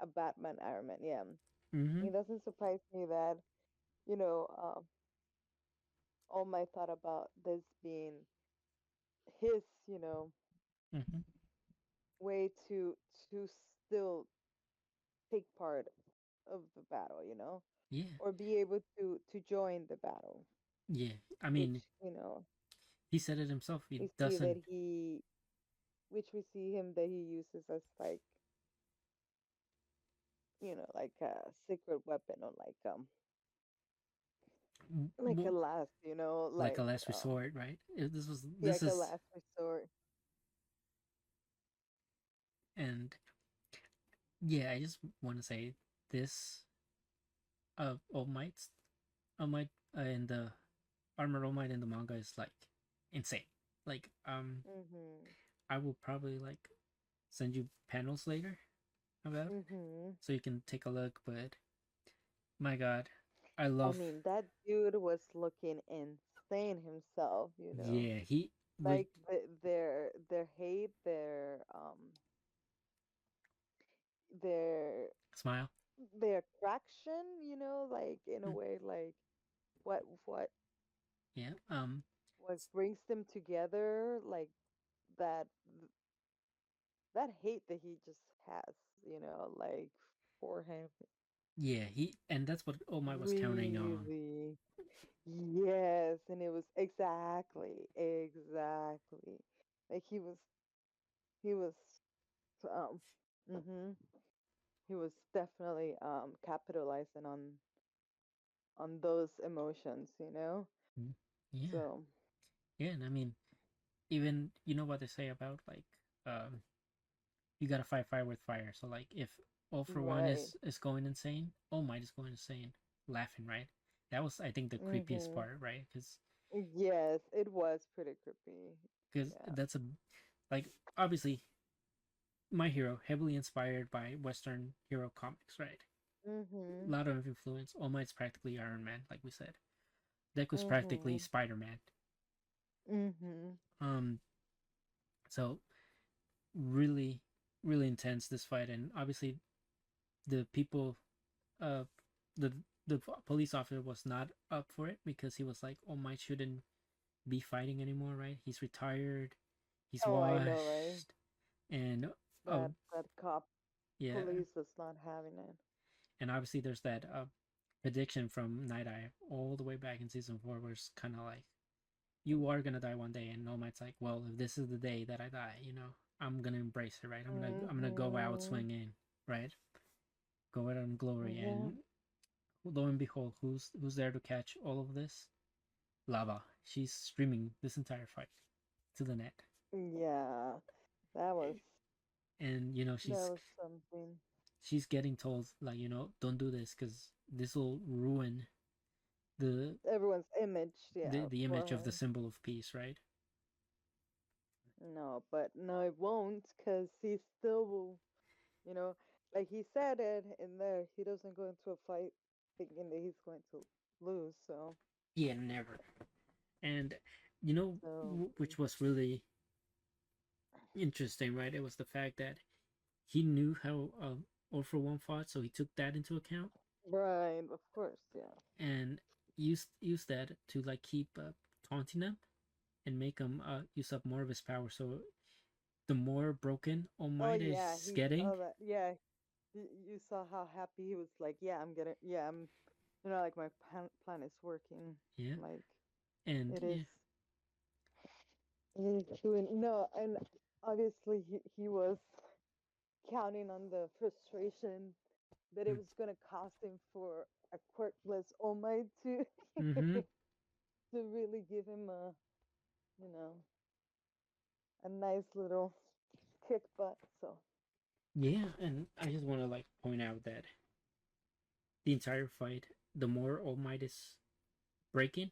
a Batman Iron Man, yeah. Mm-hmm. It doesn't surprise me that, you know, all my thought about this being his, you know, Mm-hmm. way to still take part of the battle, you know, Yeah. or be able to join the battle, Yeah. I which, mean, you know, he said it himself. He we see that doesn't. we see him that he uses as like, you know, like a secret weapon or like a Well, last, you know, like a last resort, right? This was. yeah, This like a is. last resort. And yeah, I just want to say this. All Might. All Might in the Armored All Might in the manga is like insane. Like Mhm. I will probably like send you panels later about Mhm. so you can take a look. But my God, I I love. mean, that dude was looking insane himself, you know. Yeah, he would Like their hate, their smile. their attraction, you know, like in a Mm, way like what what yeah. what brings them together, like that that hate that he just has, you know, like for him. Yeah. He and that's what Omai was counting on. Really. Yes, and it was exactly. Like he was um mhm. He was definitely capitalizing on those emotions, you know? Mm. Yeah, So, yeah, and I mean, even you know what they say about like, um, you gotta fight fire with fire. So like, if All for One right. is going insane, All Might is going insane, laughing, right? That was, I think, the creepiest Mhm. part, right? Yes, it was pretty creepy. Because Yeah. that's a like obviously My Hero heavily inspired by Western hero comics, right? A Mhm. lot of influence. All Might's practically Iron Man, like we said. Deku's practically Mhm. Spider Man. Mhm. Um, so really, really intense this fight, and obviously the people, uh, the police officer was not up for it because he was like, "Oh, Might shouldn't be fighting anymore, right? He's retired, he's Oh, I know, right? washed, and oh That cop yeah, police was not having it. and obviously there's that prediction from Night Eye all the way back in season 4, where it's kind of like you are gonna die one day, and All Might's like, well, if this is the day that I die, I'm gonna embrace it, right? I'm gonna go out Mhm. swinging, right? Go out in glory, Yeah. and lo and behold, who's there to catch all of this? Lava. She's streaming this entire fight to the net, Yeah. That was and that was something. she's getting told like, don't do this because this will ruin the Everyone's image, yeah, the for image of the her. symbol of peace, right? No, but no, it won't, because he still will, you know, like he said it in there, he doesn't go into a fight thinking that he's going to lose, so, Yeah, never. And so, which was really interesting, right? It was the fact that he knew how All for One fought, so he took that into account right, of course, yeah. and used that to like keep taunting him and make him use up more of his power. So the more broken All Oh, Might yeah, is he getting, saw that, yeah, you saw how happy he was, like, yeah, like my plan is working, yeah, like, and it is, yeah, it is doing, no, and obviously he was counting on the frustration that it was going to cost him for a quirkless All Might to mm-hmm, to really give him you know, a nice little kick butt. So, yeah, and I just want to like point out that the entire fight, the more All Might is breaking,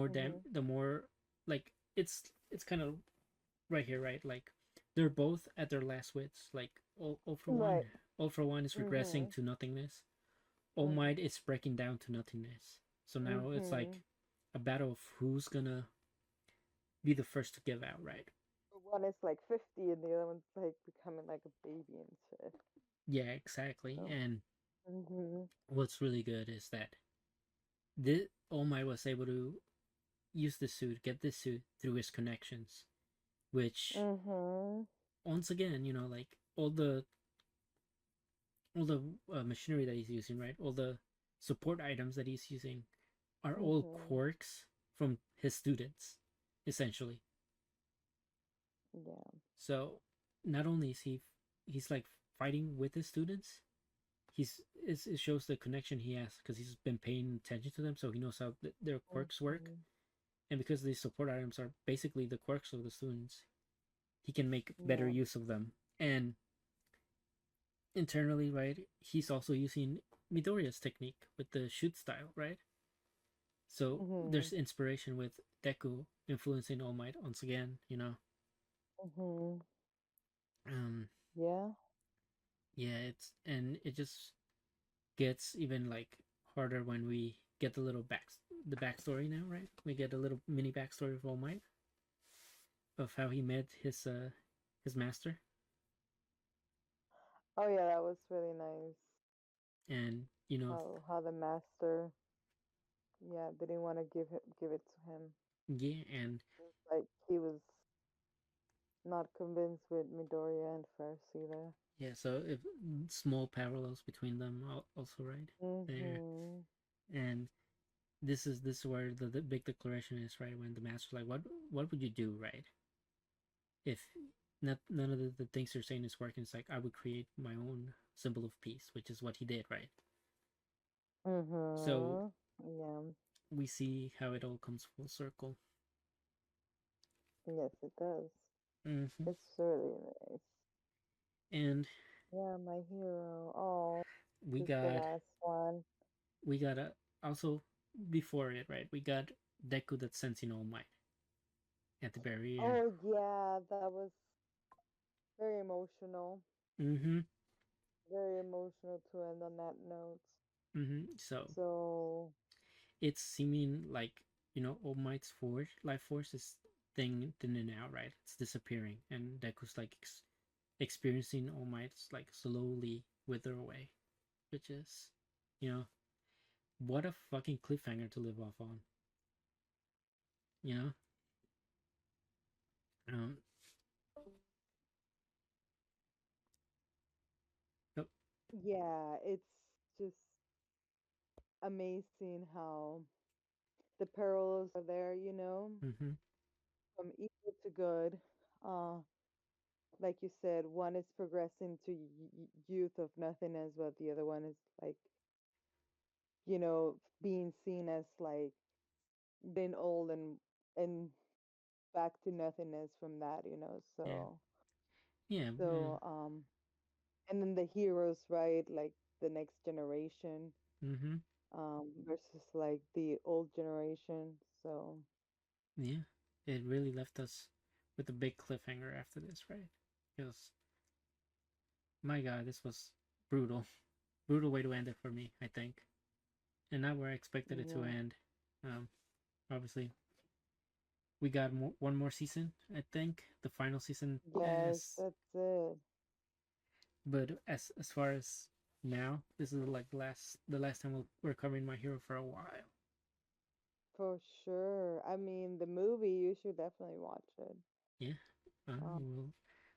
mhm, the more like it's kind of right here, right? Like they're both at their last wits. Like right, All for One is regressing mhm, to nothingness. All mhm, Might is breaking down to nothingness. So now it's like mhm. a battle of who's gonna be the first to give out, right? One is like 50, and the other one's like becoming like a baby and shit. Yeah, exactly. So, And mhm, what's really good is that this All Might was able to use this suit, get this suit through his connections, which mhm, once again, like all the machinery that he's using, right? All the support items that he's using are all mhm. quirks from his students, essentially. Yeah, So not only is he's like fighting with his students, it shows the connection he has because he's been paying attention to them, so he knows how their quirks work, mhm, and because these support items are basically the quirks of the students, he can make better yeah, use of them. And internally, right, he's also using Midoriya's technique with the shoot style, right? So mhm, there's inspiration with Deku influencing All Might once again. mhm. Um, Yeah. yeah, it just gets even like harder when we get the backstory now, right? We get a little mini backstory of All Might of how he met his master, Oh yeah, that was really nice. and How the master, yeah, didn't want to give it to him. yeah, and Like he was not convinced with Midoriya and first either. yeah. So if small parallels between them also, right there, Mhm. and this is where the big declaration is, right? When the master's like, what would you do, right? If none of the things you're saying is working, it's like I would create my own symbol of peace, which is what he did, right? So Mhm. Yeah. we see how it all comes full circle. Yes, it does. Hmm. It's really nice. And Yeah, my hero. Oh, we just the got last one. we got a also before it, right? We got Deku that's sensing All Might at the very end. Oh yeah, that was very emotional. Mm-hmm. Very emotional to end on that note. So So it's seeming like, All Might's force life force is thinning out, right? It's disappearing, and Deku's like experiencing All Might's like slowly wither away, which is, you know, what a fucking cliffhanger to live off on. You know, um, oh, yeah, it's just amazing how the parallels are there, mm-hmm, from evil to good. Uh, like you said, one is progressing to youth of nothingness, but the other one is like, being seen as like getting old and back to nothingness from that. yeah, So, yeah, so, and then the heroes, right? Like the next generation, mm-hmm, versus like the old generation. So, yeah. It really left us with a big cliffhanger after this, right? Because my God, this was brutal, brutal way to end it for me, I think, and not where I expected it to yeah. end. Um, Obviously, we got one more season, I think, the final season. Yes, As that's it. but as far as now, this is like the last time we're covering My Hero for a while. For sure. I mean, the movie, you should definitely watch it. Yeah, Um, well,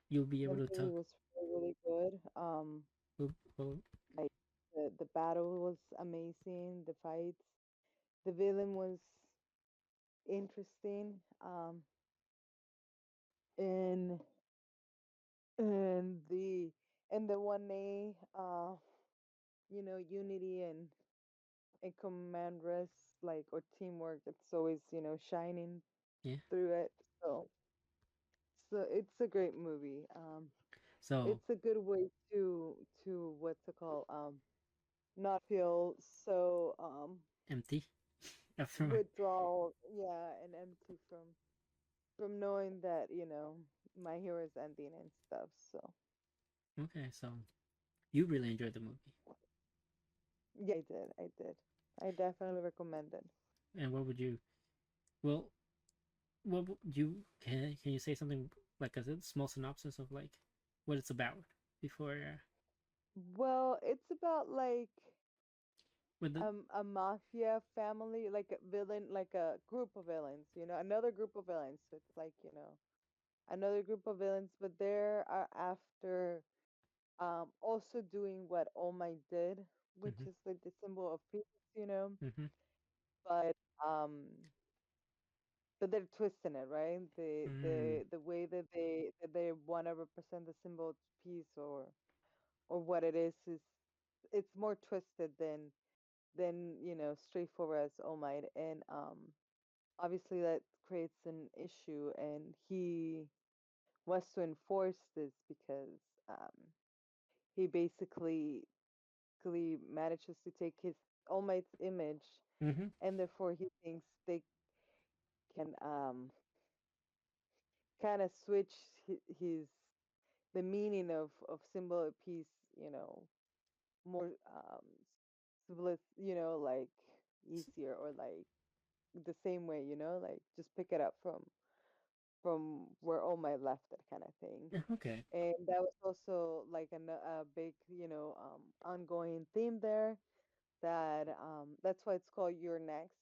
you'll be the able to movie talk. was really, really good. Well, Like the battle was amazing. The fights, the villain was interesting. And and the and the 1A, unity and command rest, like, or teamwork. It's always shining yeah. through it. So it's a great movie. So It's a good way to what's it called, not feel so empty after my. withdrawal, yeah, and empty from knowing that my hero is ending and stuff. So Okay, so you really enjoyed the movie, yeah, I did. I definitely recommend it. and what would you? Well, what would you can you say something like a small synopsis of like what it's about before Well, it's about like with the. a mafia family, like a villain, like a group of villains, another group of villains. So it's like, another group of villains, but they are after also doing what All Might did, which Mm-hmm, is like the symbol of peace. mm-hmm, But um but they're twisting it, right? The mm, the the way that they want to represent the symbol of peace, or what it is it's more twisted than straightforward as All Might. And obviously that creates an issue, and he wants to enforce this because um he basically manages to take his All Might's image, mm-hmm, and therefore he thinks they can kind of switch his the meaning of symbol of peace, more like easier, or like the same way, like just pick it up from where All Might left it, kind of thing. okay. And that was also like a big, ongoing theme there. That's why it's called You're Next,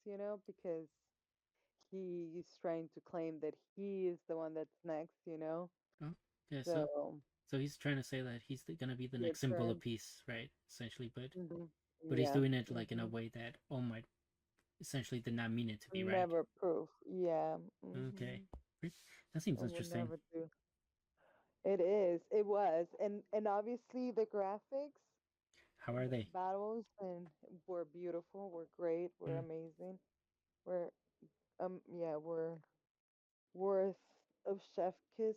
because he's trying to claim that he is the one that's next. Oh, yeah. So So so he's trying to say that he's gonna be the your next symbol of turn. peace, right? Essentially, but Hmm. he's Yeah. doing it like in a Hmm. way that All Might essentially did not mean it to be, right? Never proof. Yeah. Okay. Hmm. That seems It would interesting. never do. It is. It was. And obviously the graphics How and are the they? battles and were beautiful, were great, were Mm, amazing. Were yeah, were worth of chef kiss.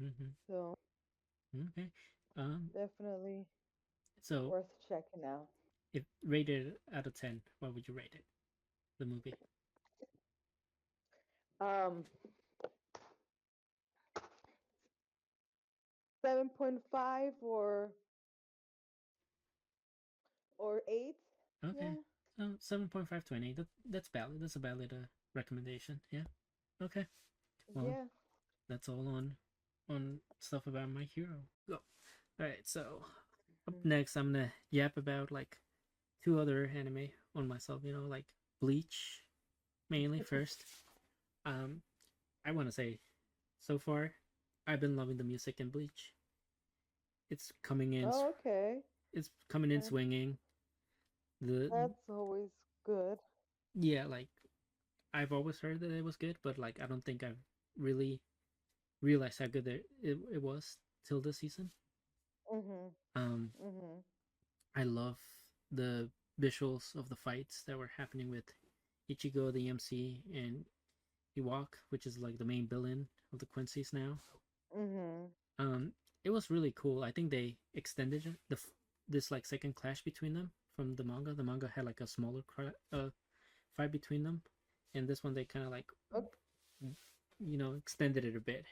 mm-hmm. So Okay. Um, definitely so worth checking out. if rated out of 10, what would you rate it? The movie? Um 7.5 or 8. Okay. Yeah. 7.5 to an 8. That's valid. That's a valid recommendation. Yeah. Okay. Well, Yeah. that's all on stuff about my hero. Go. All right. So up Mhm. next, I'm gonna yap about like two other anime on myself. Like Bleach mainly first. Um, I want to say so far, I've been loving the music in Bleach. It's coming in. Oh, okay. It's coming in Yeah. swinging. The That's always good. Yeah, like I've always heard that it was good, but like I don't think I've really realized how good it was till this season. Mhm. Um, Mhm. I love the visuals of the fights that were happening with Ichigo, the MC, and Iwak, which is like the main villain of the Quincy's now. Mhm. Um, it was really cool. I think they extended this like second clash between them from the manga. The manga had like a smaller fight between them, and this one they kind of like Okay. extended it a bit,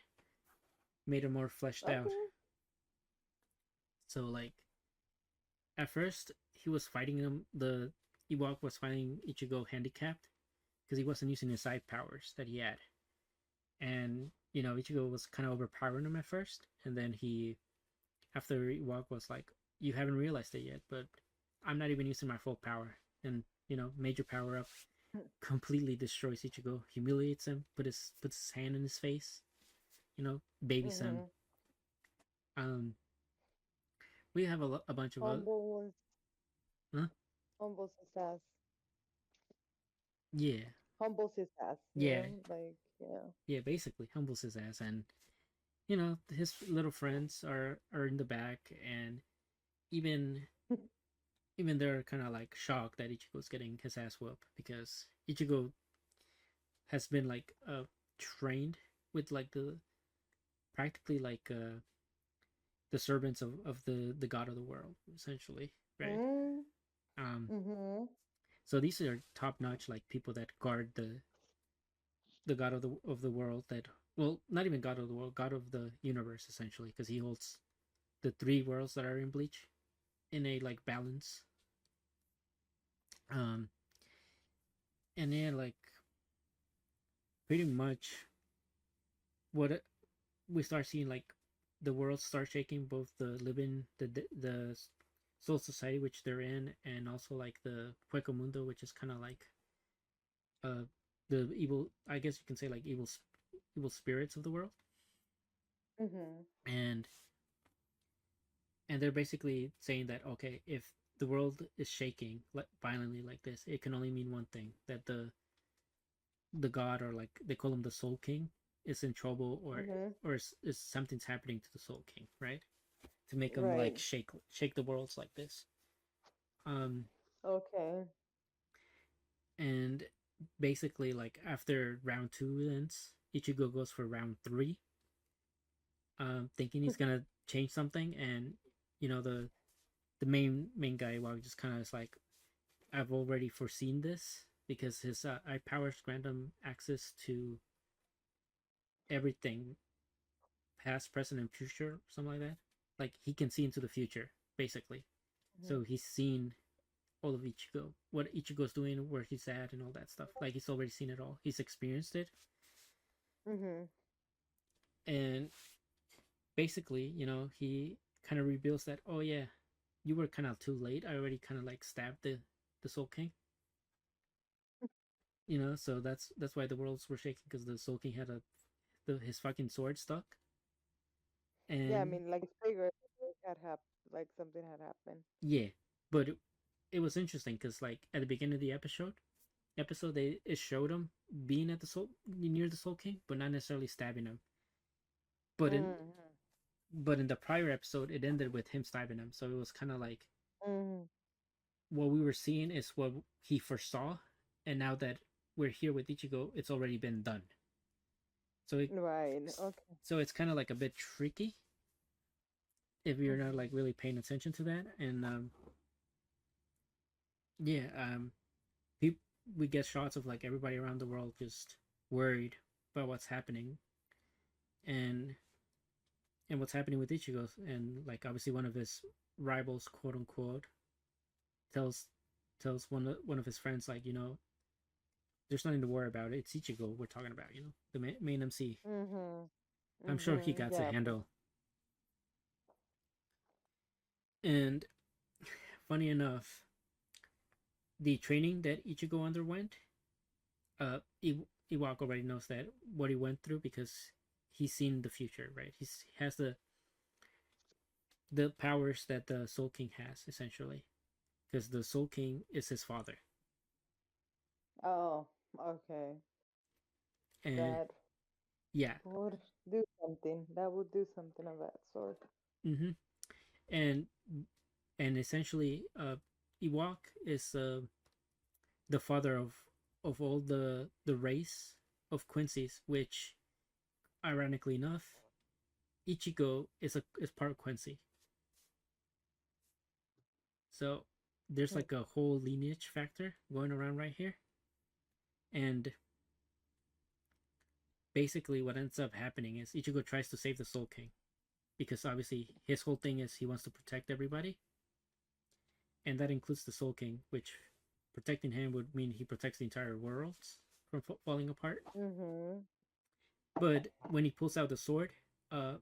made it more fleshed out. Okay. So like at first he was fighting him. The Ewok was fighting Ichigo handicapped because he wasn't using his side powers that he had, and Ichigo was kind of overpowering him at first, and then he after Ewok was like, "You haven't realized it yet, but I'm not even using my full power," and major power up completely destroys Ichigo, humiliates him, puts his hand in his face, babies him. Mhm. Um, we have a bunch of other. Humble was Huh? humbles his ass. Yeah, Humbles his ass. You yeah, know, like yeah. yeah. Basically, humbles his ass, and his little friends are in the back, and even even they're kind of like shocked that Ichigo's getting his ass whooped because Ichigo has been like trained with like the practically like the servants of the god of the world essentially, right? Mm. Um, Mhm. so these are top notch like people that guard the god of the world that well not even god of the world, god of the universe essentially because he holds the three worlds that are in Bleach in a like balance. Um, and then like pretty much what we start seeing like the world start shaking, both the living the soul society which they're in, and also like the Pueco Mundo, which is kind of like uh the evil. I guess you can say like evil spirits of the world, Mhm. and they're basically saying that okay, if the world is shaking violently like this, it can only mean one thing: that the god, or like they call him the Soul King, is in trouble, Mhm. or is something's happening to the Soul King, right? To make him like Right. shake the worlds like this. Um, Okay. and basically like after round two ends, Ichigo goes for round three, thinking he's gonna change something, and the main guy, well, just kind of is like, I've already foreseen this because his eye powers grant him access to everything, past, present, and future, something like that. Like he can see into the future, basically. Mhm. So he's seen all of Ichigo, what Ichigo's doing, where he's at, and all that stuff. Like he's already seen it all. He's experienced it, Mhm. and basically, he kind of reveals that, oh yeah, you were kind of too late. I already kind of like stabbed the Soul King. So that's why the worlds were shaking because the Soul King had his fucking sword stuck, Yeah, I and mean, like it's figured it had happened, like something had happened. yeah, but it was interesting because like at the beginning of the episode, episode, it showed him being at the soul near the Soul King, but not necessarily stabbing him. But in Mm-hmm. but in the prior episode, it ended with him stabbing him. So it was kind of like Mm-hmm. what we were seeing is what he foresaw, and now that we're here with Ichigo, it's already been done. So Right. Okay. it's kind of like a bit tricky if you're not like Mm-hmm. really paying attention to that. And yeah, we get shots of like everybody around the world just worried about what's happening, and what's happening with Ichigo, and like obviously one of his rivals, quote unquote, tells one of his friends, like, there's nothing to worry about. It's Ichigo we're talking about. The main MC. Mm-hmm. I'm sure he Mm-hmm. got to Yeah. handle. And funny enough, the training that Ichigo underwent, Iwak already knows that what he went through because he's seen the future, right? He has the powers that the Soul King has, essentially, because the Soul King is his father. Oh, okay. And That yeah. would do something. That would do something of that sort. Mm-hmm. And essentially, Iwak is the father of all the race of Quincy's, which, ironically enough, Ichigo is part of Quincy. So there's like a whole lineage factor going around right here. And basically what ends up happening is Ichigo tries to save the Soul King, because obviously his whole thing is he wants to protect everybody, and that includes the Soul King, which protecting him would mean he protects the entire world from falling apart. Mm-hmm. But when he pulls out the sword, uh,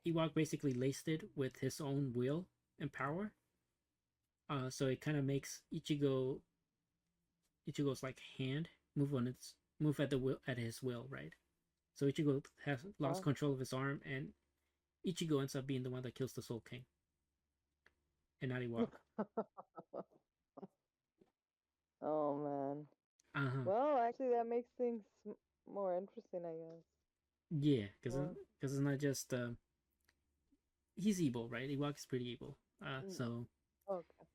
Ewok basically laced it with his own will and power. So it kind of makes Ichigo's like hand move at the will at his will, right? So Ichigo has lost Oh. control of his arm, and Ichigo ends up being the one that kills the Soul King, and not Ewok. Oh man. Uh huh. Well, actually, that makes things more interesting, I guess. Yeah, because More. it's not just he's evil, right? Ewok is pretty evil. Mm. So Okay.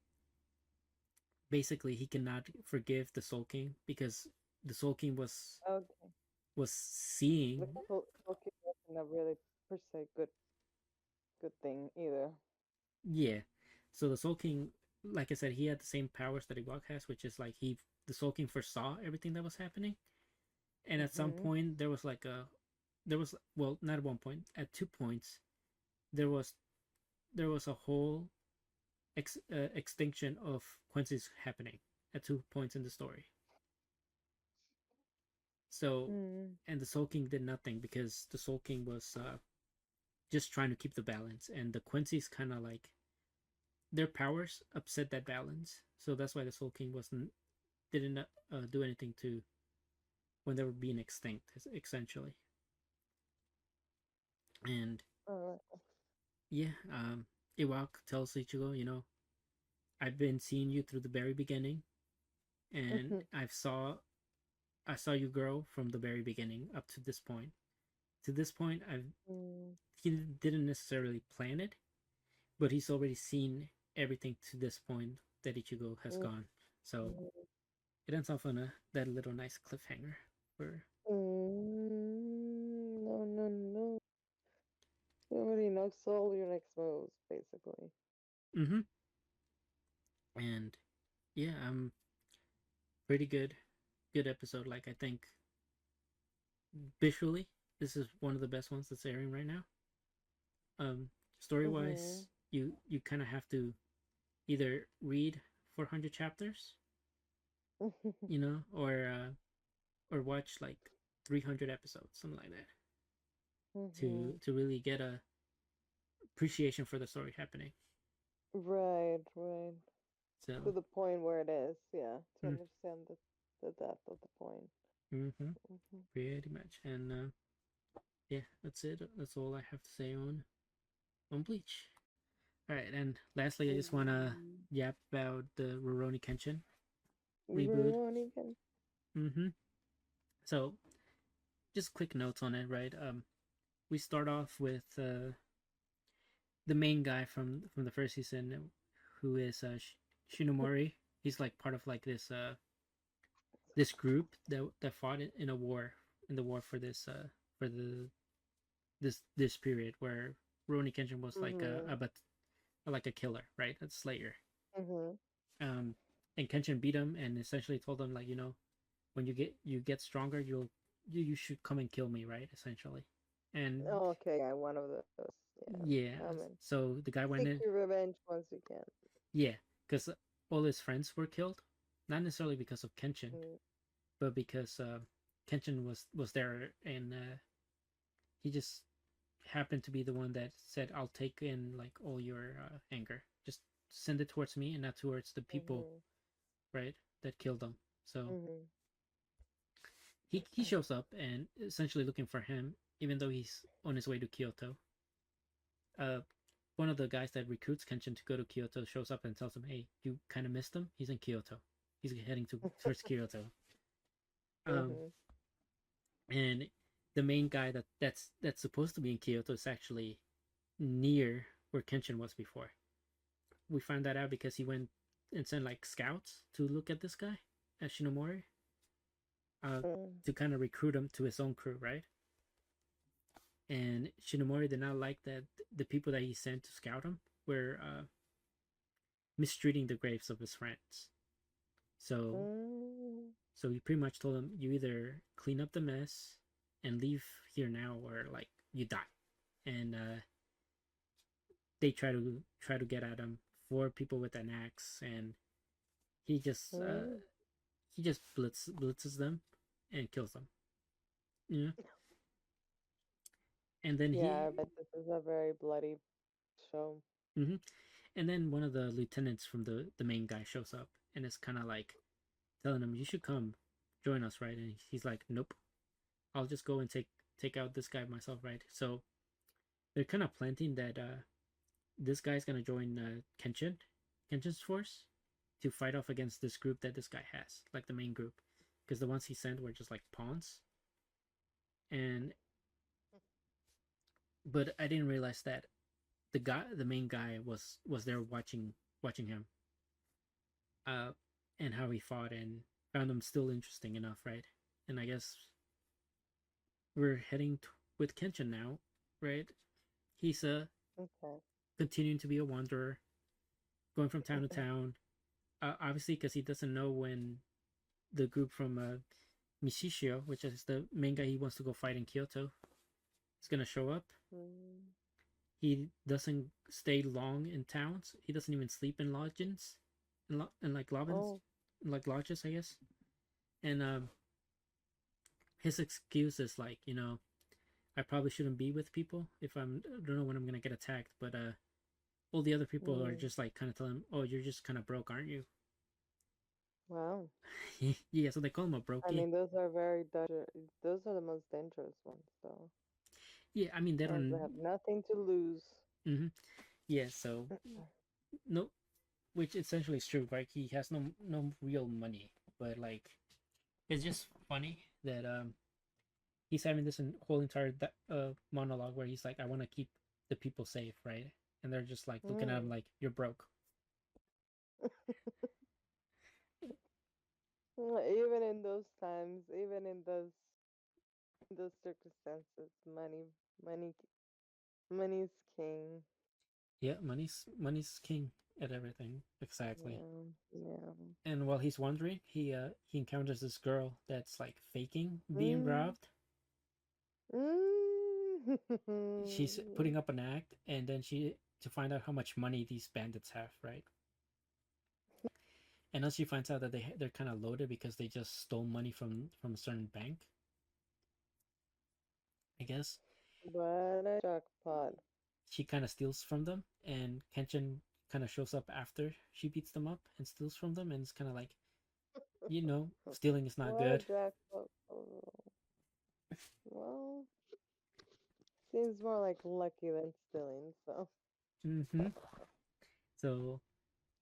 basically, he cannot forgive the Soul King because the Soul King Okay. was seeing. The Tokyo wasn't a really per se good thing either. Yeah. So the Soul King, like I said, he had the same powers that Ewok has, which is like the Soul King foresaw everything that was happening, and at some Mm-hmm. point there was, well, not at one point, at 2 points there was a whole extinction of Quincy's happening at 2 points in the story. So, Mm. and the Soul King did nothing because the Soul King was just trying to keep the balance, and the Quincy's kind of like their powers upset that balance. So that's why the Soul King didn't do anything to when they were being extinct, essentially. And Alright. yeah, Iwak tells Ichigo, I've been seeing you through the very beginning, and I saw you grow from the very beginning up to this point. To this point, Mm. he didn't necessarily plan it, but he's already seen everything to this point that Ichigo has Mm. gone. So it ends off on that little nice cliffhanger for. No, no, no. You already know all your next moves, basically. Mm-hmm. And yeah, pretty good episode. Like, I think visually, this is one of the best ones that's airing right now. Story Mm-hmm. wise, you kind of have to either read 400 chapters, or watch like 300 episodes, something like that, Mm-hmm. to really get a appreciation for the story happening. Right, right. To So, the point where it is, yeah, to mm, understand the depth of the point. mm-hmm, Mm-hmm. pretty much. And yeah, that's it. That's all I have to say on Bleach. All right, and lastly, I just wanna Mm. yap about the Rurouni Kenshin. reboot. Rurouni Kenshin. Mm-hmm. So just quick notes on it, right? We start off with the main guy from the first season, who is Shinomori. He's like part of like this group that fought in a war in the war for this for the this period where Rurouni Kenshin was like Mhm. like a killer, right? A slayer. Mhm. Um, and Kenshin beat him and essentially told him like, when you get stronger, you should come and kill me, right? Essentially, and Oh, okay, yeah, one of those. Yeah. yeah, I mean, so the guy went seek in, your revenge once you can. yeah, because all his friends were killed, not necessarily because of Kenshin, Mm. but because Kenshin was there and he just happened to be the one that said, "I'll take in like all your anger, just send it towards me and not towards the people, Mhm. right, that killed them." So Mhm. he shows up and essentially looking for him, even though he's on his way to Kyoto. Uh, one of the guys that recruits Kenshin to go to Kyoto shows up and tells him, "Hey, you kind of missed him. He's in Kyoto. He's heading towards Kyoto." Um, Mhm. and the main guy that's supposed to be in Kyoto is actually near where Kenshin was before. We find that out because he went and sent like scouts to look at this guy, at Shinomori, Mhm. to kind of recruit him to his own crew, right? And Shinomori did not like that the people that he sent to scout him were mistreating the graves of his friends. So Mm. so he pretty much told him, you either clean up the mess and leave here now, or like you die. And they try to get at him, four people with an axe, and he just uh, Mm. he just blitzes them and kills them. You know, and then Yeah, he I bet this is a very bloody show. mm-hmm. And then one of the lieutenants from the main guy shows up and is kind of like telling him, you should come join us, right? And he's like, nope, I'll just go and take out this guy myself, right? So they're kind of planting that this guy's gonna join Kenshin's force to fight off against this group that this guy has, like the main group, because the ones he sent were just like pawns. And but I didn't realize that the main guy was there watching him, uh, and how he fought, and found him still interesting enough, right? And I guess we're heading with Kenshin now, right? He's Okay. continuing to be a wanderer, going from town to town. Obviously, because he doesn't know when the group from Mishishio, which is the main guy he wants to go fight in Kyoto, is gonna show up. Mm. He doesn't stay long in towns. He doesn't even sleep in lodgings, in like lodgings, Oh, like lodges, I guess. And his excuse is like, I probably shouldn't be with people if I don't know when I'm gonna get attacked, but all the other people are mm. just like kind of telling him, "Oh, you're just kind of broke, aren't you?" Wow. Yeah, so they call him a I brokey. mean, those are very those are the most dangerous ones, though. Yeah, I mean they The ones that don't. have nothing to lose. Mm-hmm. Yeah, so no, which essentially is true. Right, he has no real money, but like it's just funny that he's having this whole entire monologue where he's like, "I want to keep the people safe," right? And they're just like looking at him Mm. like, "You're broke." Even in those times, even in those circumstances, money, money's king. Yeah, money's king at everything. Exactly. Yeah, yeah. And while he's wandering, he encounters this girl that's like faking being Mm. robbed. Mm. She's putting up an act, and then she to find out how much money these bandits have, right? And then she finds out that they're kind of loaded because they just stole money from a certain bank, I guess. What a jackpot. She kind of steals from them, and Kenshin kind of shows up after she beats them up and steals from them, and it's kind of like, stealing is not What a good. jackpot. Oh, well, seems more like lucky than stealing, so. Mm-hmm. So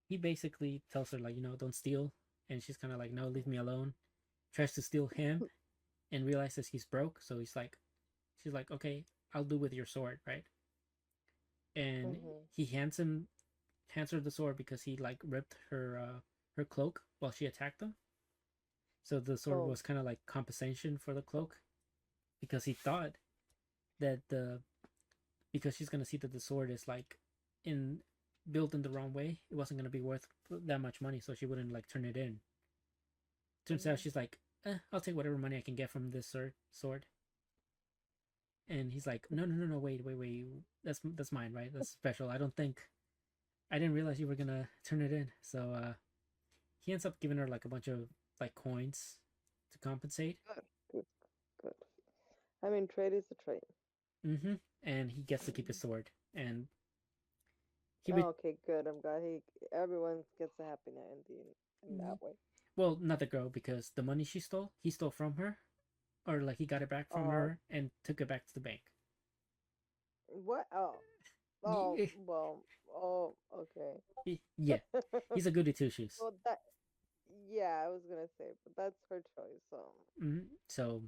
he basically tells her like, don't steal. and she's kind of like, no, leave me alone. Tries to steal him and realizes he's broke, so she's like, okay, I'll do with your sword, right? And Mhm. he hands her the sword because he like ripped her cloak while she attacked him. So the sword Oh. was kind of like compensation for the cloak because he thought that the because she's gonna see that the sword is like in built in the wrong way, it wasn't gonna be worth that much money, so she wouldn't like turn it in. Turns out Mhm. she's like, I'll take whatever money I can get from this sword. And he's like, no, no, no, no, wait, that's mine, right? That's special. I didn't realize you were gonna turn it in. So he ends up giving her like a bunch of like coins to compensate. Good. Good. Good. I mean, trade is a trade. Mm-hmm. And he gets to keep his sword. And he Oh, okay, good. I'm glad everyone gets a happy ending in that way. well, not the girl because the money he stole from her, or like he got it back from Oh, her and took it back to the bank. what? Oh, oh, Yeah, well, oh, okay. yeah. He's a goody two shoes. Well, yeah, I was gonna say, but that's her choice. So So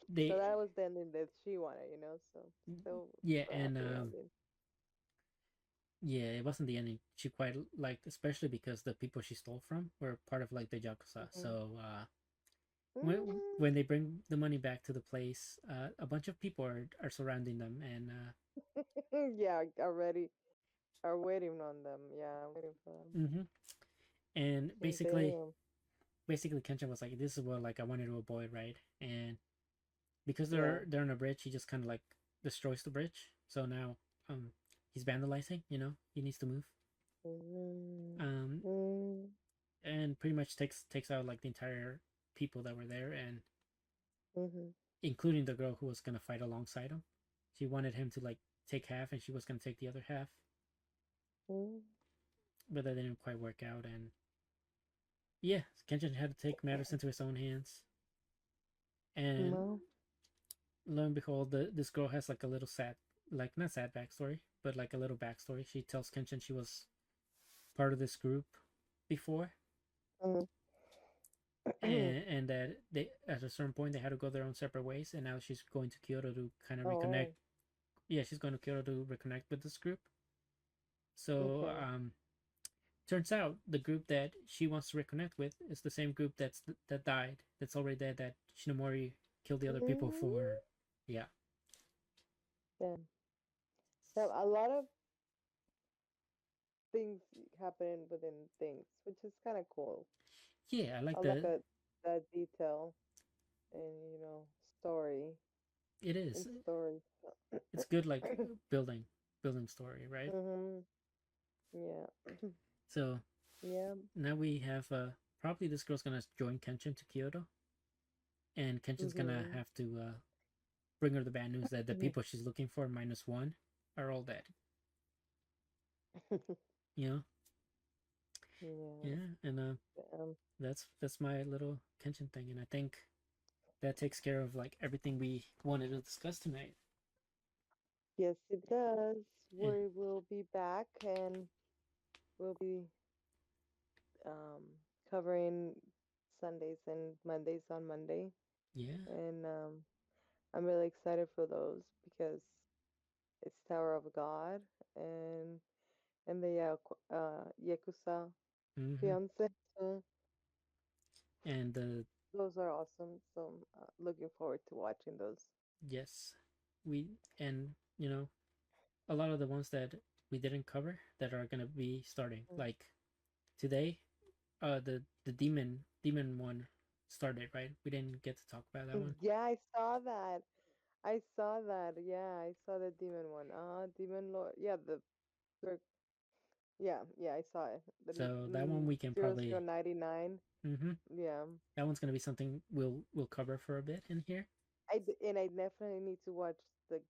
they, that was the ending that she wanted, So still, yeah, still and happy ending. yeah, it wasn't the ending she quite liked, especially because the people she stole from were part of like the Yakuza. Hmm. So Mm. when they bring the money back to the place, a bunch of people are surrounding them, and Yeah, already are waiting on them. Yeah, I'm waiting for them. mm-hmm. And Damn. basically Kenshin was like, this is what like I wanted to avoid, right? And because Yeah. they're on a bridge, he just kind of like destroys the bridge. So now um he's vandalizing. He needs to move. Mm. Um Mm. and pretty much takes out like the entire people that were there, and Mhm. including the girl who was gonna fight alongside him. She wanted him to like take half, and she was gonna take the other half, Mm. but that didn't quite work out. And yeah, Kenshin had to take matters into his own hands. And No. lo and behold, this girl has like a little sad, like not sad backstory, but like a little backstory. She tells Kenshin she was part of this group before, Mm. and that they at a certain point they had to go their own separate ways, and now she's going to Kyoto to kind of reconnect. Oh. Yeah, she's going to Kyoto to reconnect with this group. So Okay. turns out the group that she wants to reconnect with is the same group that died, that's already dead, that Shinomori killed the other people Mm. for. Yeah, Yeah. Yeah. A lot of things happening within things, which is kind of cool. yeah, I I like like that detail and story it and is. story. It's good, like building story, right? Mhm. Yeah. So Yeah. now we have probably this girl's gonna join Kenshin to Kyoto, and Kenshin's gonna Mhm. have to bring her the bad news that the people she's looking for minus one are all dead. You know, Yeah. yeah, and Um, that's my little Kenshin thing, and I think that takes care of like everything we wanted to discuss tonight. yes, it does. Yeah, We will be back and we'll be um, covering Sundays and Mondays on Monday. yeah, And I'm really excited for those because it's Tower of God and the Yakuza mm-hmm. Fiancé. So And those are awesome. So I'm looking forward to watching those. yes, we and a lot of the ones that we didn't cover that are gonna be starting like today. The demon one started, right? We didn't get to talk about that one. Yeah, I saw that. I saw that. Yeah, I saw the demon one. Demon Lord. Yeah, the yeah, I saw it. The So that one we can zero probably. zero 99. Mm-hmm. Yeah, That one's gonna be something we'll cover for a bit in here. and I definitely need to watch the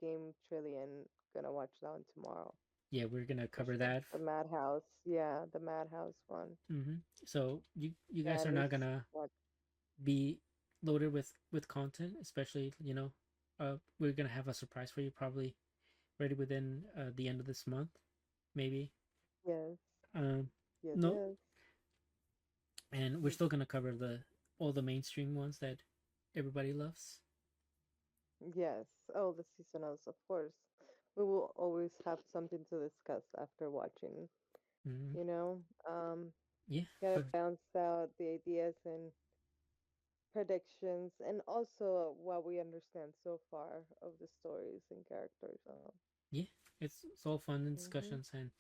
game Trillion. Gonna watch that one tomorrow. Yeah, we're gonna cover that. The Madhouse. Yeah, the Madhouse one. Mm-hmm. So you guys That are is not gonna what. be loaded with content, especially we're gonna have a surprise for you probably ready within the end of this month, maybe. Yes, Um, yes, no, yes. and we're still gonna cover the all the mainstream ones that everybody loves. Yes. Oh, the seasonals, of course. We will always have something to discuss after watching, Mm, you know. yeah, Gotta but bounce out the ideas and predictions and also what we understand so far of the stories and characters. yeah, it's all fun and Mm-hmm, discussions, and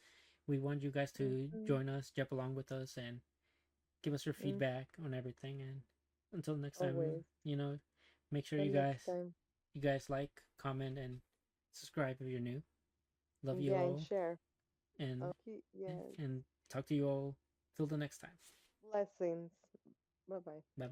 we want you guys to mm-hmm, join us, jump along with us, and give us your mm, feedback on everything. And until next time, always. make sure Till next time. you guys like, comment, and subscribe if you're new. Love you Yeah, and all, share. and Okay, yes. and talk to you all till the next time. Blessings. Bye bye. Bye bye.